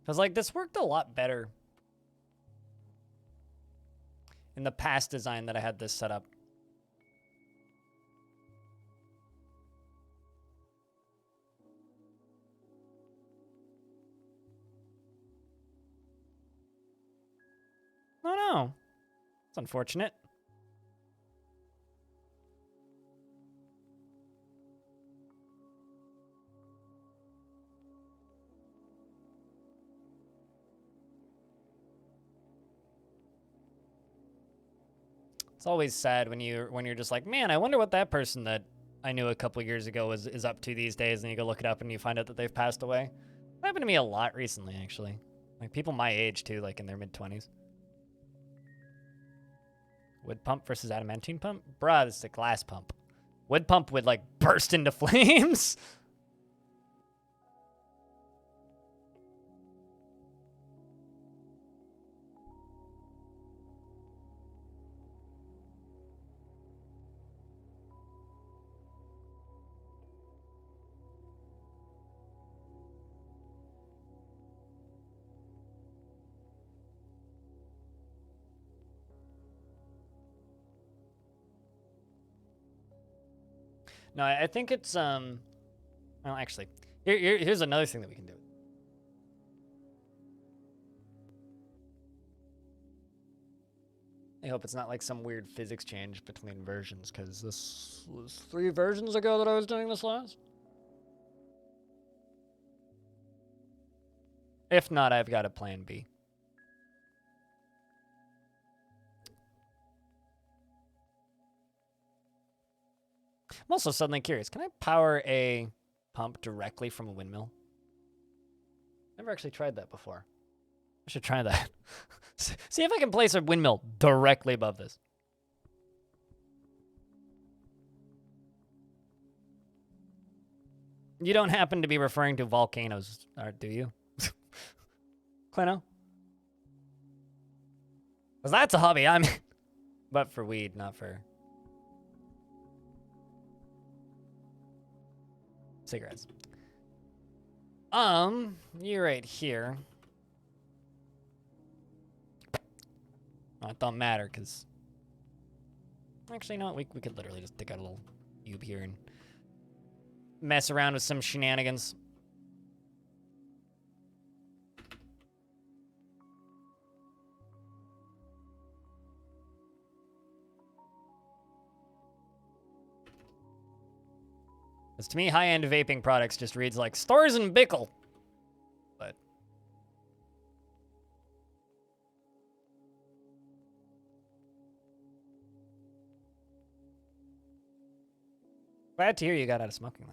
Because, like, this worked a lot better in the past design that I had this set up. Oh, no. It's unfortunate. It's always sad when you're just like, man, I wonder what that person that I knew a couple years ago is up to these days, and you go look it up and you find out that they've passed away. That happened to me a lot recently, actually. Like people my age too, like in their mid-20s. Wood pump versus adamantine pump? Bruh, this is a glass pump. Wood pump would like burst into flames. No, I think it's well, actually, here's another thing that we can do. I hope it's not like some weird physics change between versions, because this was 3 versions ago that I was doing this last. If not, I've got a plan B. I'm also suddenly curious. Can I power a pump directly from a windmill? Never actually tried that before. I should try that. See if I can place a windmill directly above this. You don't happen to be referring to volcanoes, do you? Clino? Because that's a hobby, I mean. But for weed, not for cigarettes. You're right here. Oh, it don't matter, because... Actually, no, we could literally just dig out a little cube here and mess around with some shenanigans. Because to me, high-end vaping products just reads like stores in Bickle. But glad to hear you got out of smoking, though.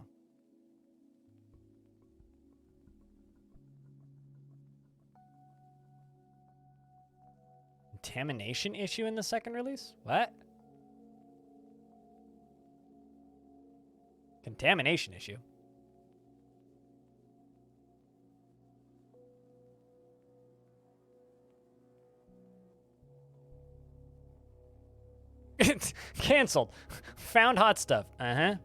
Contamination issue in the second release? What? Contamination issue? It's canceled. Found hot stuff. Uh-huh.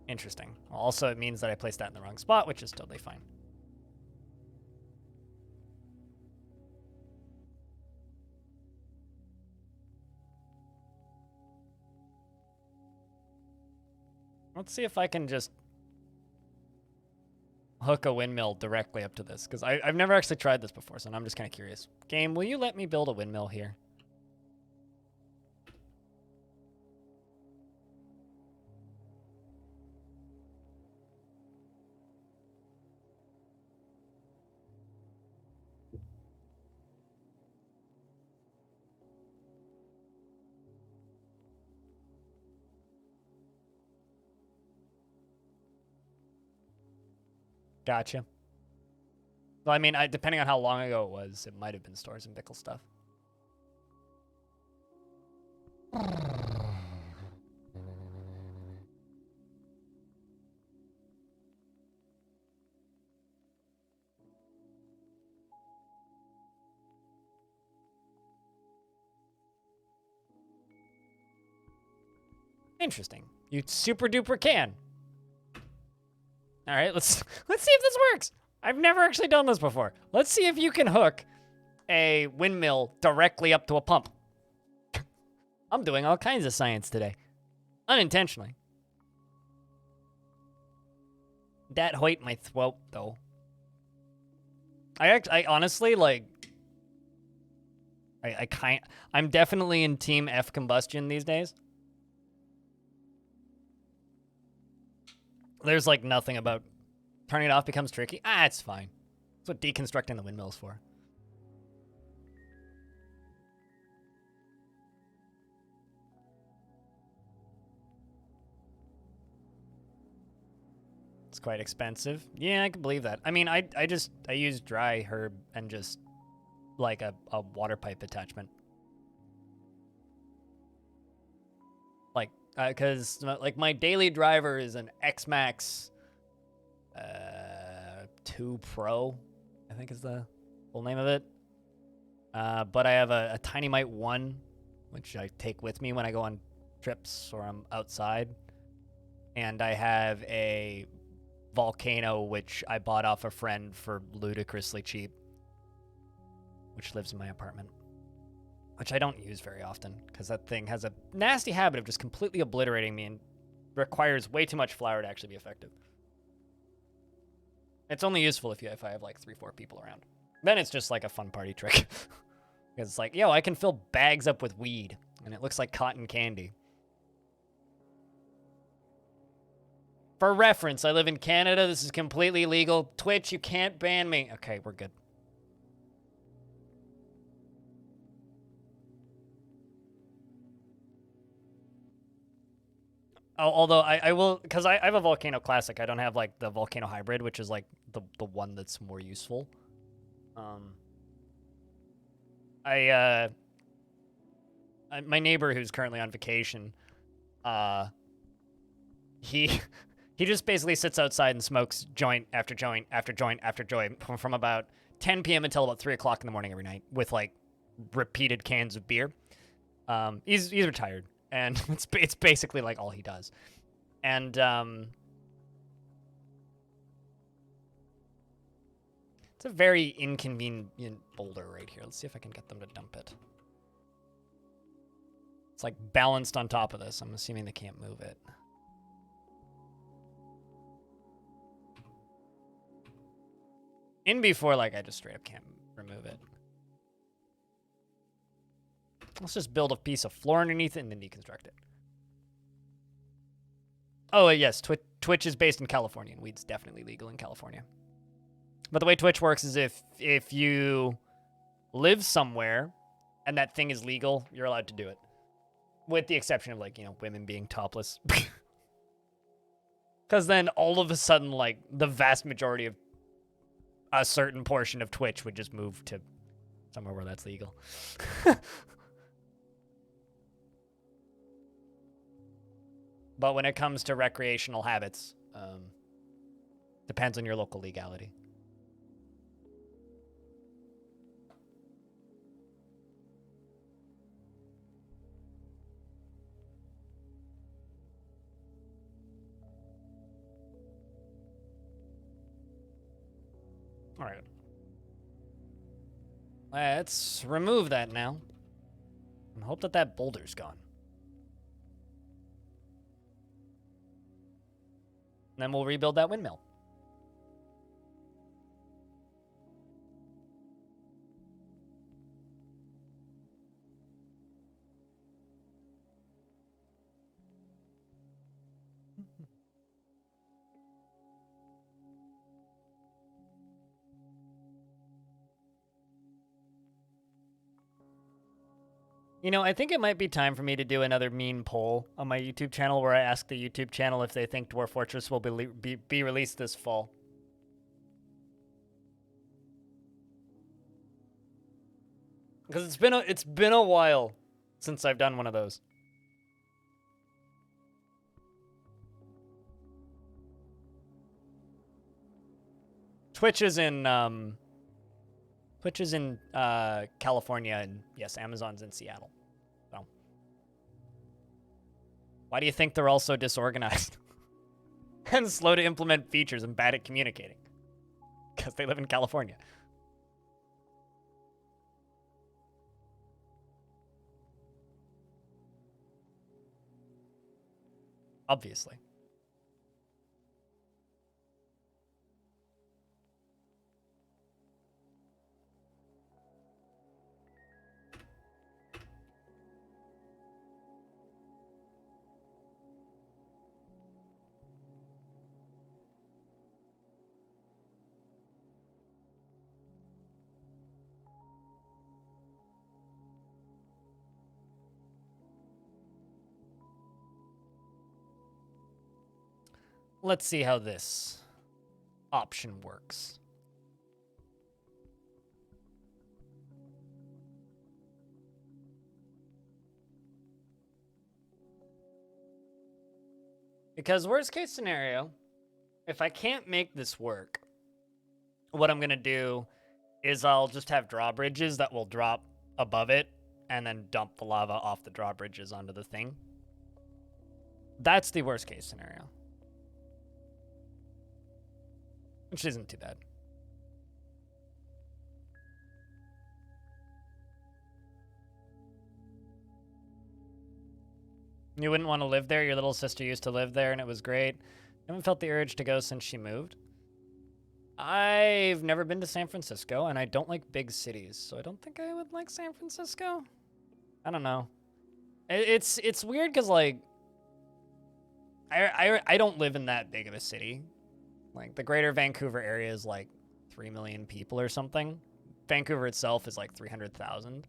Interesting. Also, it means that I placed that in the wrong spot, which is totally fine. Let's see if I can just hook a windmill directly up to this, because I've never actually tried this before, so I'm just kind of curious. Game, will you let me build a windmill here? Gotcha. Well, I mean, depending on how long ago it was, it might have been Stores and Bickle stuff. Interesting. You super duper can. All right, let's see if this works. I've never actually done this before. Let's see if you can hook a windmill directly up to a pump. I'm doing all kinds of science today. Unintentionally. That hurt my throat, though. I honestly, like... I'm definitely in Team F combustion these days. There's, like, nothing about turning it off becomes tricky. Ah, it's fine. That's what deconstructing the windmill's for. It's quite expensive. Yeah, I can believe that. I mean, I use dry herb and just, like, a water pipe attachment. Like, because, like, my daily driver is an X-Max 2 Pro, I think is the full name of it. But I have a Tiny Mite 1, which I take with me when I go on trips or I'm outside. And I have a Volcano, which I bought off a friend for ludicrously cheap, which lives in my apartment. which I don't use very often because that thing has a nasty habit of just completely obliterating me and requires way too much flour to actually be effective. It's only useful if I have like 3-4 people around. Then it's just like a fun party trick. Because it's like, yo, I can fill bags up with weed and it looks like cotton candy. For reference, I live in Canada. This is completely legal. Twitch, you can't ban me. Okay, we're good. Oh, although I will, because I have a Volcano Classic. I don't have, like, the Volcano Hybrid, which is, like, the one that's more useful. My neighbor who's currently on vacation, he just basically sits outside and smokes joint after joint after joint after joint from about 10 p.m. until about 3 o'clock in the morning every night with, like, repeated cans of beer. He's retired. And it's basically like all he does. And it's a very inconvenient boulder right here. Let's see if I can get them to dump it. It's like balanced on top of this. I'm assuming they can't move it. In before, like, I just straight up can't remove it. Let's just build a piece of floor underneath it and then deconstruct it. Oh, yes, Twitch is based in California, and weed's definitely legal in California. But the way Twitch works is if you live somewhere and that thing is legal, you're allowed to do it. With the exception of, like, you know, women being topless. Because then all of a sudden, like, the vast majority of a certain portion of Twitch would just move to somewhere where that's legal. But when it comes to recreational habits, depends on your local legality. All right. Let's remove that now. And hope that that boulder's gone. And then we'll rebuild that windmill. You know, I think it might be time for me to do another mean poll on my YouTube channel where I ask the YouTube channel if they think Dwarf Fortress will be released this fall. Because it's been a while since I've done one of those. Twitch is in California, and yes, Amazon's in Seattle. So, why do you think they're all so disorganized and slow to implement features and bad at communicating? Because they live in California. Obviously. Let's see how this option works. Because worst case scenario, if I can't make this work, what I'm going to do is I'll just have drawbridges that will drop above it and then dump the lava off the drawbridges onto the thing. That's the worst case scenario. Which isn't too bad. You wouldn't want to live there? Your little sister used to live there and it was great. I haven't felt the urge to go since she moved. I've never been to San Francisco, and I don't like big cities, so I don't think I would like San Francisco. I don't know. It's weird because, like, I don't live in that big of a city. Like, the greater Vancouver area is, like, 3 million people or something. Vancouver itself is, like, 300,000.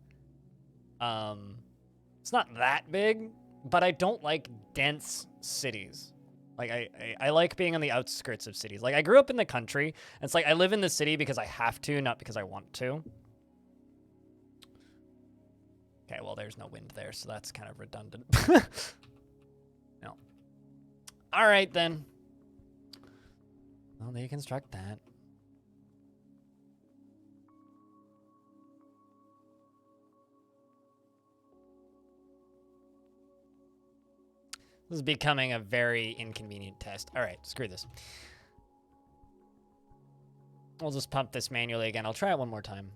It's not that big, but I don't like dense cities. Like, I like being on the outskirts of cities. Like, I grew up in the country, and it's like I live in the city because I have to, not because I want to. Okay, well, there's no wind there, so that's kind of redundant. No. All right, then. Well, they construct that. This is becoming a very inconvenient test. All right, screw this. We'll just pump this manually again. I'll try it one more time.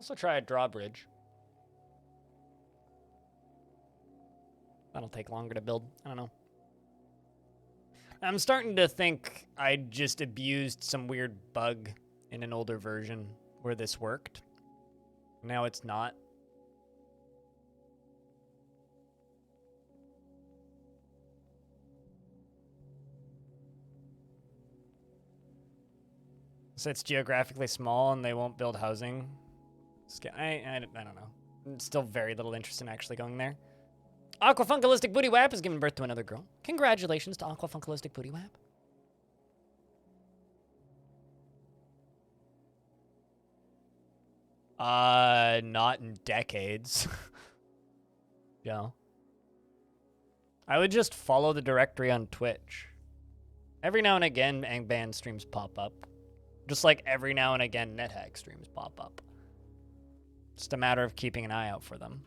Also try a drawbridge. That'll take longer to build. I don't know. I'm starting to think I just abused some weird bug in an older version where this worked. Now it's not. So it's geographically small and they won't build housing. I don't know. Still very little interest in actually going there. Aquafunkalistic Booty Wap has given birth to another girl. Congratulations to Aquafunkalistic Booty Wap. Not in decades. Yeah. I would just follow the directory on Twitch. Every now and again, Angband streams pop up. Just like every now and again, NetHack streams pop up. Just a matter of keeping an eye out for them.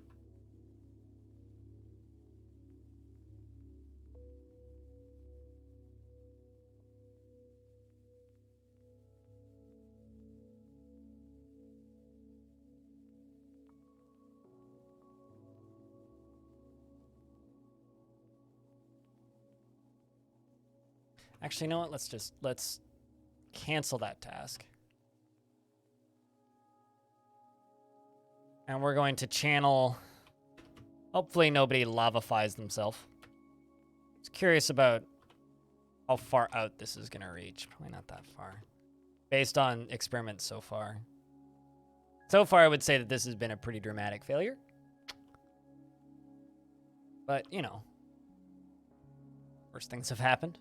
Actually, you know what? Let's cancel that task. And we're going to channel. Hopefully nobody lavafies themselves. I was curious about how far out this is going to reach. Probably not that far. Based on experiments so far. So far, I would say that this has been a pretty dramatic failure. But, you know. Worse things have happened.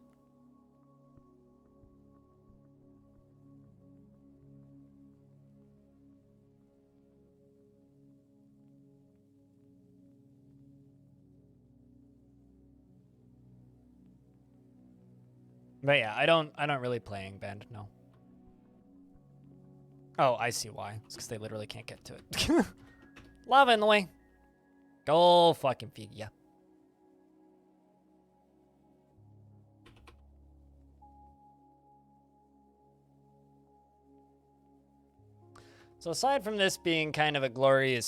But yeah, I don't really play Angband, no. Oh, I see why. It's because they literally can't get to it. Lava in the way. Go fucking feed ya. So aside from this being kind of a glorious,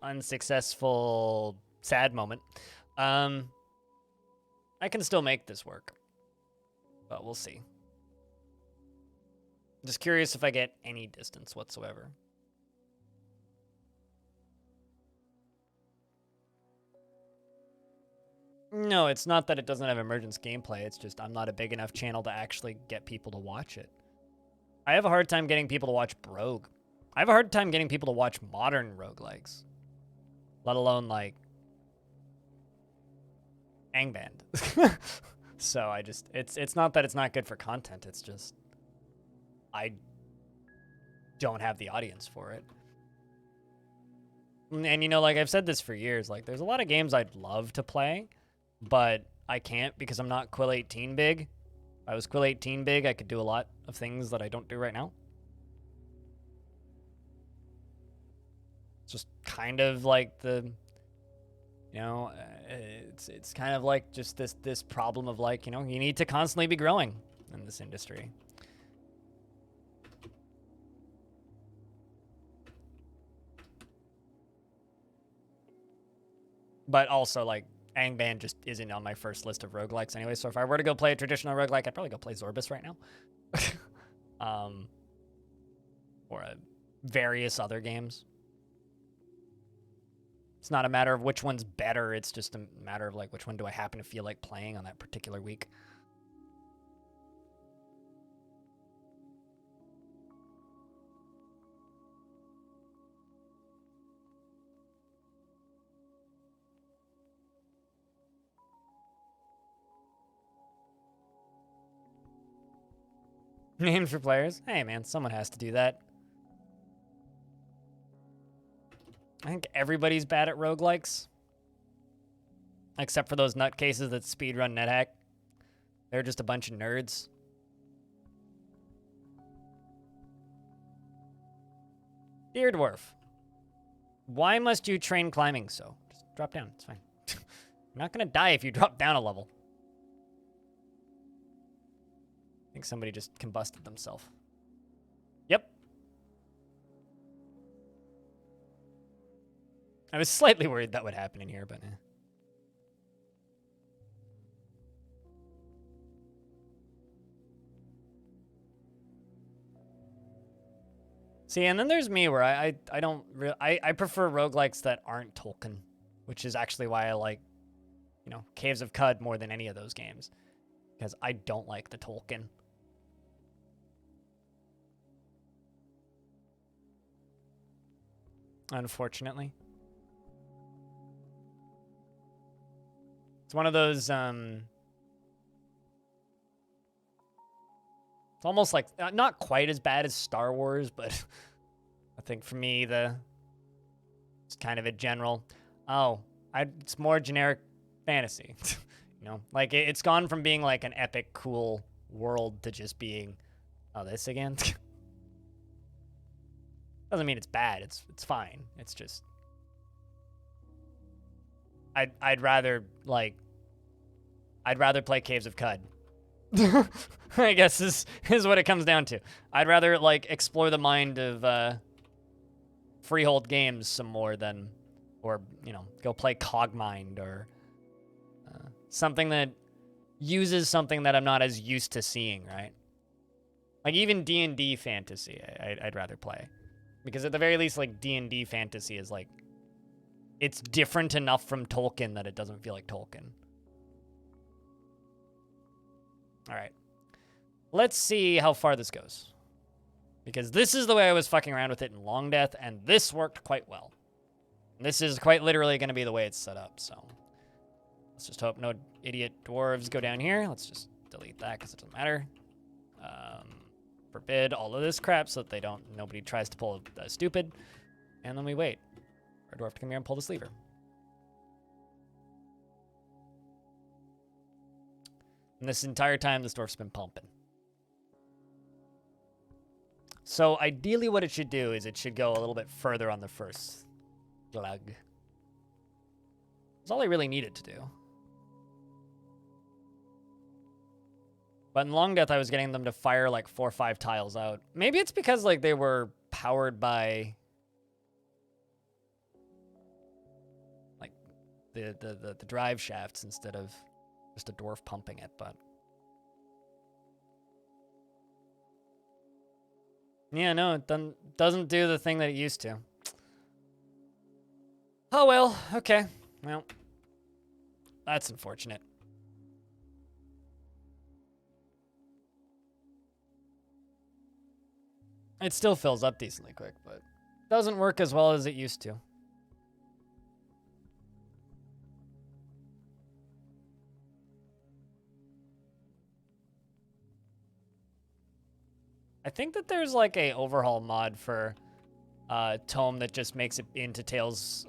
unsuccessful, sad moment, I can still make this work, but we'll see. Just curious if I get any distance whatsoever. No, it's not that it doesn't have emergence gameplay. It's just I'm not a big enough channel to actually get people to watch it. I have a hard time getting people to watch Brogue. I have a hard time getting people to watch modern roguelikes, let alone, like, Angband. So I just, it's not that it's not good for content, it's just I don't have the audience for it. And you know, like I've said this for years, like there's a lot of games I'd love to play, but I can't because I'm not Quill 18 big. If I was Quill 18 big, I could do a lot of things that I don't do right now. It's just kind of like the You know, it's kind of like just this problem of like, you know, you need to constantly be growing in this industry. But also, like, Angband just isn't on my first list of roguelikes anyway, so if I were to go play a traditional roguelike, I'd probably go play Zorbus right now. Or various other games. It's not a matter of which one's better, it's just a matter of, like, which one do I happen to feel like playing on that particular week. Names for players? Hey, man, someone has to do that. I think everybody's bad at roguelikes. Except for those nutcases that speedrun NetHack. They're just a bunch of nerds. Dear Dwarf, why must you train climbing so? Just drop down, it's fine. You're not gonna die if you drop down a level. I think somebody just combusted themselves. Yep. I was slightly worried that would happen in here, but eh. See, and then there's me where I prefer roguelikes that aren't Tolkien, which is actually why I like, you know, Caves of Cud more than any of those games, because I don't like the Tolkien. Unfortunately. It's one of those, it's almost like, not quite as bad as Star Wars, but I think for me, it's kind of a general, it's more generic fantasy. You know, like, it's gone from being like an epic, cool world to just being, oh, this again? Doesn't mean it's bad, it's fine. It's just, I'd rather play Caves of Cud. I guess is what it comes down to. I'd rather, like, explore the mind of Freehold Games some more than, or, you know, go play Cogmind or something that uses something that I'm not as used to seeing, right? Like, even D&D fantasy, I'd rather play. Because at the very least, like, D&D fantasy is, like, it's different enough from Tolkien that it doesn't feel like Tolkien. All right. Let's see how far this goes. Because this is the way I was fucking around with it in Long Death, and this worked quite well. And this is quite literally going to be the way it's set up, so. Let's just hope no idiot dwarves go down here. Let's just delete that because it doesn't matter. Forbid all of this crap so that nobody tries to pull stupid. And then we wait for a dwarf to come here and pull this lever. And this entire time, this dwarf's been pumping. So ideally what it should do is it should go a little bit further on the first slug. That's all I really needed to do. But in Long Death, I was getting them to fire like 4 or 5 tiles out. Maybe it's because like they were powered by like the drive shafts instead of just a dwarf pumping it, but yeah, no, it doesn't do the thing that it used to. Oh well, okay. Well, that's unfortunate. It still fills up decently quick, but doesn't work as well as it used to. I think that there's like a overhaul mod for Tome that just makes it into Tales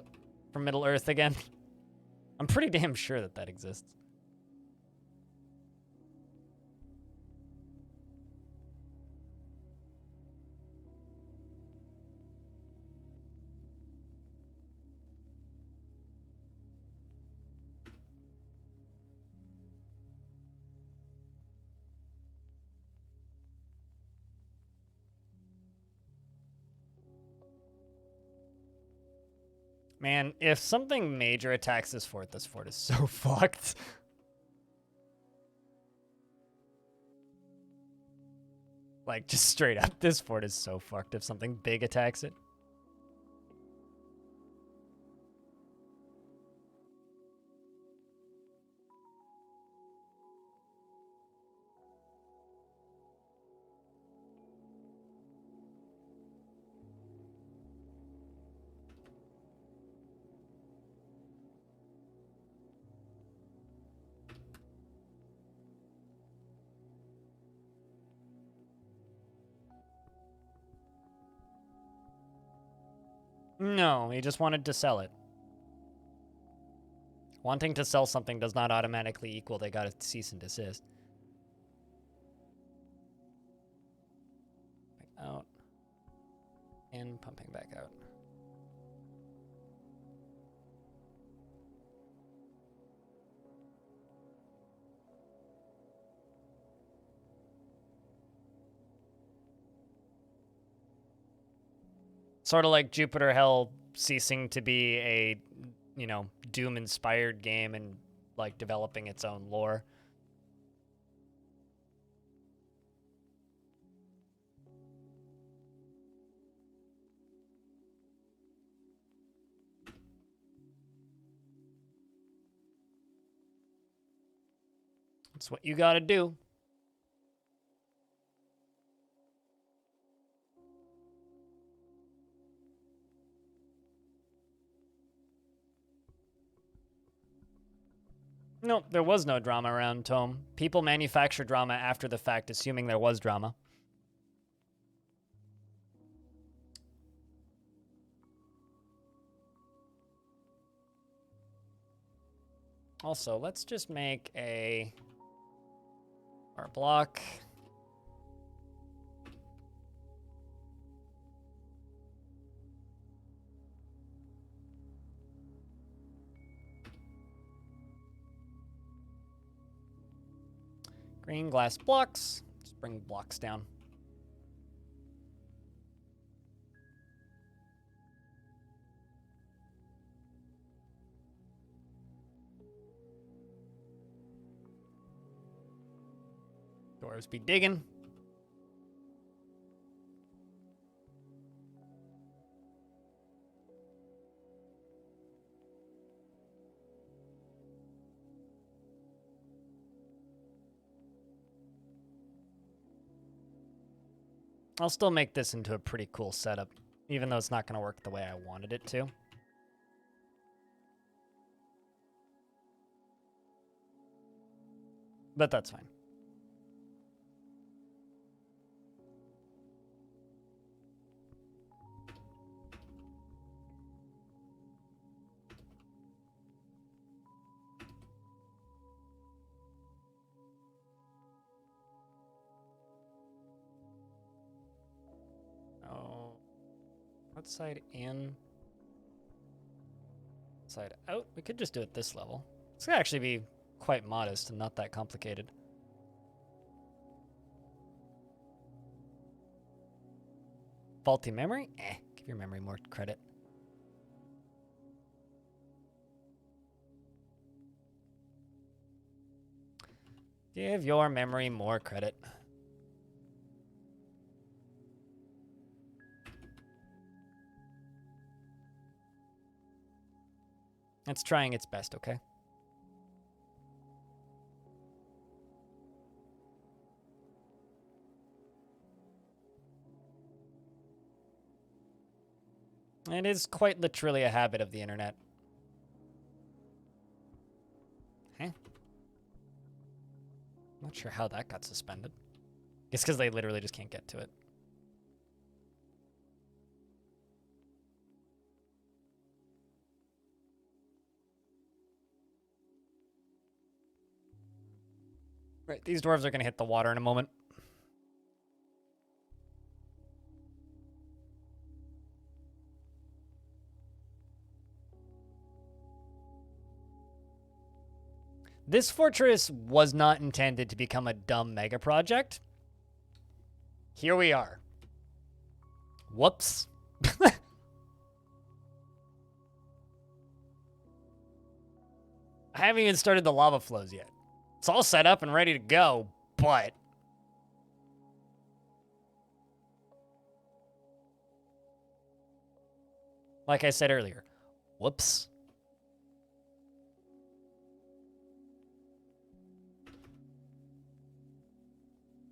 from Middle-earth again. I'm pretty damn sure that that exists. Man, if something major attacks this fort is so fucked. Like, just straight up, this fort is so fucked if something big attacks it. No, he just wanted to sell it. Wanting to sell something does not automatically equal they got a cease and desist. Back out. And pumping back out. Sort of like Jupiter Hell ceasing to be a, you know, Doom-inspired game and, like, developing its own lore. That's what you gotta do. No, there was no drama around Tome. People manufacture drama after the fact, assuming there was drama. Also, let's just make our block. Green glass blocks. Let's bring blocks down. Dwarves be digging. I'll still make this into a pretty cool setup, even though it's not going to work the way I wanted it to. But that's fine. Side in, side out. We could just do it this level. It's gonna actually be quite modest and not that complicated. Faulty memory? Give your memory more credit. Give your memory more credit. It's trying its best, okay? It is quite literally a habit of the internet. Huh? Not sure how that got suspended. It's because they literally just can't get to it. Right, these dwarves are going to hit the water in a moment. This fortress was not intended to become a dumb mega project. Here we are. Whoops. I haven't even started the lava flows yet. It's all set up and ready to go, but... like I said earlier, whoops.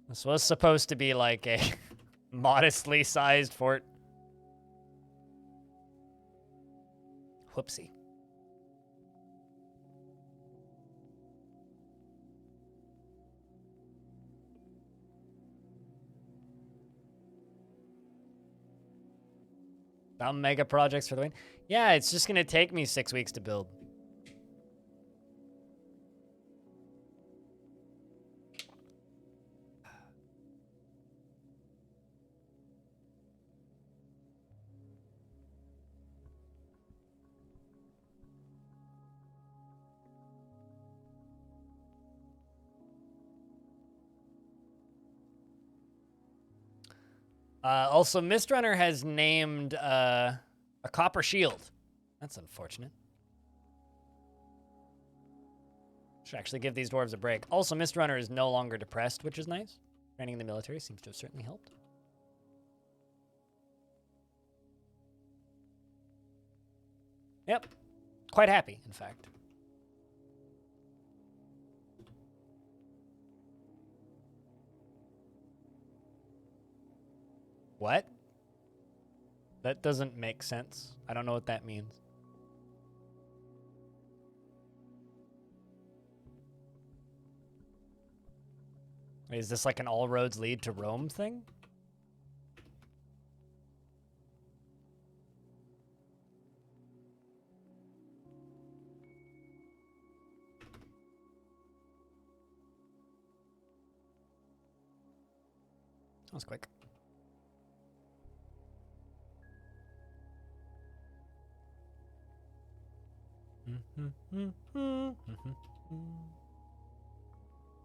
This was supposed to be like a modestly sized fort. Whoopsie. Some mega projects for the win. Yeah, it's just going to take me 6 weeks to build. Also, Mistrunner has named a copper shield. That's unfortunate. Should actually give these dwarves a break. Also, Mistrunner is no longer depressed, which is nice. Training in the military seems to have certainly helped. Yep. Quite happy, in fact. What? That doesn't make sense. I don't know what that means. Wait, is this like an all roads lead to Rome thing? That was quick.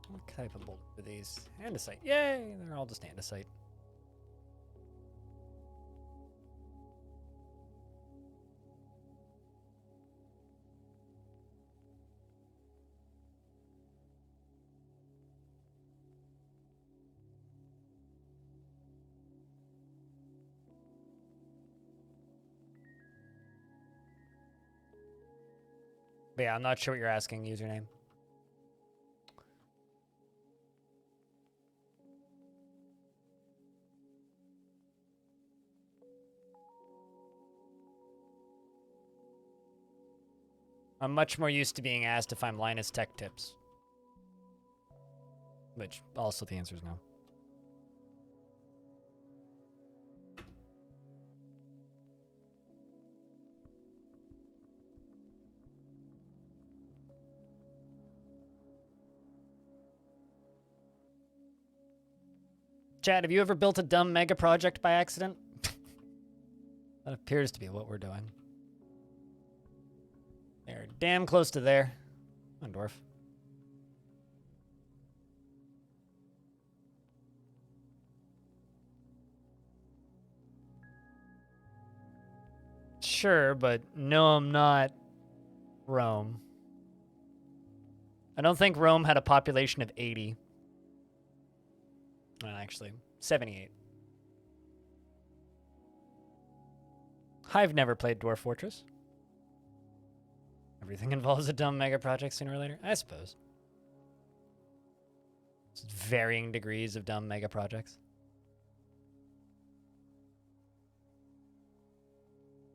What type of bolt are these? Andesite. Yay! They're all just andesite. But yeah, I'm not sure what you're asking, username. I'm much more used to being asked if I'm Linus Tech Tips. Which, also the answer is no. Chad, have you ever built a dumb mega project by accident? That appears to be what we're doing. They're damn close to there. Come on, Dwarf. Sure, but no, I'm not Rome. I don't think Rome had a population of 80. Actually, 78. I've never played Dwarf Fortress. Everything involves a dumb mega project sooner or later, I suppose. It's varying degrees of dumb mega projects.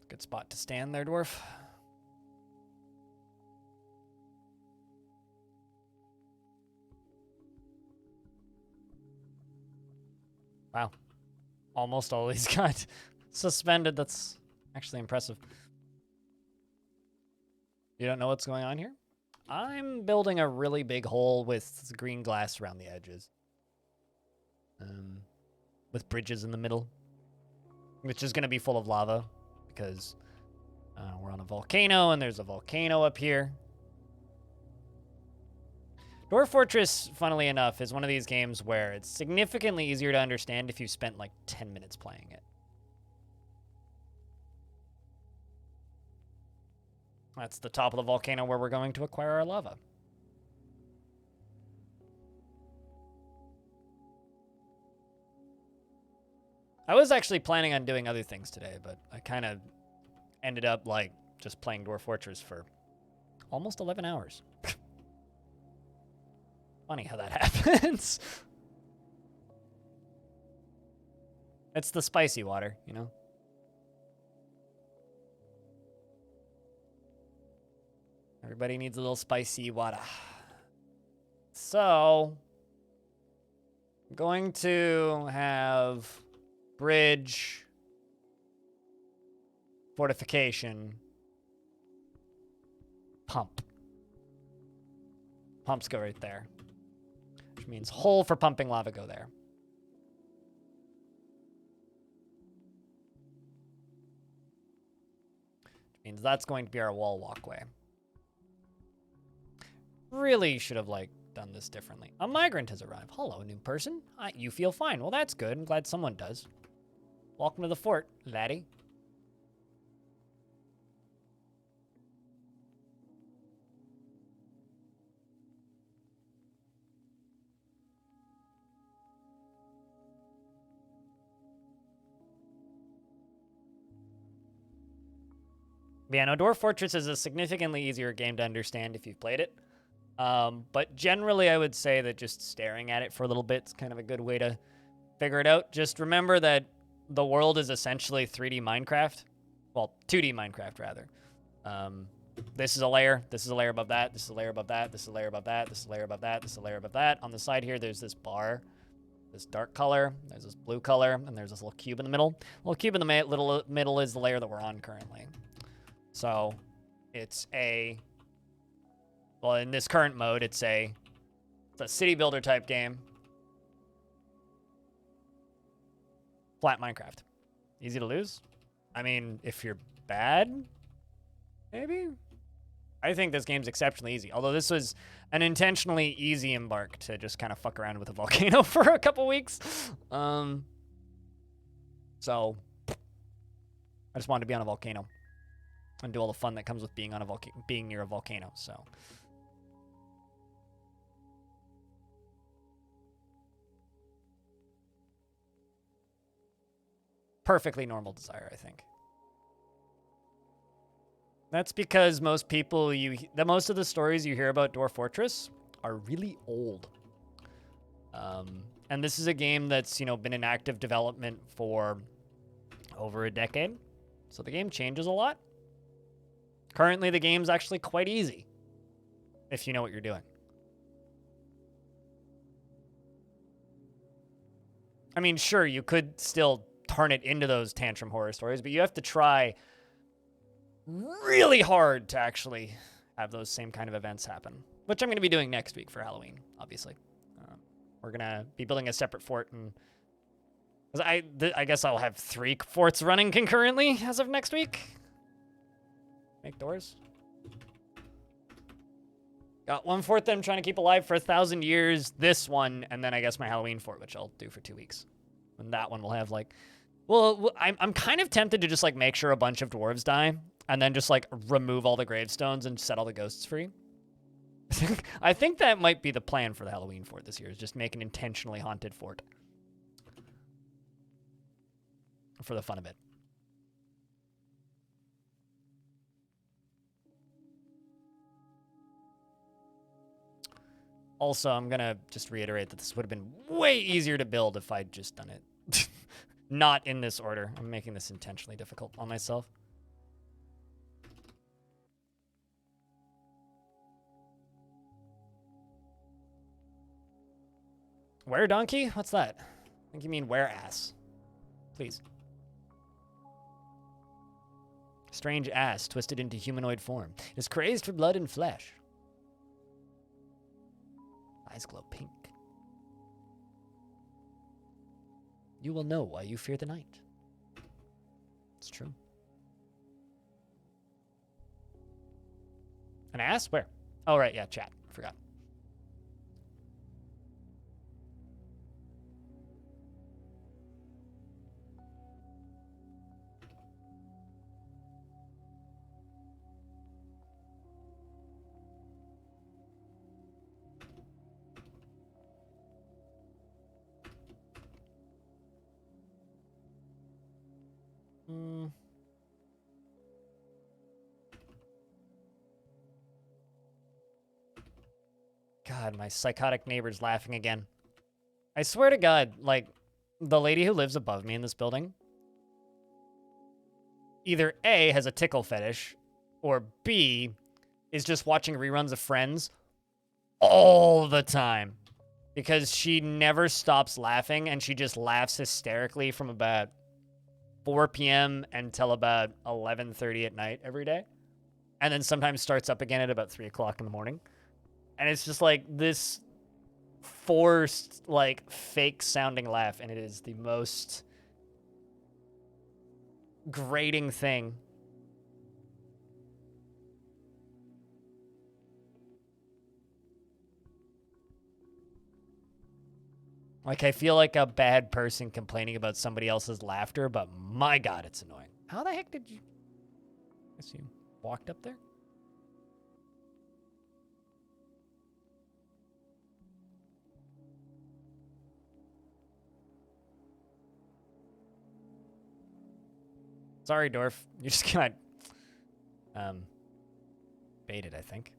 Good spot to stand there, Dwarf. Wow. Almost all these got suspended. That's actually impressive. You don't know what's going on here? I'm building a really big hole with green glass around the edges. With bridges in the middle. Which is going to be full of lava. Because we're on a volcano and there's a volcano up here. Dwarf Fortress, funnily enough, is one of these games where it's significantly easier to understand if you spent like 10 minutes playing it. That's the top of the volcano where we're going to acquire our lava. I was actually planning on doing other things today, but I kind of ended up, like, just playing Dwarf Fortress for almost 11 hours. Funny how that happens. It's the spicy water, you know? Everybody needs a little spicy water. So, I'm going to have bridge, fortification, pump. Pumps go right there. Which means hole for pumping lava go there. Which means that's going to be our wall walkway. Really should have, like, done this differently. A migrant has arrived. Hello, new person. You feel fine. Well, that's good. I'm glad someone does. Welcome to the fort, laddie. But yeah, no, Dwarf Fortress is a significantly easier game to understand if you've played it. But generally, I would say that just staring at it for a little bit is kind of a good way to figure it out. Just remember that the world is essentially 3D Minecraft. Well, 2D Minecraft, rather. This is a layer. This is a layer above that. This is a layer above that. This is a layer above that. This is a layer above that. This is a layer above that. On the side here, there's this bar. This dark color. There's this blue color. And there's this little cube in the middle. The little cube in the middle is the layer that we're on currently. So it's a... Well, in this current mode, it's a city builder type game. Flat Minecraft. Easy to lose. I mean, if you're bad, maybe? I think this game's exceptionally easy. Although this was an intentionally easy embark to just kind of fuck around with a volcano for a couple weeks. So, I just wanted to be on a volcano. And do all the fun that comes with being on a being near a volcano, so... Perfectly normal desire, I think. That's because most people most of the stories you hear about Dwarf Fortress are really old. And this is a game that's, you know, been in active development for over a decade. So the game changes a lot. Currently, the game's actually quite easy if you know what you're doing. I mean, sure, you could still turn it into those tantrum horror stories, but you have to try really hard to actually have those same kind of events happen, which I'm going to be doing next week for Halloween, obviously. We're going to be building a separate fort, and I guess I'll have 3 forts running concurrently as of next week. Make doors. Got 1 fort that I'm trying to keep alive for 1,000 years, this one, and then I guess my Halloween fort, which I'll do for 2 weeks. And that one will have, like... Well, I'm kind of tempted to just, like, make sure a bunch of dwarves die, and then just, like, remove all the gravestones and set all the ghosts free. I think that might be the plan for the Halloween fort this year, is just make an intentionally haunted fort. For the fun of it. Also, I'm going to just reiterate that this would have been way easier to build if I'd just done it. Not in this order. I'm making this intentionally difficult on myself. Where donkey? What's that? I think you mean where ass. Please. Strange ass twisted into humanoid form. It is crazed for blood and flesh. Eyes glow pink. You will know why you fear the night. It's true. An ass? Where? Oh, right, yeah, chat. Forgot. God, my psychotic neighbor's laughing again. I swear to God, like, the lady who lives above me in this building either A, has a tickle fetish, or B, is just watching reruns of Friends all the time. Because she never stops laughing, and she just laughs hysterically from about 4 p.m. until about 11:30 at night every day. And then sometimes starts up again at about 3 o'clock in the morning. And it's just like this forced, like, fake-sounding laugh, and it is the most grating thing. Like, I feel like a bad person complaining about somebody else's laughter, but my God, it's annoying. How the heck did you... I guess you walked up there? Sorry, Dwarf. You just got, baited, I think.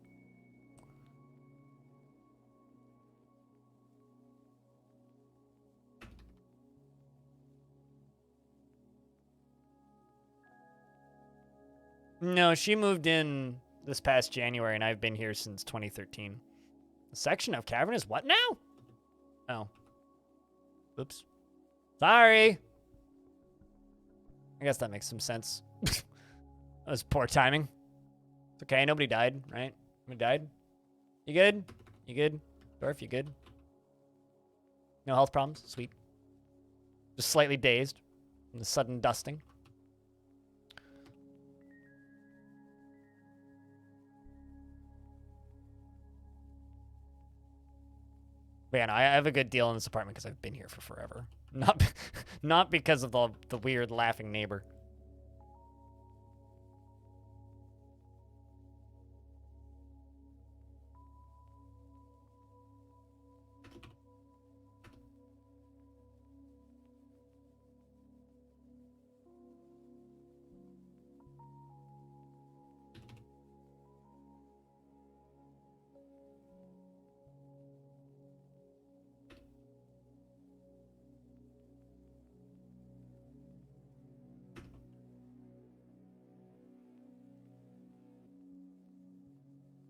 No, she moved in this past January, and I've been here since 2013. A section of cavern is what now? Oh. Oops. Sorry. I guess that makes some sense. That was poor timing. It's okay, nobody died, right? Nobody died? You good? You good? Dwarf, you good? No health problems? Sweet. Just slightly dazed from the sudden dusting. But yeah, no, I have a good deal in this apartment because I've been here for forever. Not because of the weird laughing neighbor.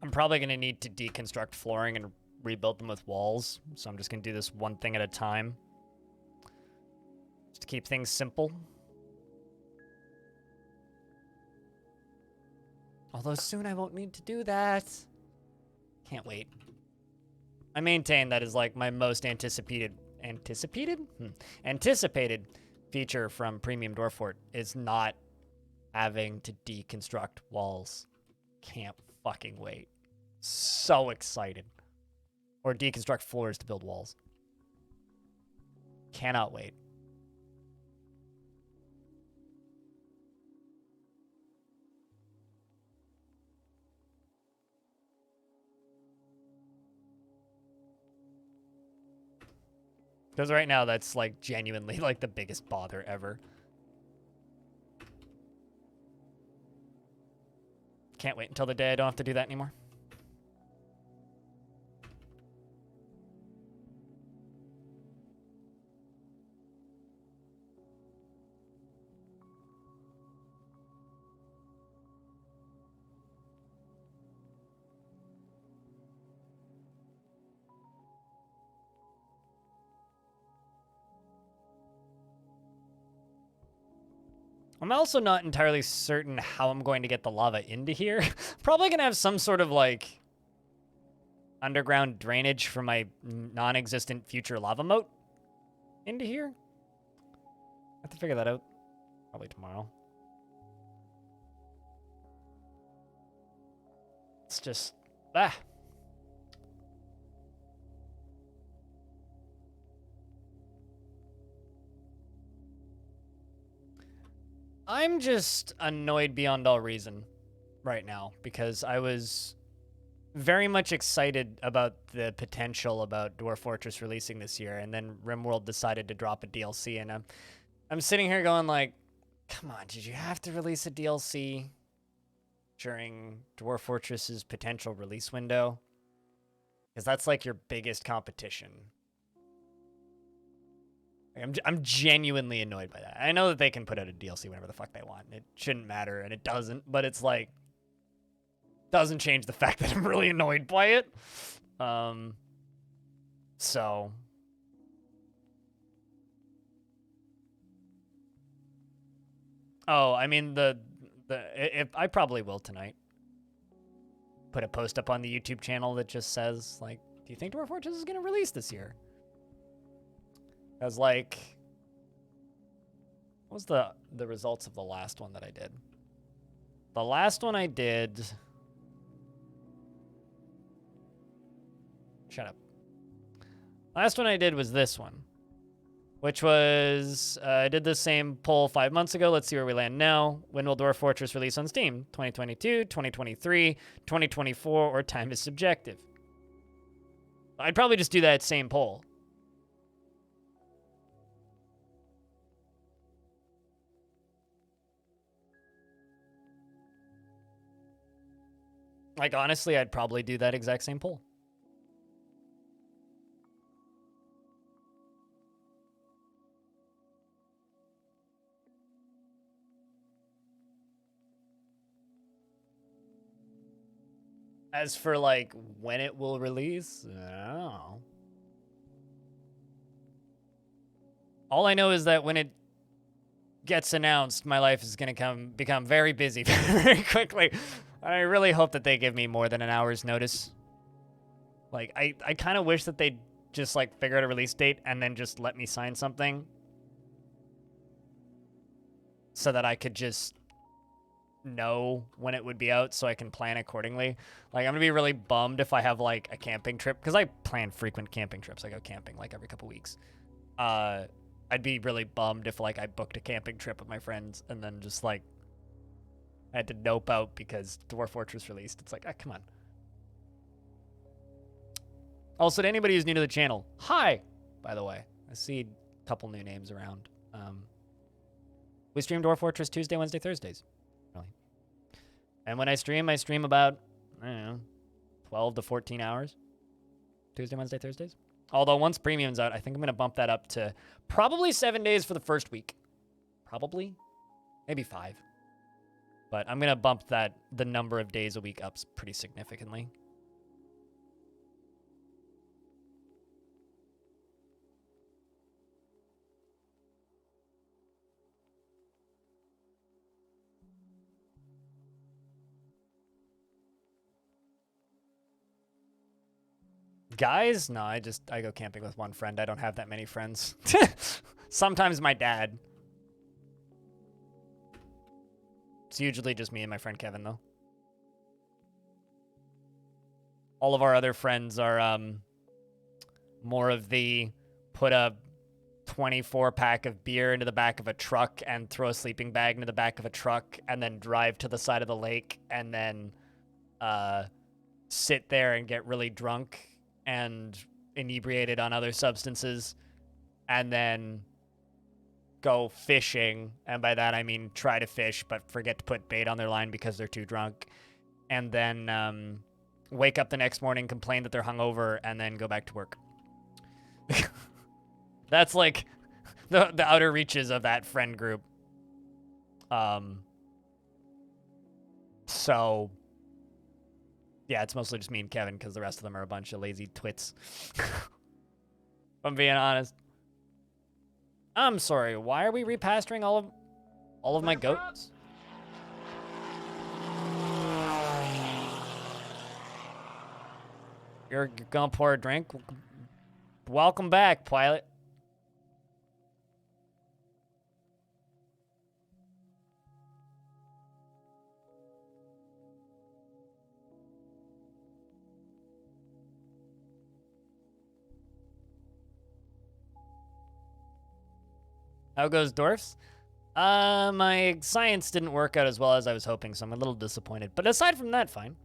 I'm probably going to need to deconstruct flooring and rebuild them with walls. So I'm just going to do this one thing at a time. Just to keep things simple. Although soon I won't need to do that. Can't wait. I maintain that is like my most anticipated feature from Premium Dwarf Fort is not having to deconstruct walls. Can't fucking wait. So excited. Or deconstruct floors to build walls. Cannot wait. Because right now that's like genuinely like the biggest bother ever. Can't wait until the day I don't have to do that anymore. I'm also not entirely certain how I'm going to get the lava into here. Probably going to have some sort of, like, underground drainage from my non-existent future lava moat into here. I have to figure that out. Probably tomorrow. It's just... ah. I'm just annoyed beyond all reason right now because I was very much excited about the potential about Dwarf Fortress releasing this year, and then RimWorld decided to drop a DLC, and I'm sitting here going like, come on, did you have to release a DLC during Dwarf Fortress's potential release window? Because that's like your biggest competition. Like, I'm genuinely annoyed by that. I know that they can put out a DLC whenever the fuck they want. It shouldn't matter, and it doesn't. But it's like, doesn't change the fact that I'm really annoyed by it. So. Oh, I mean if I probably will tonight. Put a post up on the YouTube channel that just says like, do you think Dwarf Fortress is gonna release this year? As like, what was the results of the last one that I did? The last one I did. Shut up. Last one I did was this one, which was, I did the same poll 5 months ago. Let's see where we land now. When will Dwarf Fortress release on Steam? 2022, 2023, 2024, or time is subjective? I'd probably just do that same poll. Like, honestly, I'd probably do that exact same poll. As for, like, when it will release, I don't know. All I know is that when it gets announced, my life is going to become very busy very quickly. I really hope that they give me more than an hour's notice. Like, I kind of wish that they'd just, like, figure out a release date and then just let me sign something. So that I could just know when it would be out so I can plan accordingly. Like, I'm gonna be really bummed if I have, like, a camping trip. Because I plan frequent camping trips. I go camping, like, every couple weeks. I'd be really bummed if, like, I booked a camping trip with my friends and then just, like, I had to nope out because Dwarf Fortress released. It's like, ah, come on. Also, to anybody who's new to the channel, hi, by the way. I see a couple new names around. We stream Dwarf Fortress Tuesday, Wednesday, Thursdays. Really. And when I stream about, I don't know, 12 to 14 hours. Tuesday, Wednesday, Thursdays. Although once Premium's out, I think I'm going to bump that up to probably 7 days for the first week. Probably. Maybe 5. But I'm going to bump the number of days a week up pretty significantly. Guys? No, I go camping with one friend. I don't have that many friends. Sometimes my dad. It's usually just me and my friend Kevin, though. All of our other friends are more of the put a 24-pack of beer into the back of a truck and throw a sleeping bag into the back of a truck and then drive to the side of the lake and then sit there and get really drunk and inebriated on other substances and then go fishing, and by that I mean try to fish but forget to put bait on their line because they're too drunk, and then wake up the next morning, complain that they're hungover, and then go back to work. That's like the outer reaches of that friend group. So yeah, it's mostly just me and Kevin because the rest of them are a bunch of lazy twits. If I'm being honest. I'm sorry, why are we repasturing all of my goats? You're gonna pour a drink? Welcome back, pilot. How goes Dwarfs? My science didn't work out as well as I was hoping, so I'm a little disappointed. But aside from that, fine.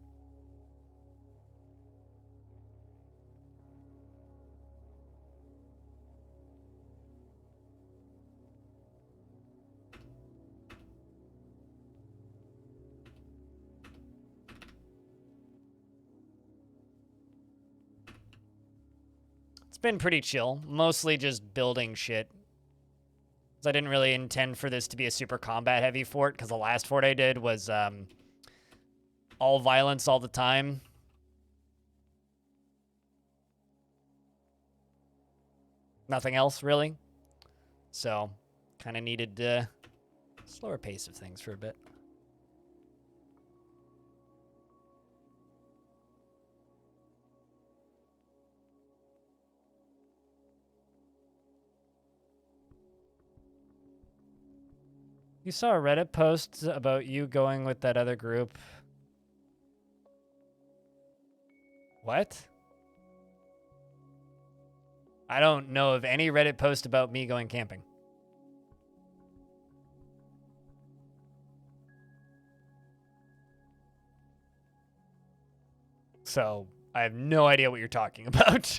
been pretty chill. Mostly just building shit. 'Cause I didn't really intend for this to be a super combat-heavy fort, because the last fort I did was all violence all the time. Nothing else, really. So, kind of needed a slower pace of things for a bit. You saw a Reddit post about you going with that other group. What? I don't know of any Reddit post about me going camping. So, I have no idea what you're talking about.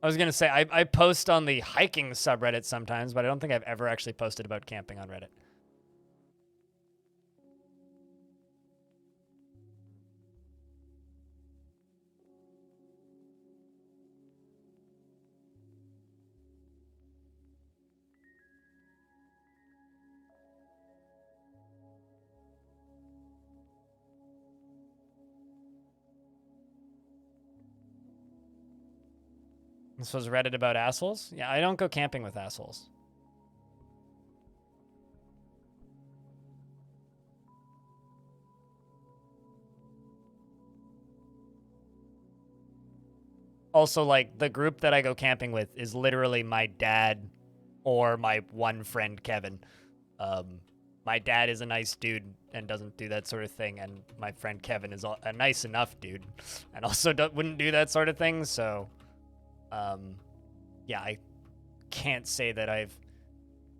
I was going to say, I post on the hiking subreddit sometimes, but I don't think I've ever actually posted about camping on Reddit. This was Reddit about assholes? Yeah, I don't go camping with assholes. Also, like, the group that I go camping with is literally my dad or my one friend, Kevin. My dad is a nice dude and doesn't do that sort of thing, and my friend Kevin is a nice enough dude and also wouldn't do that sort of thing, so... yeah, I can't say that I've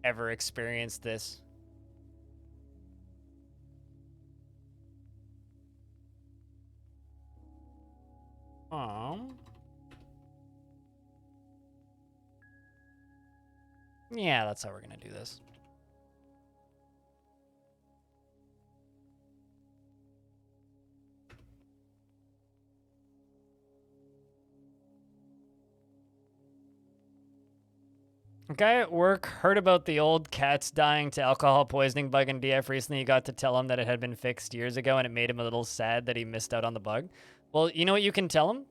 ever experienced this. Yeah, that's how we're gonna do this. A guy at work heard about the old cats dying to alcohol poisoning bug in DF recently. He got to tell him that it had been fixed years ago, and it made him a little sad that he missed out on the bug. Well, you know what you can tell him?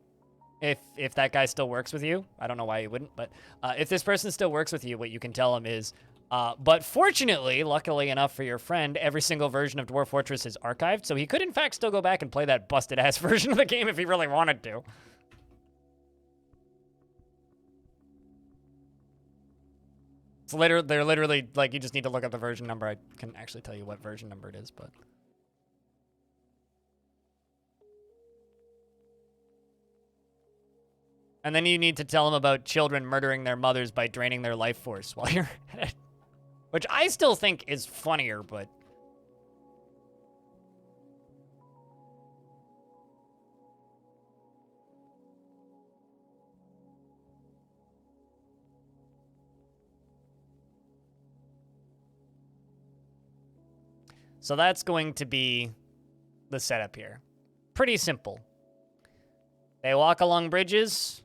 If that guy still works with you, I don't know why he wouldn't, but if this person still works with you, what you can tell him is, but fortunately, luckily enough for your friend, every single version of Dwarf Fortress is archived, so he could in fact still go back and play that busted-ass version of the game if he really wanted to. It's they're literally, like, you just need to look up the version number. I can actually tell you what version number it is, but... And then you need to tell them about children murdering their mothers by draining their life force while you're at it. Which I still think is funnier, but... So that's going to be the setup here. Pretty simple. They walk along bridges,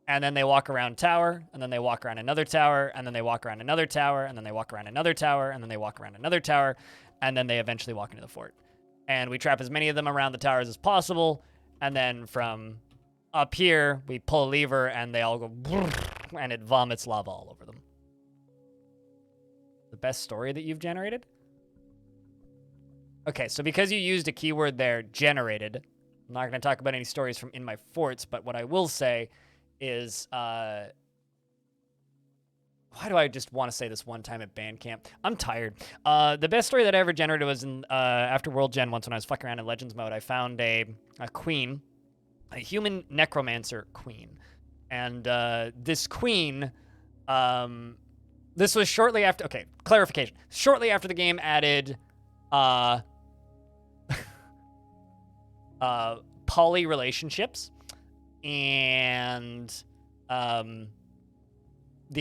and then they walk around tower, and then they walk around another tower, and then they walk around another tower, and then they walk around another tower, and then they walk around another tower, and then they eventually walk into the fort. And we trap as many of them around the towers as possible, and then from up here, we pull a lever, and they all go, and it vomits lava all over them. The best story that you've generated? Okay, so because you used a keyword there, generated, I'm not going to talk about any stories from in my forts, but what I will say is, why do I just want to say this one time at band camp? I'm tired. The best story that I ever generated was in, after World Gen once when I was fucking around in Legends mode. I found a queen, a human necromancer queen. And this queen, this was shortly after, okay, clarification. Shortly after the game added, poly relationships and the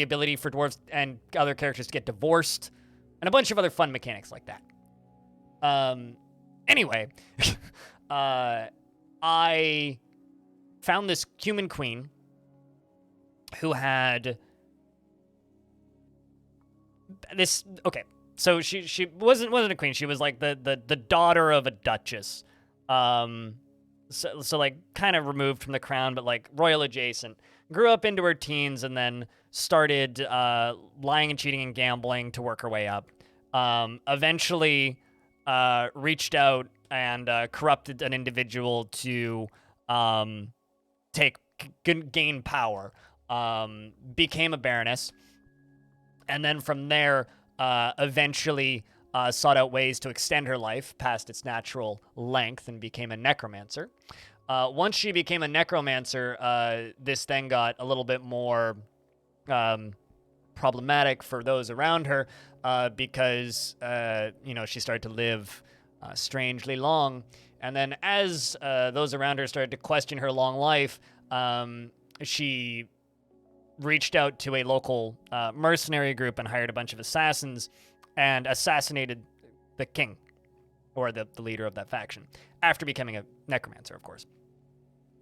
ability for dwarves and other characters to get divorced and a bunch of other fun mechanics like that. Anyway, I found this human queen who had this. Okay, so she wasn't a queen. She was like the daughter of a duchess. So like kind of removed from the crown, but like royal adjacent. Grew up into her teens and then started lying and cheating and gambling to work her way up. Eventually reached out and corrupted an individual to gain power. Became a baroness. And then from there, eventually sought out ways to extend her life past its natural length and became a necromancer. Once she became a necromancer, this then got a little bit more problematic for those around her because, she started to live strangely long. And then as those around her started to question her long life, she reached out to a local mercenary group and hired a bunch of assassins and assassinated the king, or the leader of that faction, after becoming a necromancer, of course.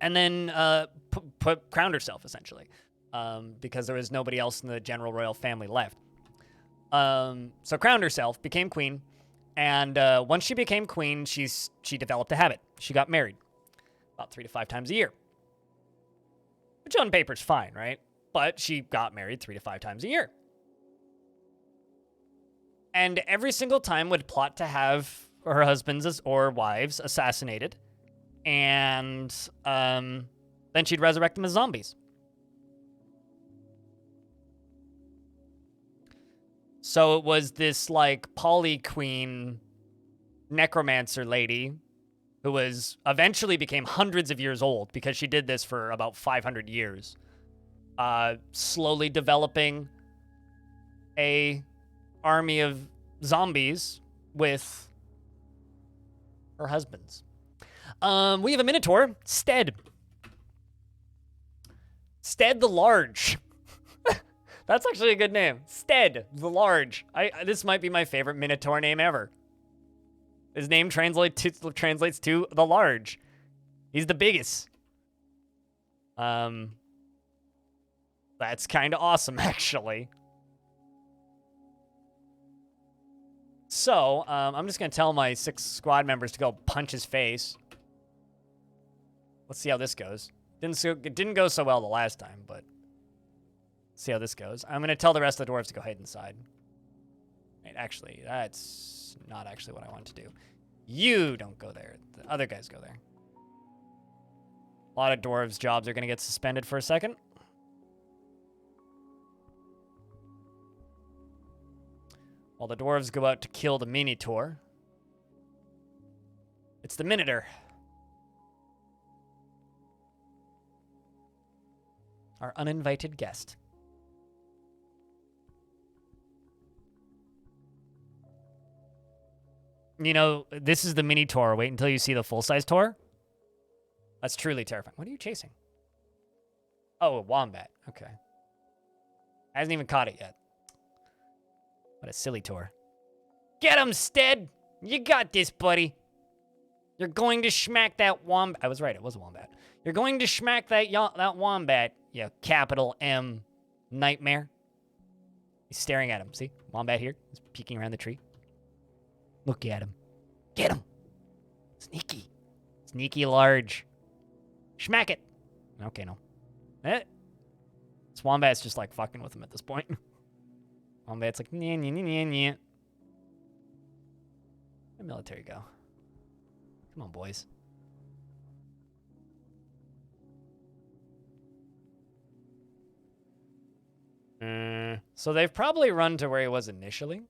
And then crowned herself, essentially, because there was nobody else in the general royal family left. So crowned herself, became queen, and once she became queen, she developed a habit. She got married about 3 to 5 times a year, which on paper is fine, right? But she got married 3 to 5 times a year. And every single time would plot to have her husbands or wives assassinated. And then she'd resurrect them as zombies. So it was this, like, poly queen necromancer lady who was eventually became hundreds of years old because she did this for about 500 years. Slowly developing a army of zombies with her husbands. We have a minotaur, Stead. Stead the Large. That's actually a good name. Stead the Large. This might be my favorite minotaur name ever. His name translates to the Large. He's the biggest. That's kind of awesome, actually. So, I'm just going to tell my 6 squad members to go punch his face. Let's see how this goes. It didn't go so well the last time, but let's see how this goes. I'm going to tell the rest of the dwarves to go hide inside. Wait, actually, that's not actually what I want to do. You don't go there. The other guys go there. A lot of dwarves' jobs are going to get suspended for a second. While the dwarves go out to kill the minotaur. It's the Minotaur. Our uninvited guest. You know, this is the mini tour. Wait until you see the full-size tour. That's truly terrifying. What are you chasing? Oh, a wombat. Okay. Hasn't even caught it yet. What a silly tour. Get him, Stead! You got this, buddy. You're going to schmack that wombat. I was right, it was a wombat. You're going to schmack that wombat, you capital M nightmare. He's staring at him. See? Wombat here. He's peeking around the tree. Look at him. Get him. Sneaky. Sneaky large. Schmack it. Okay, no. This wombat's just like fucking with him at this point. Wombat's like, nyeh, nyeh, nyeh, nyeh, nyeh. Where'd the military go? Come on, boys. So they've probably run to where he was initially.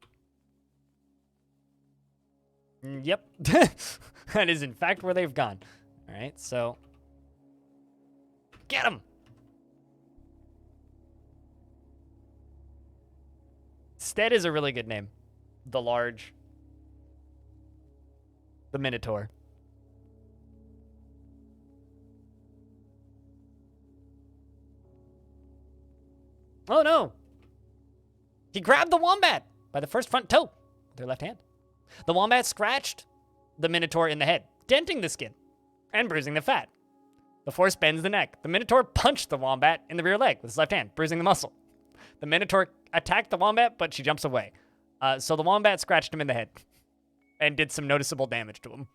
Yep. That is, in fact, where they've gone. All right, so... Get him! Stead is a really good name. The Large. The Minotaur. Oh, no! He grabbed the wombat by the first front toe with their left hand. The wombat scratched the Minotaur in the head, denting the skin. and bruising the fat. The force bends the neck. The Minotaur punched the wombat in the rear leg with his left hand, bruising the muscle. The Minotaur attacked the wombat, but she jumps away. So the wombat scratched him in the head and did some noticeable damage to him.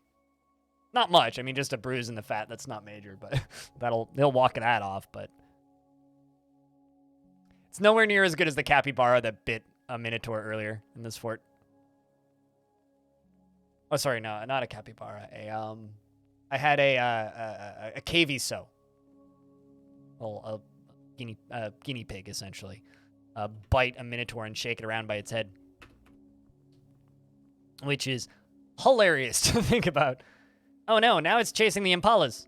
Not much. I mean, just a bruise in the fat. That's not major, but he'll walk that off. But it's nowhere near as good as the capybara that bit a Minotaur earlier in this fort. Oh, sorry, no, not a capybara. I had a caviso. A guinea pig, essentially. Bite a Minotaur and shake it around by its head. Which is hilarious to think about. Oh no, now it's chasing the impalas.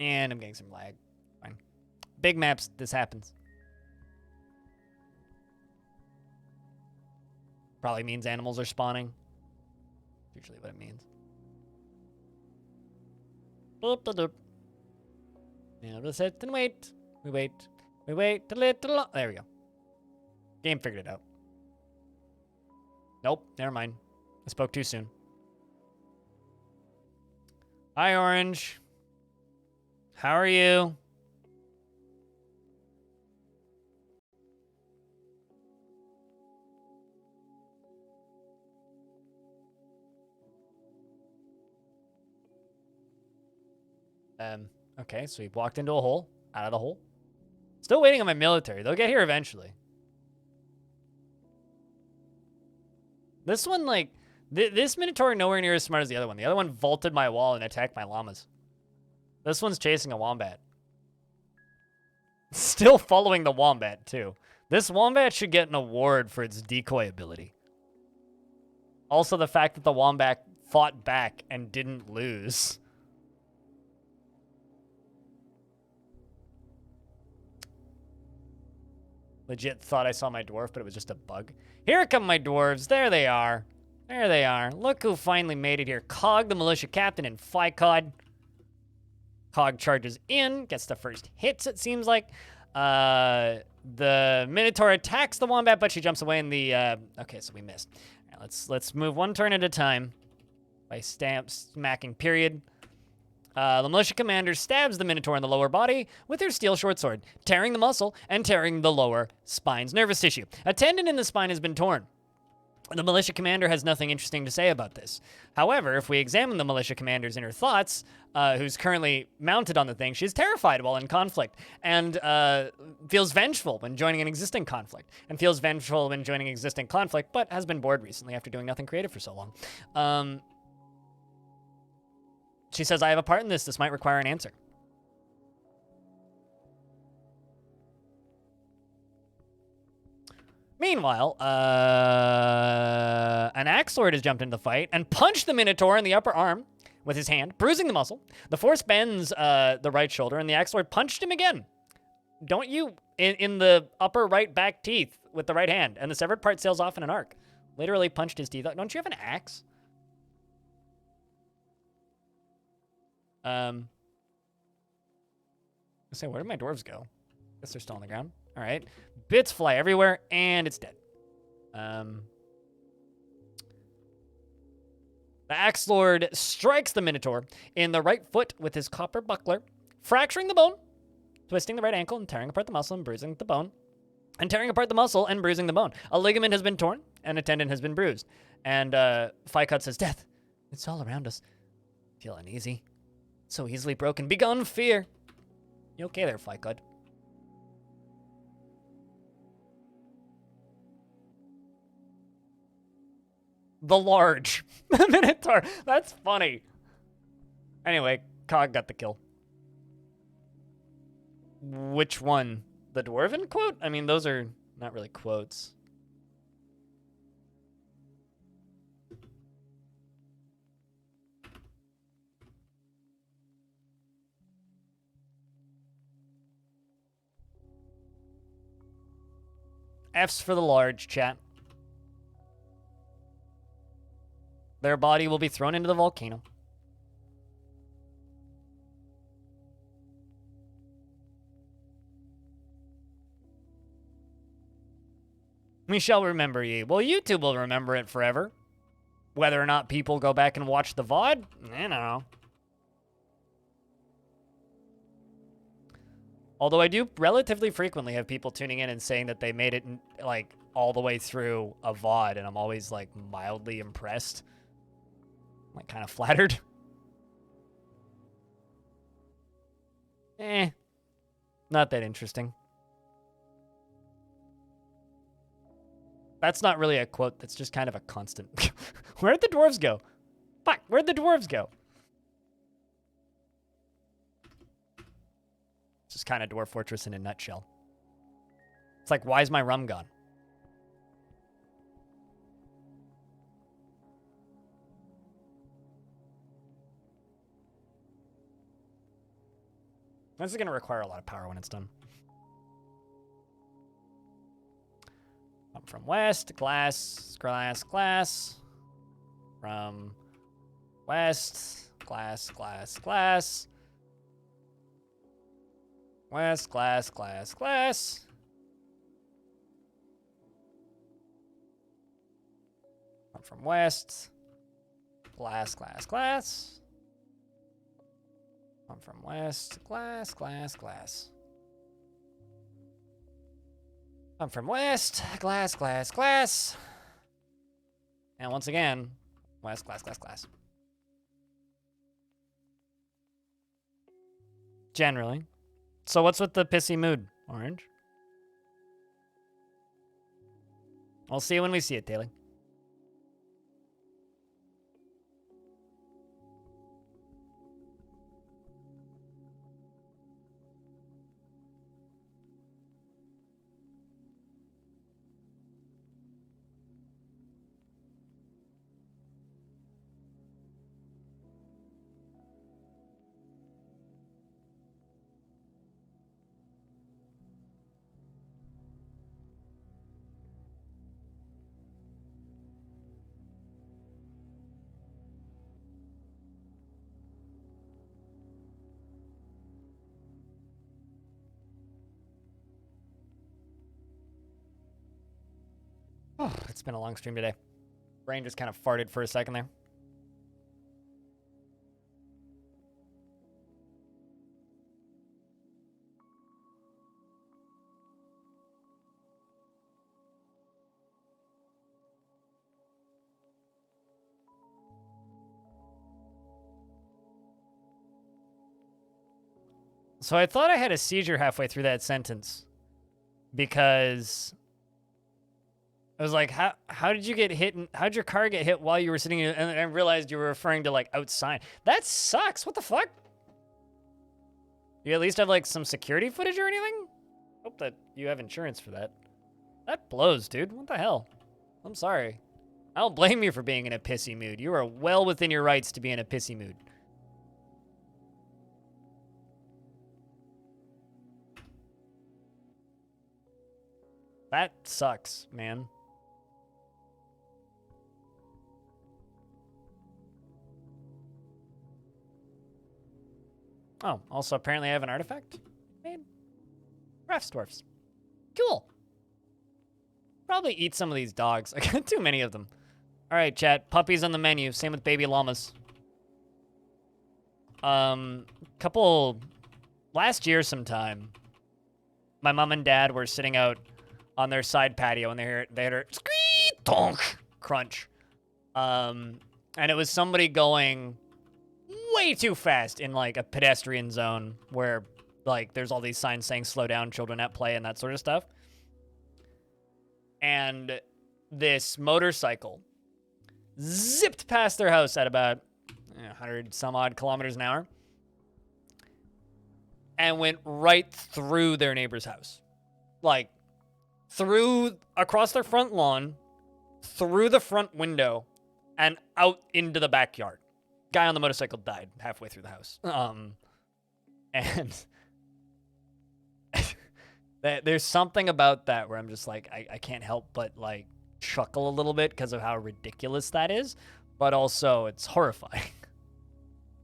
And I'm getting some lag. Fine. Big maps, this happens. Probably means animals are spawning. Usually what it means. Boop, da, doop. And we'll sit and wait. We wait a little. There we go. Game figured it out. Nope, never mind. I spoke too soon. Hi, Orange. How are you? Okay, so we walked into a hole, out of the hole. Still waiting on my military. They'll get here eventually. This one, like, this Minotaur nowhere near as smart as the other one. The other one vaulted my wall and attacked my llamas. This one's chasing a wombat. Still following the wombat, too. This wombat should get an award for its decoy ability. Also, the fact that the wombat fought back and didn't lose. Legit thought I saw my dwarf, but it was just a bug. Here come my dwarves. There they are. There they are. Look who finally made it here. Cog, the militia captain, and Ficod. Cog charges in, gets the first hits, it seems like. The Minotaur attacks the wombat, but she jumps away in the... okay, so we missed. All right, let's move one turn at a time by smacking period. The militia commander stabs the Minotaur in the lower body with her steel short sword, tearing the muscle and tearing the lower spine's nervous tissue. A tendon in the spine has been torn. The militia commander has nothing interesting to say about this. However, if we examine the militia commander's inner thoughts, who's currently mounted on the thing, she's terrified while in conflict and feels vengeful when joining an existing conflict, and feels vengeful when joining an existing conflict, but has been bored recently after doing nothing creative for so long. She says, I have a part in this. This might require an answer. Meanwhile, an axe lord has jumped into the fight and punched the Minotaur in the upper arm with his hand, bruising the muscle. The force bends the right shoulder, and the axe lord punched him again. Don't you? In the upper right back teeth with the right hand, and the severed part sails off in an arc. Literally punched his teeth out. Don't you have an axe? I say, where did my dwarves go? Guess they're still on the ground. All right. Bits fly everywhere, and it's dead. The Axe Lord strikes the Minotaur in the right foot with his copper buckler, fracturing the bone, twisting the right ankle, and tearing apart the muscle and bruising the bone. And tearing apart the muscle and bruising the bone. A ligament has been torn, and a tendon has been bruised. And Ficud says, death, it's all around us. Feel uneasy. So easily broken. Begone fear. You okay there, Ficud? The large Minotaur. That's funny. Anyway, Cog got the kill. Which one? The Dwarven quote? I mean, those are not really quotes. F's for the large, chat. Their body will be thrown into the volcano. We shall remember ye. Well, YouTube will remember it forever. Whether or not people go back and watch the VOD, I don't know. Although I do relatively frequently have people tuning in and saying that they made it, like, all the way through a VOD, and I'm always, like, mildly impressed. I'm, like, kind of flattered. Not that interesting. That's not really a quote. That's just kind of a constant. Where'd the dwarves go? Fuck, where'd the dwarves go? It's just kind of Dwarf Fortress in a nutshell. It's like, why is my rum gone? This is going to require a lot of power when it's done. From west, glass, glass, glass. From west, glass, glass, glass. West, glass, glass, glass. From west, glass, glass, glass. From west, glass, glass, glass. I'm from west, glass, glass, glass. And once again, west, glass, glass, glass. Generally. So what's with the pissy mood, Orange? We'll see you when we see it, Daily. Oh, it's been a long stream today. Brain just kind of farted for a second there. So I thought I had a seizure halfway through that sentence because I was like, how did you get hit? How'd your car get hit while you were sitting in? And I realized you were referring to like outside. That sucks. What the fuck? You at least have like some security footage or anything? Hope that you have insurance for that. That blows, dude. What the hell? I'm sorry. I don't blame you for being in a pissy mood. You are well within your rights to be in a pissy mood. That sucks, man. Oh, also apparently I have an artifact made. Raft's dwarfs. Cool. Probably eat some of these dogs. I got too many of them. All right, chat. Puppies on the menu. Same with baby llamas. Last year sometime, my mom and dad were sitting out on their side patio and they heard a squeak, donk, crunch. And it was somebody going way too fast in like a pedestrian zone where like there's all these signs saying slow down, children at play, and that sort of stuff. And this motorcycle zipped past their house at about 100 some odd kilometers an hour and went right through their neighbor's house. Like through across their front lawn, through the front window, and out into the backyard. Guy on the motorcycle died halfway through the house. And there's something about that where I'm just like, I can't help but like chuckle a little bit because of how ridiculous that is, but also it's horrifying.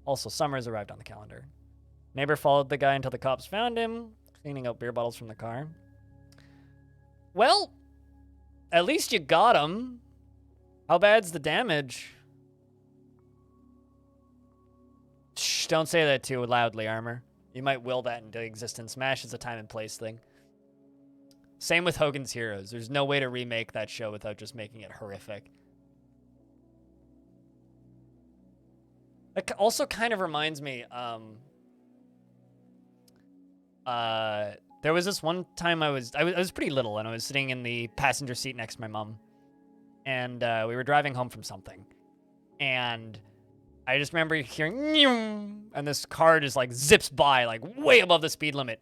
Also, summer's arrived on the calendar. Neighbor followed the guy until the cops found him, cleaning out beer bottles from the car. Well, at least you got him. How bad's the damage? Shh, don't say that too loudly, Armor. You might will that into existence. Smash is a time and place thing. Same with Hogan's Heroes. There's no way to remake that show without just making it horrific. It also kind of reminds me, there was this one time I was pretty little and I was sitting in the passenger seat next to my mom, and we were driving home from something, and I just remember hearing "Nyum," and this car just like zips by like way above the speed limit,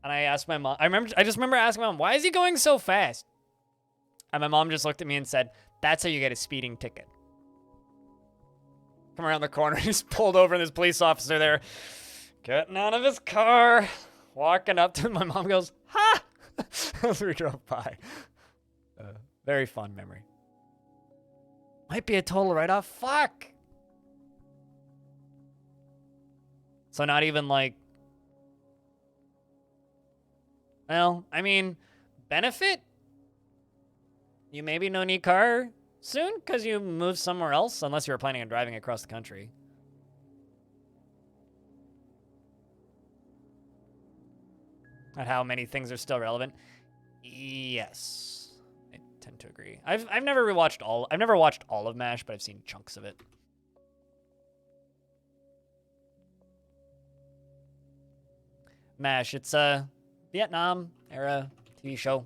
and I asked my mom. I just remember asking my mom, "Why is he going so fast?" And my mom just looked at me and said, "That's how you get a speeding ticket." Come around the corner, he's pulled over, and this police officer there, getting out of his car, walking up to him. My mom goes, "Ha!" as we drove by. Very fond memory. Might be a total write-off. Fuck. So not even like, well, I mean, benefit? You maybe no need car soon because you move somewhere else, unless you were planning on driving across the country. At how many things are still relevant? Yes, I tend to agree. I've never watched all of MASH, but I've seen chunks of it. MASH, it's a Vietnam era TV show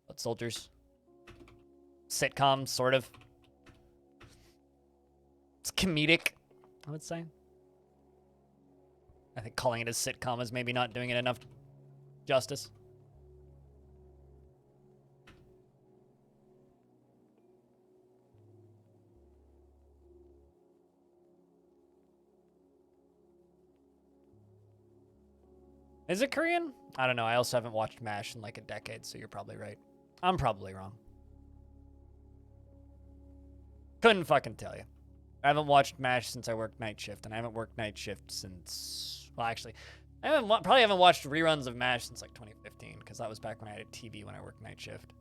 about soldiers. Sitcom, sort of. It's comedic, I would say. I think calling it a sitcom is maybe not doing it enough justice. Is it Korean? I don't know. I also haven't watched MASH in like a decade, so you're probably right. I'm probably wrong. Couldn't fucking tell you. I haven't watched MASH since I worked night shift, and I haven't worked night shift since... Well, actually, I probably haven't watched reruns of MASH since like 2015, because that was back when I had a TV when I worked night shift.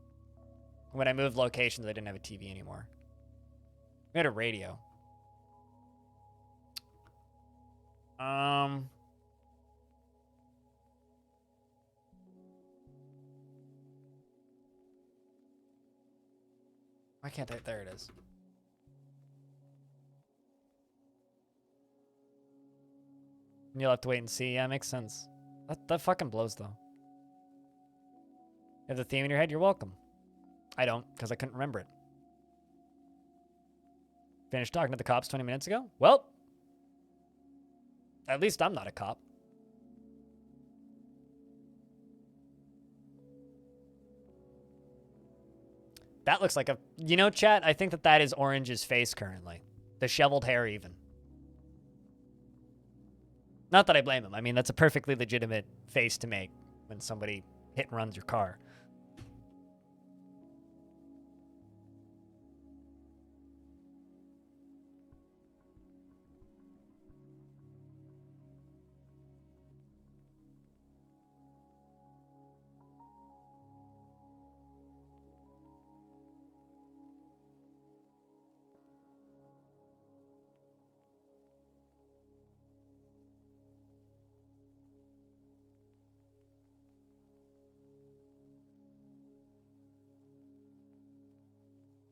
When I moved locations, I didn't have a TV anymore. We had a radio. Why can't I? There it is. You'll have to wait and see. Yeah, makes sense. That fucking blows, though. You have the theme in your head? You're welcome. I don't, because I couldn't remember it. Finished talking to the cops 20 minutes ago? Well, at least I'm not a cop. That looks like a... You know, chat, I think that is Orange's face currently. The shoveled hair, even. Not that I blame him. I mean, that's a perfectly legitimate face to make when somebody hit and runs your car.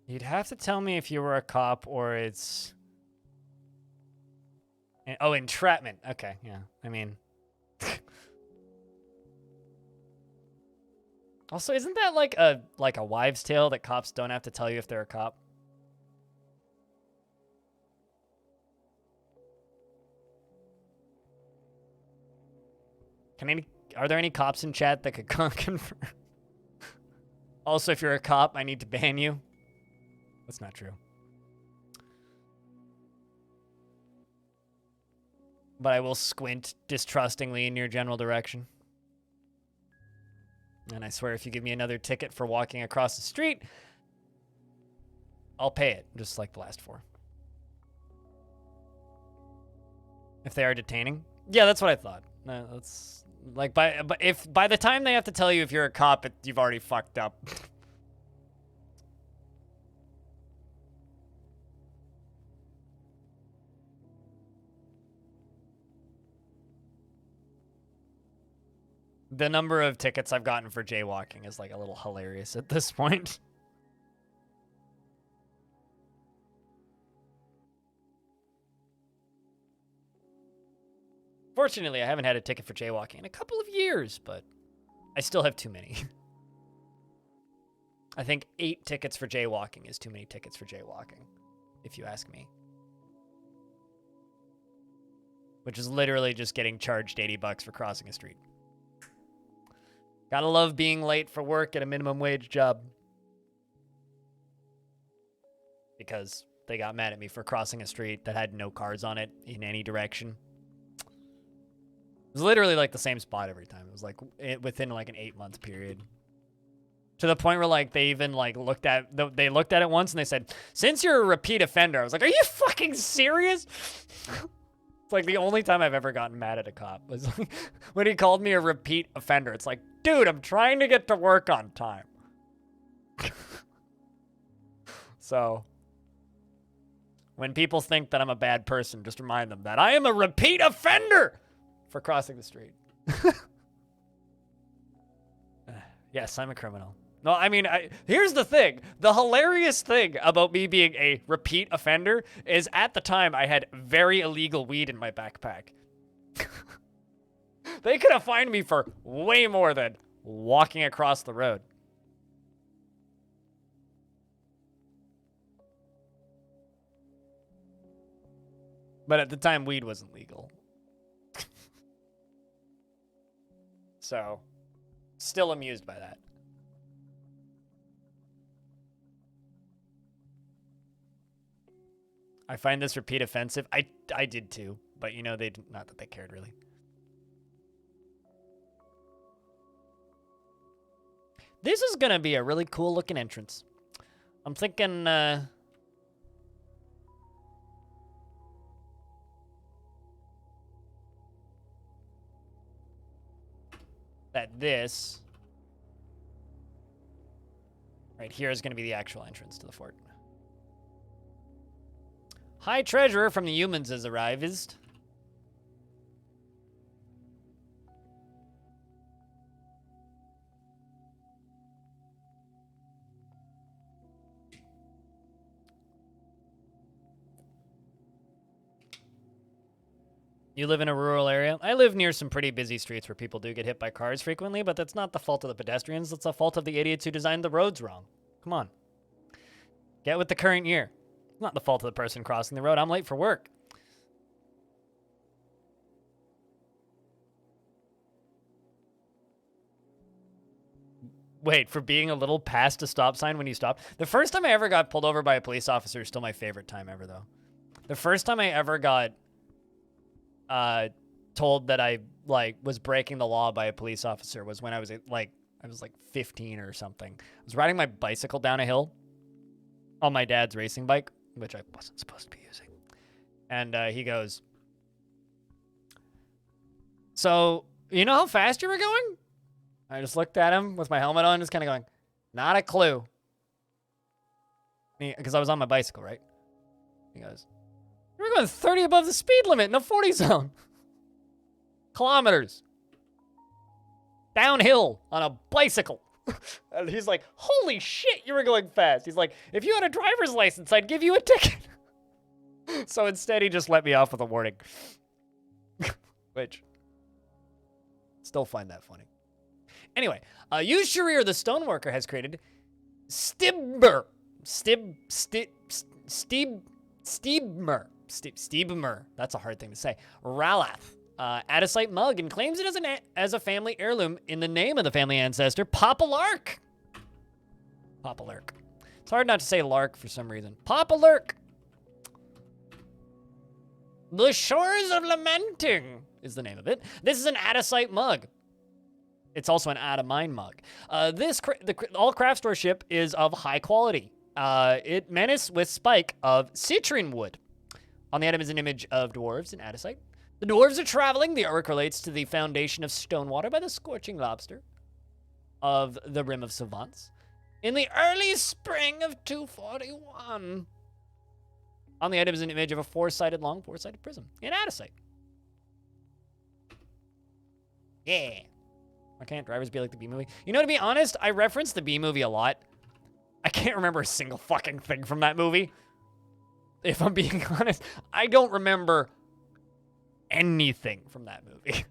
You'd have to tell me if you were a cop or it's... Oh, entrapment. Okay, yeah. I mean... Also, isn't that like a wives' tale that cops don't have to tell you if they're a cop? Are there any cops in chat that could confirm? Also, if you're a cop, I need to ban you. That's not true. But I will squint distrustingly in your general direction. And I swear if you give me another ticket for walking across the street, I'll pay it, just like the last 4. If they are detaining? Yeah, that's what I thought. That's like if by the time they have to tell you if you're a cop, you've already fucked up. The number of tickets I've gotten for jaywalking is like a little hilarious at this point. Fortunately, I haven't had a ticket for jaywalking in a couple of years, but I still have too many. I think 8 tickets for jaywalking is too many tickets for jaywalking, if you ask me. Which is literally just getting charged $80 for crossing a street. Gotta love being late for work at a minimum wage job. Because they got mad at me for crossing a street that had no cars on it in any direction. It was literally like the same spot every time. It was like within like an 8-month period. To the point where like they even like looked at it once and they said, "Since you're a repeat offender," I was like, "Are you fucking serious?" It's like the only time I've ever gotten mad at a cop was like, when he called me a repeat offender. It's like, dude, I'm trying to get to work on time. So when people think that I'm a bad person, just remind them that I am a repeat offender for crossing the street. Yes, I'm a criminal. No, I mean, here's the thing. The hilarious thing about me being a repeat offender is at the time I had very illegal weed in my backpack. They could have fined me for way more than walking across the road. But at the time, weed wasn't legal. So, still amused by that. I find this repeat offensive. I did too, but you know, not that they cared really. This is gonna be a really cool looking entrance. I'm thinking, that this right here is gonna be the actual entrance to the fort. High treasurer from the humans has arrived. You live in a rural area? I live near some pretty busy streets where people do get hit by cars frequently, but that's not the fault of the pedestrians. That's the fault of the idiots who designed the roads wrong. Come on. Get with the current year. It's not the fault of the person crossing the road. I'm late for work. Wait, for being a little past a stop sign when you stop? The first time I ever got pulled over by a police officer is still my favorite time ever, though. The first time I ever got told that I was breaking the law by a police officer was when I was like 15 or something. I was riding my bicycle down a hill on my dad's racing bike, which I wasn't supposed to be using. And he goes, "So, you know how fast you were going?" I just looked at him with my helmet on, just kind of going, "Not a clue." Because I was on my bicycle, right? He goes, "You were going 30 above the speed limit in a 40 zone. Kilometers. Downhill on a bicycle." And he's like, "Holy shit, you were going fast." He's like, "If you had a driver's license, I'd give you a ticket." So instead, he just let me off with a warning. Which, still find that funny. Anyway, Yushirir the Stoneworker has created Stibmer. Stibmer. That's a hard thing to say. Ralath. Adicite mug, and claims it as a family heirloom in the name of the family ancestor, Papa Lark. Papa Lark. It's hard not to say Lark for some reason. Papa Lark. The Shores of Lamenting is the name of it. This is an Adicite mug. It's also an Adamine mug. All craft store ship is of high quality. It menace with spike of citron wood. On the item is an image of dwarves in Adicite. The dwarves are traveling. The artwork relates to the foundation of Stonewater by the Scorching Lobster of the Rim of Savants in the early spring of 241. On the item is an image of a long four-sided prism in Adicite. Yeah. Why can't drivers be like the B movie? You know, to be honest, I reference the B movie a lot. I can't remember a single fucking thing from that movie. If I'm being honest, I don't remember anything from that movie.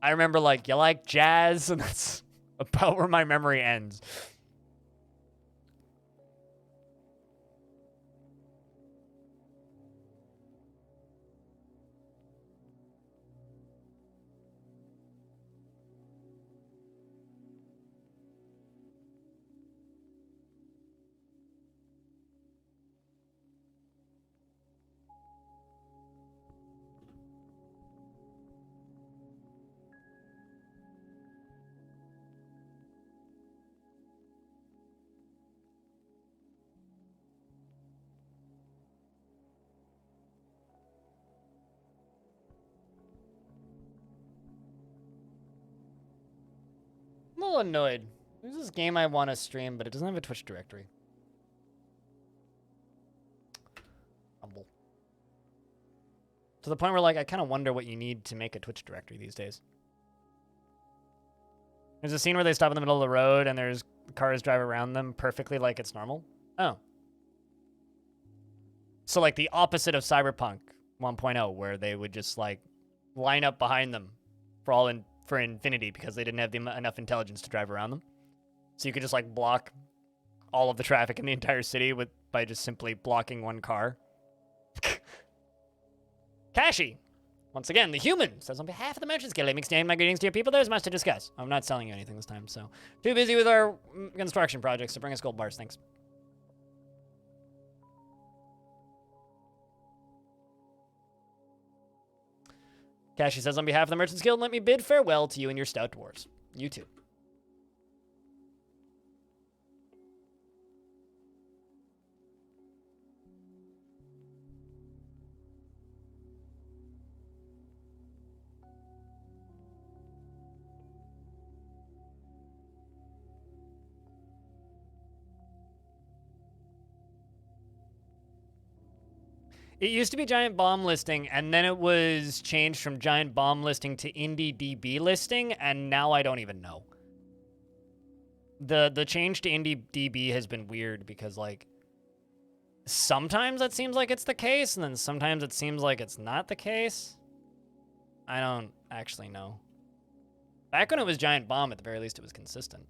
I remember, like, you like jazz, and that's about where my memory ends. I'm a little annoyed. There's this game I want to stream, but it doesn't have a Twitch directory. Humble. To the point where, like, I kind of wonder what you need to make a Twitch directory these days. There's a scene where they stop in the middle of the road and there's cars drive around them perfectly like it's normal. Oh. So, like, the opposite of Cyberpunk 1.0, where they would just, like, line up behind them for infinity because they didn't have enough intelligence to drive around them. So you could just, like, block all of the traffic in the entire city by just simply blocking one car. Kashi! Once again, the human says, on behalf of the Merchants Guild, let me extend my greetings to your people. There's much to discuss. I'm not selling you anything this time, so. Too busy with our construction projects to bring us gold bars. Thanks. Kashi says, on behalf of the Merchants Guild, let me bid farewell to you and your stout dwarves. You too. It used to be Giant Bomb listing, and then it was changed from Giant Bomb listing to IndieDB listing, and now I don't even know. The change to IndieDB has been weird because, like, sometimes it seems like it's the case, and then sometimes it seems like it's not the case. I don't actually know. Back when it was Giant Bomb, at the very least, it was consistent.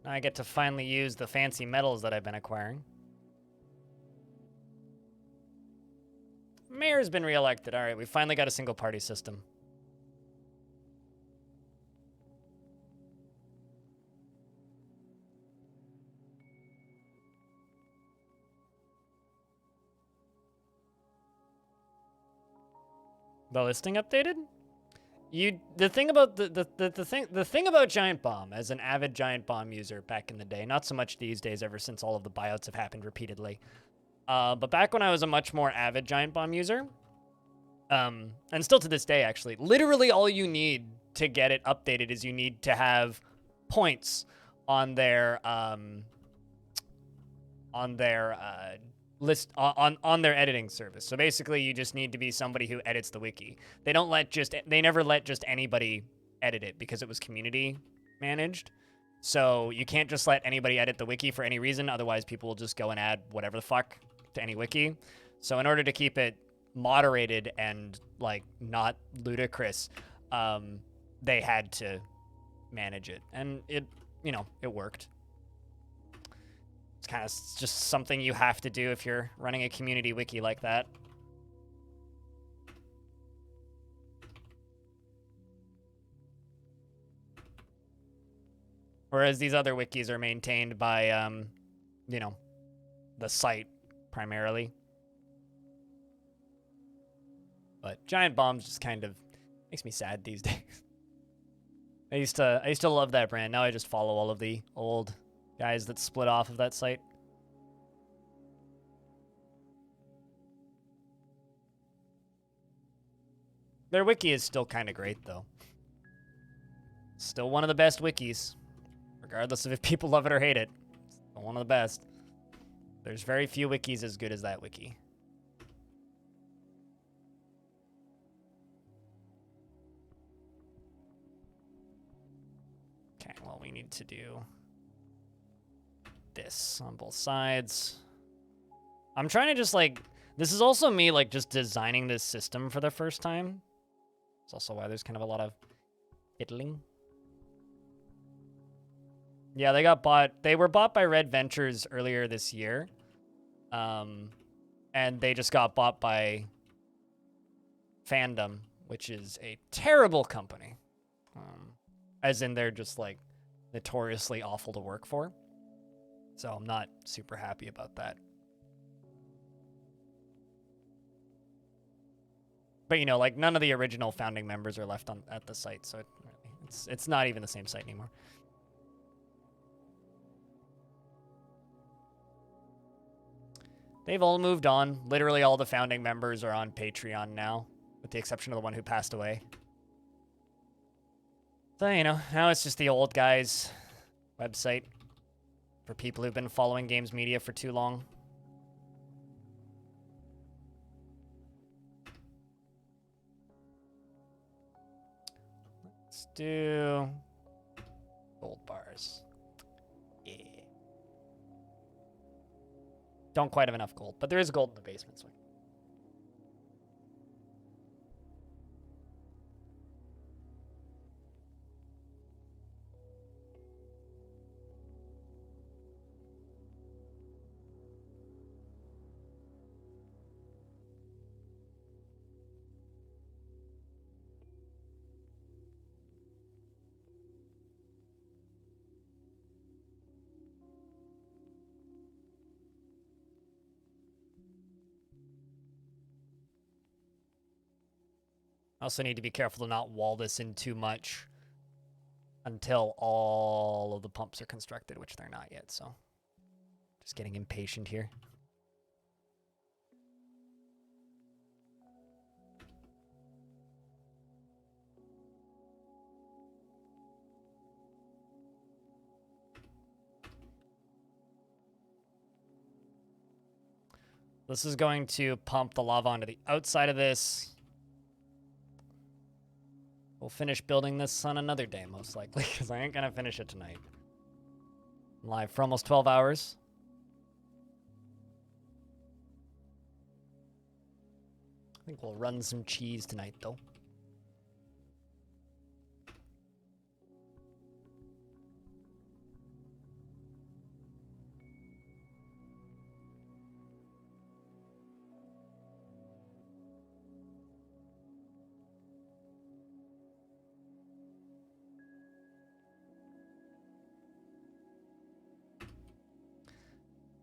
Now I get to finally use the fancy metals that I've been acquiring. Mayor's been reelected. All right, we finally got a single party system. The listing updated? The thing about Giant Bomb, as an avid Giant Bomb user back in the day, not so much these days ever since all of the buyouts have happened repeatedly, but back when I was a much more avid Giant Bomb user, and still to this day actually, literally all you need to get it updated is you need to have points on their list on their editing service. So basically you just need to be somebody who edits the wiki. They never let just anybody edit it because it was community managed. So you can't just let anybody edit the wiki for any reason, otherwise people will just go and add whatever the fuck to any wiki. So in order to keep it moderated and, like, not ludicrous, they had to manage it, and it worked. It's kind of just something you have to do if you're running a community wiki like that. Whereas these other wikis are maintained by, you know, the site primarily. But Giant Bombs just kind of makes me sad these days. I used to love that brand. Now I just follow all of the old guys that split off of that site. Their wiki is still kind of great, though. Still one of the best wikis, regardless of if people love it or hate it. Still one of the best. There's very few wikis as good as that wiki. Okay, well, we need to do this on both sides. I'm trying to just, like... This is also me, like, just designing this system for the first time. It's also why there's kind of a lot of fiddling. Yeah, they got bought. They were bought by Red Ventures earlier this year. And they just got bought by Fandom, which is a terrible company. As in, they're just, like, notoriously awful to work for. So I'm not super happy about that. But, you know, like, none of the original founding members are left at the site, so it's not even the same site anymore. They've all moved on. Literally all the founding members are on Patreon now, with the exception of the one who passed away. So, you know, now it's just the old guys' website for people who've been following games media for too long. Let's do gold bars. Yeah. Don't quite have enough gold, but there is gold in the basement, so. I also need to be careful to not wall this in too much until all of the pumps are constructed, which they're not yet, so just getting impatient here. This is going to pump the lava onto the outside of this. We'll finish building this on another day, most likely, because I ain't gonna finish it tonight. I'm live for almost 12 hours. I think we'll run some cheese tonight, though.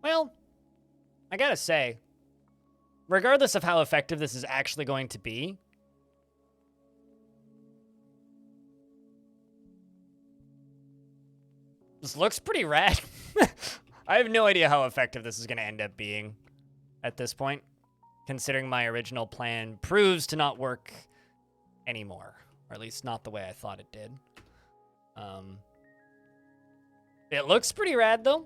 Well, I gotta say, regardless of how effective this is actually going to be, this looks pretty rad. I have no idea how effective this is going to end up being at this point, considering my original plan proves to not work anymore, or at least not the way I thought it did. It looks pretty rad, though.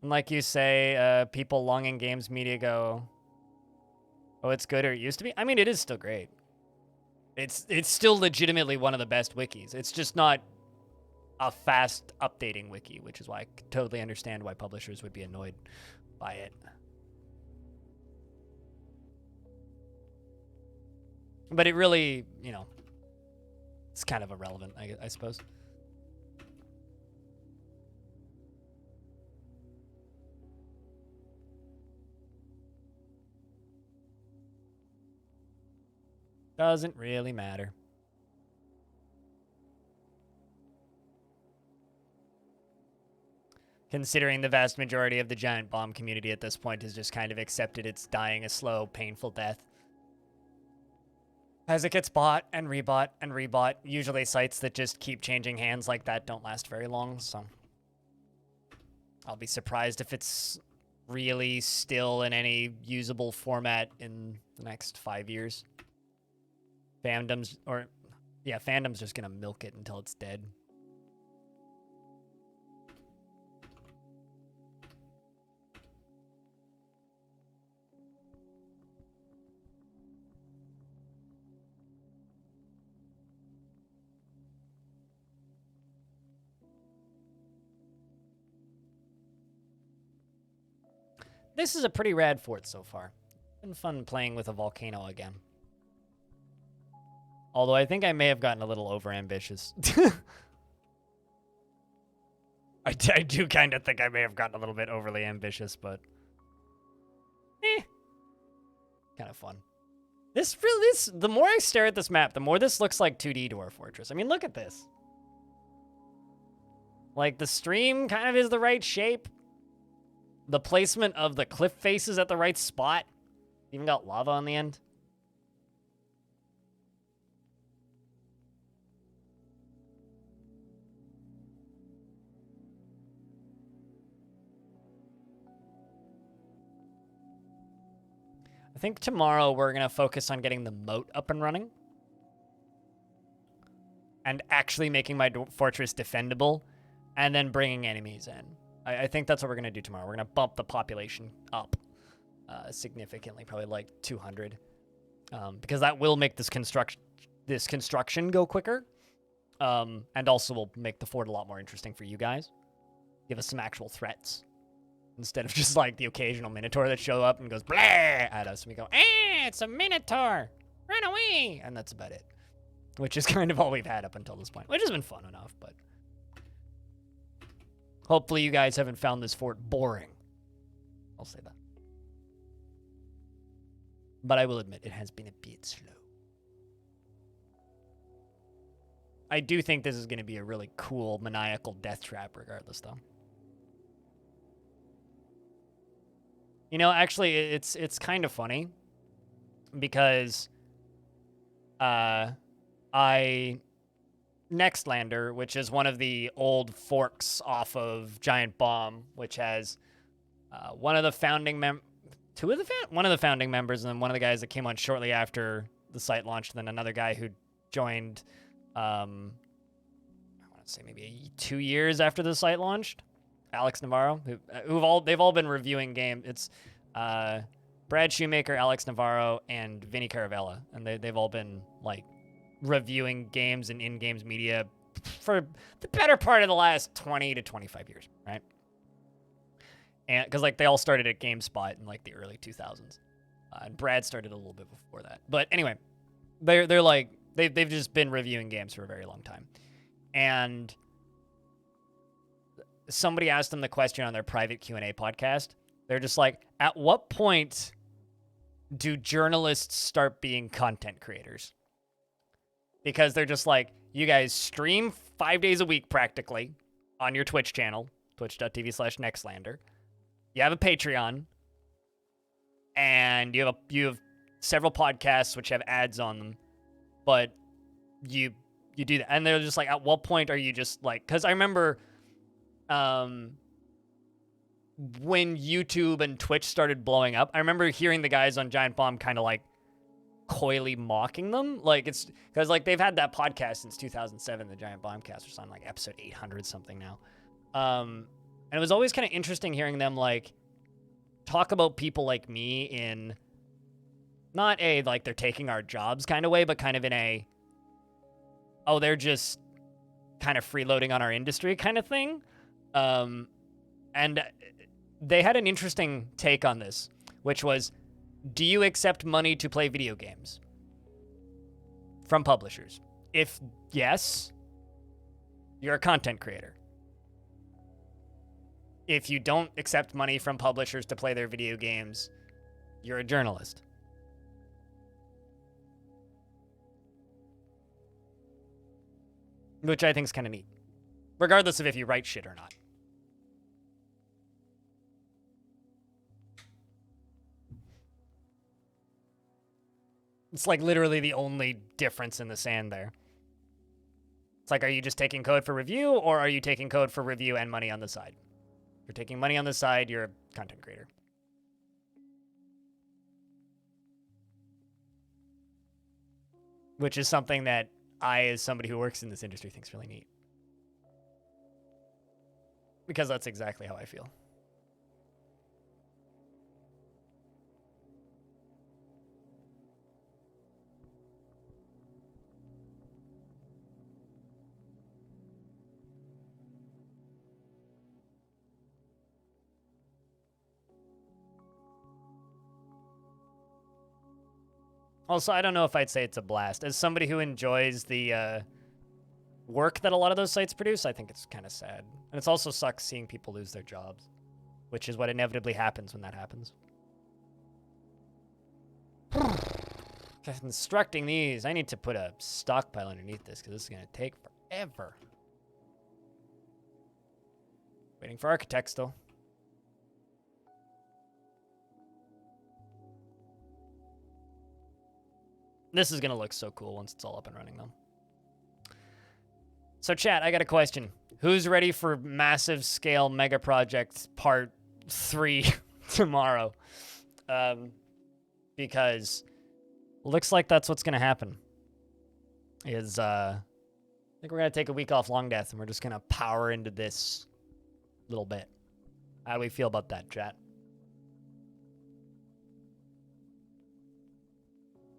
And like you say, people longing games media go, oh, it's good or it used to be? I mean, it is still great. It's still legitimately one of the best wikis. It's just not a fast updating wiki, which is why I totally understand why publishers would be annoyed by it. But it really, you know, it's kind of irrelevant, I suppose. Doesn't really matter. Considering the vast majority of the giant bomb community at this point has just kind of accepted it's dying a slow, painful death. As it gets bought and rebought and rebought, usually sites that just keep changing hands like that don't last very long, so I'll be surprised if it's really still in any usable format in the next 5 years. Fandom's just gonna milk it until it's dead. This is a pretty rad fort so far. Been fun playing with a volcano again. Although I think I may have gotten a little overambitious. I do kind of think I may have gotten a little bit overly ambitious, but kind of fun. The more I stare at this map, the more this looks like 2D Dwarf Fortress. I mean, look at this. Like, the stream kind of is the right shape. The placement of the cliff faces at the right spot. Even got lava on the end. I think tomorrow we're going to focus on getting the moat up and running. And actually making my fortress defendable. And then bringing enemies in. I think that's what we're going to do tomorrow. We're going to bump the population up significantly, probably like 200. Because that will make this construction go quicker. And also will make the fort a lot more interesting for you guys. Give us some actual threats. Instead of just like the occasional minotaur that show up and goes blah at us. And we go, it's a minotaur! Run away! And that's about it. Which is kind of all we've had up until this point. Which has been fun enough, but... Hopefully you guys haven't found this fort boring. I'll say that. But I will admit, it has been a bit slow. I do think this is going to be a really cool, maniacal death trap regardless, though. You know, actually, it's kind of funny. Because... Nextlander, which is one of the old forks off of Giant Bomb, which has one of the founding members, one of the founding members, and then one of the guys that came on shortly after the site launched, and then another guy who joined, I want to say maybe 2 years after the site launched, Alex Navarro, they've all been reviewing game. It's Brad Shoemaker, Alex Navarro, and Vinny Caravella, and they've all been like reviewing games and in-games media for the better part of the last 20 to 25 years, right? And because like they all started at GameSpot in like the early 2000s, and Brad started a little bit before that. But anyway, they're like they've just been reviewing games for a very long time, and somebody asked them the question on their private Q&A podcast. They're just like, at what point do journalists start being content creators? Because they're just like, you guys stream 5 days a week practically on your Twitch channel, twitch.tv/Nextlander. You have a Patreon, and you have several podcasts which have ads on them, but you do that. And they're just like, at what point are you just like, because I remember when YouTube and Twitch started blowing up, I remember hearing the guys on Giant Bomb kind of like coyly mocking them. Like, it's because like they've had that podcast since 2007, the Giant Bombcast, or something, like episode 800 something now. And it was always kind of interesting hearing them like talk about people like me in not a like they're taking our jobs kind of way, but kind of in a, oh, they're just kind of freeloading on our industry kind of thing. And they had an interesting take on this, which was, do you accept money to play video games from publishers? If yes, you're a content creator. If you don't accept money from publishers to play their video games, you're a journalist. which I think is kind of neat, regardless of if you write shit or not. It's like literally the only difference in the sand there. It's like, are you just taking code for review, or are you taking code for review and money on the side? If you're taking money on the side, you're a content creator. Which is something that I, as somebody who works in this industry, think is really neat. Because that's exactly how I feel. Also, I don't know if I'd say it's a blast. As somebody who enjoys the work that a lot of those sites produce, I think it's kind of sad. And it also sucks seeing people lose their jobs, which is what inevitably happens when that happens. Constructing these, I need to put a stockpile underneath this because this is going to take forever. Waiting for architects, though. This is going to look so cool once it's all up and running, though. So, chat, I got a question. Who's ready for massive scale mega project part 3 tomorrow? Because looks like that's what's going to happen. I think we're going to take a week off long death, and we're just going to power into this little bit. How do we feel about that, chat?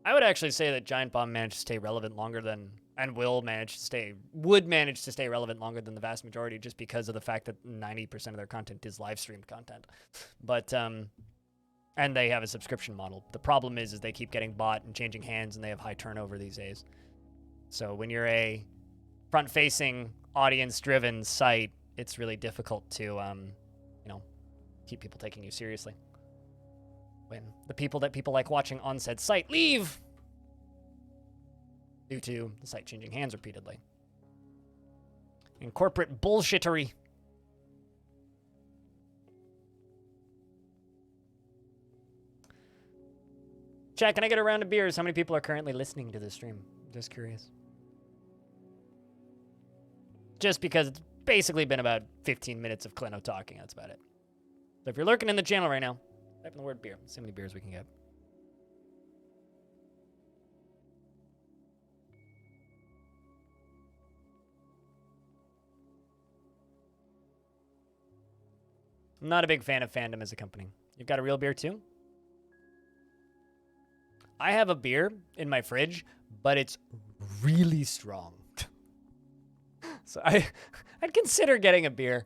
I would actually say that Giant Bomb managed to stay relevant longer than, and would manage to stay relevant longer than the vast majority, just because of the fact that 90% of their content is live streamed content. But, and they have a subscription model. The problem is they keep getting bought and changing hands, and they have high turnover these days. So when you're a front-facing, audience-driven site, it's really difficult to, keep people taking you seriously. When the people that people like watching on said site leave due to the site changing hands repeatedly. And corporate bullshittery. Chat, can I get a round of beers? How many people are currently listening to this stream? Just curious. Just because it's basically been about 15 minutes of Clino talking. That's about it. So if you're lurking in the channel right now, type in the word beer. Let's see how many beers we can get. I'm not a big fan of fandom as a company. You've got a real beer too? I have a beer in my fridge, but it's really strong. So I'd consider getting a beer,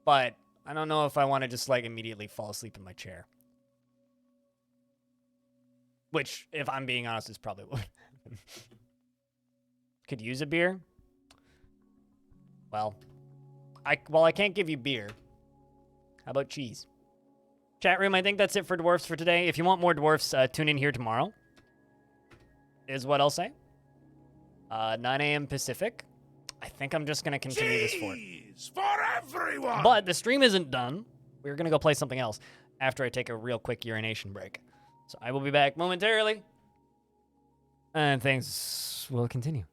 but I don't know if I want to just like immediately fall asleep in my chair. Which, if I'm being honest, is probably what would happen. Could use a beer? Well, I can't give you beer. How about cheese? Chat room, I think that's it for Dwarfs for today. If you want more Dwarfs, tune in here tomorrow. Is what I'll say. 9 a.m. Pacific. I think I'm just going to continue this fort. For everyone! But the stream isn't done. We're going to go play something else after I take a real quick urination break. So I will be back momentarily. And things will continue.